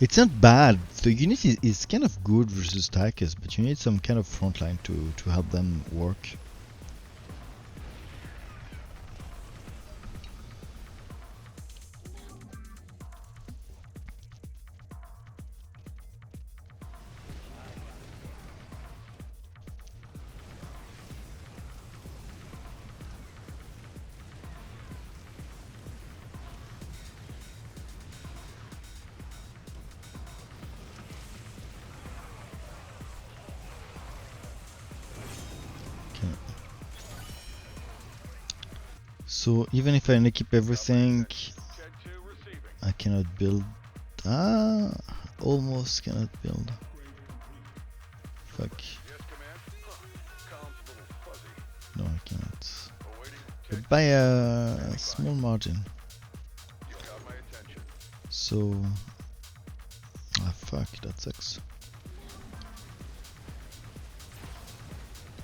It's not bad. The unit is kind of good versus Tychus, but you need some kind of frontline to help them work. So even if I equip everything, Ted 2 receiving. I cannot build. Almost cannot build. Fuck. Yes, command. Column's a little fuzzy. No, I cannot. Awaiting But Ted. by a small margin. You've got my attention. So. Fuck, that sucks.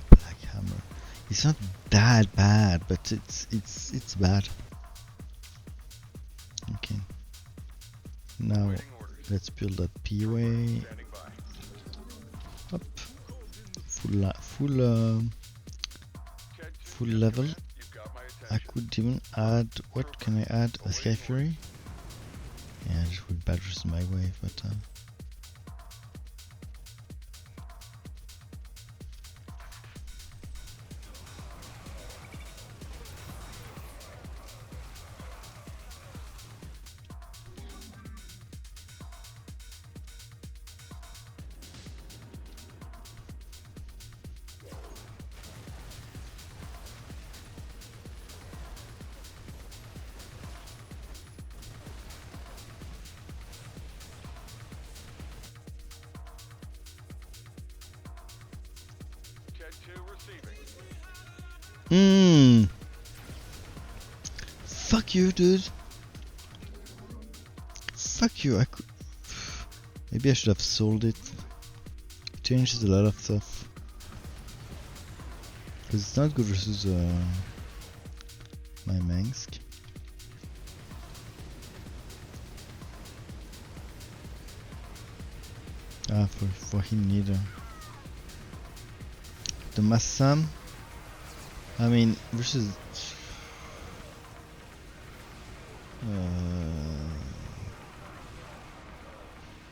Black Hammer. It's not that bad, but it's bad. Okay. Now Awaiting orders. let's build that POA Standing by. up. Ted 2, Full yes, level. command. You've got my I attention. could even add. What can I add? A Sky Fury? Yeah, this would badgers my way, but. Fuck you, dude. Fuck you. Maybe I should have sold it. It changes a lot of stuff. Because it's not good versus my Mengsk. Ah, for him neither. The Massam, I mean, versus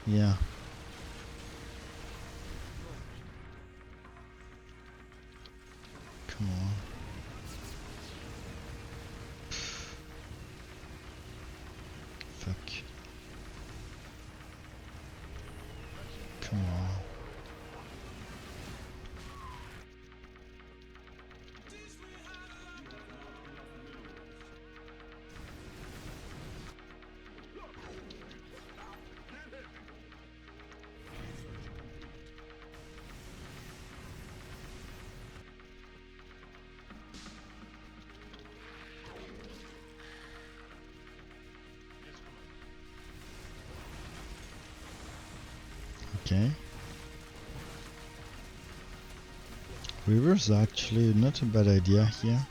yeah. Come on. Fuck. Come on. Okay. River's actually not a bad idea here.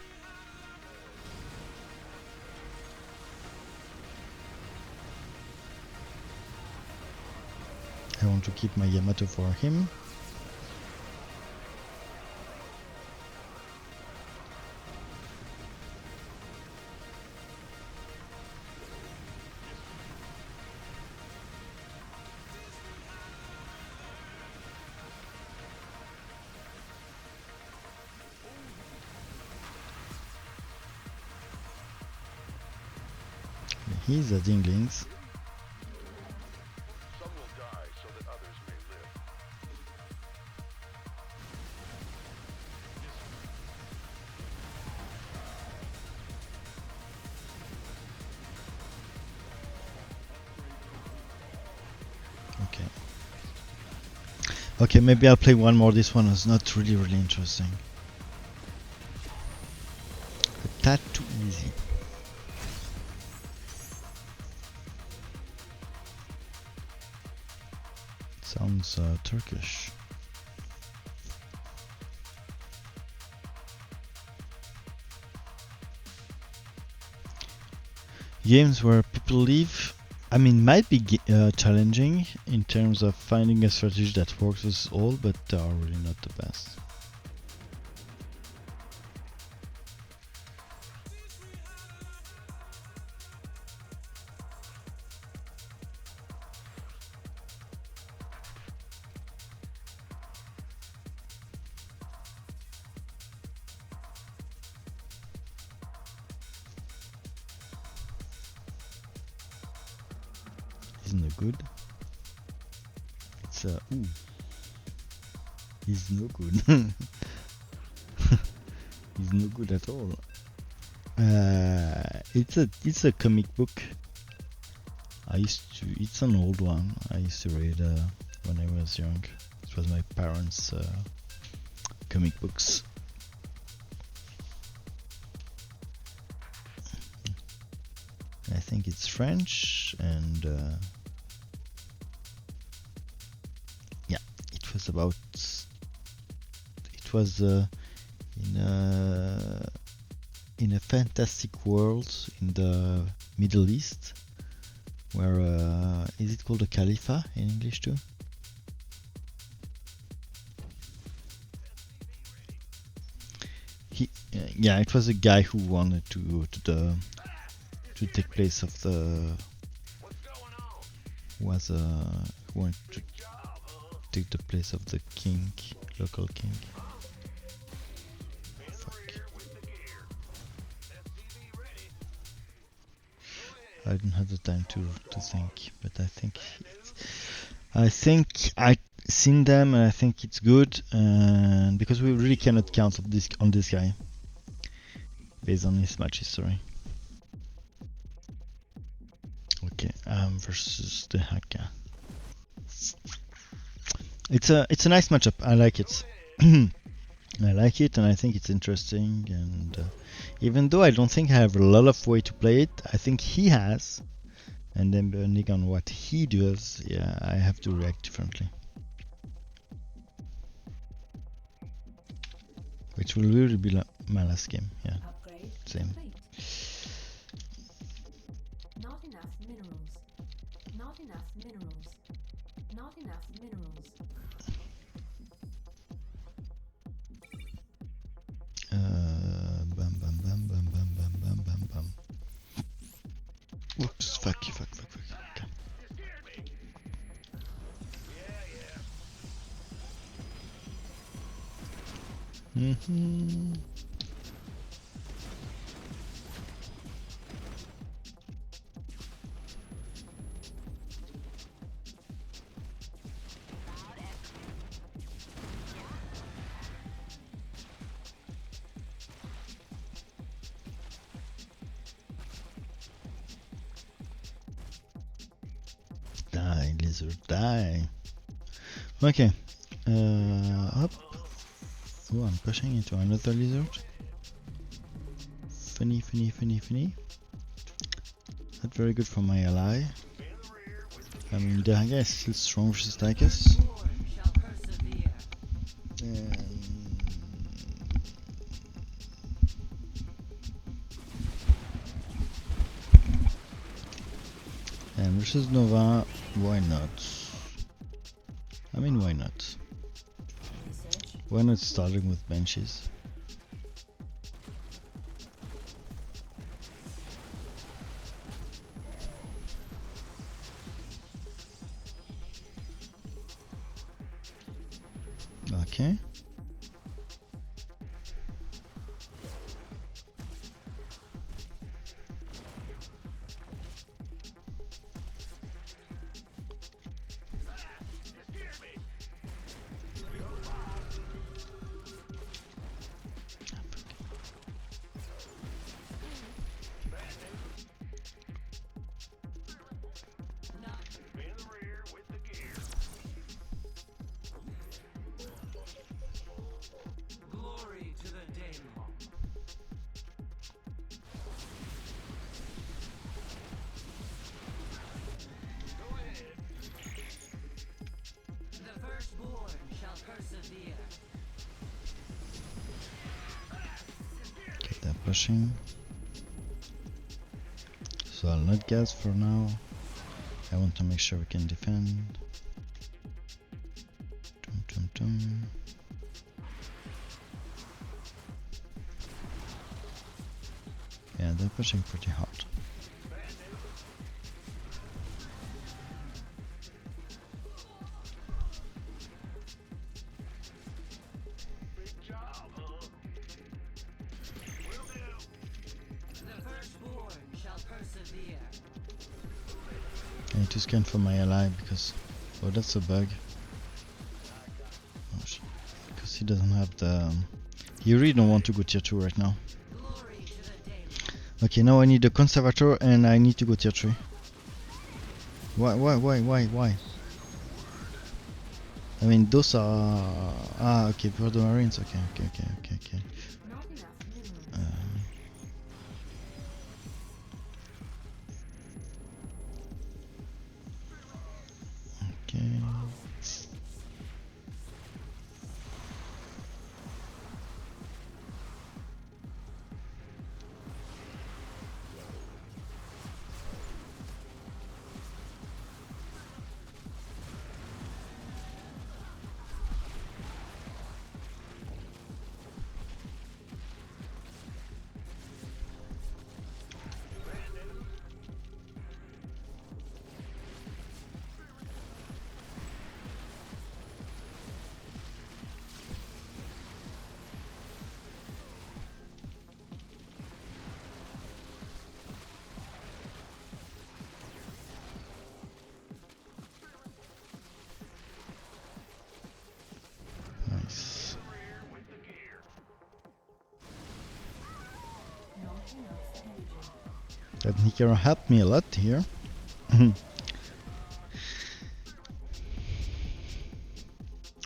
I want to keep my Yamato for him. He's a Dinglings. Some will die so that others may live. Okay. Okay, maybe I'll play one more. This one is not really interesting. A tad too easy. Sounds Turkish. Games where people leave, I mean, might be challenging in terms of finding a strategy that works with all, but they are really not the best. Isn't it good? It's ooh. He's no good. He's no good at all. It's a comic book. It's an old one. I used to read when I was young. It was my parents' comic books. I think it's French, and yeah, it was about. It was in a fantastic world in the Middle East, where is it called a Khalifa in English too? Yeah, it was a guy who wanted to go to take place of the who wanted to take the place of the king, local king. Fuck. I didn't have the time to think, but I think I seen them, and I think it's good, and because we really cannot count on this guy based on his match history. Okay, versus the Haka. It's a nice matchup. I like it. I like it and I think it's interesting, and even though I don't think I have a lot of way to play it, I think he has, and then depending on what he does, yeah, I have to react differently. Which will really be my last game, yeah. Upgrade Same. complete. Not enough minerals. Not enough minerals. Not enough minerals. Bam bam bam bam bam bam bam bam bam. Whoops, fuck. Okay. Mm-hmm. Die, lizard, die. Okay. Up. Oh, I'm pushing into another lizard. Funny. Not very good for my ally. I mean, Dehaka is still strong versus Tychus. And versus Nova, why not? I mean, why not? Research. Why not starting with benches? Okay. Glory to the Daemon. The firstborn shall persevere. Get that pushing. So I'll not gas for now. I want to make sure we can defend. Dum. Yeah, they're pushing pretty hard. The firstborn shall persevere. I need to scan for my ally because... Oh, that's a bug. Oh, because he doesn't have the... He really don't want to go tier 2 right now. Glory to the Daemon. Okay, now I need a conservator and I need to go tier 3. Why? I mean, those are... Ah, okay, for the Marines, okay. Not enough minerals. Okay. Nice. Not enough energy. That Nikera helped me a lot here.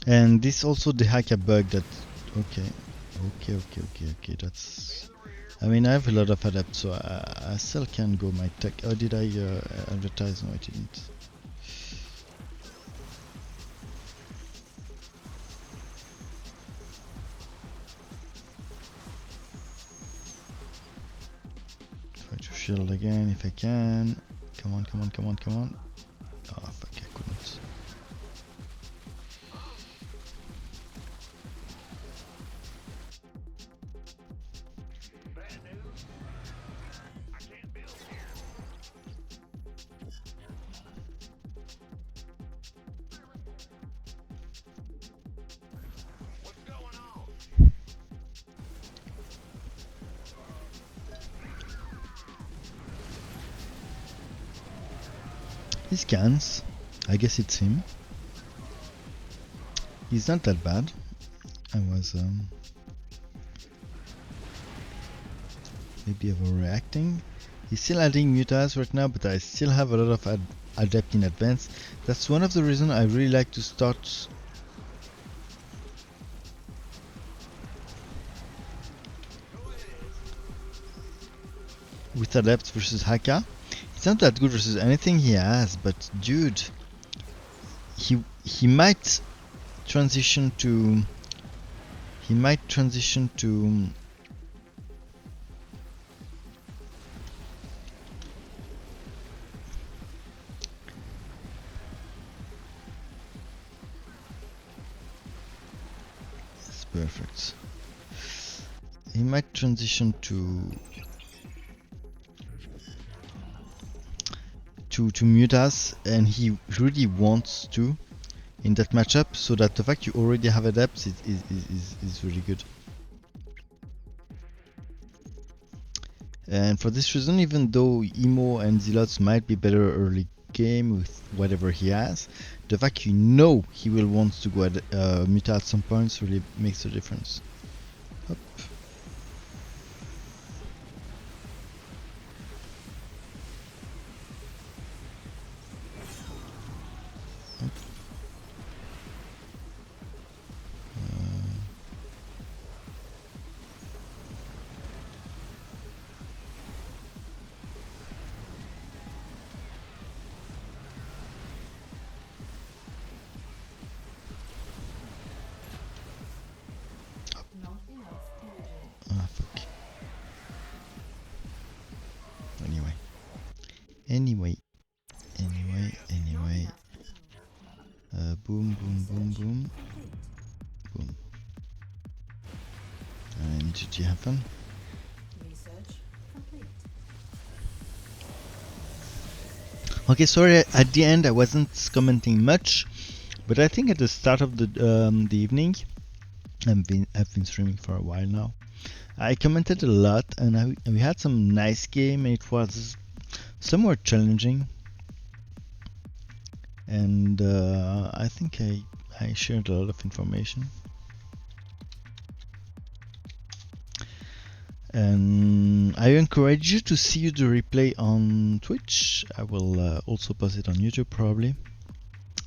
And this also the hacker bug that Okay. Okay. That's. I mean, I have a lot of adapt, so I still can go my tech. Oh, did I advertise? No, I didn't. Try to shield again if I can. Come on. Oh, fuck, I couldn't. He scans. I guess it's him. He's not that bad. I was maybe overreacting. He's still adding mutas right now, but I still have a lot of adept in advance. That's one of the reasons I really like to start with adept versus Haka. It's not that good versus anything he has, but dude, he might transition to it's perfect. He might transition to mutas, and he really wants to in that matchup, so that the fact you already have adepts is really good. And for this reason, even though Emo and Zealots might be better early game with whatever he has, the fact you know he will want to go at Muta at some points really makes a difference. Hop. Not enough energy. Ah, fuck. Anyway. Boom. Boom. I need to happen. Research complete. Okay, sorry, at the end I wasn't commenting much, but I think at the start of the evening, I've been streaming for a while now, I commented a lot, and we had some nice game, and it was somewhat challenging, and I think I shared a lot of information. And I encourage you to see the replay on Twitch. I will also post it on YouTube probably.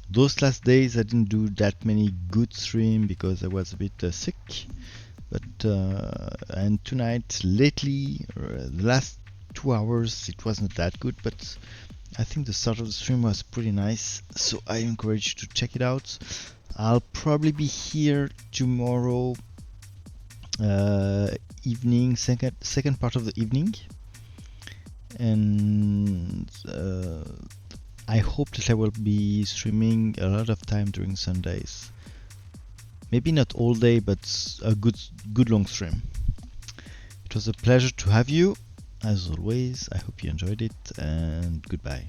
Those last days I didn't do that many good streams because I was a bit sick. But and tonight, lately, the last 2 hours, it wasn't that good. But I think the start of the stream was pretty nice. So I encourage you to check it out. I'll probably be here tomorrow evening, second part of the evening, and I hope that I will be streaming a lot of time during Sundays. Maybe not all day, but a good long stream. It was a pleasure to have you, as always. I hope you enjoyed it, and goodbye.